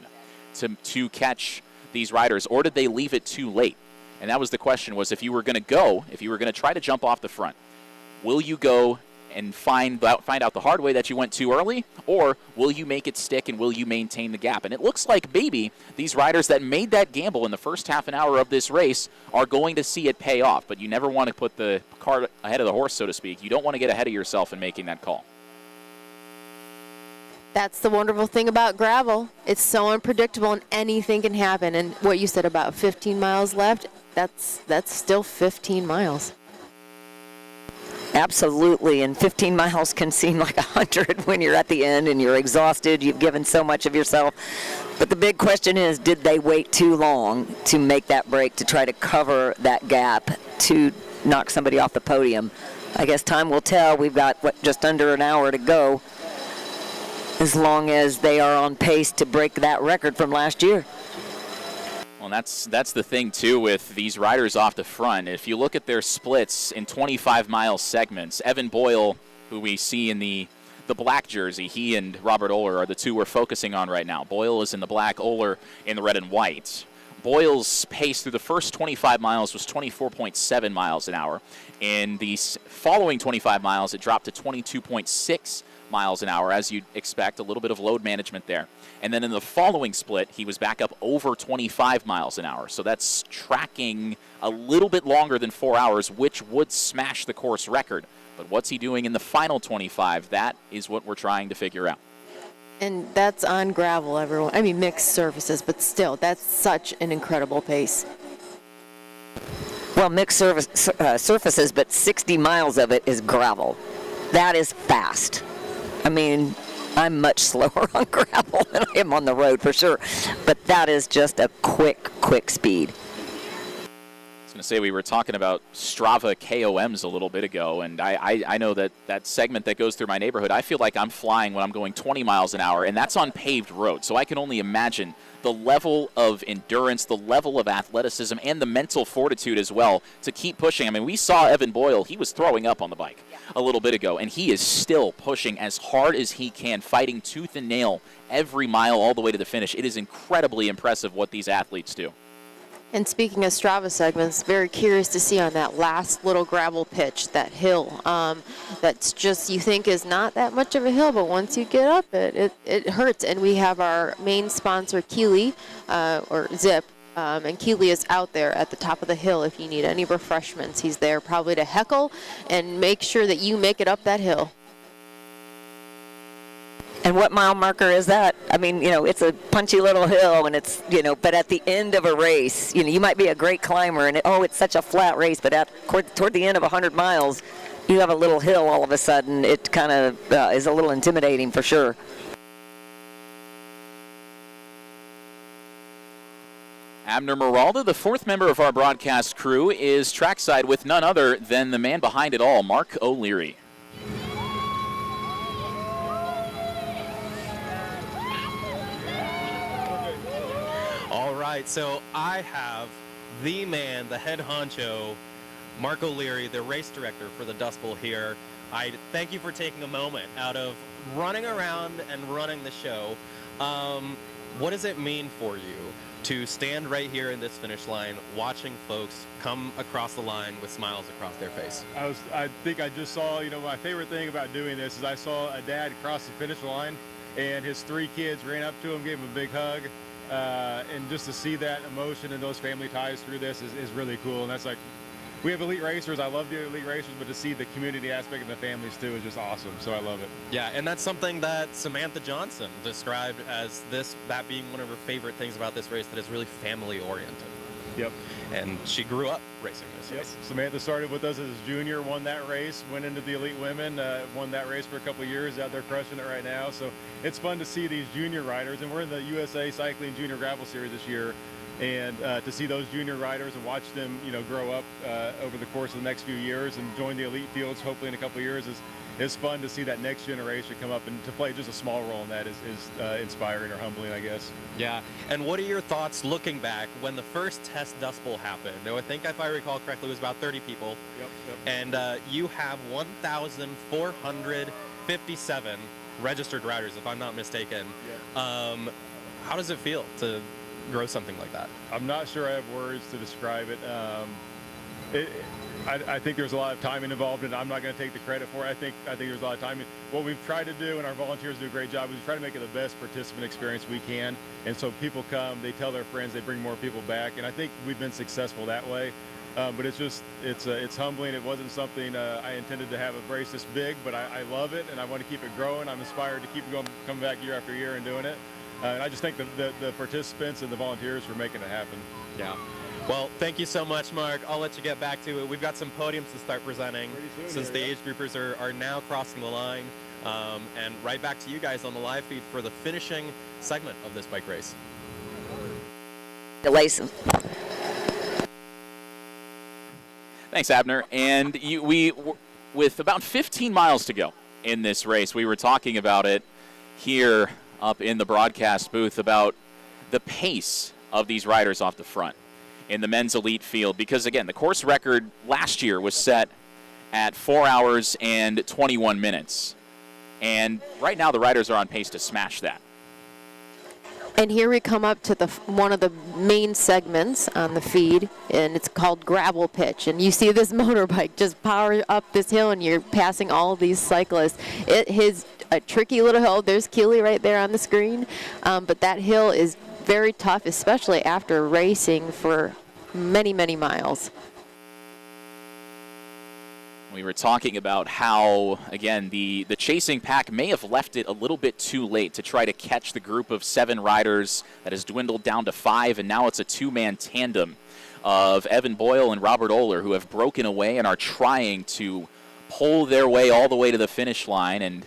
[SPEAKER 1] to catch these riders, or did they leave it too late? And that was the question, was if you were going to try to jump off the front, will you go and find out the hard way that you went too early, or will you make it stick and will you maintain the gap? And it looks like maybe these riders that made that gamble in the first half an hour of this race are going to see it pay off. But you never want to put the cart ahead of the horse, so to speak. You don't want to get ahead of yourself in making that call.
[SPEAKER 2] That's the wonderful thing about gravel. It's so unpredictable and anything can happen. And what you said about 15 miles left, that's still 15 miles.
[SPEAKER 3] Absolutely, and 15 miles can seem like 100 when you're at the end and you're exhausted, you've given so much of yourself. But the big question is, did they wait too long to make that break, to try to cover that gap, to knock somebody off the podium? I guess time will tell. We've got, just under an hour to go, as long as they are on pace to break that record from last year.
[SPEAKER 1] Well, that's the thing, too, with these riders off the front. If you look at their splits in 25-mile segments, Evan Boyle, who we see in the black jersey, he and Robert Oler are the two we're focusing on right now. Boyle is in the black, Oler in the red and white. Boyle's pace through the first 25 miles was 24.7 miles an hour. In the following 25 miles, it dropped to 22.6 miles an hour, as you'd expect, a little bit of load management there. And then in the following split, he was back up over 25 miles an hour. So that's tracking a little bit longer than 4 hours, which would smash the course record. But what's he doing in the final 25? That is what we're trying to figure out.
[SPEAKER 2] And that's on gravel, everyone. I mean, mixed surfaces, but still, that's such an incredible pace.
[SPEAKER 3] Well, mixed surfaces, but 60 miles of it is gravel. That is fast. I mean, I'm much slower on gravel than I am on the road for sure, but that is just a quick speed.
[SPEAKER 1] I was going to say, we were talking about Strava KOMs a little bit ago, and I know that segment that goes through my neighborhood, I feel like I'm flying when I'm going 20 miles an hour, and that's on paved roads. So I can only imagine the level of endurance, the level of athleticism, and the mental fortitude as well to keep pushing. I mean, we saw Evan Boyle, he was throwing up on the bike a little bit ago, and he is still pushing as hard as he can, fighting tooth and nail every mile all the way to the finish. It is incredibly impressive what these athletes do.
[SPEAKER 2] And speaking of Strava segments, very curious to see on that last little gravel pitch, that hill. That's just, you think is not that much of a hill, but once you get up it hurts. And we have our main sponsor, Keeley, or Zipp, and Keeley is out there at the top of the hill if you need any refreshments. He's there probably to heckle and make sure that you make it up that hill.
[SPEAKER 3] And what mile marker is that? I mean, it's a punchy little hill, and it's, but at the end of a race, you might be a great climber, and it's such a flat race, but toward the end of 100 miles, you have a little hill all of a sudden. It kind of is a little intimidating for sure.
[SPEAKER 1] Abner Meralda, the fourth member of our broadcast crew, is trackside with none other than the man behind it all, Mark O'Leary.
[SPEAKER 16] All right, so I have the man, the head honcho, Mark O'Leary, the race director for the Dust Bowl here. I thank you for taking a moment out of running around and running the show. What does it mean for you to stand right here in this finish line watching folks come across the line with smiles across their face?
[SPEAKER 18] I think I just saw, my favorite thing about doing this is I saw a dad cross the finish line and his 3 kids ran up to him, gave him a big hug. And just to see that emotion and those family ties through this is really cool. And that's like, we have elite racers. I love the elite racers, but to see the community aspect and the families too is just awesome. So I love it.
[SPEAKER 16] Yeah, and that's something that Samantha Johnson described as that being one of her favorite things about this race, that is really family oriented.
[SPEAKER 18] Yep.
[SPEAKER 16] And she grew up racing this race.
[SPEAKER 18] Samantha started with us as a junior, won that race, went into the elite women, won that race for a couple of years, out there crushing it right now. So it's fun to see these junior riders, and we're in the USA Cycling Junior Gravel Series this year. And to see those junior riders and watch them, grow up over the course of the next few years and join the elite fields, hopefully in a couple of years, is fun to see that next generation come up, and to play just a small role in that is inspiring or humbling, I guess.
[SPEAKER 16] Yeah. And what are your thoughts looking back when the first test Dust Bowl happened? I think, if I recall correctly, it was about 30 people.
[SPEAKER 18] Yep.
[SPEAKER 16] And you have 1,457 registered riders, if I'm not mistaken.
[SPEAKER 18] Yep.
[SPEAKER 16] How does it feel to grow something like that?
[SPEAKER 18] I'm not sure I have words to describe it. I think there's a lot of timing involved, and I'm not going to take the credit for it. I think there's a lot of timing. What we've tried to do, and our volunteers do a great job, is we try to make it the best participant experience we can. And so people come, they tell their friends, they bring more people back, and I think we've been successful that way. But it's humbling. It wasn't something I intended to have a race this big, but I love it, and I want to keep it growing. I'm inspired to keep it going, coming back year after year and doing it. And I just thank the participants and the volunteers for making it happen.
[SPEAKER 16] Yeah. Well, thank you so much, Mark. I'll let you get back to it. We've got some podiums to start presenting since the age groupers are now crossing the line. And right back to you guys on the live feed for the finishing segment of this bike race.
[SPEAKER 3] Lason.
[SPEAKER 1] Thanks, Abner. And with about 15 miles to go in this race, we were talking about it here up in the broadcast booth about the pace of these riders off the front in the men's elite field, because again, the course record last year was set at 4 hours and 21 minutes, and right now the riders are on pace to smash that.
[SPEAKER 2] And here we come up to one of the main segments on the feed, and it's called gravel pitch. And you see this motorbike just power up this hill, and you're passing all of these cyclists. It is a tricky little hill. There's Keeley right there on the screen, but that hill is very tough, especially after racing for many, many miles.
[SPEAKER 1] We were talking about how, again, the chasing pack may have left it a little bit too late to try to catch the group of 7 riders that has dwindled down to 5, and now it's a 2-man tandem of Evan Boyle and Robert Oler, who have broken away and are trying to pull their way all the way to the finish line. And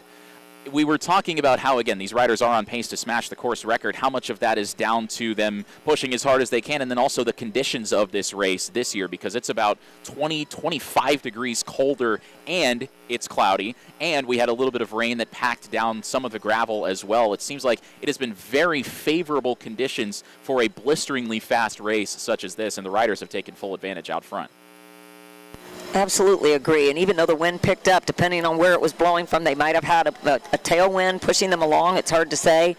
[SPEAKER 1] we were talking about how, again, these riders are on pace to smash the course record. How much of that is down to them pushing as hard as they can, and then also the conditions of this race this year, because it's about 25 degrees colder, and it's cloudy, and we had a little bit of rain that packed down some of the gravel as well. It seems like it has been very favorable conditions for a blisteringly fast race such as this, and the riders have taken full advantage out front.
[SPEAKER 3] Absolutely agree. And even though the wind picked up, depending on where it was blowing from, they might have had a tailwind pushing them along. It's hard to say.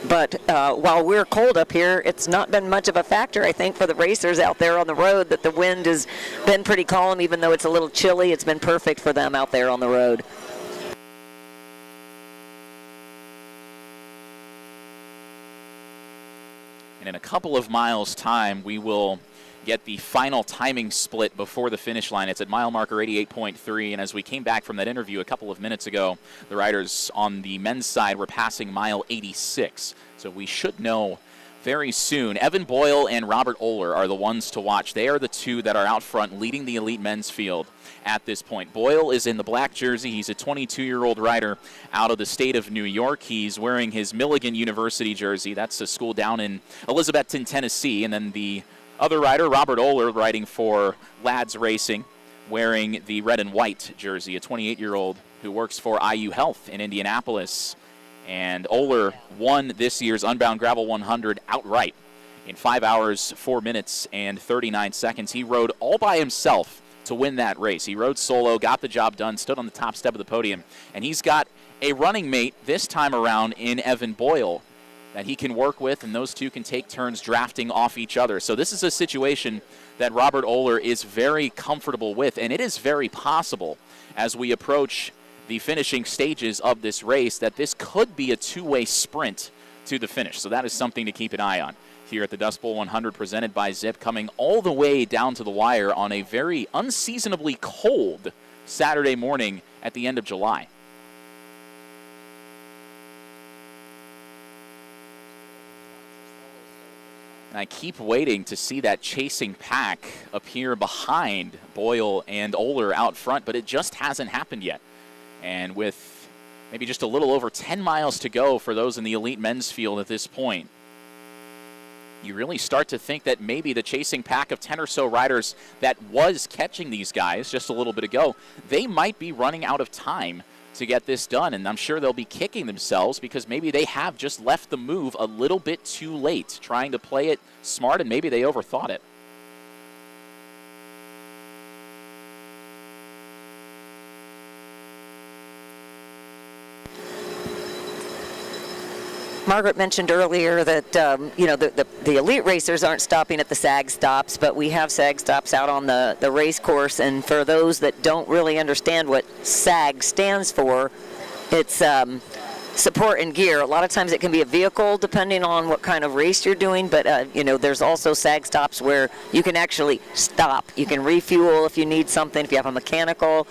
[SPEAKER 3] But while we're cold up here, it's not been much of a factor, I think, for the racers out there on the road, that the wind has been pretty calm. Even though it's a little chilly, it's been perfect for them out there on the road.
[SPEAKER 1] And in a couple of miles' time, we will get the final timing split before the finish line. It's at mile marker 88.3, and as we came back from that interview a couple of minutes ago, the riders on the men's side were passing mile 86, so we should know very soon. Evan Boyle and Robert Oler are the ones to watch. They are the two that are out front leading the elite men's field at this point. Boyle is in the black jersey. He's a 22-year-old rider out of the state of New York. He's wearing his Milligan University jersey. That's a school down in Elizabethton, Tennessee. And then the other rider, Robert Oler, riding for Lads Racing, wearing the red and white jersey, a 28-year-old who works for IU Health in Indianapolis. And Oler won this year's Unbound Gravel 100 outright In 5 hours, 4 minutes, and 39 seconds, he rode all by himself to win that race. He rode solo, got the job done, stood on the top step of the podium, and he's got a running mate this time around in Evan Boyle that he can work with, and those two can take turns drafting off each other. So this is a situation that Robert Oehler is very comfortable with, and it is very possible as we approach the finishing stages of this race that this could be a two-way sprint to the finish. So that is something to keep an eye on here at the Dust Bowl 100 presented by Zipp, coming all the way down to the wire on a very unseasonably cold Saturday morning at the end of July. And I keep waiting to see that chasing pack appear behind Boyle and Oehler out front, but it just hasn't happened yet. And with maybe just a little over 10 miles to go for those in the elite men's field at this point, you really start to think that maybe the chasing pack of 10 or so riders that was catching these guys just a little bit ago, they might be running out of time to get this done, and I'm sure they'll be kicking themselves because maybe they have just left the move a little bit too late, trying to play it smart, and maybe they overthought it.
[SPEAKER 3] Margaret mentioned earlier that the elite racers aren't stopping at the SAG stops, but we have SAG stops out on the race course. And for those that don't really understand what SAG stands for, it's support and gear. A lot of times it can be a vehicle depending on what kind of race you're doing, but there's also SAG stops where you can actually stop. You can refuel if you need something, if you have a mechanical.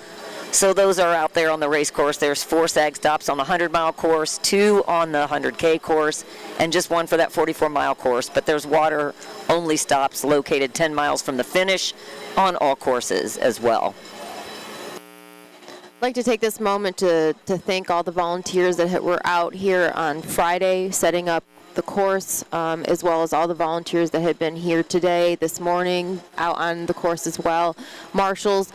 [SPEAKER 3] So those are out there on the race course. There's 4 SAG stops on the 100-mile course, 2 on the 100K course, and just 1 for that 44-mile course. But there's water-only stops located 10 miles from the finish on all courses as well.
[SPEAKER 2] I'd like to take this moment to thank all the volunteers that were out here on Friday setting up the course, as well as all the volunteers that had been here today, this morning, out on the course as well. Marshals,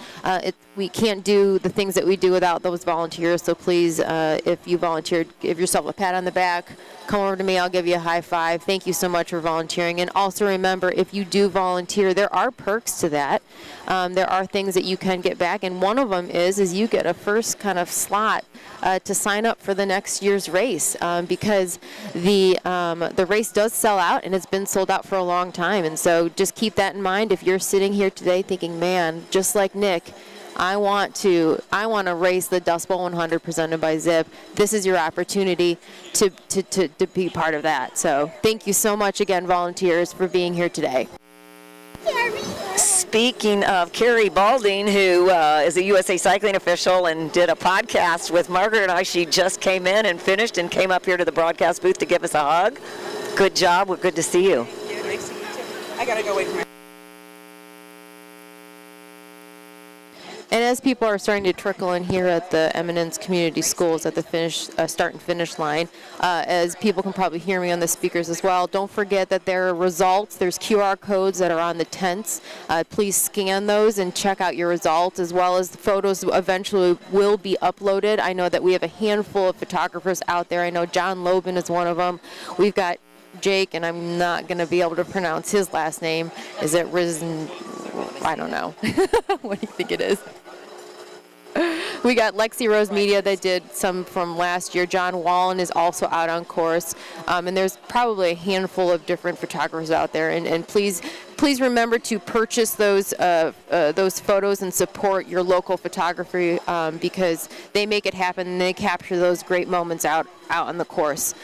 [SPEAKER 2] we can't do the things that we do without those volunteers, so please, if you volunteered, give yourself a pat on the back. Come over to me, I'll give you a high five. Thank you so much for volunteering. And also remember, if you do volunteer, there are perks to that. There are things that you can get back, and one of them is you get a first kind of slot to sign up for the next year's race, because the race does sell out, and it's been sold out for a long time. And so just keep that in mind if you're sitting here today thinking, man, just like Nick, I want to race the Dust Bowl 100 presented by Zipp. This is your opportunity to be part of that. So thank you so much again, volunteers, for being here today.
[SPEAKER 3] Speaking of Carrie Balding, who is a USA Cycling official and did a podcast with Margaret and I, she just came in and finished and came up here to the broadcast booth to give us a hug. Good job. We're good to see you.
[SPEAKER 11] Yeah, nice to meet you. I got to go away from my...
[SPEAKER 2] And as people are starting to trickle in here at the Eminence Community Schools at the start and finish line, as people can probably hear me on the speakers as well, don't forget that there are results. There's QR codes that are on the tents. Please scan those and check out your results, as well as the photos eventually will be uploaded. I know that we have a handful of photographers out there. I know John Lobin is one of them. We've got Jake, and I'm not going to be able to pronounce his last name. Is it Risen? I don't know. What do you think it is? We got Lexi Rose Media that did some from last year. John Wallen is also out on course. And there's probably a handful of different photographers out there. And please remember to purchase those photos and support your local photography, because they make it happen and they capture those great moments out on the course.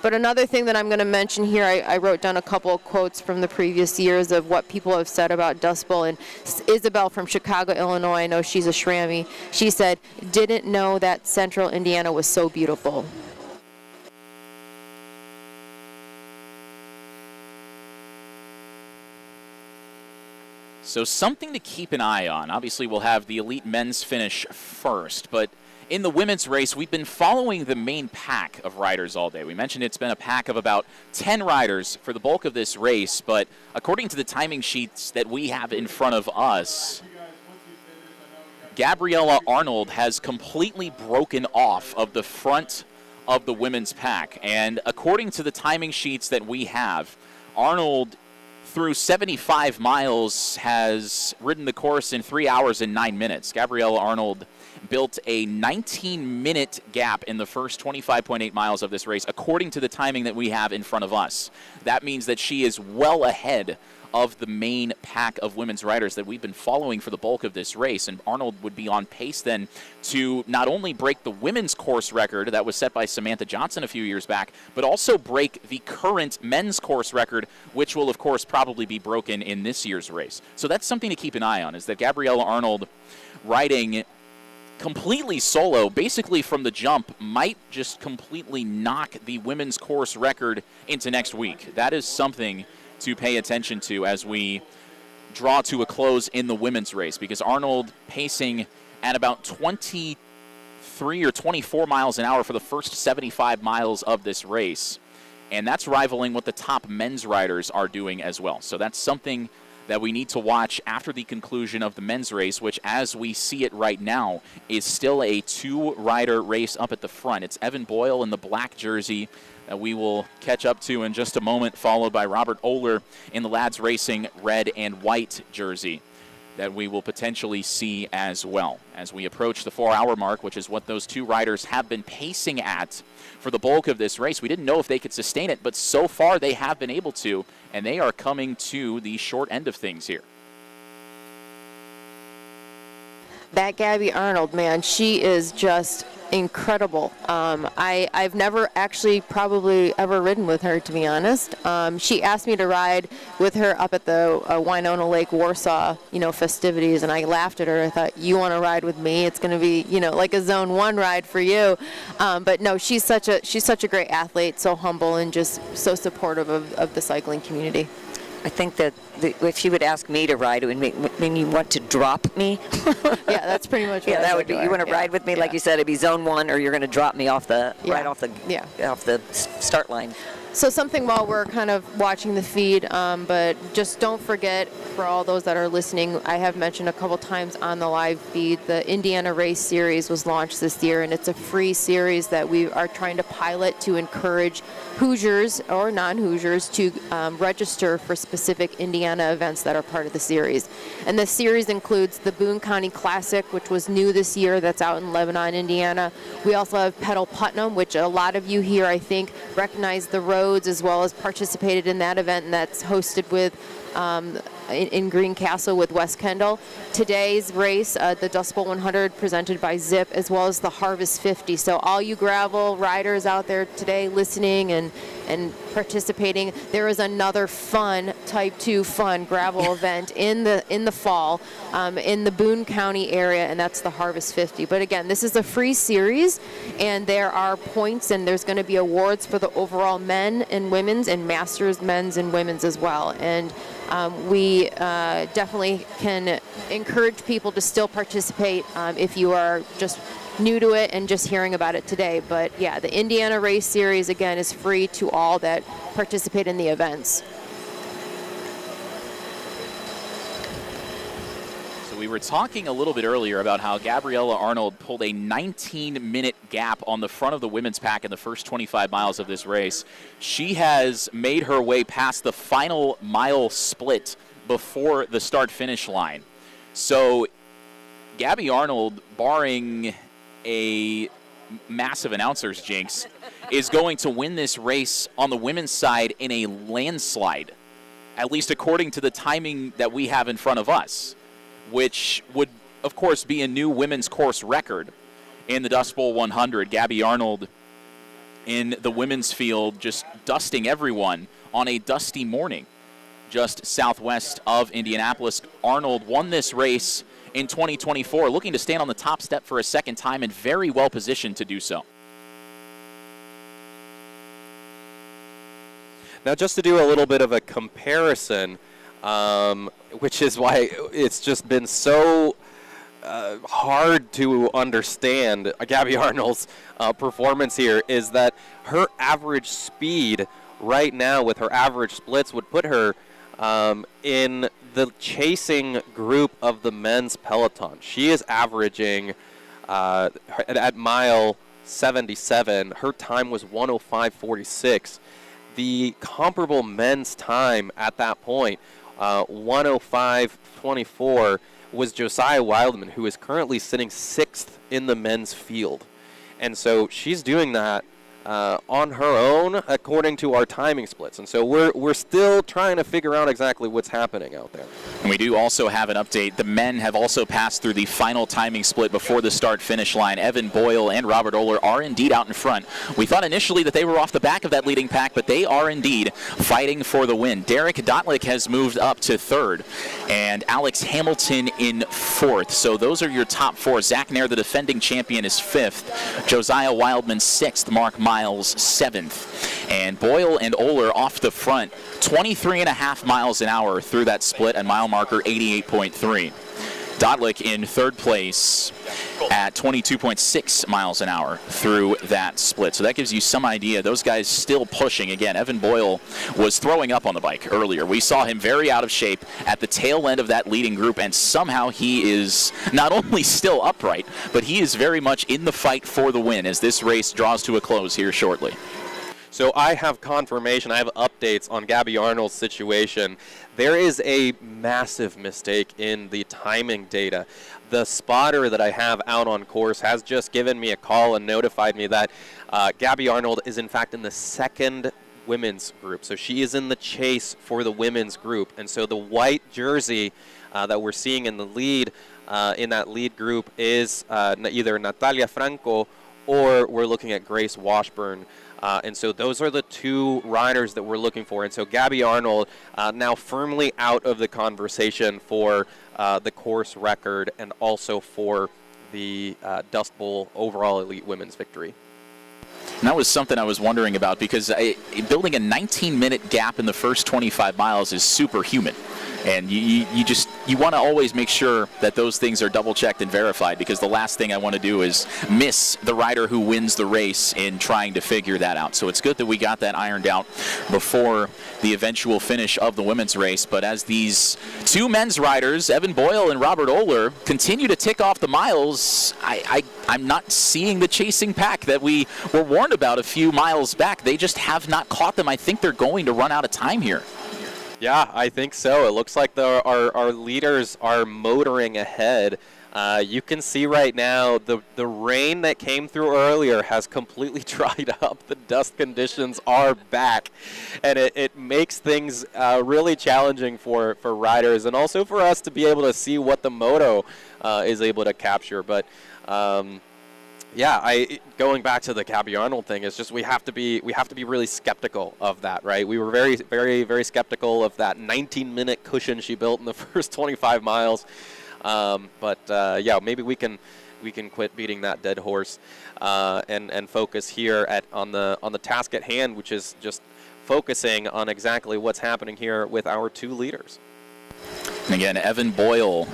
[SPEAKER 2] But another thing that I'm going to mention here, I wrote down a couple of quotes from the previous years of what people have said about Dust Bowl. And Isabel from Chicago, Illinois, I know she's a Shrammy. She said, "Didn't know that Central Indiana was so beautiful."
[SPEAKER 1] So something to keep an eye on. Obviously, we'll have the elite men's finish first, but in the women's race, we've been following the main pack of riders all day. We mentioned it's been a pack of about 10 riders for the bulk of this race, but according to the timing sheets that we have in front of us, Gabriella Arnold has completely broken off of the front of the women's pack. And according to the timing sheets that we have, Arnold, through 75 miles, has ridden the course in 3 hours and 9 minutes. Gabriella Arnold built a 19-minute gap in the first 25.8 miles of this race, according to the timing that we have in front of us. That means that she is well ahead of the main pack of women's riders that we've been following for the bulk of this race. And Arnold would be on pace then to not only break the women's course record that was set by Samantha Johnson a few years back, but also break the current men's course record, which will, of course, probably be broken in this year's race. So that's something to keep an eye on, is that Gabriella Arnold riding completely solo, basically from the jump, might just completely knock the women's course record into next week. That is something to pay attention to as we draw to a close in the women's race, because Arnold pacing at about 23 or 24 miles an hour for the first 75 miles of this race, and that's rivaling what the top men's riders are doing as well. So that's something that we need to watch after the conclusion of the men's race, which, as we see it right now, is still a two-rider race up at the front. It's Evan Boyle in the black jersey that we will catch up to in just a moment, followed by Robert Oehler in the Lads Racing red and white jersey that we will potentially see as well as we approach the 4-hour mark, which is what those two riders have been pacing at for the bulk of this race. We didn't know if they could sustain it, but so far they have been able to, and they are coming to the short end of things here.
[SPEAKER 2] That Gabby Arnold, man, she is just incredible. I've never actually probably ever ridden with her, to be honest. She asked me to ride with her up at the Winona Lake Warsaw, festivities, and I laughed at her. I thought, you want to ride with me? It's going to be, like a Zone 1 ride for you. But no, she's such a great athlete, so humble and just so supportive of the cycling community.
[SPEAKER 3] I think that if she would ask me to ride, it would mean you want to drop me.
[SPEAKER 2] Yeah, that's pretty much what
[SPEAKER 3] yeah, that would be. You want to ride with me, like you said, it'd be Zone 1, or you're going to drop me off the right off the start line.
[SPEAKER 2] So something while we're kind of watching the feed, but just don't forget, for all those that are listening, I have mentioned a couple times on the live feed, the Indiana Race Series was launched this year, and it's a free series that we are trying to pilot to encourage Hoosiers or non-Hoosiers to register for specific Indiana events that are part of the series. And the series includes the Boone County Classic, which was new this year, that's out in Lebanon, Indiana. We also have Pedal Putnam, which a lot of you here, I think, recognize the roads as well as participated in that event, and that's hosted with in Greencastle with Wes Kendall. Today's race, the Dust Bowl 100 presented by Zipp, as well as the Harvest 50. So all you gravel riders out there today listening and participating, there is another fun Type 2 fun gravel event in the fall in the Boone County area, and that's the Harvest 50. But again, this is a free series, and there are points, and there's going to be awards for the overall men and women's and masters men's and women's as well. And we definitely can encourage people to still participate if you are just new to it and just hearing about it today. But yeah, the Indiana Race Series, again, is free to all that participate in the events.
[SPEAKER 1] So we were talking a little bit earlier about how Gabriella Arnold pulled a 19-minute gap on the front of the women's pack in the first 25 miles of this race. She has made her way past the final mile split before the start-finish line. So Gabby Arnold, barring a massive announcer's jinx, is going to win this race on the women's side in a landslide, at least according to the timing that we have in front of us, which would, of course, be a new women's course record in the Dust Bowl 100. Gabby Arnold in the women's field just dusting everyone on a dusty morning just southwest of Indianapolis. Arnold won this race in 2024, looking to stand on the top step for a second time and very well positioned to do so.
[SPEAKER 8] Now, just to do a little bit of a comparison, which is why it's just been so hard to understand Gabby Arnold's performance here, is that her average speed right now with her average splits would put her in the chasing group of the men's peloton. She is averaging at mile 77. Her time was 1:05:46. the comparable men's time at that point, 1:05:24, was Josiah Wildman, who is currently sitting 6th in the men's field. And so she's doing that on her own according to our timing splits. And so we're still trying to figure out exactly what's happening out there.
[SPEAKER 1] And we do also have an update. The men have also passed through the final timing split before the start-finish line. Evan Boyle and Robert Oler are indeed out in front. We thought initially that they were off the back of that leading pack, but they are indeed fighting for the win. Derek Dotlick has moved up to 3rd, and Alex Hamilton in 4th. So those are your top 4. Zach Nair, the defending champion, is 5th. Josiah Wildman 6th. Mark Miles 7th. And Boyle and Oler off the front, 23.5 miles an hour through that split, and mile marker 88.3. Dotlick in 3rd place at 22.6 miles an hour through that split. So that gives you some idea. Those guys still pushing. Again, Evan Boyle was throwing up on the bike earlier. We saw him very out of shape at the tail end of that leading group, and somehow he is not only still upright, but he is very much in the fight for the win as this race draws to a close here shortly.
[SPEAKER 8] So I have confirmation, I have updates on Gabby Arnold's situation. There is a massive mistake in the timing data. The spotter that I have out on course has just given me a call and notified me that Gabby Arnold is in fact in the 2nd women's group. So she is in the chase for the women's group. And so the white jersey that we're seeing in the lead, in that lead group, is either Natalia Franco or we're looking at Grace Washburn. And so those are the 2 riders that we're looking for. And so Gabby Arnold now firmly out of the conversation for the course record and also for the Dust Bowl overall elite women's victory.
[SPEAKER 1] And that was something I was wondering about, because building a 19-minute gap in the first 25 miles is superhuman. And you want to always make sure that those things are double-checked and verified, because the last thing I want to do is miss the rider who wins the race in trying to figure that out. So it's good that we got that ironed out before the eventual finish of the women's race. But as these 2 men's riders, Evan Boyle and Robert Oler, continue to tick off the miles, I'm not seeing the chasing pack that we were warned about a few miles back. They just have not caught them. I think they're going to run out of time here.
[SPEAKER 8] Yeah, I think so. It looks like our leaders are motoring ahead. You can see right now the rain that came through earlier has completely dried up. The dust conditions are back, and it makes things really challenging for riders and also for us to be able to see what the moto is able to capture. But yeah, going back to the Gabby Arnold thing, is just we have to be really skeptical of that, right? We were very, very, very skeptical of that 19-minute cushion she built in the first 25 miles. Yeah, maybe we can quit beating that dead horse and focus here on the task at hand, which is just focusing on exactly what's happening here with our 2 leaders.
[SPEAKER 1] And again, Evan Boyle,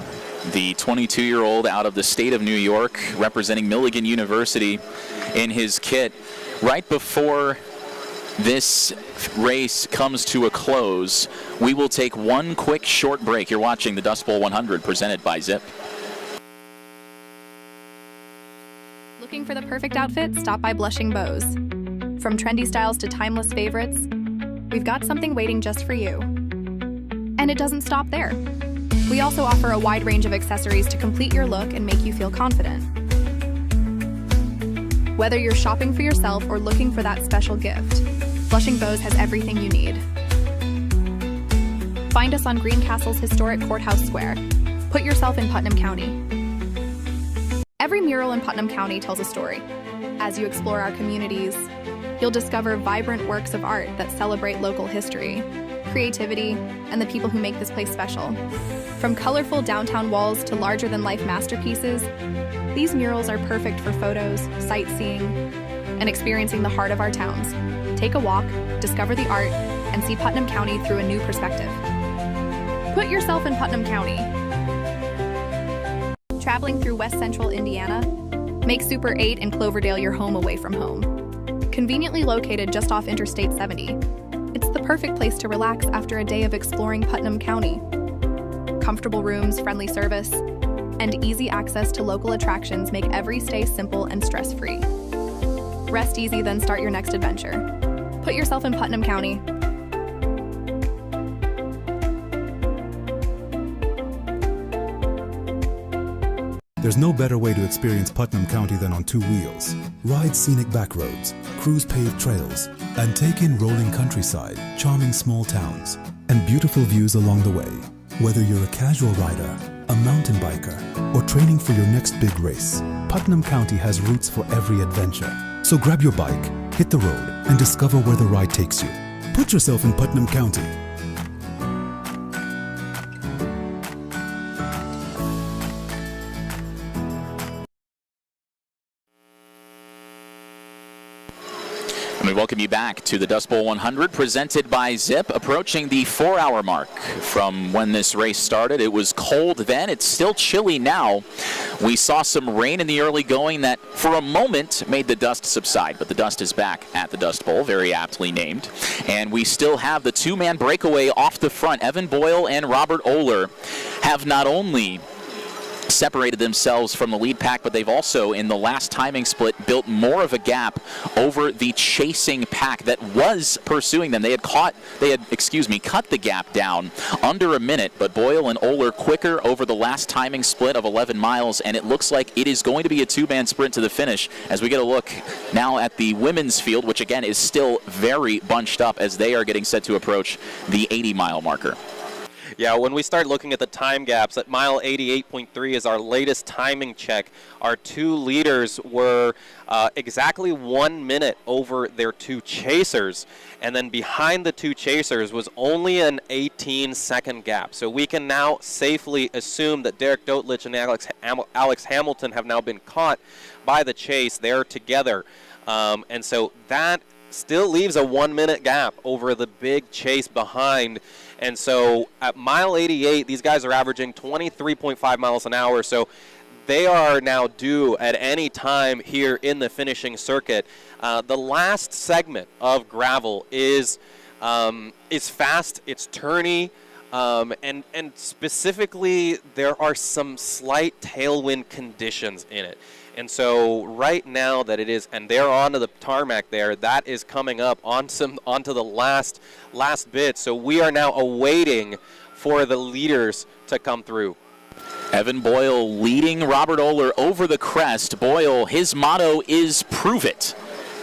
[SPEAKER 1] the 22-year-old out of the state of New York, representing Milligan University in his kit. Right before this race comes to a close, we will take one quick short break. You're watching the Dust Bowl 100 presented by Zipp.
[SPEAKER 6] Looking for the perfect outfit? Stop by Blushing Bows. From trendy styles to timeless favorites, we've got something waiting just for you. And it doesn't stop there. We also offer a wide range of accessories to complete your look and make you feel confident. Whether you're shopping for yourself or looking for that special gift, Blushing Bows has everything you need. Find us on Greencastle's historic Courthouse Square. Put yourself in Putnam County. Every mural in Putnam County tells a story. As you explore our communities, you'll discover vibrant works of art that celebrate local history, creativity, and the people who make this place special. From colorful downtown walls to larger-than-life masterpieces, these murals are perfect for photos, sightseeing, and experiencing the heart of our towns. Take a walk, discover the art, and see Putnam County through a new perspective. Put yourself in Putnam County. Traveling through West Central Indiana? Make Super 8 and Cloverdale your home away from home. Conveniently located just off Interstate 70, it's the perfect place to relax after a day of exploring Putnam County. Comfortable rooms, friendly service, and easy access to local attractions make every stay simple and stress-free. Rest easy, then start your next adventure. Put Put yourself in Putnam County.
[SPEAKER 7] There's no better way to experience Putnam County than on two wheels. Ride scenic backroads, cruise paved trails, and take in rolling countryside, charming small towns, and beautiful views along the way. Whether you're a casual rider, a mountain biker, or training for your next big race, Putnam County has routes for every adventure. So grab your bike, hit the road, and discover where the ride takes you. Put yourself in Putnam County.
[SPEAKER 1] And we welcome you back to the Dust Bowl 100 presented by Zipp, approaching the 4-hour mark from when this race started. It was cold then. It's still chilly now. We saw some rain in the early going that for a moment made the dust subside, but the dust is back at the Dust Bowl, very aptly named. And we still have the two-man breakaway off the front. Evan Boyle and Robert Oehler have not only separated themselves from the lead pack, but they've also, in the last timing split, built more of a gap over the chasing pack that was pursuing them. They had cut the gap down under a minute, but Boyle and Oehler quicker over the last timing split of 11 miles, and it looks like it is going to be a two-man sprint to the finish as we get a look now at the women's field, which again is still very bunched up as they are getting set to approach the 80-mile marker.
[SPEAKER 8] Yeah, when we start looking at the time gaps, at mile 88.3 is our latest timing check. Our two leaders were exactly 1 minute over their two chasers. And then behind the two chasers was only an 18-second gap. So we can now safely assume that Derek Doetlich and Alex Hamilton have now been caught by the chase. They're together. And so that still leaves a 1 minute gap over the big chase behind. And so at mile 88, these guys are averaging 23.5 miles an hour. So they are now due at any time here in the finishing circuit. The last segment of gravel is fast, it's turny, and specifically there are some slight tailwind conditions in it. And so right now that it is, and they're onto the tarmac there, that is coming up onto the last bit. So we are now awaiting for the leaders to come through.
[SPEAKER 1] Evan Boyle leading Robert Oehler over the crest. Boyle, his motto is prove it.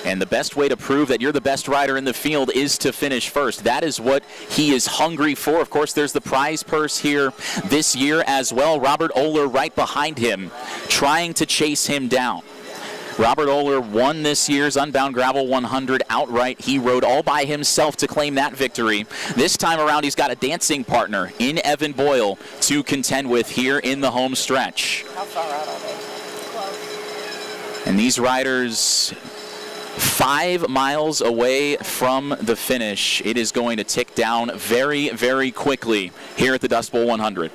[SPEAKER 1] And the best way to prove that you're the best rider in the field is to finish first. That is what he is hungry for. Of course, there's the prize purse here this year as well. Robert Oehler right behind him, trying to chase him down. Robert Oehler won this year's Unbound Gravel 100 outright. He rode all by himself to claim that victory. This time around, he's got a dancing partner in Evan Boyle to contend with here in the home stretch.
[SPEAKER 11] How far out are they?
[SPEAKER 1] And these riders 5 miles away from the finish. It is going to tick down very, very quickly here at the Dust Bowl 100.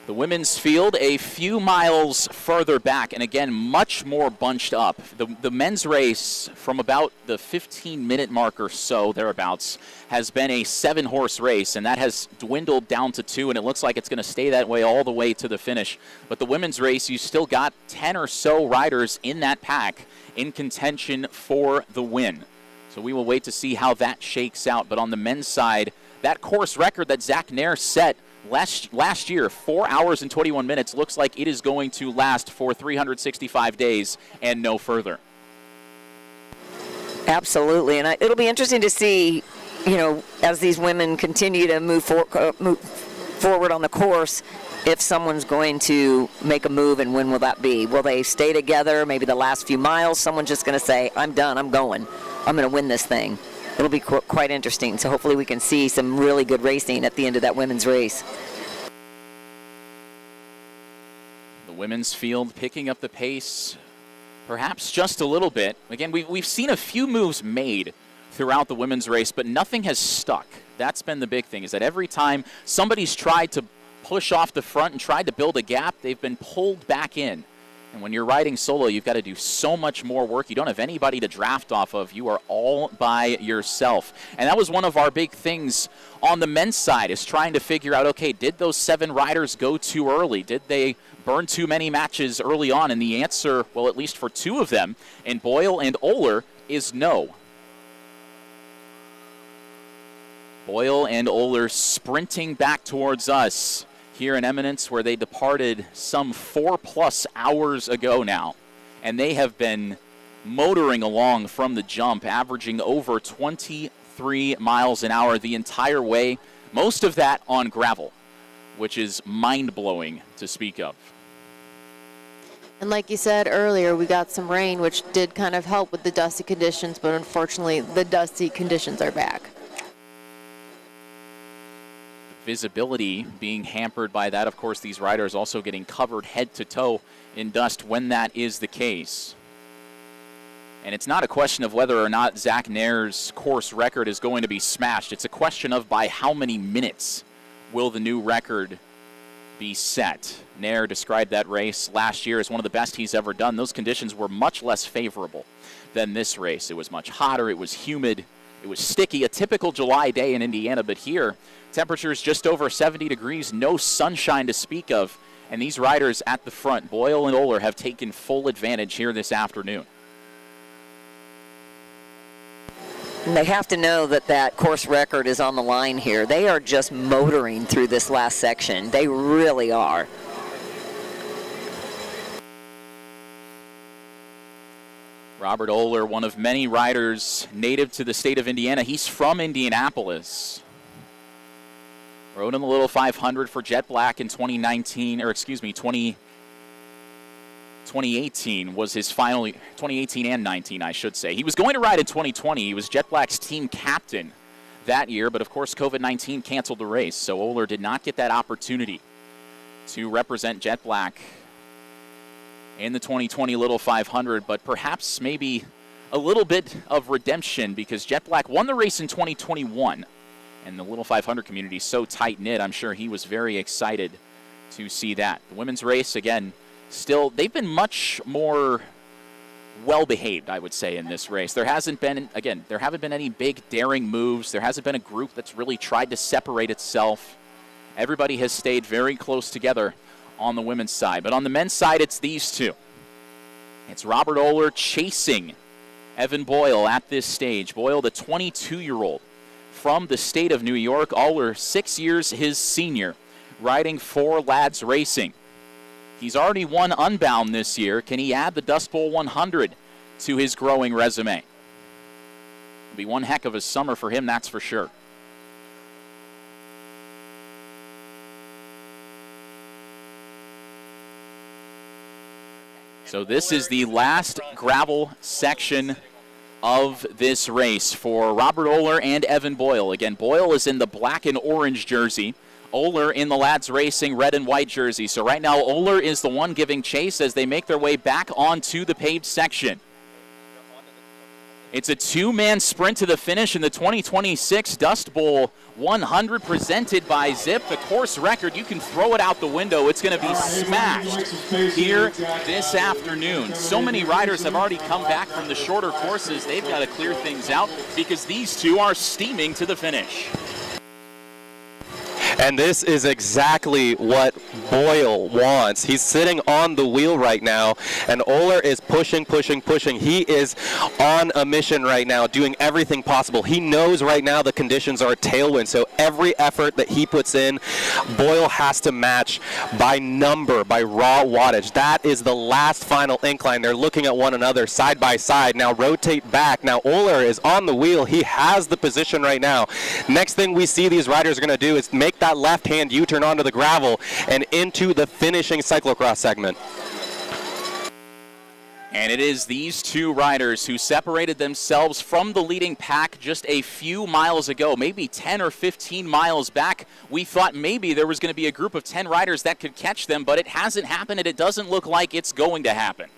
[SPEAKER 1] The women's field a few miles further back, and again, much more bunched up. The men's race from about the 15-minute mark or so, thereabouts, has been a 7-horse race, and that has dwindled down to 2, and it looks like it's going to stay that way all the way to the finish. But the women's race, you still got 10 or so riders in that pack in contention for the win. So we will wait to see how that shakes out. But on the men's side, that course record that Zach Nair set last year, 4 hours and 21 minutes, looks like it is going to last for 365 days and no further.
[SPEAKER 3] Absolutely, and it'll be interesting to see, as these women continue to move forward on the course, if someone's going to make a move, and when will that be? Will they stay together, maybe the last few miles? Someone's just going to say, I'm done, I'm going. I'm going to win this thing. It'll be quite interesting. So hopefully we can see some really good racing at the end of that women's race.
[SPEAKER 1] The women's field picking up the pace, perhaps just a little bit. Again, we've seen a few moves made throughout the women's race, but nothing has stuck. That's been the big thing, is that every time somebody's tried to push off the front and tried to build a gap, they've been pulled back in. And when you're riding solo, you've got to do so much more work. You don't have anybody to draft off of. You are all by yourself. And that was one of our big things on the men's side, is trying to figure out, okay, did those 7 riders go too early? Did they burn too many matches early on? And the answer, well, at least for 2 of them, in Boyle and Oler, is no. Boyle and Oler sprinting back towards us here in Eminence, where they departed some 4+ hours ago now. And they have been motoring along from the jump, averaging over 23 miles an hour the entire way, most of that on gravel, which is mind-blowing to speak of.
[SPEAKER 2] And like you said earlier, we got some rain, which did kind of help with the dusty conditions, but unfortunately the dusty conditions are back.
[SPEAKER 1] Visibility being hampered by that. Of course, these riders also getting covered head to toe in dust when that is the case. And it's not a question of whether or not Zach Nair's course record is going to be smashed. It's a question of by how many minutes will the new record be set. Nair described that race last year as one of the best he's ever done. Those conditions were much less favorable than this race. It was much hotter, it was humid, it was sticky, a typical July day in Indiana, but here, temperatures just over 70 degrees, no sunshine to speak of, and these riders at the front, Boyle and Oler, have taken full advantage here this afternoon.
[SPEAKER 3] And they have to know that that course record is on the line here. They are just motoring through this last section. They really are.
[SPEAKER 1] Robert Oler, one of many riders native to the state of Indiana. He's from Indianapolis. Rode in the Little 500 for Jet Black in 2018 was his final, 2018 and 19, I should say. He was going to ride in 2020. He was Jet Black's team captain that year, but of course COVID-19 canceled the race, so Oler did not get that opportunity to represent Jet Black in the 2020 Little 500, but perhaps maybe a little bit of redemption because Jet Black won the race in 2021, and the Little 500 community is so tight-knit, I'm sure he was very excited to see that. The women's race, again, still, they've been much more well-behaved, I would say, in this race. There haven't been any big daring moves. There hasn't been a group that's really tried to separate itself. Everybody has stayed very close together on the women's side. But on the men's side, it's these two. It's Robert Oler chasing Evan Boyle at this stage. Boyle, the 22-year-old from the state of New York. Oler, 6 years his senior, riding for Lads Racing. He's already won Unbound this year. Can he add the Dust Bowl 100 to his growing resume? It'll be one heck of a summer for him, that's for sure. So this is the last gravel section of this race for Robert Oler and Evan Boyle. Again, Boyle is in the black and orange jersey. Oler in the Lads Racing red and white jersey. So right now, Oler is the one giving chase as they make their way back onto the paved section. It's a two-man sprint to the finish in the 2026 Dust Bowl 100 presented by Zipp. The course record, you can throw it out the window. It's going to be smashed here this afternoon. So many riders have already come back from the shorter courses. They've got to clear things out because these two are steaming to the finish.
[SPEAKER 8] And this is exactly what Boyle wants. He's sitting on the wheel right now, and Oler is pushing. He is on a mission right now, doing everything possible. He knows right now the conditions are a tailwind, so every effort that he puts in, Boyle has to match by number, by raw wattage. That is the last final incline. They're looking at one another side by side. Now rotate back. Now Oler is on the wheel. He has the position right now. Next thing we see these riders are going to do is make that left-hand U-turn onto the gravel and into the finishing cyclocross segment.
[SPEAKER 1] And it is these two riders who separated themselves from the leading pack just a few miles ago, maybe 10 or 15 miles back. We thought maybe there was going to be a group of 10 riders that could catch them, but it hasn't happened, and it doesn't look like it's going to happen.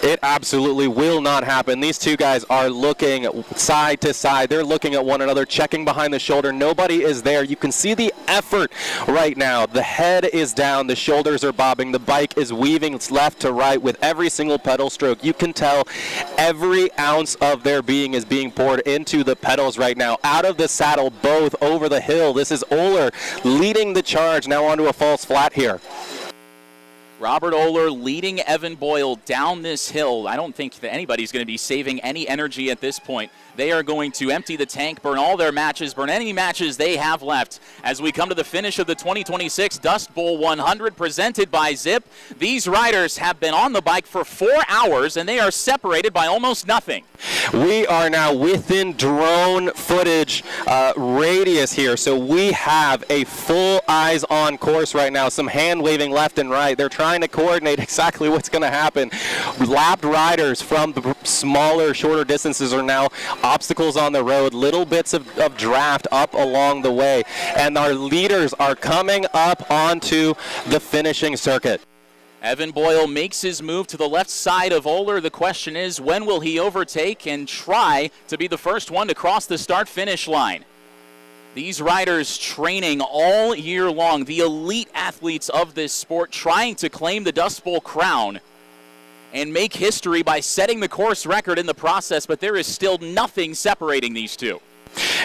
[SPEAKER 8] It absolutely will not happen. These two guys are looking side to side. They're looking at one another, checking behind the shoulder. Nobody is there. You can see the effort right now. The head is down. The shoulders are bobbing. The bike is weaving left to right with every single pedal stroke. You can tell every ounce of their being is being poured into the pedals right now. Out of the saddle, both over the hill. This is Oehler leading the charge now onto a false flat here.
[SPEAKER 1] Robert Oehler leading Evan Boyle down this hill. I don't think that anybody's going to be saving any energy at this point. They are going to empty the tank, burn all their matches, burn any matches they have left as we come to the finish of the 2026 Dust Bowl 100 presented by Zipp. These riders have been on the bike for 4 hours, and they are separated by almost nothing.
[SPEAKER 8] We are now within drone footage radius here, so we have a full eyes on course right now. Some hand waving left and right. They're trying to coordinate exactly what's going to happen. Lapped riders from the smaller, shorter distances are now obstacles on the road, little bits of draft up along the way, and our leaders are coming up onto the finishing circuit.
[SPEAKER 1] Evan Boyle makes his move to the left side of Oehler. The question is, when will he overtake and try to be the first one to cross the start-finish line? These riders training all year long, the elite athletes of this sport, trying to claim the Dust Bowl crown and make history by setting the course record in the process, but there is still nothing separating these two.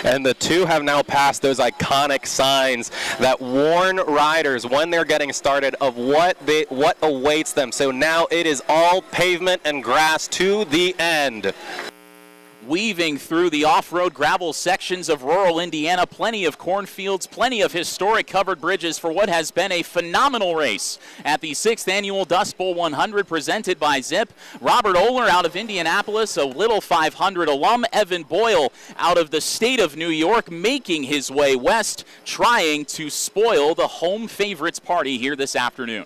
[SPEAKER 8] And the two have now passed those iconic signs that warn riders when they're getting started of what awaits them. So now it is all pavement and grass to the end.
[SPEAKER 1] Weaving through the off-road gravel sections of rural Indiana, plenty of cornfields, plenty of historic covered bridges for what has been a phenomenal race at the 6th Annual Dust Bowl 100 presented by Zipp. Robert Oehler out of Indianapolis, a Little 500 alum. Evan Boyle out of the state of New York, making his way west, trying to spoil the home favorites party here this afternoon.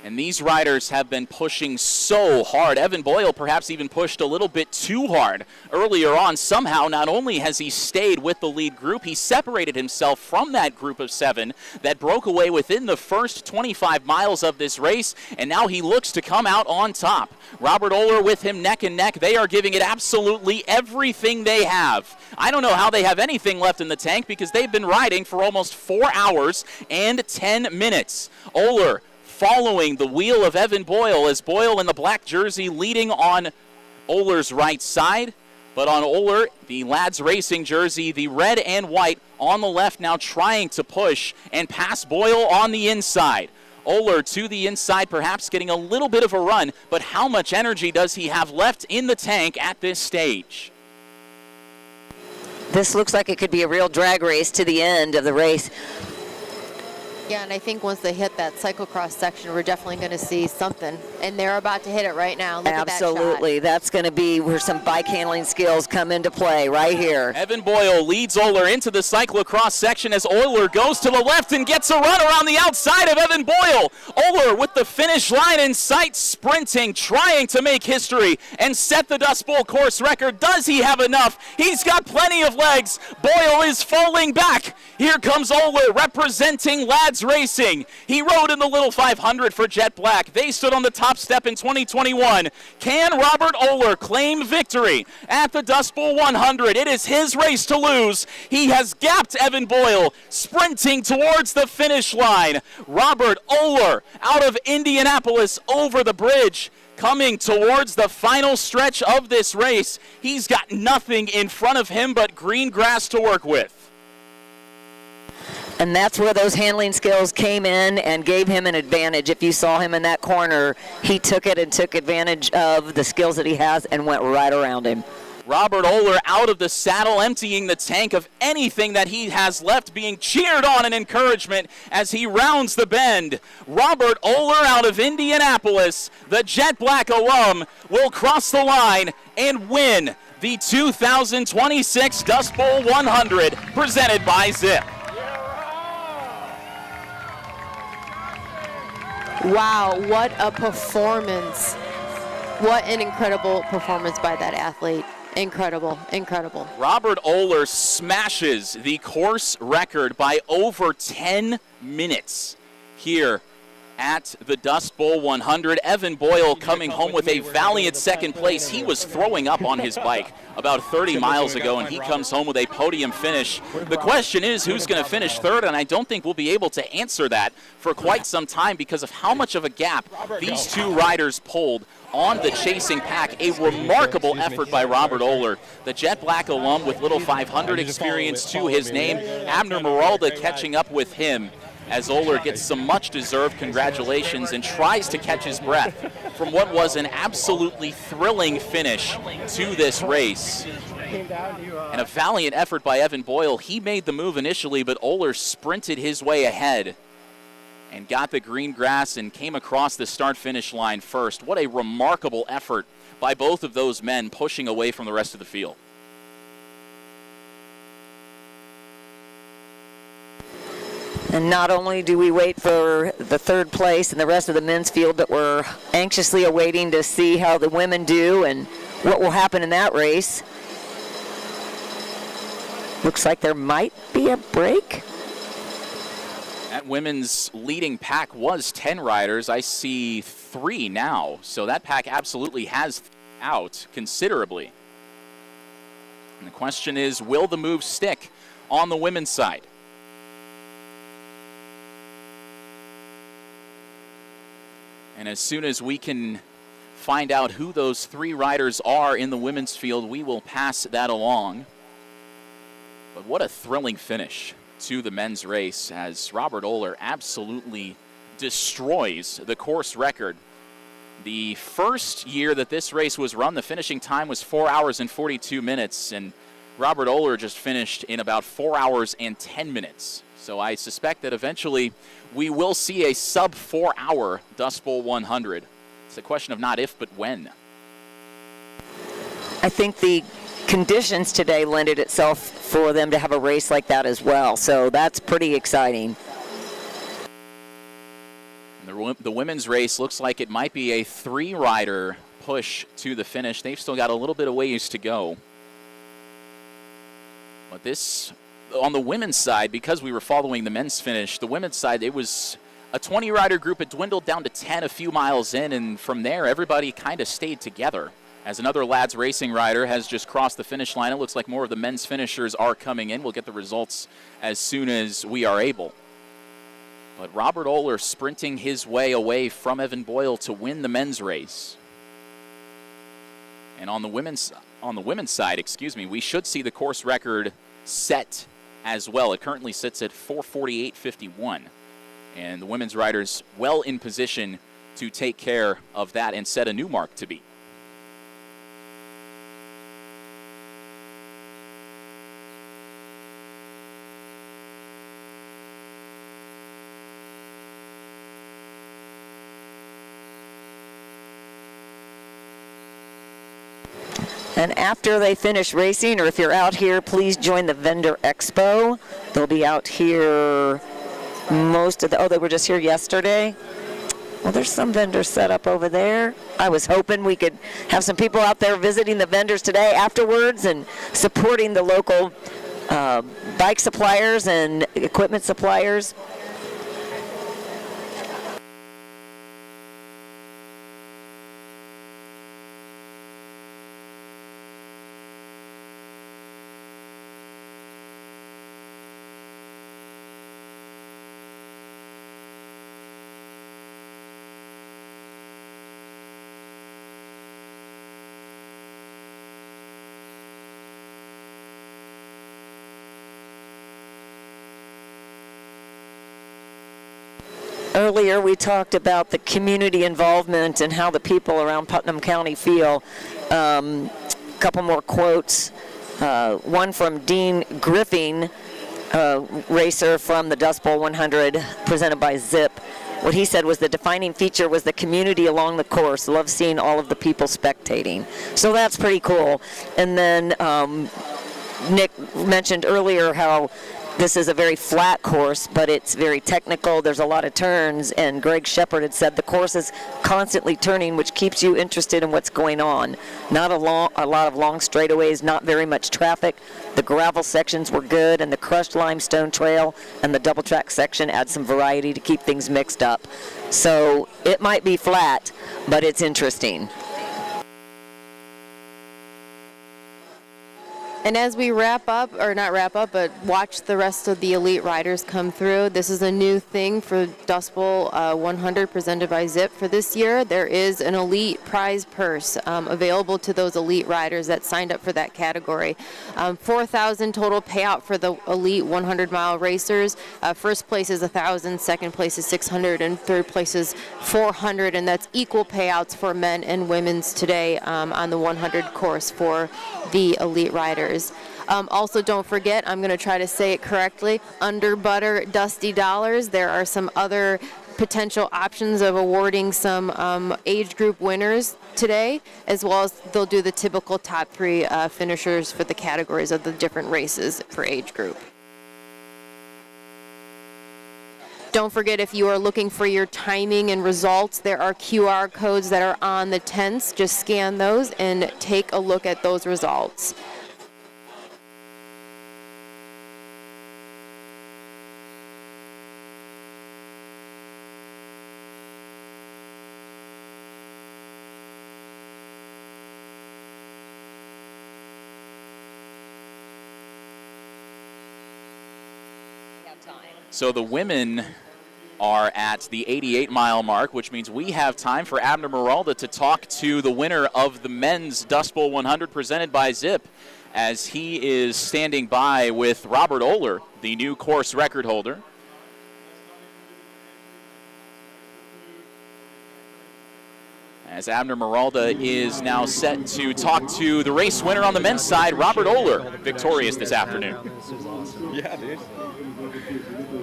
[SPEAKER 1] And these riders have been pushing so hard. Evan Boyle perhaps even pushed a little bit too hard earlier on. Somehow, not only has he stayed with the lead group, he separated himself from that group of 7 that broke away within the first 25 miles of this race, and now he looks to come out on top. Robert Oehler with him neck and neck. They are giving it absolutely everything they have. I don't know how they have anything left in the tank because they've been riding for almost 4 hours and 10 minutes. Oehler following the wheel of Evan Boyle, as Boyle in the black jersey leading on Oehler's right side. But on Oehler, the Lads Racing jersey, the red and white on the left, now trying to push and pass Boyle on the inside. Oehler to the inside, perhaps getting a little bit of a run, but how much energy does he have left in the tank at this stage?
[SPEAKER 3] This looks like it could be a real drag race to the end of the race.
[SPEAKER 2] Yeah, and I think once they hit that cyclocross section, we're definitely going to see something. And they're about to hit it right now. Look at that shot.
[SPEAKER 3] Absolutely. That's going to be where some bike handling skills come into play right here.
[SPEAKER 1] Evan Boyle leads Oehler into the cyclocross section as Oehler goes to the left and gets a run around the outside of Evan Boyle. Oehler with the finish line in sight, sprinting, trying to make history and set the Dust Bowl course record. Does he have enough? He's got plenty of legs. Boyle is falling back. Here comes Oehler representing Lads Racing. He rode in the Little 500 for Jet Black. They stood on the top step in 2021. Can Robert Oehler claim victory at the Dust Bowl 100? It is his race to lose. He has gapped Evan Boyle, sprinting towards the finish line. Robert Oehler out of Indianapolis over the bridge, coming towards the final stretch of this race. He's got nothing in front of him but green grass to work with.
[SPEAKER 3] And that's where those handling skills came in and gave him an advantage. If you saw him in that corner, he took it and took advantage of the skills that he has and went right around him.
[SPEAKER 1] Robert Oehler out of the saddle, emptying the tank of anything that he has left, being cheered on in encouragement as he rounds the bend. Robert Oehler out of Indianapolis, the Jet Black alum, will cross the line and win the 2026 Dust Bowl 100 presented by Zipp.
[SPEAKER 2] Wow, what a performance. What an incredible performance by that athlete. Incredible, incredible.
[SPEAKER 1] Robert Oehler smashes the course record by over 10 minutes here at the Dust Bowl 100. Evan Boyle coming home with a valiant second place. He was throwing up on his bike about 30 miles ago, and he comes home with a podium finish. The question is, who's going to finish third? And I don't think we'll be able to answer that for quite some time because of how much of a gap these two riders pulled on the chasing pack. A remarkable effort by Robert Oler, the Jet Black alum with little 500 experience to his name. Abner Meralda catching up with him as Oler gets some much-deserved congratulations and tries to catch his breath from what was an absolutely thrilling finish to this race. And a valiant effort by Evan Boyle. He made the move initially, but Oler sprinted his way ahead and got the green grass and came across the start-finish line first. What a remarkable effort by both of those men pushing away from the rest of the field.
[SPEAKER 3] And not only do we wait for the third place and the rest of the men's field, but we're anxiously awaiting to see how the women do and what will happen in that race. Looks like there might be a break.
[SPEAKER 1] That women's leading pack was 10 riders. I see 3 now. So that pack absolutely has out considerably. And the question is, will the move stick on the women's side? And as soon as we can find out who those 3 riders are in the women's field, we will pass that along. But what a thrilling finish to the men's race as Robert Oler absolutely destroys the course record. The first year that this race was run, the finishing time was 4 hours and 42 minutes, and Robert Oler just finished in about 4 hours and 10 minutes. So I suspect that eventually we will see a sub 4 hour Dust Bowl 100. It's a question of not if, but when.
[SPEAKER 3] I think the conditions today lended itself for them to have a race like that as well. So that's pretty exciting.
[SPEAKER 1] The women's race looks like it might be a 3-rider push to the finish. They've still got a little bit of ways to go. But this, on the women's side, because we were following the men's finish, the women's side, it was a 20-rider group. It dwindled down to 10 a few miles in, and from there, everybody kind of stayed together. As another lads racing rider has just crossed the finish line, it looks like more of the men's finishers are coming in. We'll get the results as soon as we are able. But Robert Oler sprinting his way away from Evan Boyle to win the men's race. And on the women's side, we should see the course record set as well. It currently sits at 4:48.51. And the women's riders well in position to take care of that and set a new mark to beat.
[SPEAKER 3] And after they finish racing, or if you're out here, please join the Vendor Expo. They'll be out here they were just here yesterday. Well, there's some vendors set up over there. I was hoping we could have some people out there visiting the vendors today afterwards and supporting the local bike suppliers and equipment suppliers. Earlier, we talked about the community involvement and how the people around Putnam County feel. A couple more quotes. One from Dean Griffin, racer from the Dust Bowl 100, presented by Zipp. What he said was the defining feature was the community along the course. Love seeing all of the people spectating. So that's pretty cool. And then Nick mentioned earlier how this is a very flat course, but it's very technical. There's a lot of turns, and Greg Shepard had said the course is constantly turning, which keeps you interested in what's going on. Not a lot of long straightaways, not very much traffic. The gravel sections were good, and the crushed limestone trail and the double track section add some variety to keep things mixed up. So it might be flat, but it's interesting.
[SPEAKER 2] And as we wrap up, or not wrap up, but watch the rest of the elite riders come through, this is a new thing for Dust Bowl 100 presented by Zipp for this year. There is an elite prize purse available to those elite riders that signed up for that category. $4,000 total payout for the elite 100-mile racers. First place is $1,000, second place is $600, and third place is $400, and that's equal payouts for men and women's today on the 100 course for the elite riders. Also, don't forget, I'm going to try to say it correctly, Under Butter Dusty Dollars. There are some other potential options of awarding some age group winners today, as well as they'll do the typical top 3 finishers for the categories of the different races for age group. Don't forget, if you are looking for your timing and results, there are QR codes that are on the tents. Just scan those and take a look at those results.
[SPEAKER 1] So the women are at the 88-mile mark, which means we have time for Abner Meralda to talk to the winner of the men's Dust Bowl 100 presented by Zipp, as he is standing by with Robert Oehler, the new course record holder. As Abner Meralda is now set to talk to the race winner on the men's side, Robert Oehler, victorious this afternoon.
[SPEAKER 17] This is awesome.
[SPEAKER 16] Yeah, dude.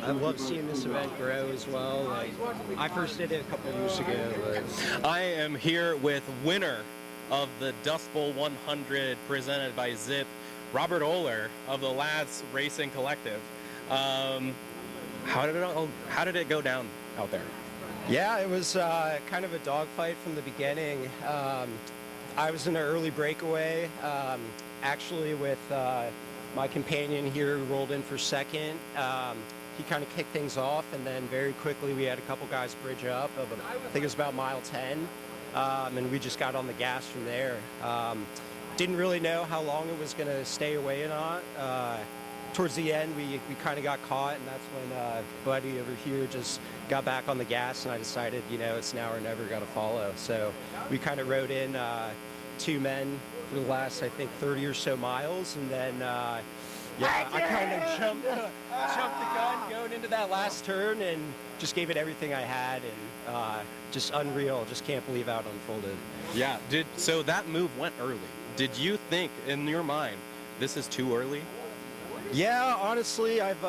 [SPEAKER 17] I love seeing this event grow as well. Like, I first did it a couple years ago. But
[SPEAKER 16] I am here with winner of the Dust Bowl 100 presented by Zipp, Robert Oehler of the Lads Racing Collective. How did it go down out there?
[SPEAKER 17] yeah, it was kind of a dogfight from the beginning. I was in an early breakaway, actually with my companion here who rolled in for second. He kind of kicked things off, and then very quickly we had a couple guys bridge up. I think it was about mile 10, and we just got on the gas from there. Didn't really know how long it was going to stay away or not. Towards the end, we kind of got caught, and that's when Buddy over here just got back on the gas, and I decided, you know, it's now or never, got to follow. So we kind of rode in 2 men for the last, I think, 30 or so miles, and then yeah, I kind of jumped the gun going into that last turn and just gave it everything I had, and just unreal. Just can't believe how it unfolded.
[SPEAKER 16] Yeah, so that move went early. Did you think, in your mind, this is too early?
[SPEAKER 17] Yeah, honestly, I've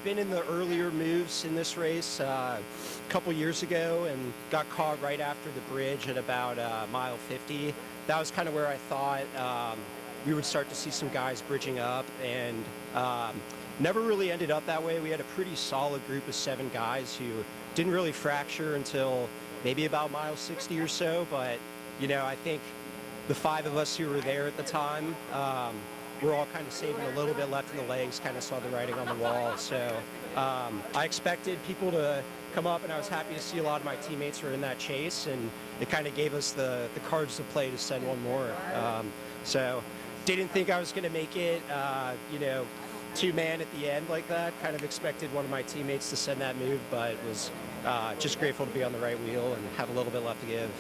[SPEAKER 17] been in the earlier moves in this race a couple years ago and got caught right after the bridge at about mile 50. That was kind of where I thought we would start to see some guys bridging up, and never really ended up that way. We had a pretty solid group of 7 guys who didn't really fracture until maybe about mile 60 or so, but you know, I think the 5 of us who were there at the time, we're all kind of saving a little bit left in the legs, kind of saw the writing on the wall. So I expected people to come up, and I was happy to see a lot of my teammates were in that chase, and it kind of gave us the cards to play to send one more. So didn't think I was going to make it, you know, 2-man at the end like that. Kind of expected one of my teammates to send that move, but was just grateful to be on the right wheel and have a little bit left to give.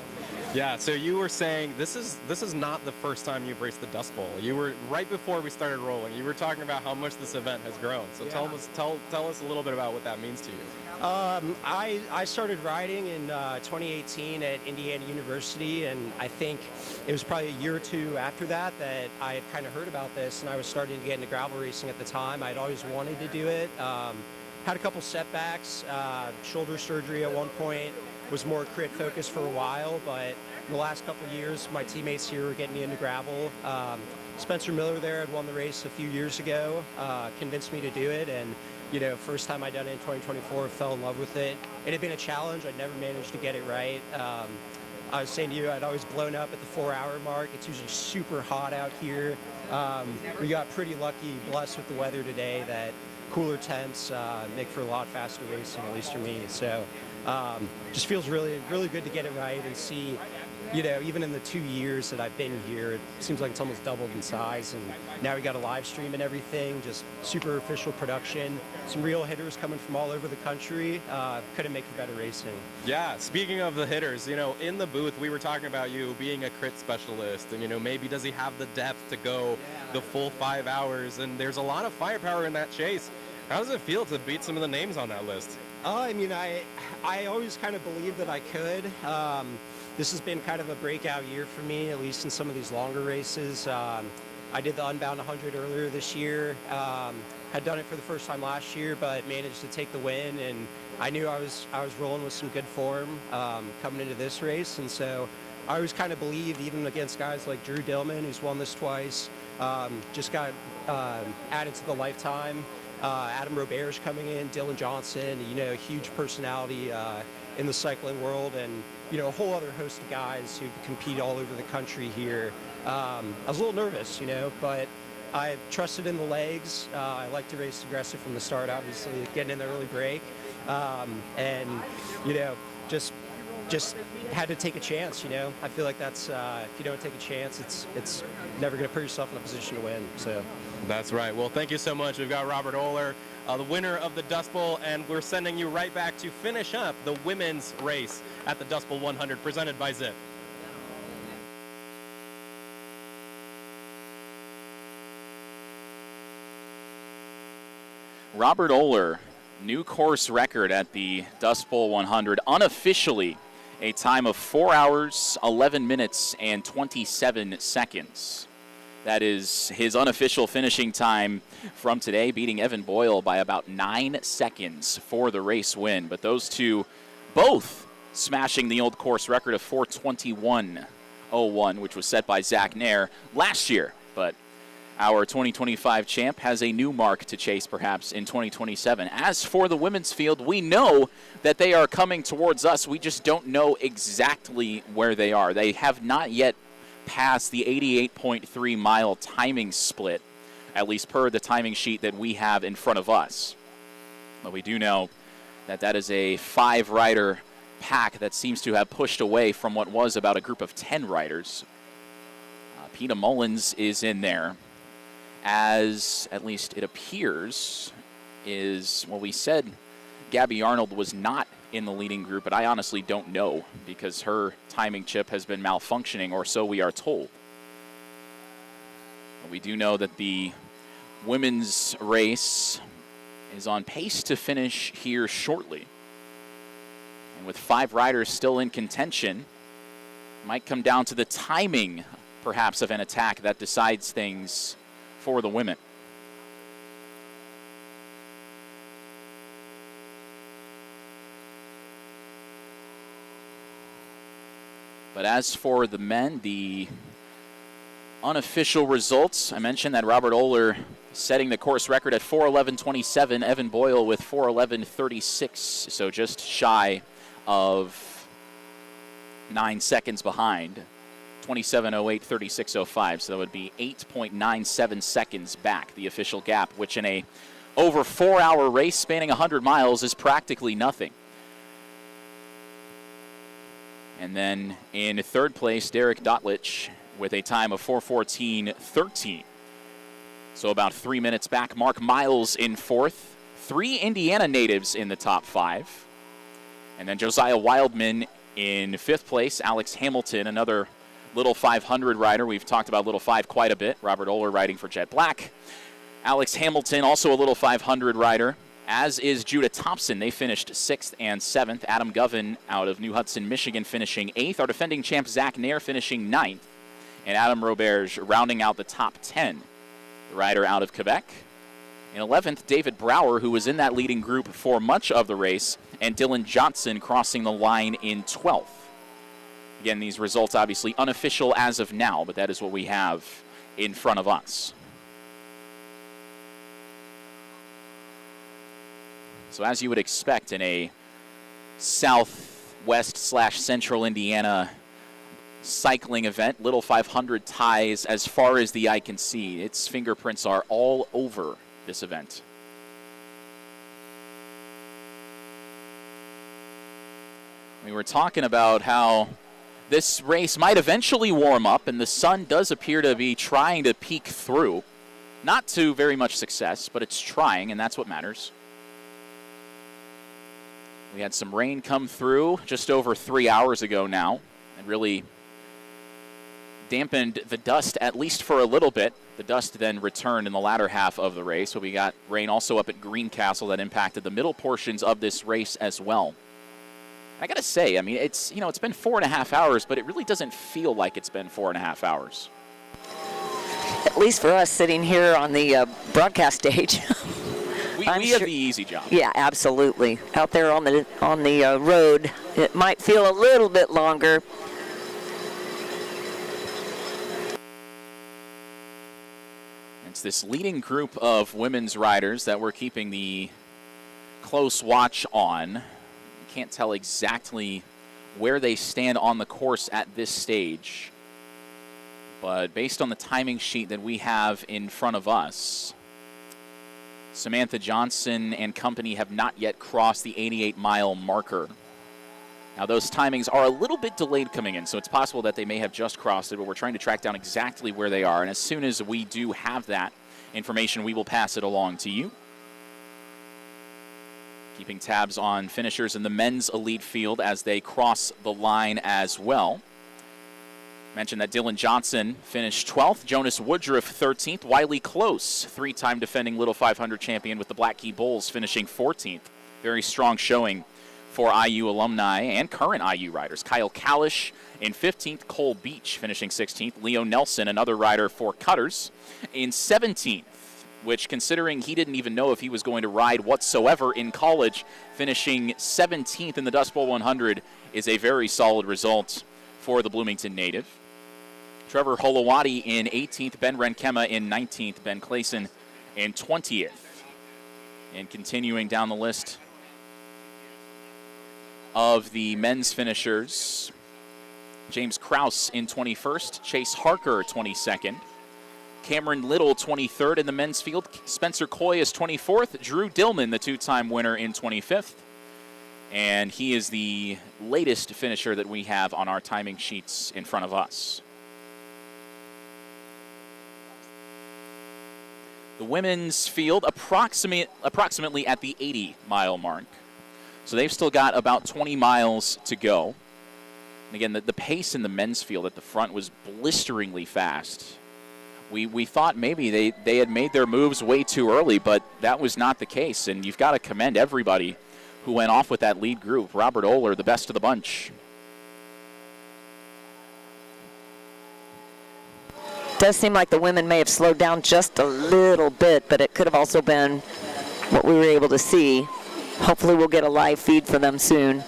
[SPEAKER 16] Yeah, so you were saying this is not the first time you've raced the Dust Bowl. You were, right before we started rolling, you were talking about how much this event has grown. So yeah. Tell us a little bit about what that means to you.
[SPEAKER 17] I started riding in 2018 at Indiana University, and I think it was probably a year or 2 after that I had kind of heard about this, and I was starting to get into gravel racing at the time. I'd always wanted to do it. Had a couple setbacks, shoulder surgery at one point, was more crit focused for a while, but in the last couple of years, my teammates here were getting me into gravel. Spencer Miller there had won the race a few years ago, convinced me to do it, and first time I done it in 2024, fell in love with it. It had been a challenge. I'd never managed to get it right. I was saying to you, I'd always blown up at the 4-hour mark. It's usually super hot out here. We got pretty lucky, blessed with the weather today, that cooler temps make for a lot faster racing, at least for me. So just feels really, really good to get it right and see, even in the 2 years that I've been here, it seems like it's almost doubled in size. And now we got a live stream and everything, just super official production. Some real hitters coming from all over the country. Couldn't make for better racing.
[SPEAKER 16] Yeah, speaking of the hitters, in the booth, we were talking about you being a crit specialist, and, maybe does he have the depth to go the full 5 hours? And there's a lot of firepower in that chase. How does it feel to beat some of the names on that list?
[SPEAKER 17] I always kind of believed that I could. This has been kind of a breakout year for me, at least in some of these longer races. I did the Unbound 100 earlier this year. Had done it for the first time last year, but managed to take the win, and I knew I was rolling with some good form coming into this race, and so I always kind of believed, even against guys like Drew Dillman, who's won this twice, just got added to the lifetime. Adam Robert's coming in, Dylan Johnson, a huge personality in the cycling world, and a whole other host of guys who compete all over the country here. I was a little nervous, but I trusted in the legs. I like to race aggressive from the start, obviously, getting in the early break, and just had to take a chance. I feel like that's if you don't take a chance, it's never going to put yourself in a position to win. So.
[SPEAKER 16] That's right. Well, thank you so much. We've got Robert Oler, the winner of the Dust Bowl, and we're sending you right back to finish up the women's race at the Dust Bowl 100, presented by Zipp.
[SPEAKER 1] Robert Oler, new course record at the Dust Bowl 100, unofficially a time of 4 hours, 11 minutes, and 27 seconds. That is his unofficial finishing time from today, beating Evan Boyle by about 9 seconds for the race win. But those two both smashing the old course record of 4:21:01, which was set by Zach Nair last year. But our 2025 champ has a new mark to chase perhaps in 2027. As for the women's field, we know that they are coming towards us. We just don't know exactly where they are. They have not yet past the 88.3-mile timing split, at least per the timing sheet that we have in front of us. But we do know that that is a 5-rider pack that seems to have pushed away from what was about a group of 10 riders. Peta Mullins is in there, as at least it appears is, well, we said Gabby Arnold was not in the leading group, but I honestly don't know because her timing chip has been malfunctioning, or so we are told. But we do know that the women's race is on pace to finish here shortly. And with 5 riders still in contention, it might come down to the timing, perhaps, of an attack that decides things for the women. But as for the men, the unofficial results, I mentioned that Robert Oler setting the course record at 4:11:27, Evan Boyle with 4:11:36, so just shy of 9 seconds behind, 27:08:36:05, so that would be 8.97 seconds back, the official gap, which in a over 4-hour race spanning 100 miles is practically nothing. And then in third place, Derek Dotlich with a time of 4:14:13. So about 3 minutes back. Mark Miles in fourth. 3 Indiana natives in the top 5. And then Josiah Wildman in fifth place. Alex Hamilton, another Little 500 rider. We've talked about Little 5 quite a bit. Robert Oler riding for Jet Black. Alex Hamilton, also a Little 500 rider, as is Judah Thompson. They finished 6th and 7th. Adam Govan out of New Hudson, Michigan, finishing 8th. Our defending champ, Zach Nair, finishing 9th. And Adam Roberge rounding out the top 10. The rider out of Quebec. In 11th, David Brower, who was in that leading group for much of the race, and Dylan Johnson crossing the line in 12th. Again, these results obviously unofficial as of now, but that is what we have in front of us. So as you would expect in a southwest/central Indiana cycling event, Little 500 ties as far as the eye can see. Its fingerprints are all over this event. We were talking about how this race might eventually warm up, and the sun does appear to be trying to peek through. Not to very much success, but it's trying, and that's what matters. We had some rain come through just over 3 hours ago now, and really dampened the dust at least for a little bit. The dust then returned in the latter half of the race, so we got rain also up at Greencastle that impacted the middle portions of this race as well. I gotta say, I mean, it's been 4.5 hours, but it really doesn't feel like it's been 4.5 hours.
[SPEAKER 3] At least for us sitting here on the broadcast stage.
[SPEAKER 1] We have the easy job.
[SPEAKER 3] Yeah, absolutely. Out there on the road, it might feel a little bit longer.
[SPEAKER 1] It's this leading group of women's riders that we're keeping the close watch on. Can't tell exactly where they stand on the course at this stage, but based on the timing sheet that we have in front of us, Samantha Johnson and company have not yet crossed the 88-mile marker. Now, those timings are a little bit delayed coming in, so it's possible that they may have just crossed it, but we're trying to track down exactly where they are, and as soon as we do have that information, we will pass it along to you. Keeping tabs on finishers in the men's elite field as they cross the line as well. Mentioned that Dylan Johnson finished 12th, Jonas Woodruff 13th, Wiley Close, three-time defending Little 500 champion with the Black Key Bulls, finishing 14th. Very strong showing for IU alumni and current IU riders. Kyle Kalish in 15th, Cole Beach finishing 16th, Leo Nelson, another rider for Cutters, in 17th, which, considering he didn't even know if he was going to ride whatsoever in college, finishing 17th in the Dust Bowl 100 is a very solid result for the Bloomington native. Trevor Holowati in 18th, Ben Renkema in 19th, Ben Clayson in 20th. And continuing down the list of the men's finishers, James Krause in 21st, Chase Harker 22nd, Cameron Little 23rd in the men's field, Spencer Coy is 24th, Drew Dillman, the two-time winner, in 25th. And he is the latest finisher that we have on our timing sheets in front of us. The women's field approximately at the 80-mile mark. So they've still got about 20 miles to go. And again, the pace in the men's field at the front was blisteringly fast. We thought maybe they had made their moves way too early, but that was not the case. And you've got to commend everybody who went off with that lead group. Robert Oler, the best of the bunch.
[SPEAKER 3] Does seem like the women may have slowed down just a little bit, but it could have also been what we were able to see. Hopefully we'll get a live feed for them soon.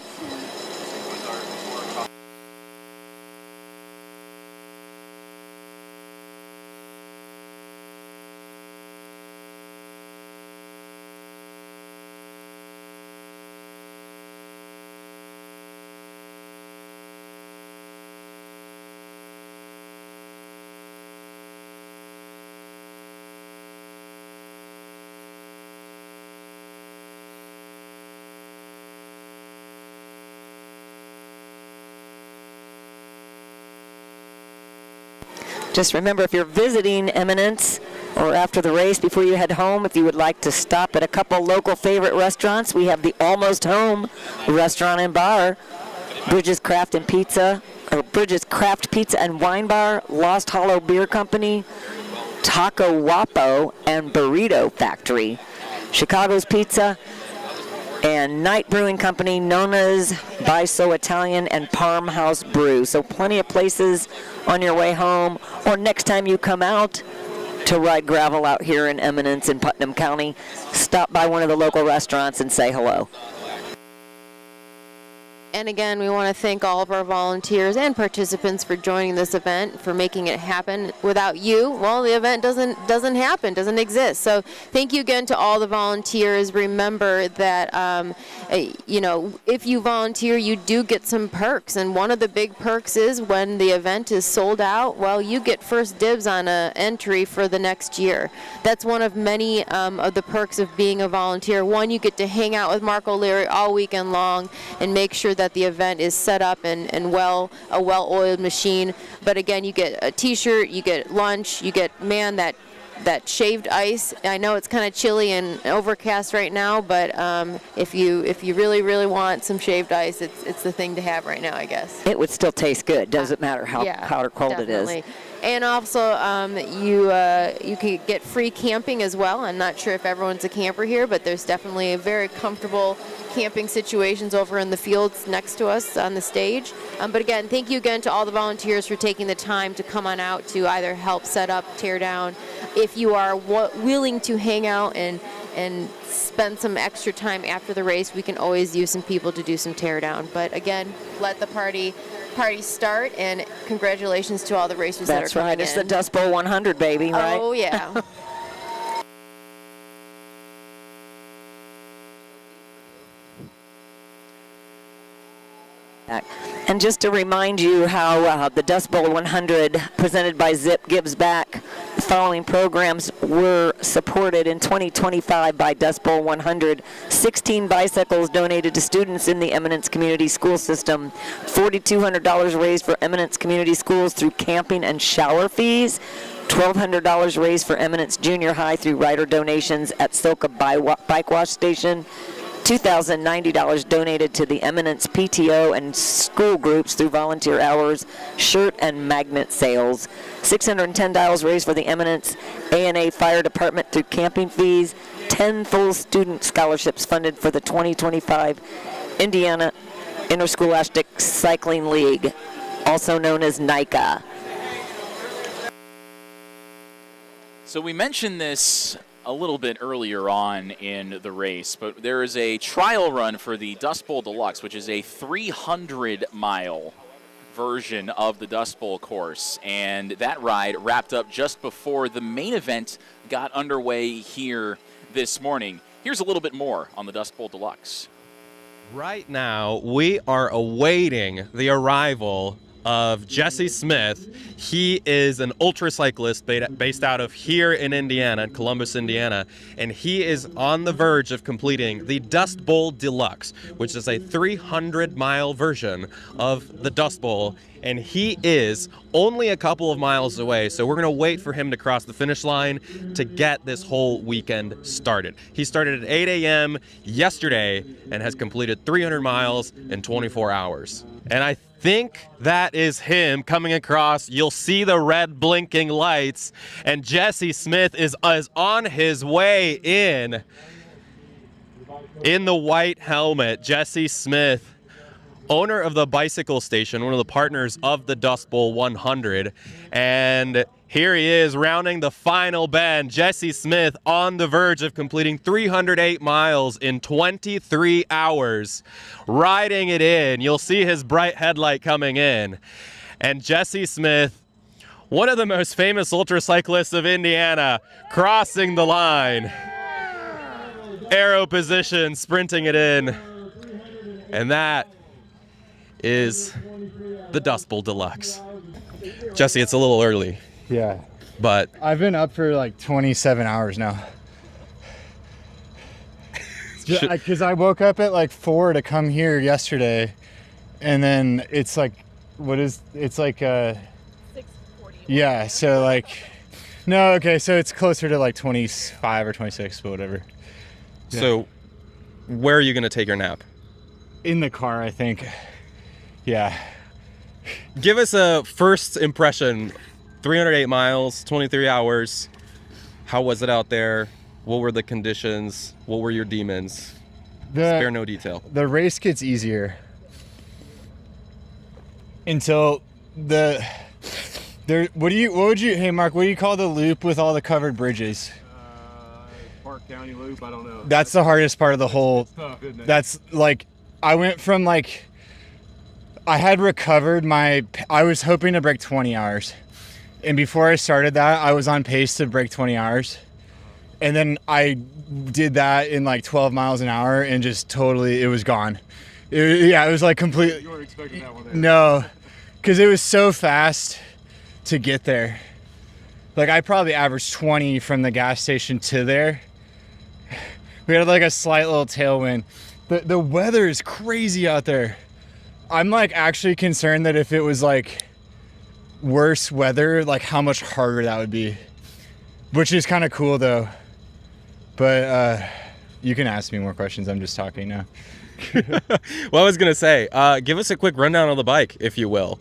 [SPEAKER 3] Just remember, if you're visiting Eminence or after the race before you head home, if you would like to stop at a couple local favorite restaurants, we have the Almost Home Restaurant and Bar, Bridges Craft Pizza and Wine Bar, Lost Hollow Beer Company, Taco Wapo, and Burrito Factory, Chicago's Pizza, and Night Brewing Company, Nona's, By So Italian, and Parm House Brew. So plenty of places on your way home or next time you come out to ride gravel out here in Eminence in Putnam County. Stop by one of the local restaurants and say hello.
[SPEAKER 2] And again, we want to thank all of our volunteers and participants for joining this event, for making it happen. Without you, well, the event doesn't happen, doesn't exist. So thank you again to all the volunteers. Remember that, if you volunteer, you do get some perks. And one of the big perks is when the event is sold out, well, you get first dibs on an entry for the next year. That's one of many of the perks of being a volunteer. One, you get to hang out with Mark O'Leary all weekend long and make sure that the event is set up and a well-oiled machine. But again, you get a t-shirt, you get lunch, you get, that shaved ice. I know it's kind of chilly and overcast right now, but if you really, really want some shaved ice, it's the thing to have right now, I guess.
[SPEAKER 3] It would still taste good. Doesn't matter how hot or cold
[SPEAKER 2] definitely.
[SPEAKER 3] it is.
[SPEAKER 2] And also, you can get free camping as well. I'm not sure if everyone's a camper here, but there's definitely a very comfortable camping situations over in the fields next to us on the stage. But again, thank you again to all the volunteers for taking the time to come on out to either help set up, tear down. If you are willing to hang out and spend some extra time after the race, we can always use some people to do some tear down. But again, let the party start, and congratulations to all the racers that are coming in.
[SPEAKER 3] That's right. It's the Dust Bowl 100, baby, right?
[SPEAKER 2] Oh, yeah.
[SPEAKER 3] And just to remind you how the Dust Bowl 100 presented by Zipp gives back, the following programs were supported in 2025 by Dust Bowl 100. 16 bicycles donated to students in the Eminence Community School System. $4,200 raised for Eminence Community Schools through camping and shower fees. $1,200 raised for Eminence Junior High through rider donations at Silka Bike Wash Station. $2,090 donated to the Eminence PTO and school groups through volunteer hours, shirt and magnet sales. $610 raised for the Eminence A&A Fire Department through camping fees. 10 full student scholarships funded for the 2025 Indiana Interscholastic Cycling League, also known as NICA.
[SPEAKER 1] So we mentioned this a little bit earlier on in the race, but there is a trial run for the Dust Bowl Deluxe, which is a 300-mile version of the Dust Bowl course, and that ride wrapped up just before the main event got underway here this morning. Here's a little bit more on the Dust Bowl Deluxe.
[SPEAKER 16] Right now, we are awaiting the arrival of Jesse Smith. He is an ultra cyclist based out of here in Indiana, Columbus, Indiana, and he is on the verge of completing the Dust Bowl Deluxe, which is a 300-mile version of the Dust Bowl, and he is only a couple of miles away, so we're going to wait for him to cross the finish line to get this whole weekend started. He started at 8 a.m. yesterday and has completed 300 miles in 24 hours. And I think that is him coming across. You'll see the red blinking lights, and Jesse Smith is on his way in the white helmet. Jesse Smith, owner of the bicycle station, one of the partners of the Dust Bowl 100, and here he is rounding the final bend. Jesse Smith on the verge of completing 308 miles in 23 hours, riding it in. You'll see his bright headlight coming in. And Jesse Smith, one of the most famous ultra cyclists of Indiana, crossing the line. Aero position, sprinting it in. And that is the Dust Bowl Deluxe. Jesse, it's a little early.
[SPEAKER 4] Yeah.
[SPEAKER 16] But
[SPEAKER 4] I've been up for like 27 hours now. Because I woke up at like 4 to come here yesterday, and then it's like, yeah, so like, no, okay, so it's closer to like 25 or 26, but whatever. Yeah.
[SPEAKER 16] So where are you going to take your nap?
[SPEAKER 4] In the car, I think. Yeah.
[SPEAKER 16] Give us a first impression. 308 miles, 23 hours. How was it out there? What were the conditions? What were your demons? Spare no detail.
[SPEAKER 4] The race gets easier until hey Mark, what do you call the loop with all the covered bridges?
[SPEAKER 18] Park County Loop, I don't know.
[SPEAKER 4] That's the hardest part of the whole.
[SPEAKER 18] It's tough, isn't it?
[SPEAKER 4] That's like, I went from like I had recovered I was hoping to break 20 hours. And before I started that, I was on pace to break 20 hours. And then I did that in like 12 miles an hour and just totally, it was gone. It was like completely.
[SPEAKER 18] You weren't expecting that one there.
[SPEAKER 4] No, because it was so fast to get there. Like I probably averaged 20 from the gas station to there. We had like a slight little tailwind. The weather is crazy out there. I'm like actually concerned that if it was like worse weather, like how much harder that would be, which is kind of cool though. But you can ask me more questions. I'm just talking now.
[SPEAKER 8] Well, I was going to say, give us a quick rundown on the bike, if you will.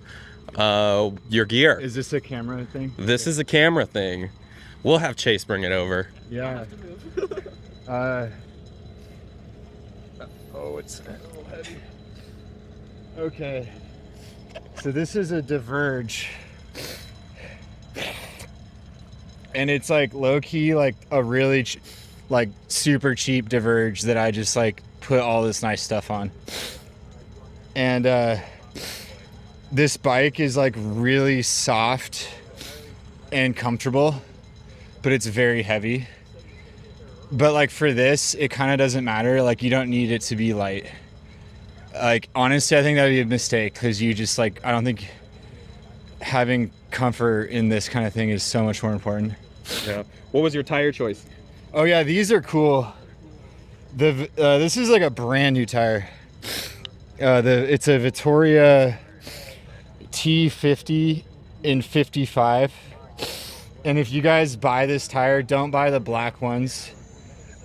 [SPEAKER 8] Your gear.
[SPEAKER 4] Is this a camera thing?
[SPEAKER 8] This is a camera thing. We'll have Chase bring it over.
[SPEAKER 4] Yeah. It's a little heavy. Okay. So this is a Diverge. And it's like low-key, like a really like super cheap Diverge that I just like put all this nice stuff on. And this bike is like really soft and comfortable, but it's very heavy. But like for this, it kind of doesn't matter. Like you don't need it to be light. Like honestly, I think that would be a mistake because you just like, I don't think having comfort in this kind of thing is so much more important.
[SPEAKER 8] Yeah. What was your tire choice?
[SPEAKER 4] Oh yeah, these are cool. This is like a brand new tire. It's a Vittoria T50 in 55. And if you guys buy this tire, don't buy the black ones.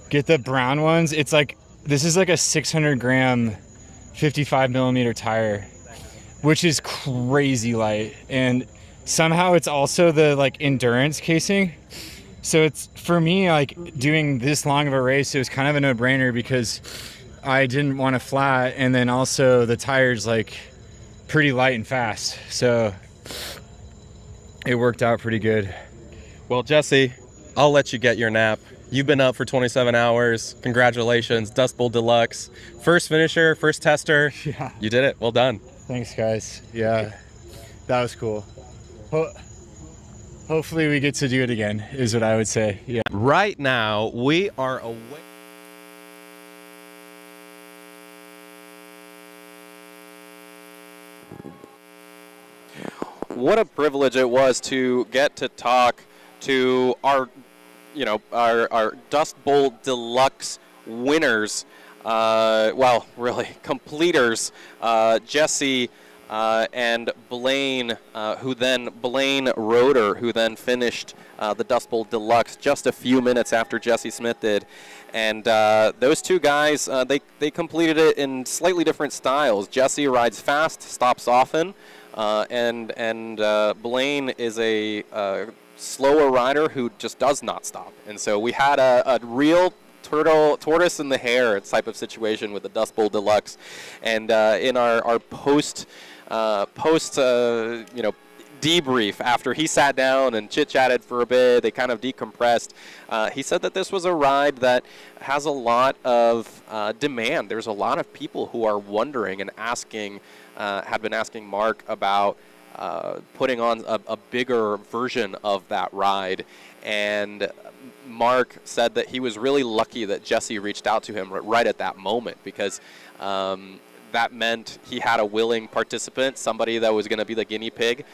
[SPEAKER 4] Get the brown ones. It's like, this is like a 600 gram 55 millimeter tire, which is crazy light. And somehow it's also the like endurance casing. So it's, for me, like doing this long of a race, it was kind of a no-brainer because I didn't want to flat, and then also the tire's like pretty light and fast. So it worked out pretty good.
[SPEAKER 8] Well, Jesse, I'll let you get your nap. You've been up for 27 hours. Congratulations, Dust Bowl Deluxe. First finisher, first tester.
[SPEAKER 4] Yeah.
[SPEAKER 8] You did it. Well done.
[SPEAKER 4] Thanks, guys. Yeah, that was cool. Hopefully we get to do it again, is what I would say. Yeah.
[SPEAKER 8] Right now, we are away. What a privilege it was to get to talk to our Dust Bowl Deluxe winners, well, really completers, Jesse and Blaine, Blaine Roeder, who then finished the Dust Bowl Deluxe just a few minutes after Jesse Smith did. And those two guys, they completed it in slightly different styles. Jesse rides fast, stops often, and Blaine is a slower rider who just does not stop. And so we had a real tortoise in the hare type of situation with the Dust Bowl Deluxe. And in our post debrief, after he sat down and chit-chatted for a bit, they kind of decompressed. He said that this was a ride that has a lot of demand. There's a lot of people who are wondering and asking, had been asking Mark about putting on a bigger version of that ride. And Mark said that he was really lucky that Jesse reached out to him right at that moment, because that meant he had a willing participant, somebody that was going to be the guinea pig.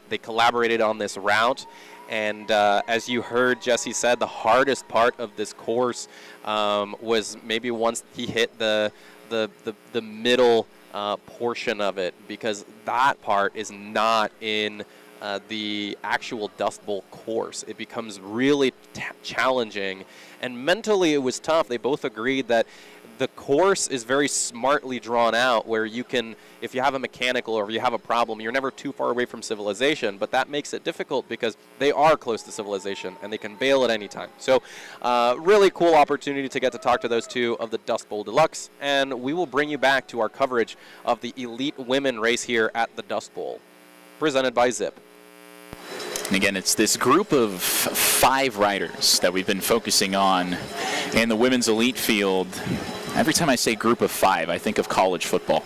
[SPEAKER 8] They collaborated on this route. And as you heard Jesse said, the hardest part of this course was maybe once he hit the middle portion of it, because that part is not in the actual Dust Bowl course. It becomes really challenging, and mentally it was tough. They both agreed that the course is very smartly drawn out, where you can, if you have a mechanical or if you have a problem, you're never too far away from civilization, but that makes it difficult because they are close to civilization and they can bail at any time. So really cool opportunity to get to talk to those two of the Dust Bowl Deluxe, and we will bring you back to our coverage of the Elite Women race here at the Dust Bowl, presented by Zipp.
[SPEAKER 1] And again, it's this group of 5 riders that we've been focusing on in the women's elite field. Every time I say group of 5, I think of college football.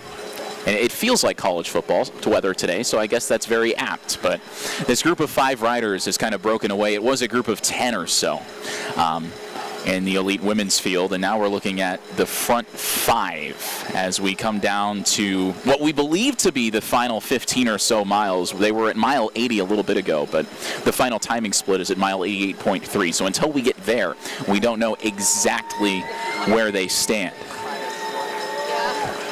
[SPEAKER 1] And it feels like college football to weather today, so I guess that's very apt. But this group of 5 riders has kind of broken away. It was a group of 10 or so in the elite women's field, and now we're looking at the front 5 as we come down to what we believe to be the final 15 or so miles. They were at mile 80 a little bit ago, but the final timing split is at mile 88.3. So until we get there, we don't know exactly where they stand.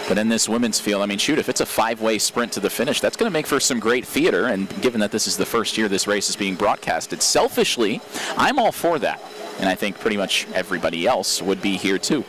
[SPEAKER 1] But in this women's field, I mean, shoot, if it's a 5-way sprint to the finish, that's going to make for some great theater. And given that this is the first year this race is being broadcasted, selfishly, I'm all for that. And I think pretty much everybody else would be here too.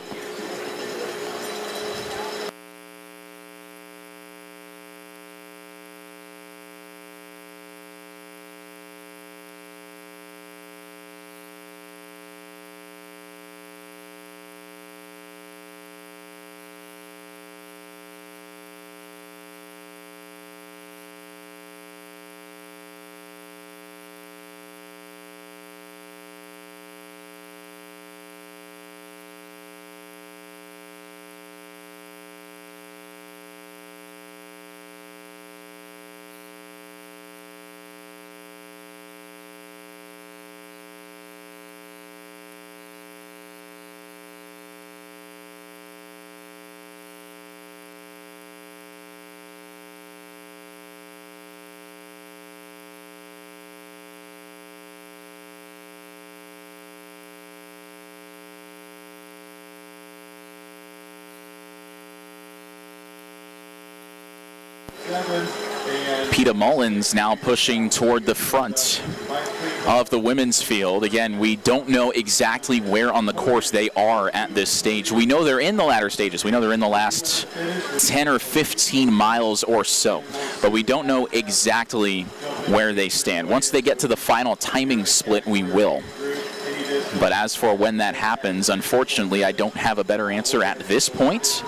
[SPEAKER 1] Peta Mullins now pushing toward the front of the women's field. Again, we don't know exactly where on the course they are at this stage. We know they're in the latter stages. We know they're in the last 10 or 15 miles or so, but we don't know exactly where they stand. Once they get to the final timing split, we will. But as for when that happens, unfortunately, I don't have a better answer at this point.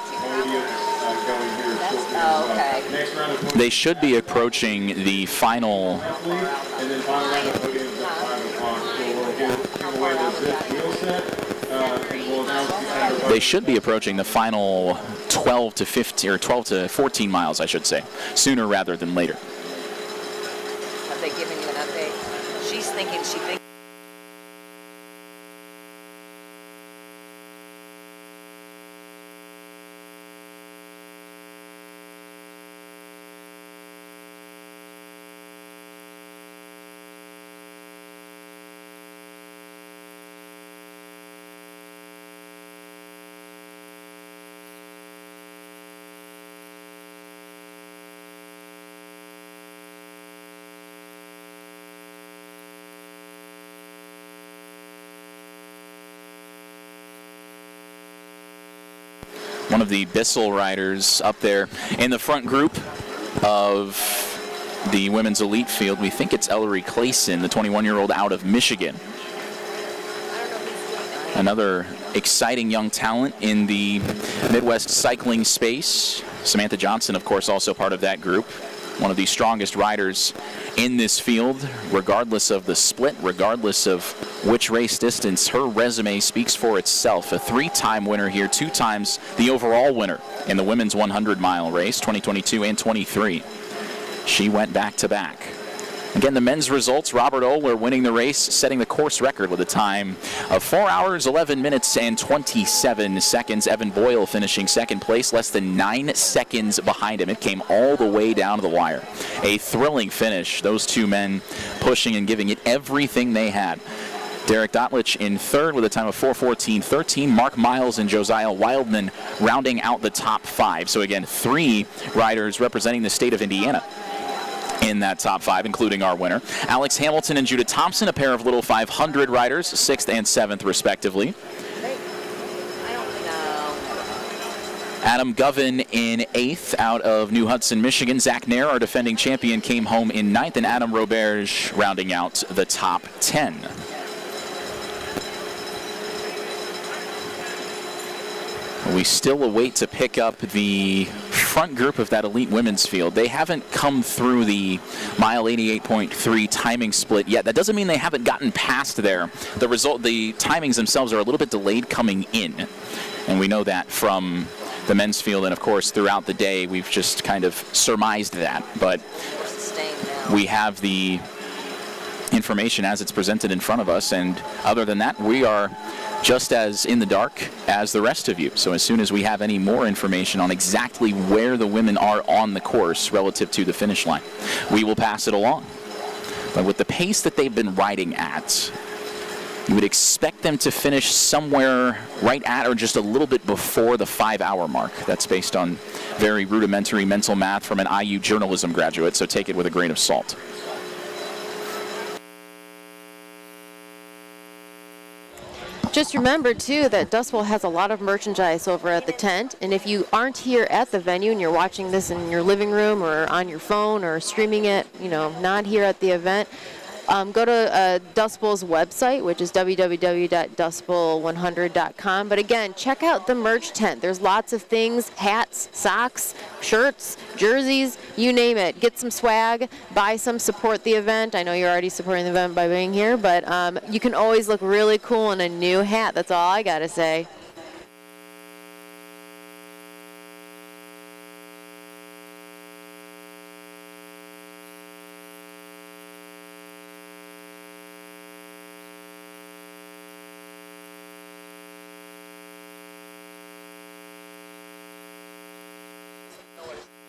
[SPEAKER 1] They should be approaching the final. They should be approaching the final 12 to 15 or 12 to 14 miles, I should say, sooner rather than later.
[SPEAKER 3] Have they given you an update? She's thinking she thinks.
[SPEAKER 1] One of the Bissell riders up there in the front group of the women's elite field. We think it's Ellery Clayson, the 21-year-old out of Michigan. Another exciting young talent in the Midwest cycling space. Samantha Johnson, of course, also part of that group. One of the strongest riders in this field, regardless of the split, regardless of which race distance. Her resume speaks for itself. A 3-time winner here, 2 times the overall winner in the women's 100-mile race, 2022 and 23. She went back-to-back. Again, the men's results, Robert Oehler winning the race, setting the course record with a time of 4 hours, 11 minutes, and 27 seconds. Evan Boyle finishing second place, less than 9 seconds behind him. It came all the way down to the wire. A thrilling finish. Those two men pushing and giving it everything they had. Derek Dotlich in third with a time of 4:14.13. Mark Miles and Josiah Wildman rounding out the top 5. So again, 3 riders representing the state of Indiana in that top 5, including our winner. Alex Hamilton and Judah Thompson, a pair of little 500 riders, 6th and 7th respectively. Adam Govan in 8th out of New Hudson, Michigan. Zach Nair, our defending champion, came home in 9th, and Adam Roberge rounding out the top 10. We still await to pick up the front group of that elite women's field. They haven't come through the mile 88.3 timing split yet. That doesn't mean they haven't gotten past there. The timings themselves are a little bit delayed coming in, and we know that from the men's field. And of course, throughout the day, we've just kind of surmised that. But we have the information as it's presented in front of us. And other than that, we are just as in the dark as the rest of you. So as soon as we have any more information on exactly where the women are on the course relative to the finish line, we will pass it along. But with the pace that they've been riding at, you would expect them to finish somewhere right at or just a little bit before the 5-hour mark. That's based on very rudimentary mental math from an IU journalism graduate, so take it with a grain of salt.
[SPEAKER 2] Just remember, too, that Dust Bowl has a lot of merchandise over at the tent, and if you aren't here at the venue and you're watching this in your living room or on your phone or streaming it, you know, not here at the event, go to Dust Bowl's website, which is www.dustbowl100.com. But again, check out the merch tent. There's lots of things, hats, socks, shirts, jerseys, you name it. Get some swag, buy some, support the event. I know you're already supporting the event by being here, but you can always look really cool in a new hat. That's all I got to say.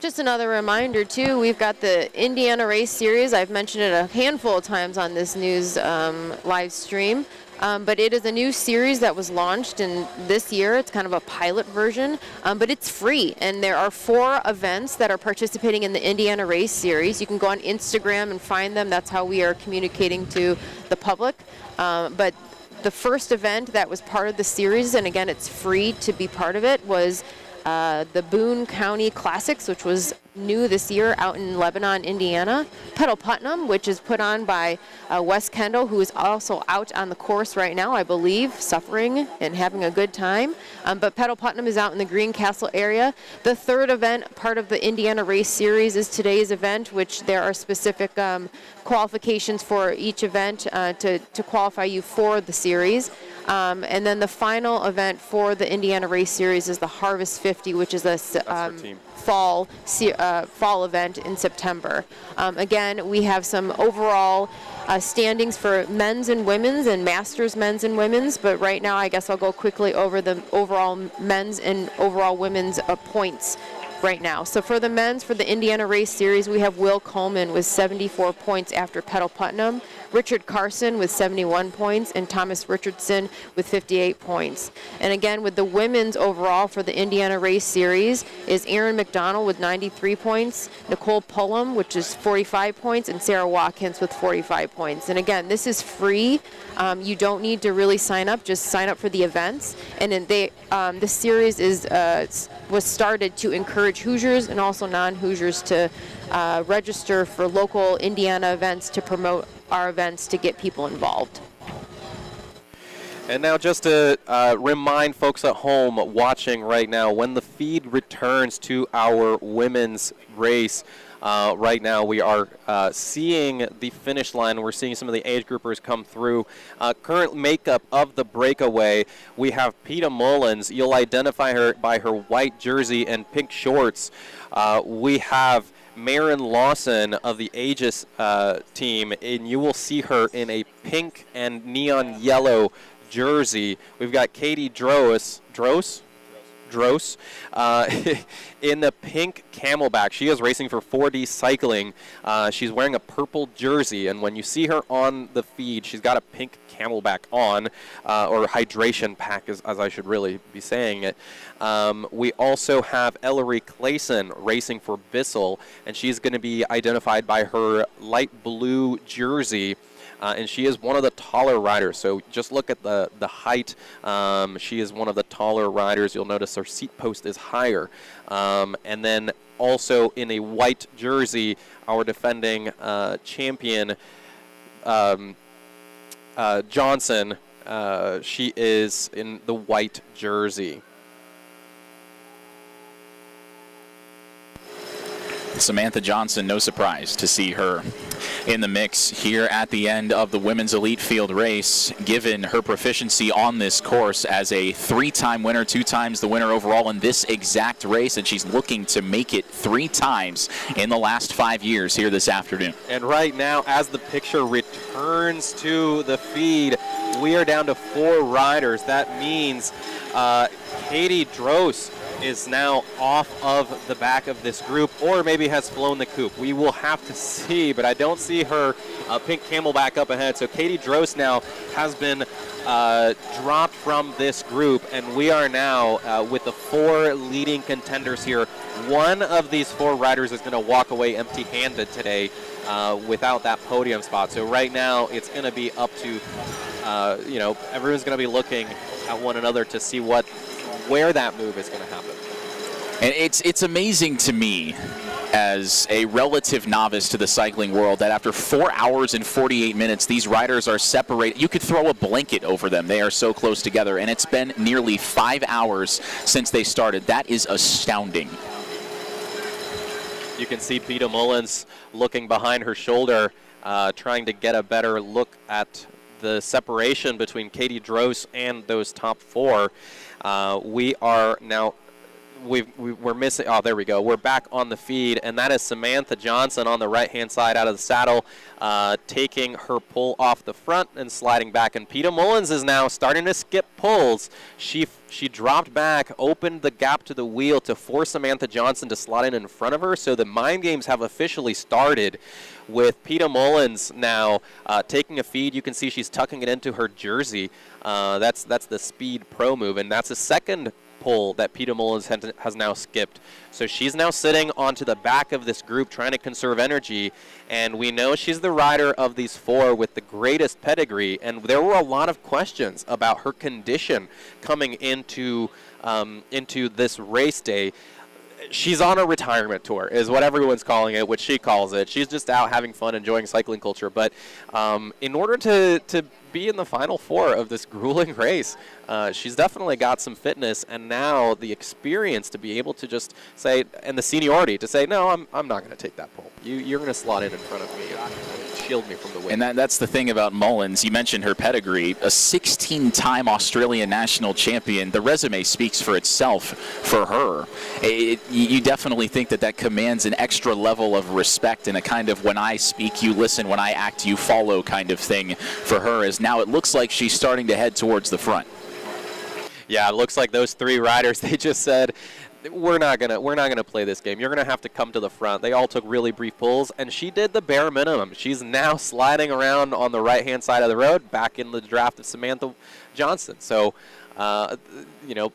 [SPEAKER 2] Just another reminder, too, we've got the Indiana Race Series. I've mentioned it a handful of times on this news live stream, but it is a new series that was launched in this year. It's kind of a pilot version, but it's free, and there are 4 events that are participating in the Indiana Race Series. You can go on Instagram and find them. That's how we are communicating to the public. But the first event that was part of the series, and again, it's free to be part of it, was the Boone County Classics, which was new this year out in Lebanon, Indiana. Pedal Putnam, which is put on by Wes Kendall, who is also out on the course right now, I believe, suffering and having a good time. But Pedal Putnam is out in the Greencastle area. The third event, part of the Indiana Race Series, is today's event, which there are specific qualifications for each event to qualify you for the series. And then the final event for the Indiana Race Series is the Harvest 50, which is a fall event in September. Again, we have some overall standings for men's and women's and masters men's and women's, but right now I guess I'll go quickly over the overall men's and overall women's points right now. So for the men's, for the Indiana Race Series, we have Will Coleman with 74 points after Pedal Putnam, Richard Carson with 71 points, and Thomas Richardson with 58 points. And again, with the women's overall for the Indiana Race Series is Aaron McDonald with 93 points, Nicole Pullum, which is 45 points, and Sarah Watkins with 45 points. And again, this is free. You don't need to really sign up, just sign up for the events. And then this series was started to encourage Hoosiers and also non-Hoosiers to register for local Indiana events to promote our events to get people involved.
[SPEAKER 8] And now just to remind folks at home watching right now, when the feed returns to our women's race, right now we are seeing the finish line. We're seeing some of the age groupers come through. Current makeup of the breakaway, we have Peta Mullins. You'll identify her by her white jersey and pink shorts. We have Maren Lawson of the Aegis team, and you will see her in a pink and neon yellow jersey. We've got Katie Dross in the pink Camelback. She is racing for 4D Cycling. She's wearing a purple jersey, and when you see her on the feed, she's got a pink Camelback on, or hydration pack, as I should really be saying it. We also have Ellery Clayson racing for Bissell, and she's going to be identified by her light blue jersey. And she is one of the taller riders, so just look at the height. She is one of the taller riders. You'll notice her seat post is higher. And then also in a white jersey, our defending champion, Johnson, she is in the white jersey.
[SPEAKER 1] Samantha Johnson, no surprise to see her in the mix here at the end of the women's elite field race, given her proficiency on this course as a 3-time winner, 2 times the winner overall in this exact race, and she's looking to make it 3 times in the last 5 years here this afternoon.
[SPEAKER 8] And right now, as the picture returns to the feed, we are down to 4 riders. That means Katie Drost is now off of the back of this group, or maybe has flown the coop. We will have to see, but I don't see her pink camelback up ahead. So Katie Drost now has been dropped from this group, and we are now with the 4 leading contenders here. One of these 4 riders is going to walk away empty-handed today without that podium spot. So right now it's going to be up to, everyone's going to be looking at one another to see where that move is going to happen.
[SPEAKER 1] And it's amazing to me as a relative novice to the cycling world that after 4 hours and 48 minutes, these riders are separated. You could throw a blanket over them. They are so close together, and it's been nearly 5 hours since they started. That is astounding.
[SPEAKER 8] You can see Peta Mullins looking behind her shoulder, trying to get a better look at the separation between Katie Drost and those top 4. We are now, we're missing, oh, there we go. We're back on the feed, and that is Samantha Johnson on the right-hand side out of the saddle, taking her pull off the front and sliding back. And Peta Mullins is now starting to skip pulls. She dropped back, opened the gap to the wheel to force Samantha Johnson to slide in front of her. So the mind games have officially started with Peta Mullins now taking a feed. You can see she's tucking it into her jersey. That's the Speed Pro move, and that's a second pull that Peta Mullins has now skipped. So she's now sitting onto the back of this group trying to conserve energy, and we know she's the rider of these 4 with the greatest pedigree, and there were a lot of questions about her condition coming into this race day. She's on a retirement tour, is what everyone's calling it, what she calls it. She's just out having fun, enjoying cycling culture. But in order to be in the final 4 of this grueling race, she's definitely got some fitness, and now the experience to be able to just say, and the seniority to say, no, I'm not going to take that pull. You're going to slot in front of me and shield me from the wind.
[SPEAKER 1] And that's the thing about Mullins. You mentioned her pedigree, a 16-time Australian national champion. The resume speaks for itself for her. You definitely think that commands an extra level of respect and a kind of when I speak, you listen, when I act, you follow kind of thing for her, as now it looks like she's starting to head towards the front.
[SPEAKER 8] Yeah, it looks like those 3 riders, they just said, we're not gonna play this game. You're gonna have to come to the front. They all took really brief pulls, and she did the bare minimum. She's now sliding around on the right-hand side of the road, back in the draft of Samantha Johnson. So,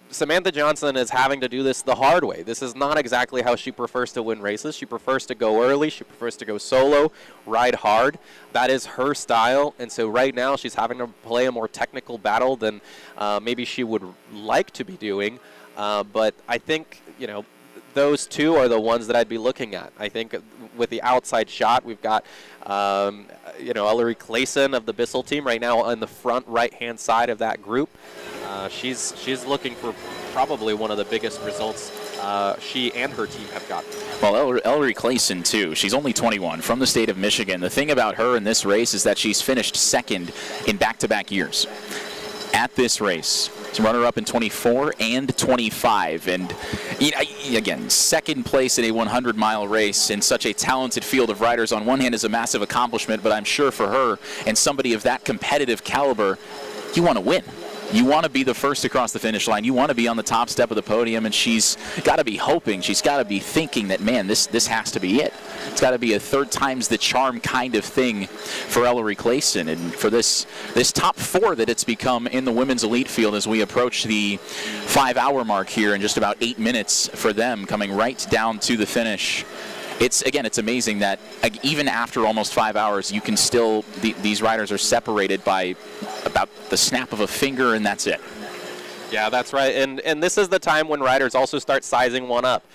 [SPEAKER 8] Samantha Johnson is having to do this the hard way. This is not exactly how she prefers to win races. She prefers to go early. She prefers to go solo, ride hard. That is her style, and so right now she's having to play a more technical battle than maybe she would like to be doing. But I think, those 2 are the ones that I'd be looking at. I think with the outside shot, we've got, Ellery Clayson of the Bissell team right now on the front right-hand side of that group. She's looking for probably one of the biggest results she and her team have gotten.
[SPEAKER 1] Well, Ellery Clayson, too. She's only 21, from the state of Michigan. The thing about her in this race is that she's finished 2nd in back-to-back years at this race. Runner-up in 24 and 25. And again, 2nd place in a 100-mile race in such a talented field of riders on one hand is a massive accomplishment, but I'm sure for her and somebody of that competitive caliber, you want to win. You want to be the first across the finish line. You want to be on the top step of the podium, and she's got to be hoping, she's got to be thinking that, man, this has to be it. It's got to be a 3rd time's the charm kind of thing for Ellery Clayson, and for this top 4 that it's become in the women's elite field as we approach the 5-hour mark here in just about 8 minutes for them, coming right down to the finish. It's amazing that even after almost 5 hours, you can still, these riders are separated by about the snap of a finger, and that's it.
[SPEAKER 8] Yeah, that's right. And this is the time when riders also start sizing one up,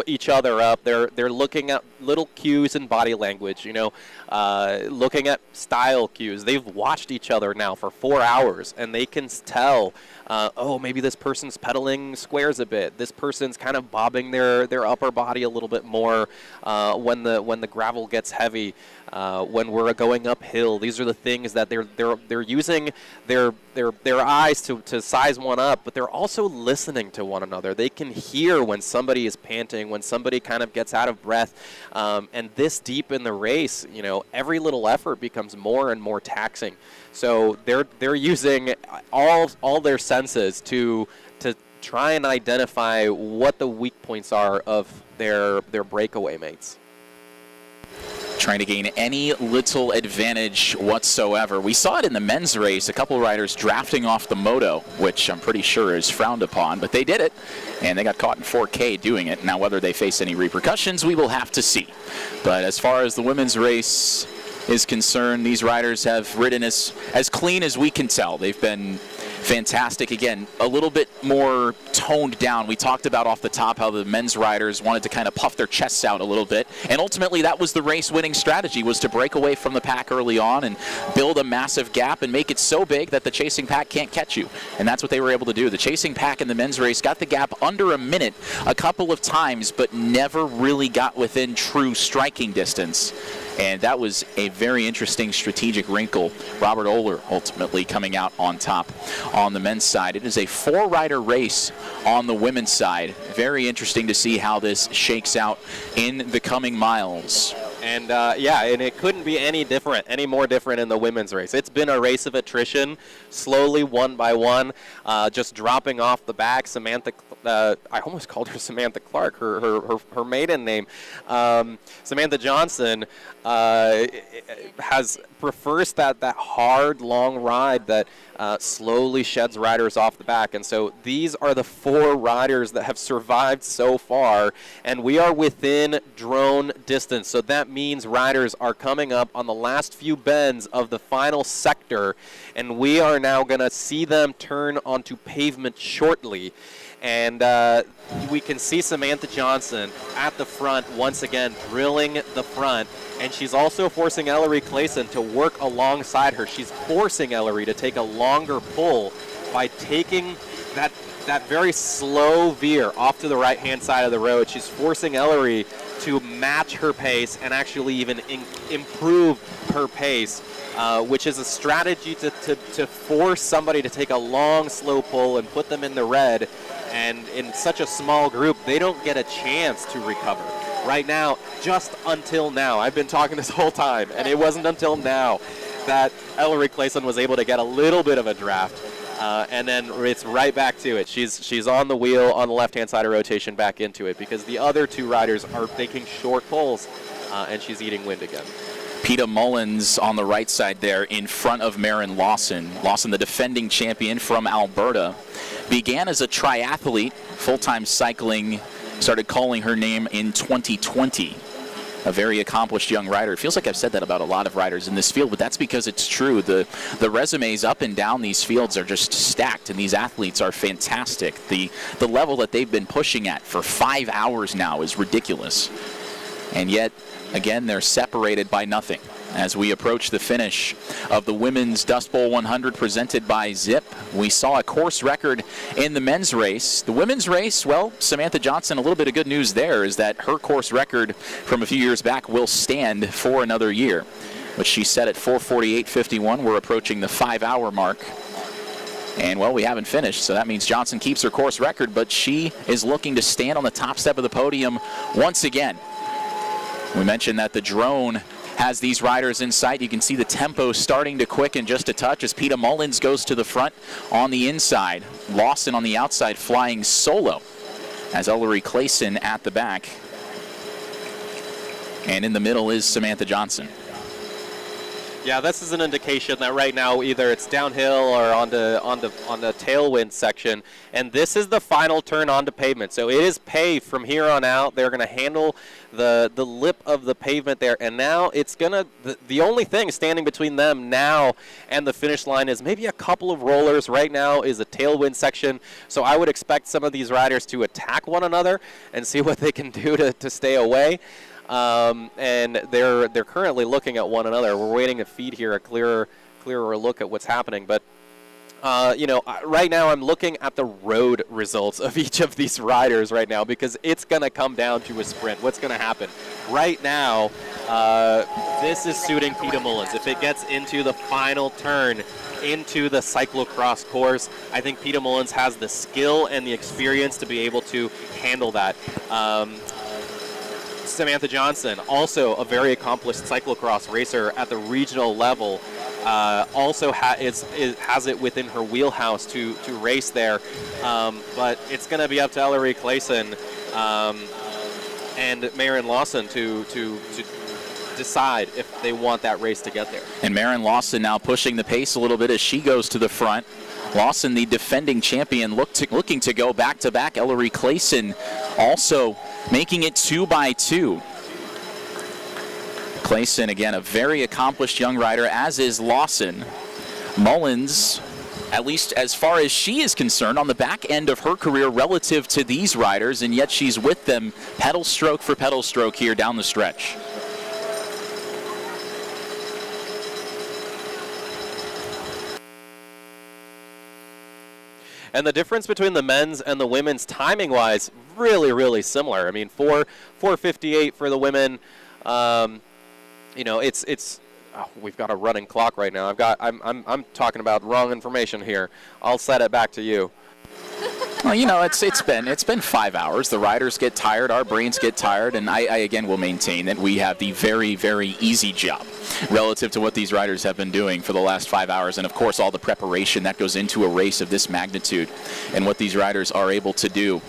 [SPEAKER 8] each other up. They're looking at little cues in body language, looking at style cues. They've watched each other now for 4 hours, and they can tell, maybe this person's pedaling squares a bit. This person's kind of bobbing their upper body a little bit more when the gravel gets heavy. When we're going uphill, these are the things that they're using their eyes to size one up, but they're also listening to one another. They can hear when somebody is panting, when somebody kind of gets out of breath, and this deep in the race, every little effort becomes more and more taxing. So they're using all their senses to try and identify what the weak points are of their breakaway mates.
[SPEAKER 1] Trying to gain any little advantage whatsoever. We saw it in the men's race, a couple riders drafting off the moto, which I'm pretty sure is frowned upon, but they did it, and they got caught in 4K doing it. Now, whether they face any repercussions, we will have to see. But as far as the women's race is concerned, these riders have ridden as clean as we can tell. They've been fantastic. Again, a little bit more toned down. We talked about off the top how the men's riders wanted to kind of puff their chests out a little bit, and ultimately that was the race-winning strategy, was to break away from the pack early on and build a massive gap and make it so big that the chasing pack can't catch you. And that's what they were able to do. The chasing pack in the men's race got the gap under a minute a couple of times, but never really got within true striking distance. And that was a very interesting strategic wrinkle. Robert Oehler ultimately coming out on top on the men's side. It is a 4-rider race on the women's side. Very interesting to see how this shakes out in the coming miles.
[SPEAKER 8] And and it couldn't be any more different in the women's race. It's been a race of attrition, slowly one by one, just dropping off the back. Samantha, I almost called her Samantha Clark, her maiden name. Samantha Johnson prefers that hard, long ride that slowly sheds riders off the back. And so these are the 4 riders that have survived so far, and we are within drone distance. So that means riders are coming up on the last few bends of the final sector, and we are now going to see them turn onto pavement shortly. And we can see Samantha Johnson at the front once again, drilling the front. And she's also forcing Ellery Clayson to work alongside her. She's forcing Ellery to take a longer pull by taking that very slow veer off to the right-hand side of the road. She's forcing Ellery to match her pace and actually even improve her pace, which is a strategy to force somebody to take a long, slow pull and put them in the red. And in such a small group, they don't get a chance to recover. Right now, just until now, I've been talking this whole time, and it wasn't until now that Ellery Clayson was able to get a little bit of a draft, and then it's right back to it. She's on the wheel on the left-hand side of rotation back into it, because the other 2 riders are taking short pulls, and she's eating wind again.
[SPEAKER 1] Peta Mullins on the right side there in front of Maren Lawson. Lawson, the defending champion from Alberta, began as a triathlete, full-time cycling, started calling her name in 2020. A very accomplished young rider. It feels like I've said that about a lot of riders in this field, but that's because it's true. The resumes up and down these fields are just stacked, and these athletes are fantastic. The level that they've been pushing at for 5 hours now is ridiculous. And yet, again, they're separated by nothing. As we approach the finish of the Women's Dust Bowl 100 presented by Zipp, we saw a course record in the men's race. The women's race, well, Samantha Johnson, a little bit of good news there is that her course record from a few years back will stand for another year, which she set at 4:48.51. We're approaching the 5-hour mark. And, well, we haven't finished, so that means Johnson keeps her course record, but she is looking to stand on the top step of the podium once again. We mentioned that the drone has these riders in sight. You can see the tempo starting to quicken just a touch as Peta Mullins goes to the front on the inside. Lawson on the outside flying solo as Ellery Clayson at the back. And in the middle is Samantha Johnson.
[SPEAKER 8] Yeah, this is an indication that right now either it's downhill or on the tailwind section, and this is the final turn onto pavement. So it is paved from here on out. They're going to handle the lip of the pavement there, and now it's going to the only thing standing between them now and the finish line is maybe a couple of rollers. Right now is a tailwind section, so I would expect some of these riders to attack one another and see what they can do to stay away. And they're currently looking at one another. We're waiting to feed here a clearer look at what's happening. But right now I'm looking at the road results of each of these riders right now, because it's going to come down to a sprint. What's going to happen right now? This is suiting Peter Mullins. If it gets into the final turn into the cyclocross course, I think Peter Mullins has the skill and the experience to be able to handle that. Samantha Johnson, also a very accomplished cyclocross racer at the regional level, also has it within her wheelhouse to race there. But it's going to be up to Ellery Clayson and Maren Lawson to decide if they want that race to get there.
[SPEAKER 1] And Maren Lawson now pushing the pace a little bit as she goes to the front. Lawson, the defending champion, looking to go back-to-back. Ellery Clayson also making it 2x2. Clayson, again, a very accomplished young rider, as is Lawson. Mullins, at least as far as she is concerned, on the back end of her career relative to these riders, and yet she's with them pedal stroke for pedal stroke here down the stretch.
[SPEAKER 8] And the difference between the men's and the women's timing-wise, really, really similar. I mean, 4:58 for the women. We've got a running clock right now. I'm talking about wrong information here. I'll set it back to you.
[SPEAKER 1] Well, it's been 5 hours. The riders get tired, our brains get tired, and I again will maintain that we have the very, very easy job relative to what these riders have been doing for the last 5 hours, and of course all the preparation that goes into a race of this magnitude and what these riders are able to do.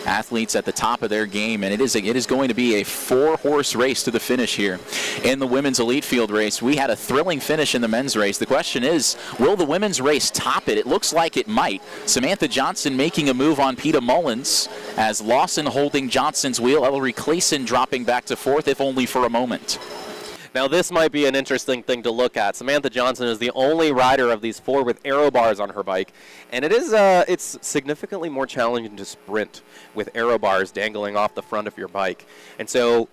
[SPEAKER 1] Athletes at the top of their game, and it is going to be a 4-horse race to the finish here in the women's elite field race. We had a thrilling finish in the men's race. The question is, will the women's race top it? It looks like it might. Samantha Johnson making a move on Peter Mullins, as Lawson holding Johnson's wheel. Ellery Clayson dropping back to fourth, if only for a moment.
[SPEAKER 8] Now this might be an interesting thing to look at. Samantha Johnson is the only rider of these four with aero bars on her bike, and it's significantly more challenging to sprint with aero bars dangling off the front of your bike. And so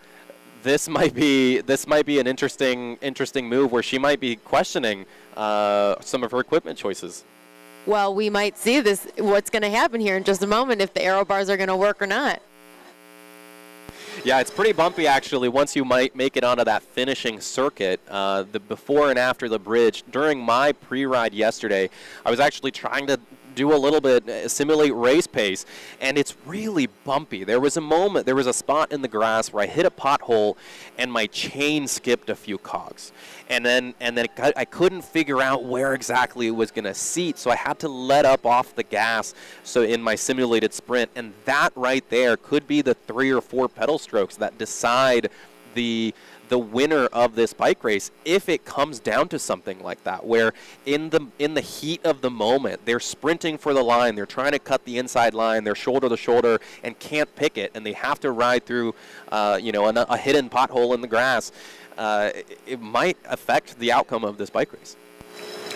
[SPEAKER 8] this might be an interesting move where she might be questioning some of her equipment choices.
[SPEAKER 2] Well, we might see what's going to happen here in just a moment, if the aero bars are going to work or not.
[SPEAKER 8] Yeah, it's pretty bumpy actually once you might make it onto that finishing circuit. The before and after the bridge, during my pre-ride yesterday, I was actually trying to do a little bit, simulate race pace, and it's really bumpy. There was a spot in the grass where I hit a pothole and my chain skipped a few cogs. And then I couldn't figure out where exactly it was going to seat, so I had to let up off the gas so in my simulated sprint, and that right there could be the 3 or 4 pedal strokes that decide the winner of this bike race, if it comes down to something like that, where in the heat of the moment they're sprinting for the line, they're trying to cut the inside line, they're shoulder to shoulder and can't pick it, and they have to ride through a hidden pothole in the grass. It might affect the outcome of this bike race.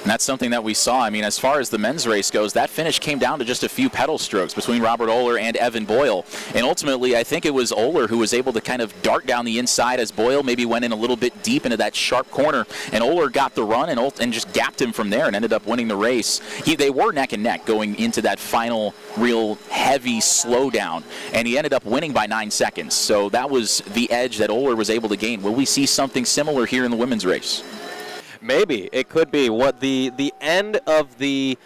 [SPEAKER 1] And that's something that we saw. I mean, as far as the men's race goes, that finish came down to just a few pedal strokes between Robert Oehler and Evan Boyle. And ultimately, I think it was Oehler who was able to kind of dart down the inside as Boyle maybe went in a little bit deep into that sharp corner. And Oehler got the run and just gapped him from there and ended up winning the race. They were neck and neck going into that final real heavy slowdown. And he ended up winning by 9 seconds. So that was the edge that Oehler was able to gain. Will we see something similar here in the women's race?
[SPEAKER 8] Maybe it could be what the end of the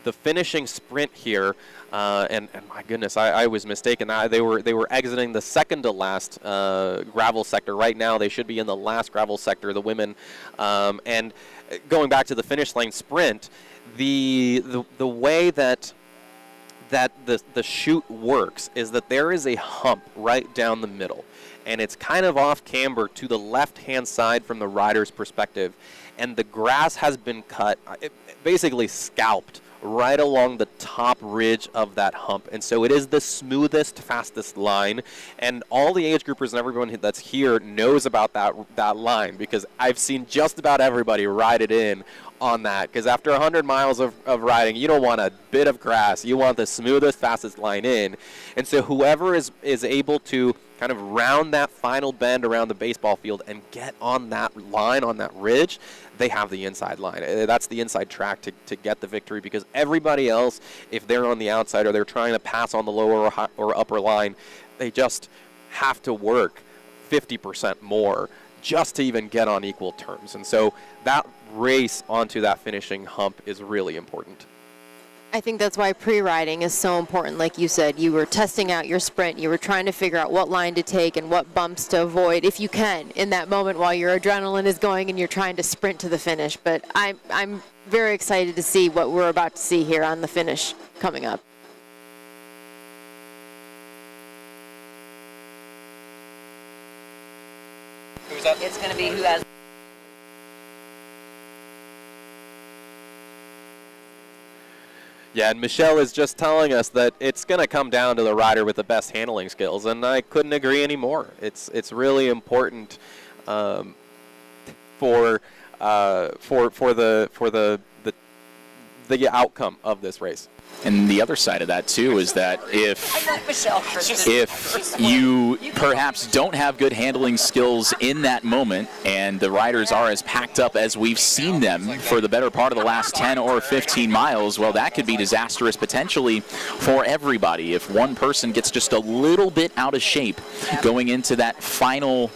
[SPEAKER 8] finishing sprint here, and my goodness, I was mistaken. They were exiting the second to last gravel sector. Right now, they should be in the last gravel sector, the women, and going back to the finish line sprint, the way that the chute works is that there is a hump right down the middle. and it's kind of off camber to the left-hand side from the rider's perspective. And the grass has been cut, basically scalped, right along the top ridge of that hump. And so it is the smoothest, fastest line. And all the age groupers and everyone that's here knows about that line, because I've seen just about everybody ride it in on that. Because after 100 miles of riding, you don't want a bit of grass. You want the smoothest, fastest line in. And so whoever is able to kind of round that final bend around the baseball field and get on that line, on that ridge, they have the inside line. That's the inside track to get the victory, because everybody else, if they're on the outside or they're trying to pass on the lower or upper line, they just have to work 50% more just to even get on equal terms. And so that race onto that finishing hump is really important.
[SPEAKER 2] I think that's why pre-riding is so important. Like you said, you were testing out your sprint. You were trying to figure out what line to take and what bumps to avoid, if you can, in that moment while your adrenaline is going and you're trying to sprint to the finish. But I'm very excited to see what we're about to see here on the finish coming up.
[SPEAKER 3] Who's up? It's going to be who has.
[SPEAKER 8] Yeah, and Michelle is just telling us that it's going to come down to the rider with the best handling skills, and I couldn't agree anymore. It's really important for the outcome of this race.
[SPEAKER 1] And the other side of that, too, is that if you perhaps don't have good handling skills in that moment, and the riders are as packed up as we've seen them for the better part of the last 10 or 15 miles, well, that could be disastrous potentially for everybody. If one person gets just a little bit out of shape going into that final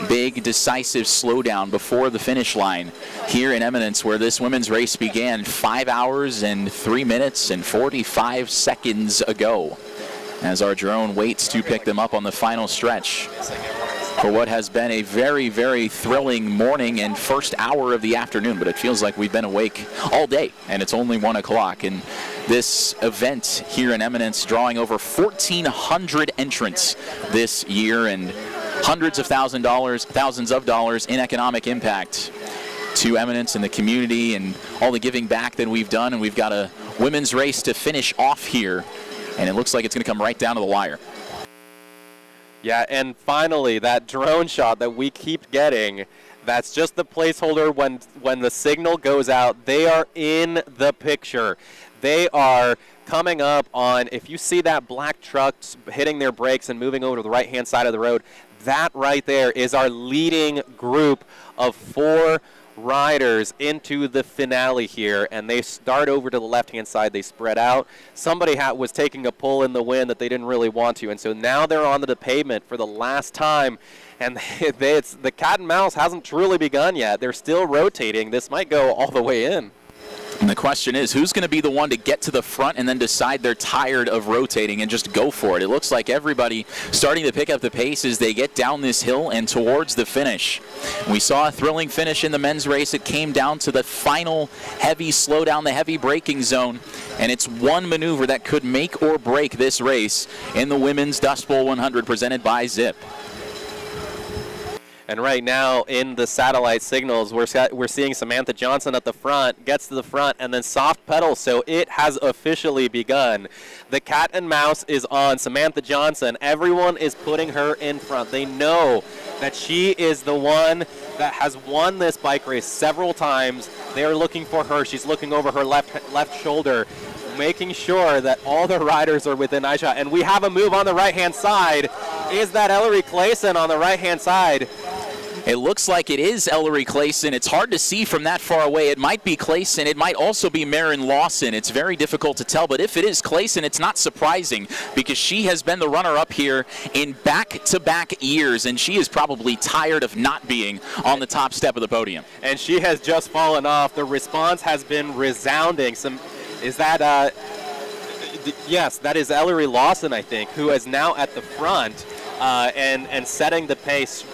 [SPEAKER 1] big, decisive slowdown before the finish line here in Eminence, where this women's race began 5 hours and 3 minutes and 45 seconds ago, as our drone waits to pick them up on the final stretch for what has been a very, very thrilling morning and first hour of the afternoon. But it feels like we've been awake all day, and it's only 1 o'clock. And this event here in Eminence drawing over 1,400 entrants this year, and hundreds of thousands of dollars in economic impact to Eminence and the community, and all the giving back that we've done. And we've got a women's race to finish off here, and it looks like it's going to come right down to the wire.
[SPEAKER 8] Yeah, and finally, that drone shot that we keep getting, that's just the placeholder. When the signal goes out, they are in the picture. They are coming up on, if you see that black truck hitting their brakes and moving over to the right-hand side of the road, that right there is our leading group of 4 riders into the finale here, and they start over to the left-hand side. They spread out. Somebody was taking a pull in the wind that they didn't really want to, and so now they're onto the pavement for the last time, and the cat and mouse hasn't truly begun yet. They're still rotating. This might go all the way in.
[SPEAKER 1] And the question is, who's going to be the one to get to the front and then decide they're tired of rotating and just go for it? It looks like everybody starting to pick up the pace as they get down this hill and towards the finish. We saw a thrilling finish in the men's race. It came down to the final heavy slowdown, the heavy braking zone, and it's one maneuver that could make or break this race in the women's Dust Bowl 100 presented by Zipp.
[SPEAKER 8] And right now in the satellite signals, we're seeing Samantha Johnson at the front, gets to the front, and then soft pedal, so it has officially begun. The cat and mouse is on Samantha Johnson. Everyone is putting her in front. They know that she is the one that has won this bike race several times. They are looking for her. She's looking over her left shoulder, making sure that all the riders are within eyeshot. And we have a move on the right-hand side. Is that Ellery Clayson on the right-hand side?
[SPEAKER 1] It looks like it is Ellery Clayson. It's hard to see from that far away. It might be Clayson. It might also be Marin Lawson. It's very difficult to tell. But if it is Clayson, it's not surprising, because she has been the runner-up here in back-to-back years, and she is probably tired of not being on the top step of the podium.
[SPEAKER 8] And she has just fallen off. The response has been resounding. Yes, that is Ellery Lawson, I think, who is now at the front and setting the pace.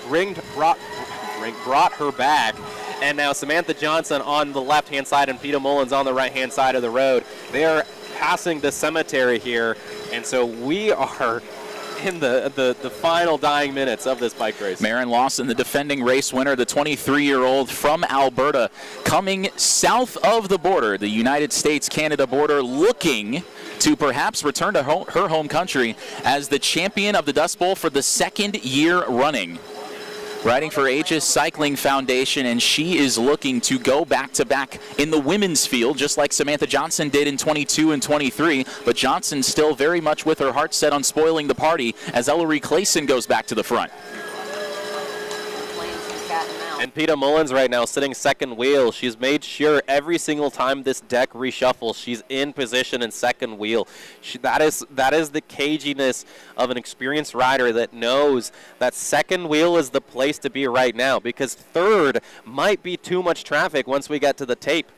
[SPEAKER 8] Brought her back. And now Samantha Johnson on the left-hand side and Peter Mullins on the right-hand side of the road. They are passing the cemetery here, and so we are in the final dying minutes of this bike race.
[SPEAKER 1] Maren Lawson, the defending race winner, the 23-year-old from Alberta, coming south of the border, the United States-Canada border, looking to perhaps return to her home country as the champion of the Dust Bowl for the second year running. Riding for Aegis Cycling Foundation, and she is looking to go back-to-back in the women's field, just like Samantha Johnson did in 22 and 23, but Johnson still very much with her heart set on spoiling the party as Ellery Clayson goes back to the front.
[SPEAKER 8] And Peta Mullins right now sitting second wheel. She's made sure every single time this deck reshuffles, she's in position in second wheel. That is the caginess of an experienced rider that knows that second wheel is the place to be right now, because third might be too much traffic once we get to the tape.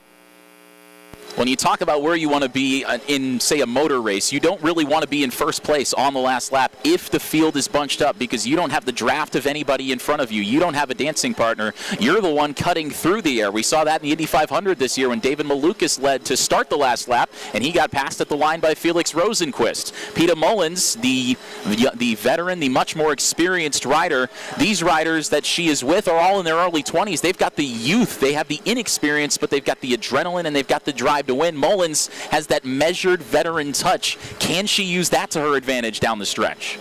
[SPEAKER 1] When you talk about where you want to be in, say, a motor race, you don't really want to be in first place on the last lap if the field is bunched up, because you don't have the draft of anybody in front of you. You don't have a dancing partner. You're the one cutting through the air. We saw that in the Indy 500 this year when David Malukas led to start the last lap, and he got passed at the line by Felix Rosenquist. Peta Mullins, the veteran, the much more experienced rider, these riders that she is with are all in their early 20s. They've got the youth, they have the inexperience, but they've got the adrenaline and they've got the drive to win. Mullins has that measured veteran touch. Can she use that to her advantage down the stretch?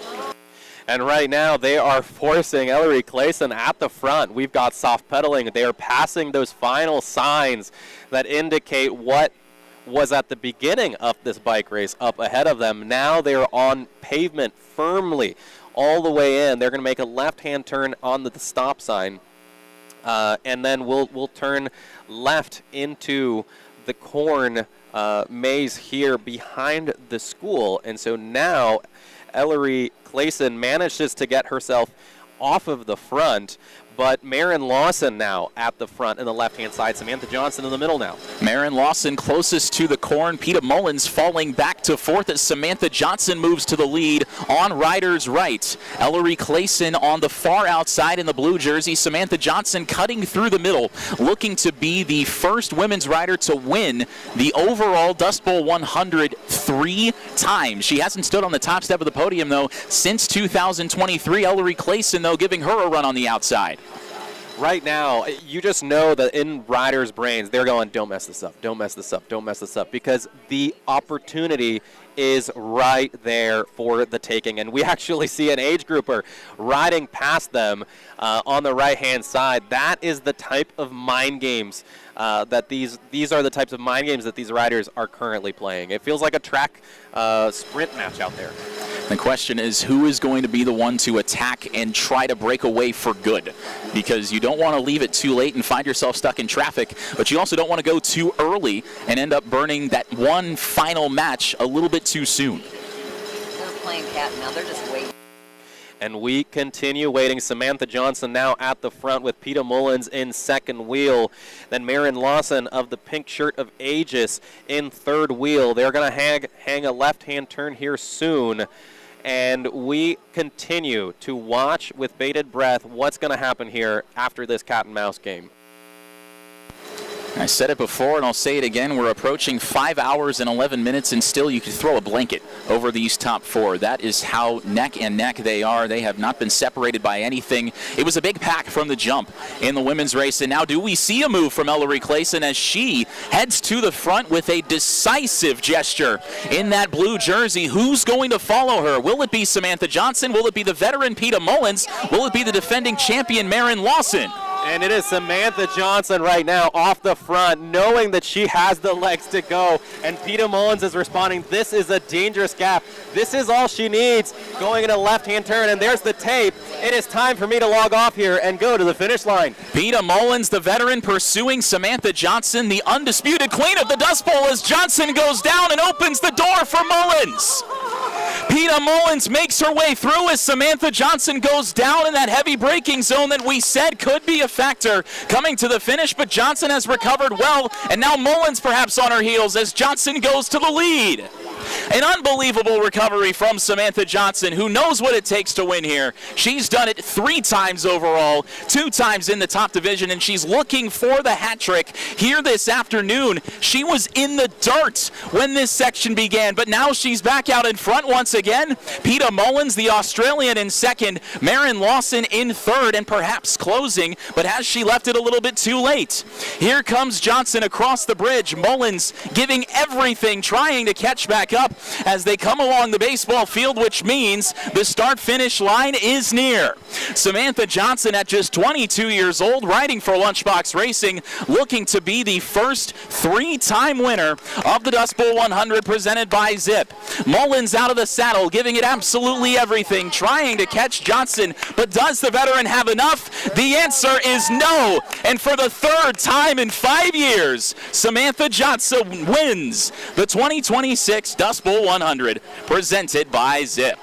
[SPEAKER 8] And right now they are forcing Ellery Clayson at the front. We've got soft pedaling. They are passing those final signs that indicate what was at the beginning of this bike race up ahead of them. Now they're on pavement firmly all the way in. They're going to make a left-hand turn on the stop sign, and then we'll turn left into the corn maze here behind the school. And so now Ellery Clayson manages to get herself off of the front, but Maren Lawson now at the front in the left-hand side. Samantha Johnson in the middle now.
[SPEAKER 1] Maren Lawson closest to the corn. Peta Mullins falling back to fourth as Samantha Johnson moves to the lead on riders right. Ellery Clayson on the far outside in the blue jersey. Samantha Johnson cutting through the middle, looking to be the first women's rider to win the overall Dust Bowl 100 3 times. She hasn't stood on the top step of the podium, though, since 2023. Ellery Clayson, though, giving her a run on the outside.
[SPEAKER 8] Right now, you just know that in riders' brains, they're going, don't mess this up, don't mess this up, don't mess this up, because the opportunity is right there for the taking. And we actually see an age grouper riding past them on the right-hand side. That is the type of mind games that these are the types of mind games that these riders are currently playing. It feels like a track sprint match out there.
[SPEAKER 1] The question is, who is going to be the one to attack and try to break away for good? Because you don't want to leave it too late and find yourself stuck in traffic, but you also don't want to go too early and end up burning that one final match a little bit too soon.
[SPEAKER 3] They're playing cat now. They're just waiting.
[SPEAKER 8] And we continue waiting. Samantha Johnson now at the front with Peta Mullins in second wheel. Then Maren Lawson of the pink shirt of Aegis in third wheel. They're going to hang a left-hand turn here soon. And we continue to watch with bated breath what's going to happen here after this cat and mouse game.
[SPEAKER 1] I said it before and I'll say it again. We're approaching 5 hours and 11 minutes, and still you could throw a blanket over these top four. That is how neck and neck they are. They have not been separated by anything. It was a big pack from the jump in the women's race, and now do we see a move from Ellery Clayson as she heads to the front with a decisive gesture in that blue jersey. Who's going to follow her? Will it be Samantha Johnson? Will it be the veteran Peta Mullins? Will it be the defending champion Maren Lawson?
[SPEAKER 8] And it is Samantha Johnson right now off the front, knowing that she has the legs to go. And Peta Mullins is responding, this is a dangerous gap. This is all she needs, going in a left-hand turn. And there's the tape. It is time for me to log off here and go to the finish line.
[SPEAKER 1] Peta Mullins, the veteran, pursuing Samantha Johnson, the undisputed queen of the Dust Bowl, as Johnson goes down and opens the door for Mullins. Peta Mullins makes her way through as Samantha Johnson goes down in that heavy braking zone that we said could be a factor coming to the finish, but Johnson has recovered well, and now Mullins perhaps on her heels as Johnson goes to the lead. An unbelievable recovery from Samantha Johnson, who knows what it takes to win here. She's done it 3 times overall, 2 times in the top division, and she's looking for the hat trick here this afternoon. She was in the dirt when this section began, but now she's back out in front once again. Peta Mullins, the Australian, in second. Maren Lawson in third, and perhaps closing, but has she left it a little bit too late? Here comes Johnson across the bridge. Mullins giving everything, trying to catch back up as they come along the baseball field, which means the start-finish line is near. Samantha Johnson, at just 22 years old, riding for Lunchbox Racing, looking to be the first 3-time winner of the Dust Bowl 100 presented by Zipp. Mullins out of the saddle, giving it absolutely everything, trying to catch Johnson, but does the veteran have enough? The answer is no, and for the 3rd time in 5 years, Samantha Johnson wins the 2026 Dust Bowl 100 presented by Zipp.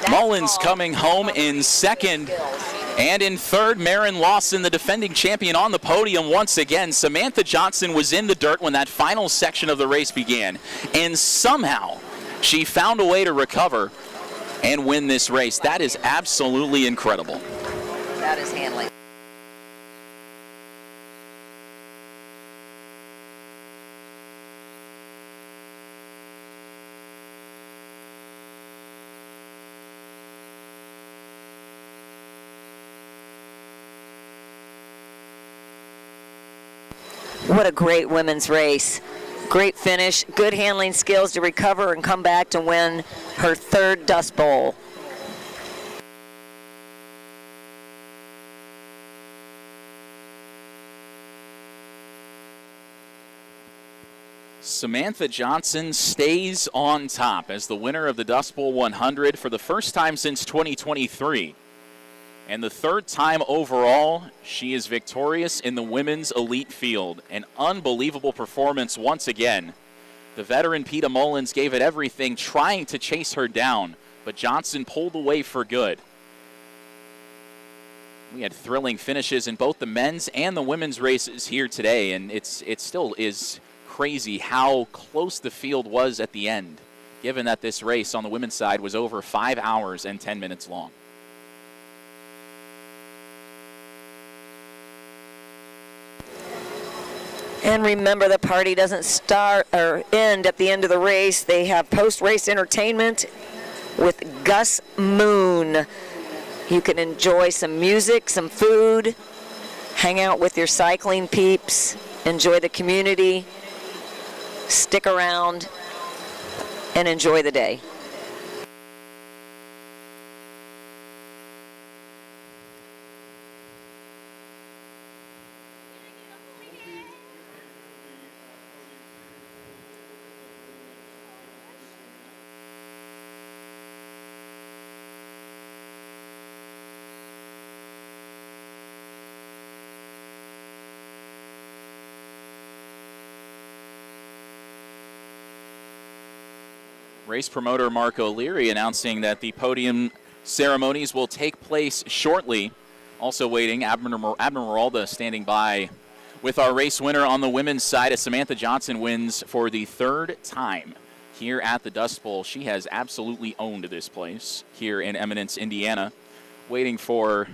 [SPEAKER 1] Mullins coming home in second, and in third, Maren Lawson, the defending champion, on the podium once again. Samantha Johnson was in the dirt when that final section of the race began, and somehow she found a way to recover and win this race. That is absolutely incredible.
[SPEAKER 3] That is handling. What a great women's race. Great finish, good handling skills to recover and come back to win her 3rd Dust Bowl.
[SPEAKER 1] Samantha Johnson stays on top as the winner of the Dust Bowl 100 for the first time since 2023. And the 3rd time overall, she is victorious in the women's elite field. An unbelievable performance once again. The veteran Peta Mullins gave it everything, trying to chase her down, but Johnson pulled away for good. We had thrilling finishes in both the men's and the women's races here today, and it still is crazy how close the field was at the end, given that this race on the women's side was over 5 hours and 10 minutes long.
[SPEAKER 3] And remember, the party doesn't start or end at the end of the race. They have post-race entertainment with Gus Moon. You can enjoy some music, some food, hang out with your cycling peeps, enjoy the community, stick around, and enjoy the day.
[SPEAKER 1] Race promoter Mark O'Leary announcing that the podium ceremonies will take place shortly. Also waiting, Abner Meralda standing by with our race winner on the women's side as Samantha Johnson wins for the 3rd time here at the Dust Bowl. She has absolutely owned this place here in Eminence, Indiana. Waiting for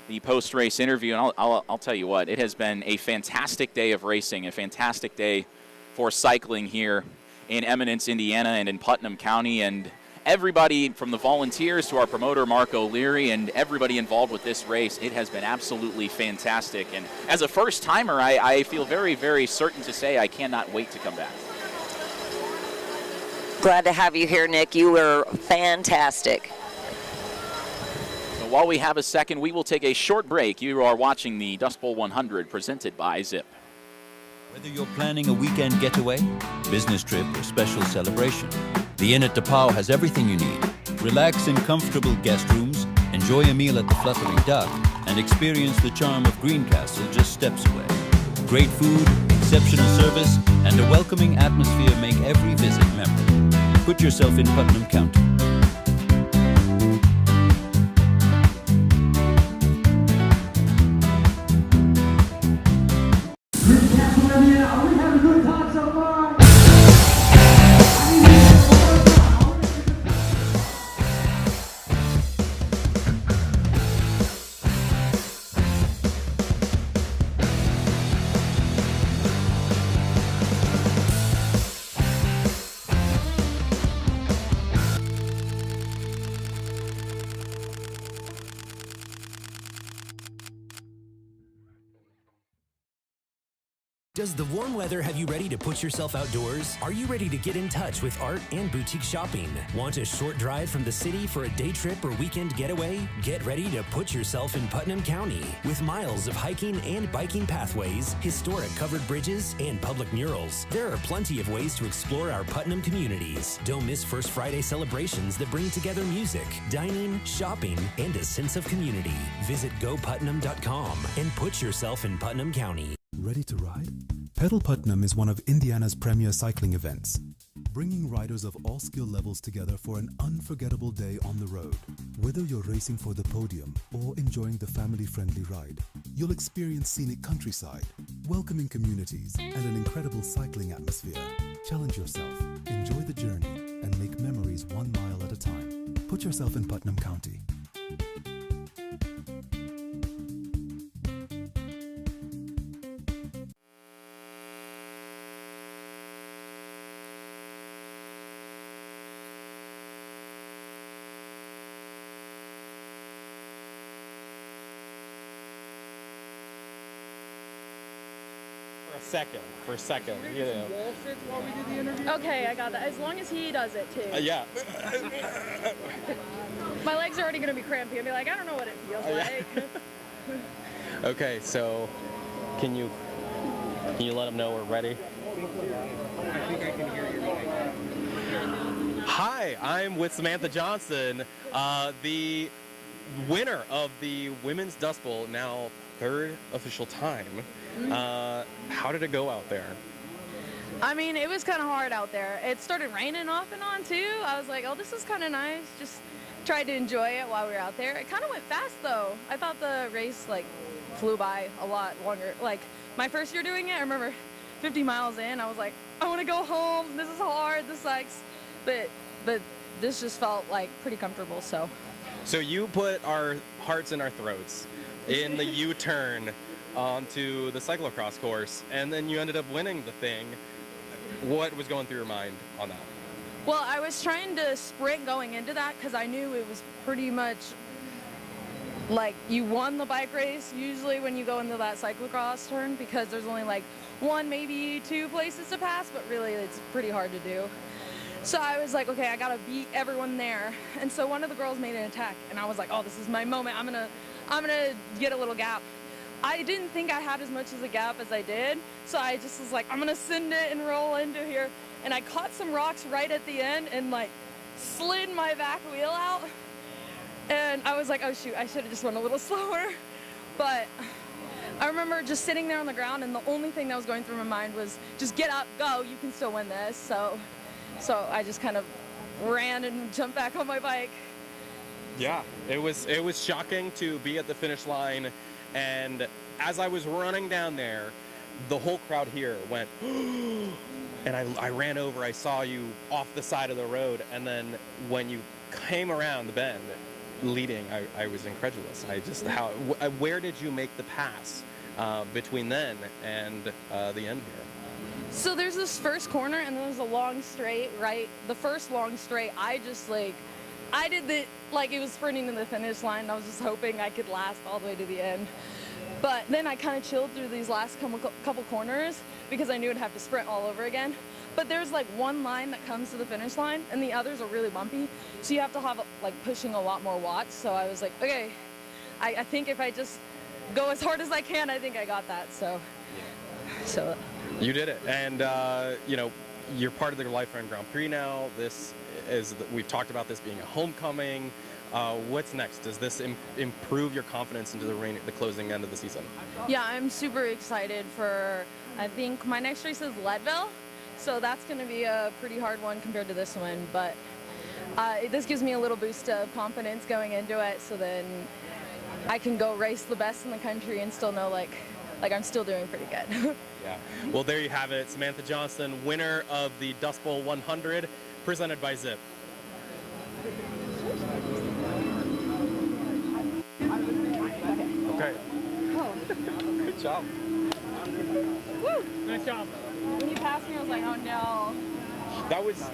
[SPEAKER 1] the post-race interview, and I'll tell you what, it has been a fantastic day of racing, a fantastic day for cycling here in Eminence, Indiana, and in Putnam County, and everybody from the volunteers to our promoter Mark O'Leary and everybody involved with this race, it has been absolutely fantastic. And as a first-timer, I feel very, very certain to say I cannot wait to come back.
[SPEAKER 3] Glad to have you here, Nick. You were fantastic.
[SPEAKER 1] So while we have a second, we will take a short break. You are watching the Dust Bowl 100 presented by Zipp.
[SPEAKER 19] Whether you're planning a weekend getaway, business trip, or special celebration, the Inn at DePauw has everything you need. Relax in comfortable guest rooms, enjoy a meal at the Fluttering Duck, and experience the charm of Greencastle just steps away. Great food, exceptional service, and a welcoming atmosphere make every visit memorable. Put yourself in Putnam County.
[SPEAKER 20] Are we having a good time so far?
[SPEAKER 21] Does the warm weather have you ready to put yourself outdoors? Are you ready to get in touch with art and boutique shopping? Want a short drive from the city for a day trip or weekend getaway? Get ready to put yourself in Putnam County. With miles of hiking and biking pathways, historic covered bridges, and public murals, there are plenty of ways to explore our Putnam communities. Don't miss First Friday celebrations that bring together music, dining, shopping, and a sense of community. Visit goputnam.com and put yourself in Putnam County.
[SPEAKER 7] Ready to ride? Pedal Putnam is one of Indiana's premier cycling events, bringing riders of all skill levels together for an unforgettable day on the road. Whether you're racing for the podium or enjoying the family-friendly ride, you'll experience scenic countryside, welcoming communities, and an incredible cycling atmosphere. Challenge yourself, enjoy the journey, and make memories 1 mile at a time. Put yourself in Putnam County.
[SPEAKER 16] For a second, you know.
[SPEAKER 20] While we did the interview?
[SPEAKER 10] Okay, I got that. As long as he does it too.
[SPEAKER 16] Yeah.
[SPEAKER 10] My legs are already going to be crampy. I'll be like, I don't know what it feels like.
[SPEAKER 16] Okay, so can you let them know we're ready?
[SPEAKER 20] I think I can hear you.
[SPEAKER 16] Hi, I'm with Samantha Johnson, the winner of the Women's Dust Bowl, now third official time. How did it go out there?
[SPEAKER 10] I mean, it was kind of hard out there. It started raining off and on too. I was like, oh, this is kind of nice. Just tried to enjoy it while we were out there. It kind of went fast though. I thought the race like flew by a lot longer. Like my first year doing it, I remember 50 miles in, I was like, I want to go home. This is hard. This sucks. But this just felt like pretty comfortable. So
[SPEAKER 16] you put our hearts in our throats in the U-turn onto the cyclocross course, and then you ended up winning the thing. What was going through your mind on that?
[SPEAKER 10] Well, I was trying to sprint going into that because I knew it was pretty much like you won the bike race usually when you go into that cyclocross turn, because there's only like one, maybe two places to pass, but really it's pretty hard to do. So I was like, okay, I gotta beat everyone there. And so one of the girls made an attack, and I was like, oh, this is my moment. I'm gonna get a little gap. I didn't think I had as much as a gap as I did, so I just was like, I'm gonna send it and roll into here. And I caught some rocks right at the end and like slid my back wheel out. And I was like, oh shoot, I should have just went a little slower. But I remember just sitting there on the ground, and the only thing that was going through my mind was just get up, go, you can still win this. So I just kind of ran and jumped back on my bike.
[SPEAKER 16] Yeah, it was shocking to be at the finish line, and as I was running down there, the whole crowd here went, and I ran over, I saw you off the side of the road, and then when you came around the bend leading, I was incredulous. Where did you make the pass between then and the end here?
[SPEAKER 10] So there's this first corner, and then there's a long straight, right? The first long straight, I did it was sprinting to the finish line. I was just hoping I could last all the way to the end. But then I kind of chilled through these last couple corners because I knew I'd have to sprint all over again. But there's like one line that comes to the finish line, and the others are really bumpy. So you have to have like pushing a lot more watts. So I was like, okay, I think if I just go as hard as I can, I think I got that. So.
[SPEAKER 16] You did it, and you're part of the Lifeline Grand Prix now. We've talked about this being a homecoming. What's next? Does this improve your confidence into the closing end of the season?
[SPEAKER 10] Yeah, I'm super excited for, I think my next race is Leadville, so that's going to be a pretty hard one compared to this one, but this gives me a little boost of confidence going into it, so then I can go race the best in the country and still know, like, like I'm still doing pretty good.
[SPEAKER 16] Yeah. Well, there you have it. Samantha Johnston, winner of the Dust Bowl 100, presented by Zipp.
[SPEAKER 18] Okay.
[SPEAKER 16] Good job.
[SPEAKER 10] Woo!
[SPEAKER 20] Nice job.
[SPEAKER 10] When you passed me, I was like, oh no.
[SPEAKER 16] That was...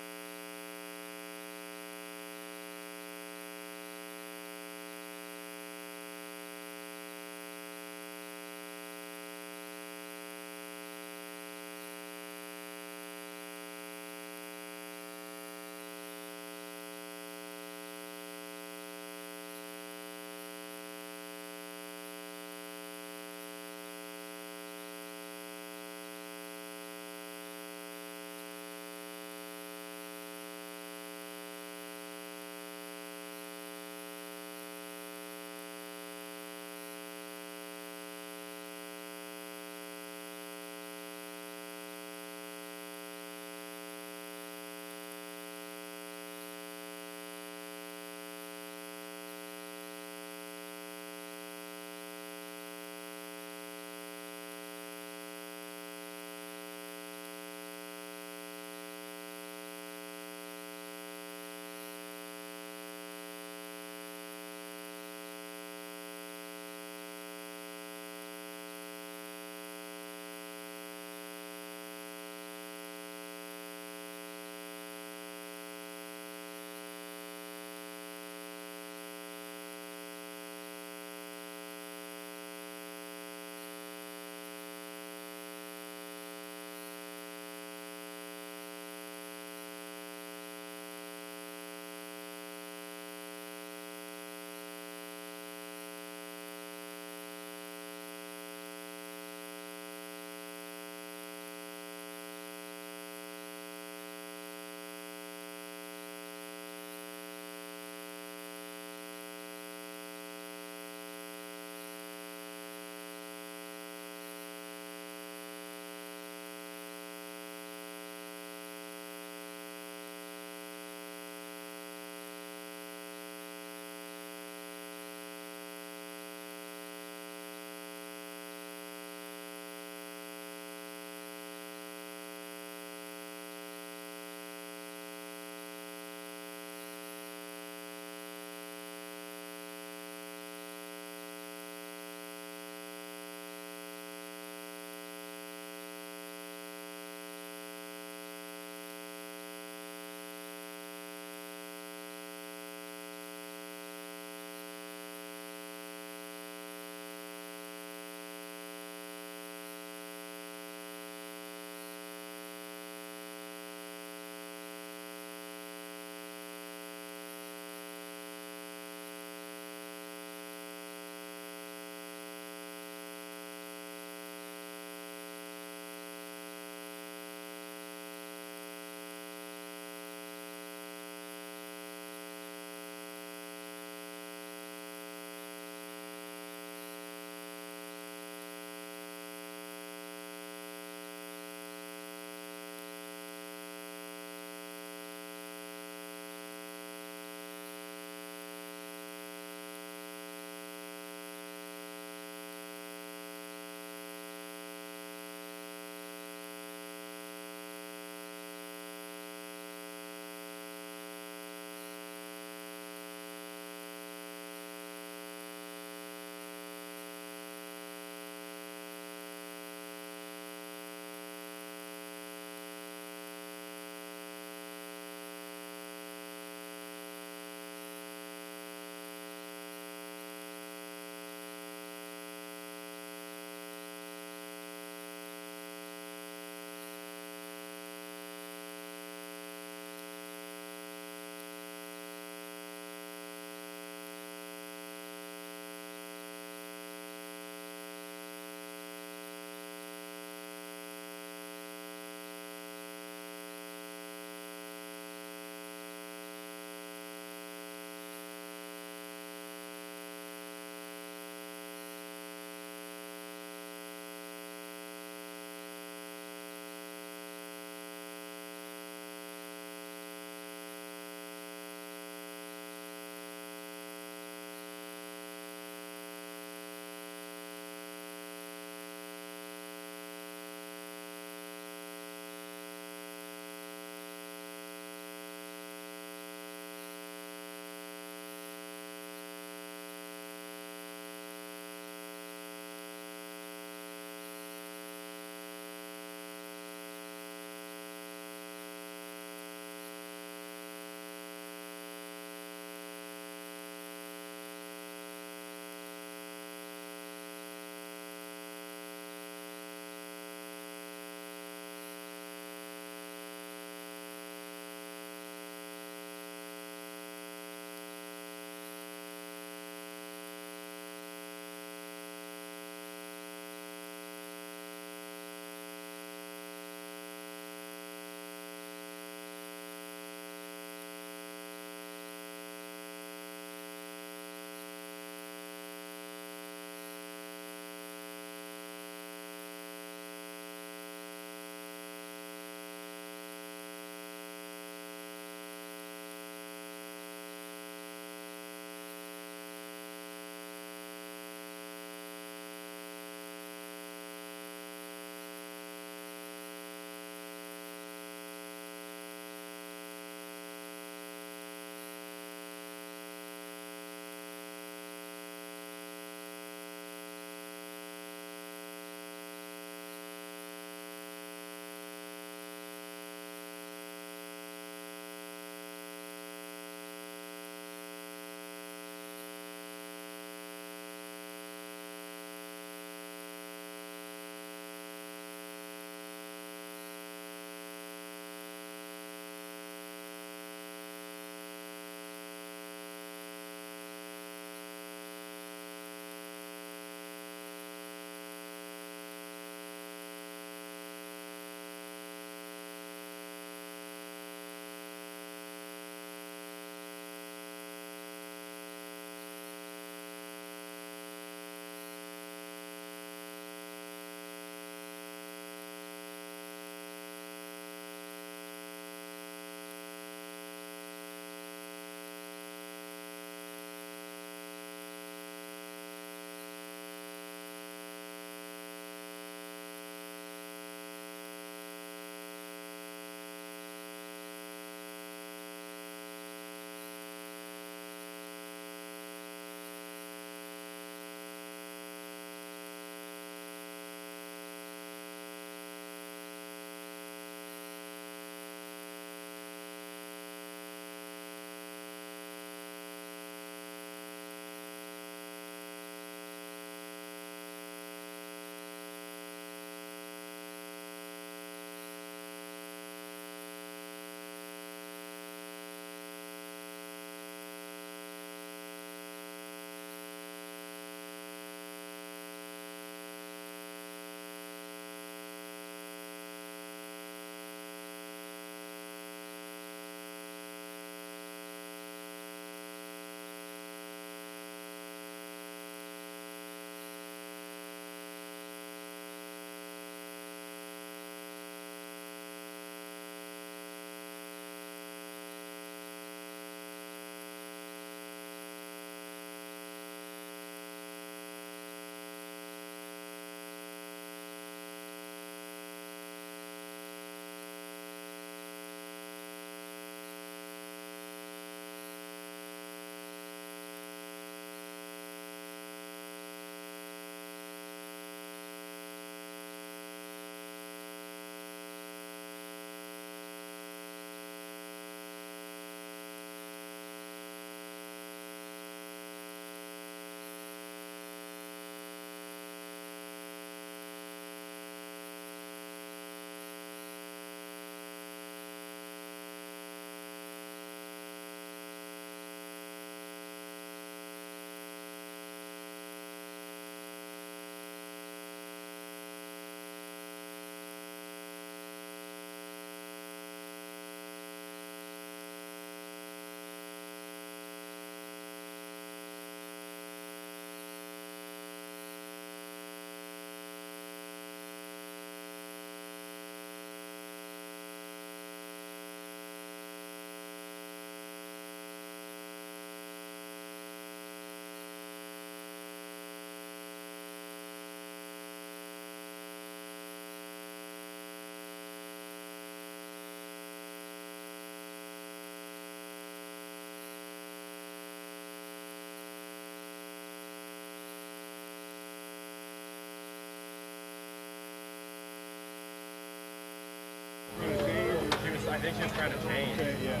[SPEAKER 16] think she was trying to change.
[SPEAKER 18] Yeah.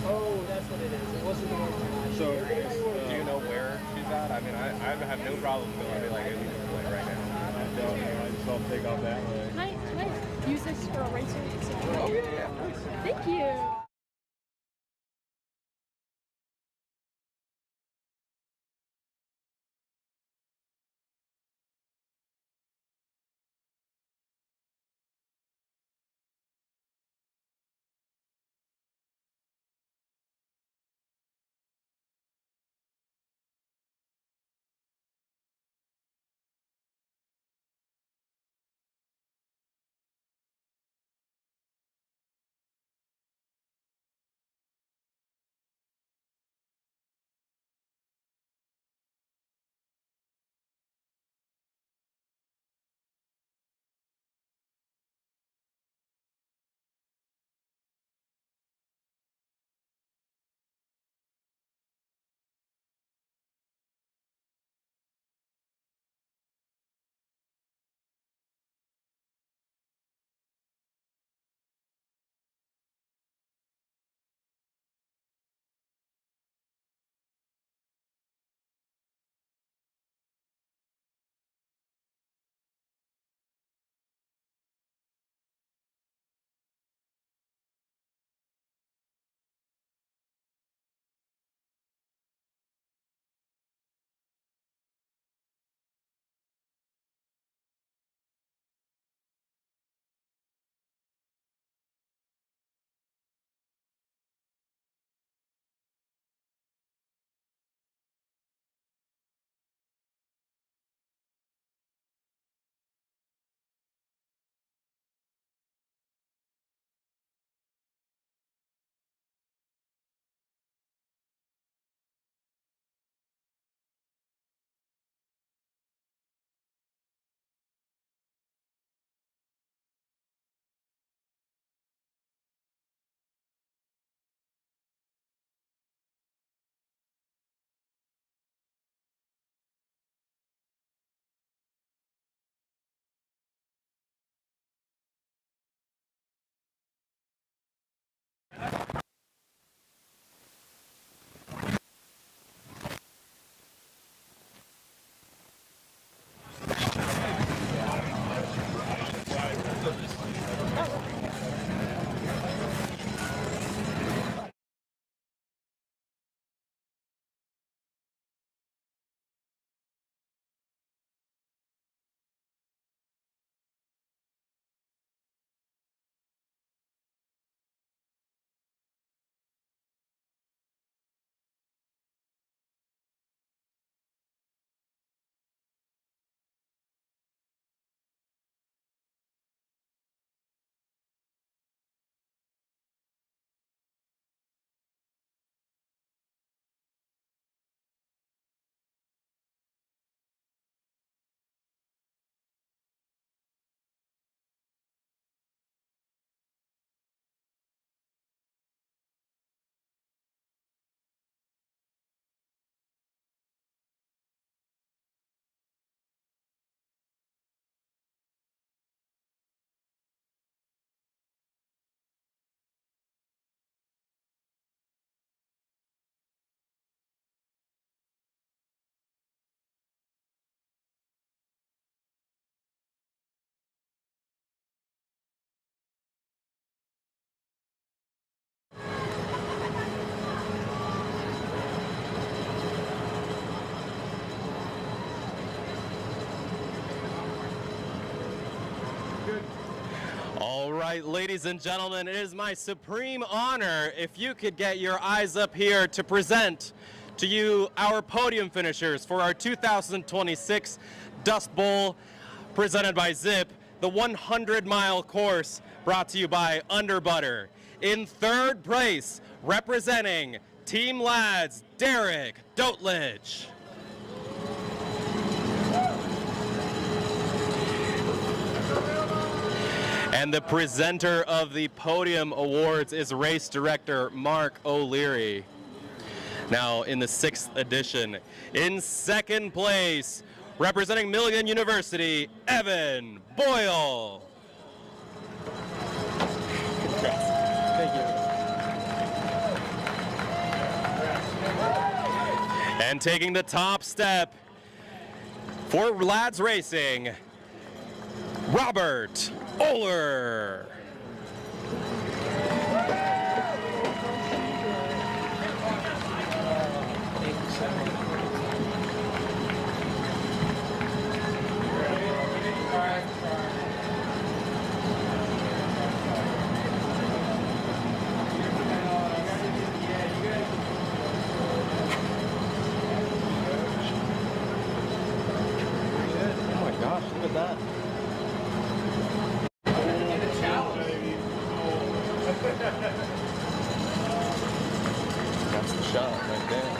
[SPEAKER 20] Oh, that's what it is. It wasn't the one from last
[SPEAKER 16] So,
[SPEAKER 20] year.
[SPEAKER 16] do you know where she's at? I mean, I have no problem going to be like, hey, we can play right now.
[SPEAKER 18] I don't know. I just don't take off that way.
[SPEAKER 5] Can I use this for a racer?
[SPEAKER 16] Oh, yeah, please.
[SPEAKER 5] Thank you.
[SPEAKER 16] All right, ladies and gentlemen, it is my supreme honor if you could get your eyes up here to present to you our podium finishers for our 2026 Dust Bowl presented by Zipp, the 100-mile course brought to you by Underbutter. In third place, representing Team Lads, Derek Doutledge. And the presenter of the podium awards is race director Mark O'Leary. Now in the 6th edition, in second place, representing Milligan University, Evan Boyle. And taking the top step for lads racing, Robert Oler.
[SPEAKER 8] Look at that. That's the shot right there.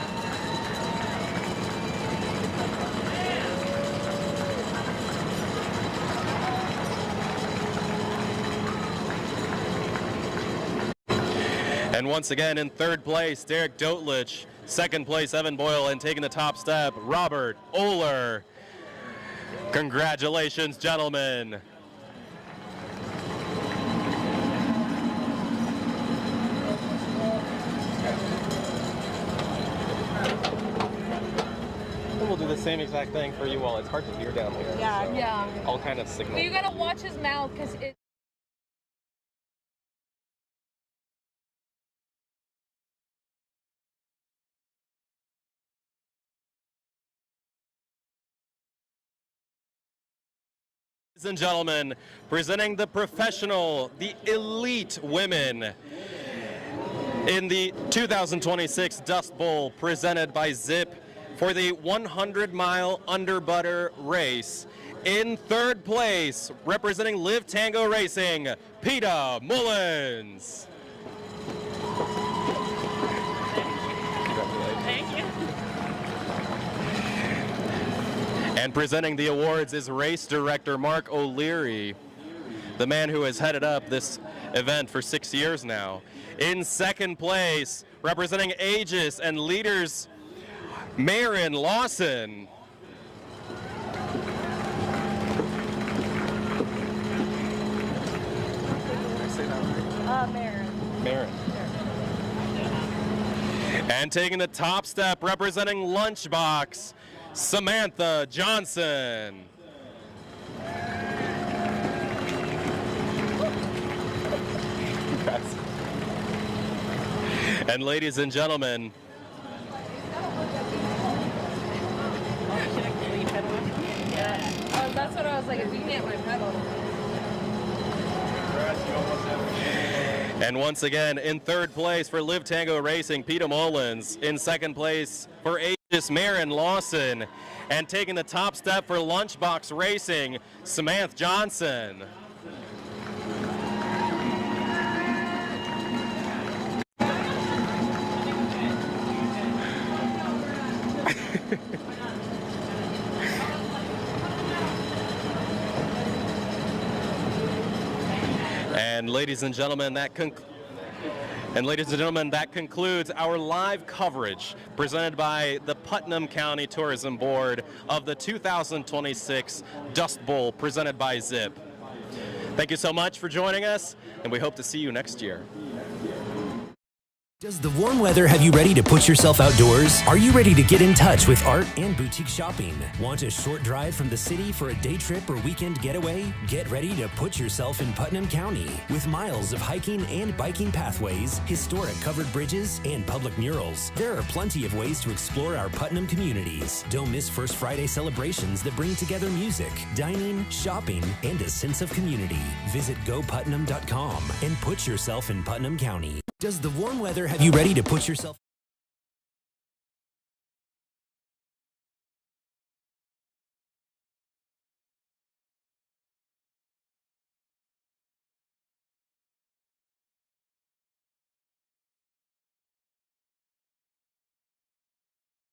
[SPEAKER 16] And once again in third place, Derek Doetlich. Second place, Evan Boyle. And taking the top step, Robert Oler. Congratulations, gentlemen. We'll do the same exact thing for you all. It's hard to hear down here.
[SPEAKER 10] Yeah,
[SPEAKER 16] so
[SPEAKER 10] yeah.
[SPEAKER 16] I'll kind of signal.
[SPEAKER 10] But you gotta watch his mouth because it.
[SPEAKER 16] Ladies and gentlemen, presenting the professional, the elite women in the 2026 Dust Bowl presented by Zipp for the 100-mile under butter race. In third place, representing Live Tango Racing, Peter Mullins.
[SPEAKER 10] Thank you.
[SPEAKER 16] And presenting the awards is race director Mark O'Leary, the man who has headed up this event for 6 years now. In second place, representing Aegis and leaders, Marin Lawson. Marin. And taking the top step, representing Lunchbox, Samantha Johnson. And ladies and gentlemen,
[SPEAKER 10] That's what I was like, if you can get my pedal.
[SPEAKER 16] and once again, in third place for Live Tango Racing, Peter Mullins. In second place for Aegis, Marin Lawson. And taking the top step for Lunchbox Racing, Samantha Johnson. And ladies and gentlemen, that concludes our live coverage presented by the Putnam County Tourism Board of the 2026 Dust Bowl presented by Zipp. Thank you so much for joining us, and we hope to see you next year.
[SPEAKER 21] Does the warm weather have you ready to put yourself outdoors? Are you ready to get in touch with art and boutique shopping? Want a short drive from the city for a day trip or weekend getaway? Get ready to put yourself in Putnam County. With miles of hiking and biking pathways, historic covered bridges, and public murals, there are plenty of ways to explore our Putnam communities. Don't miss First Friday celebrations that bring together music, dining, shopping, and a sense of community. Visit goputnam.com and put yourself in Putnam County. Does the warm weather have you ready to put yourself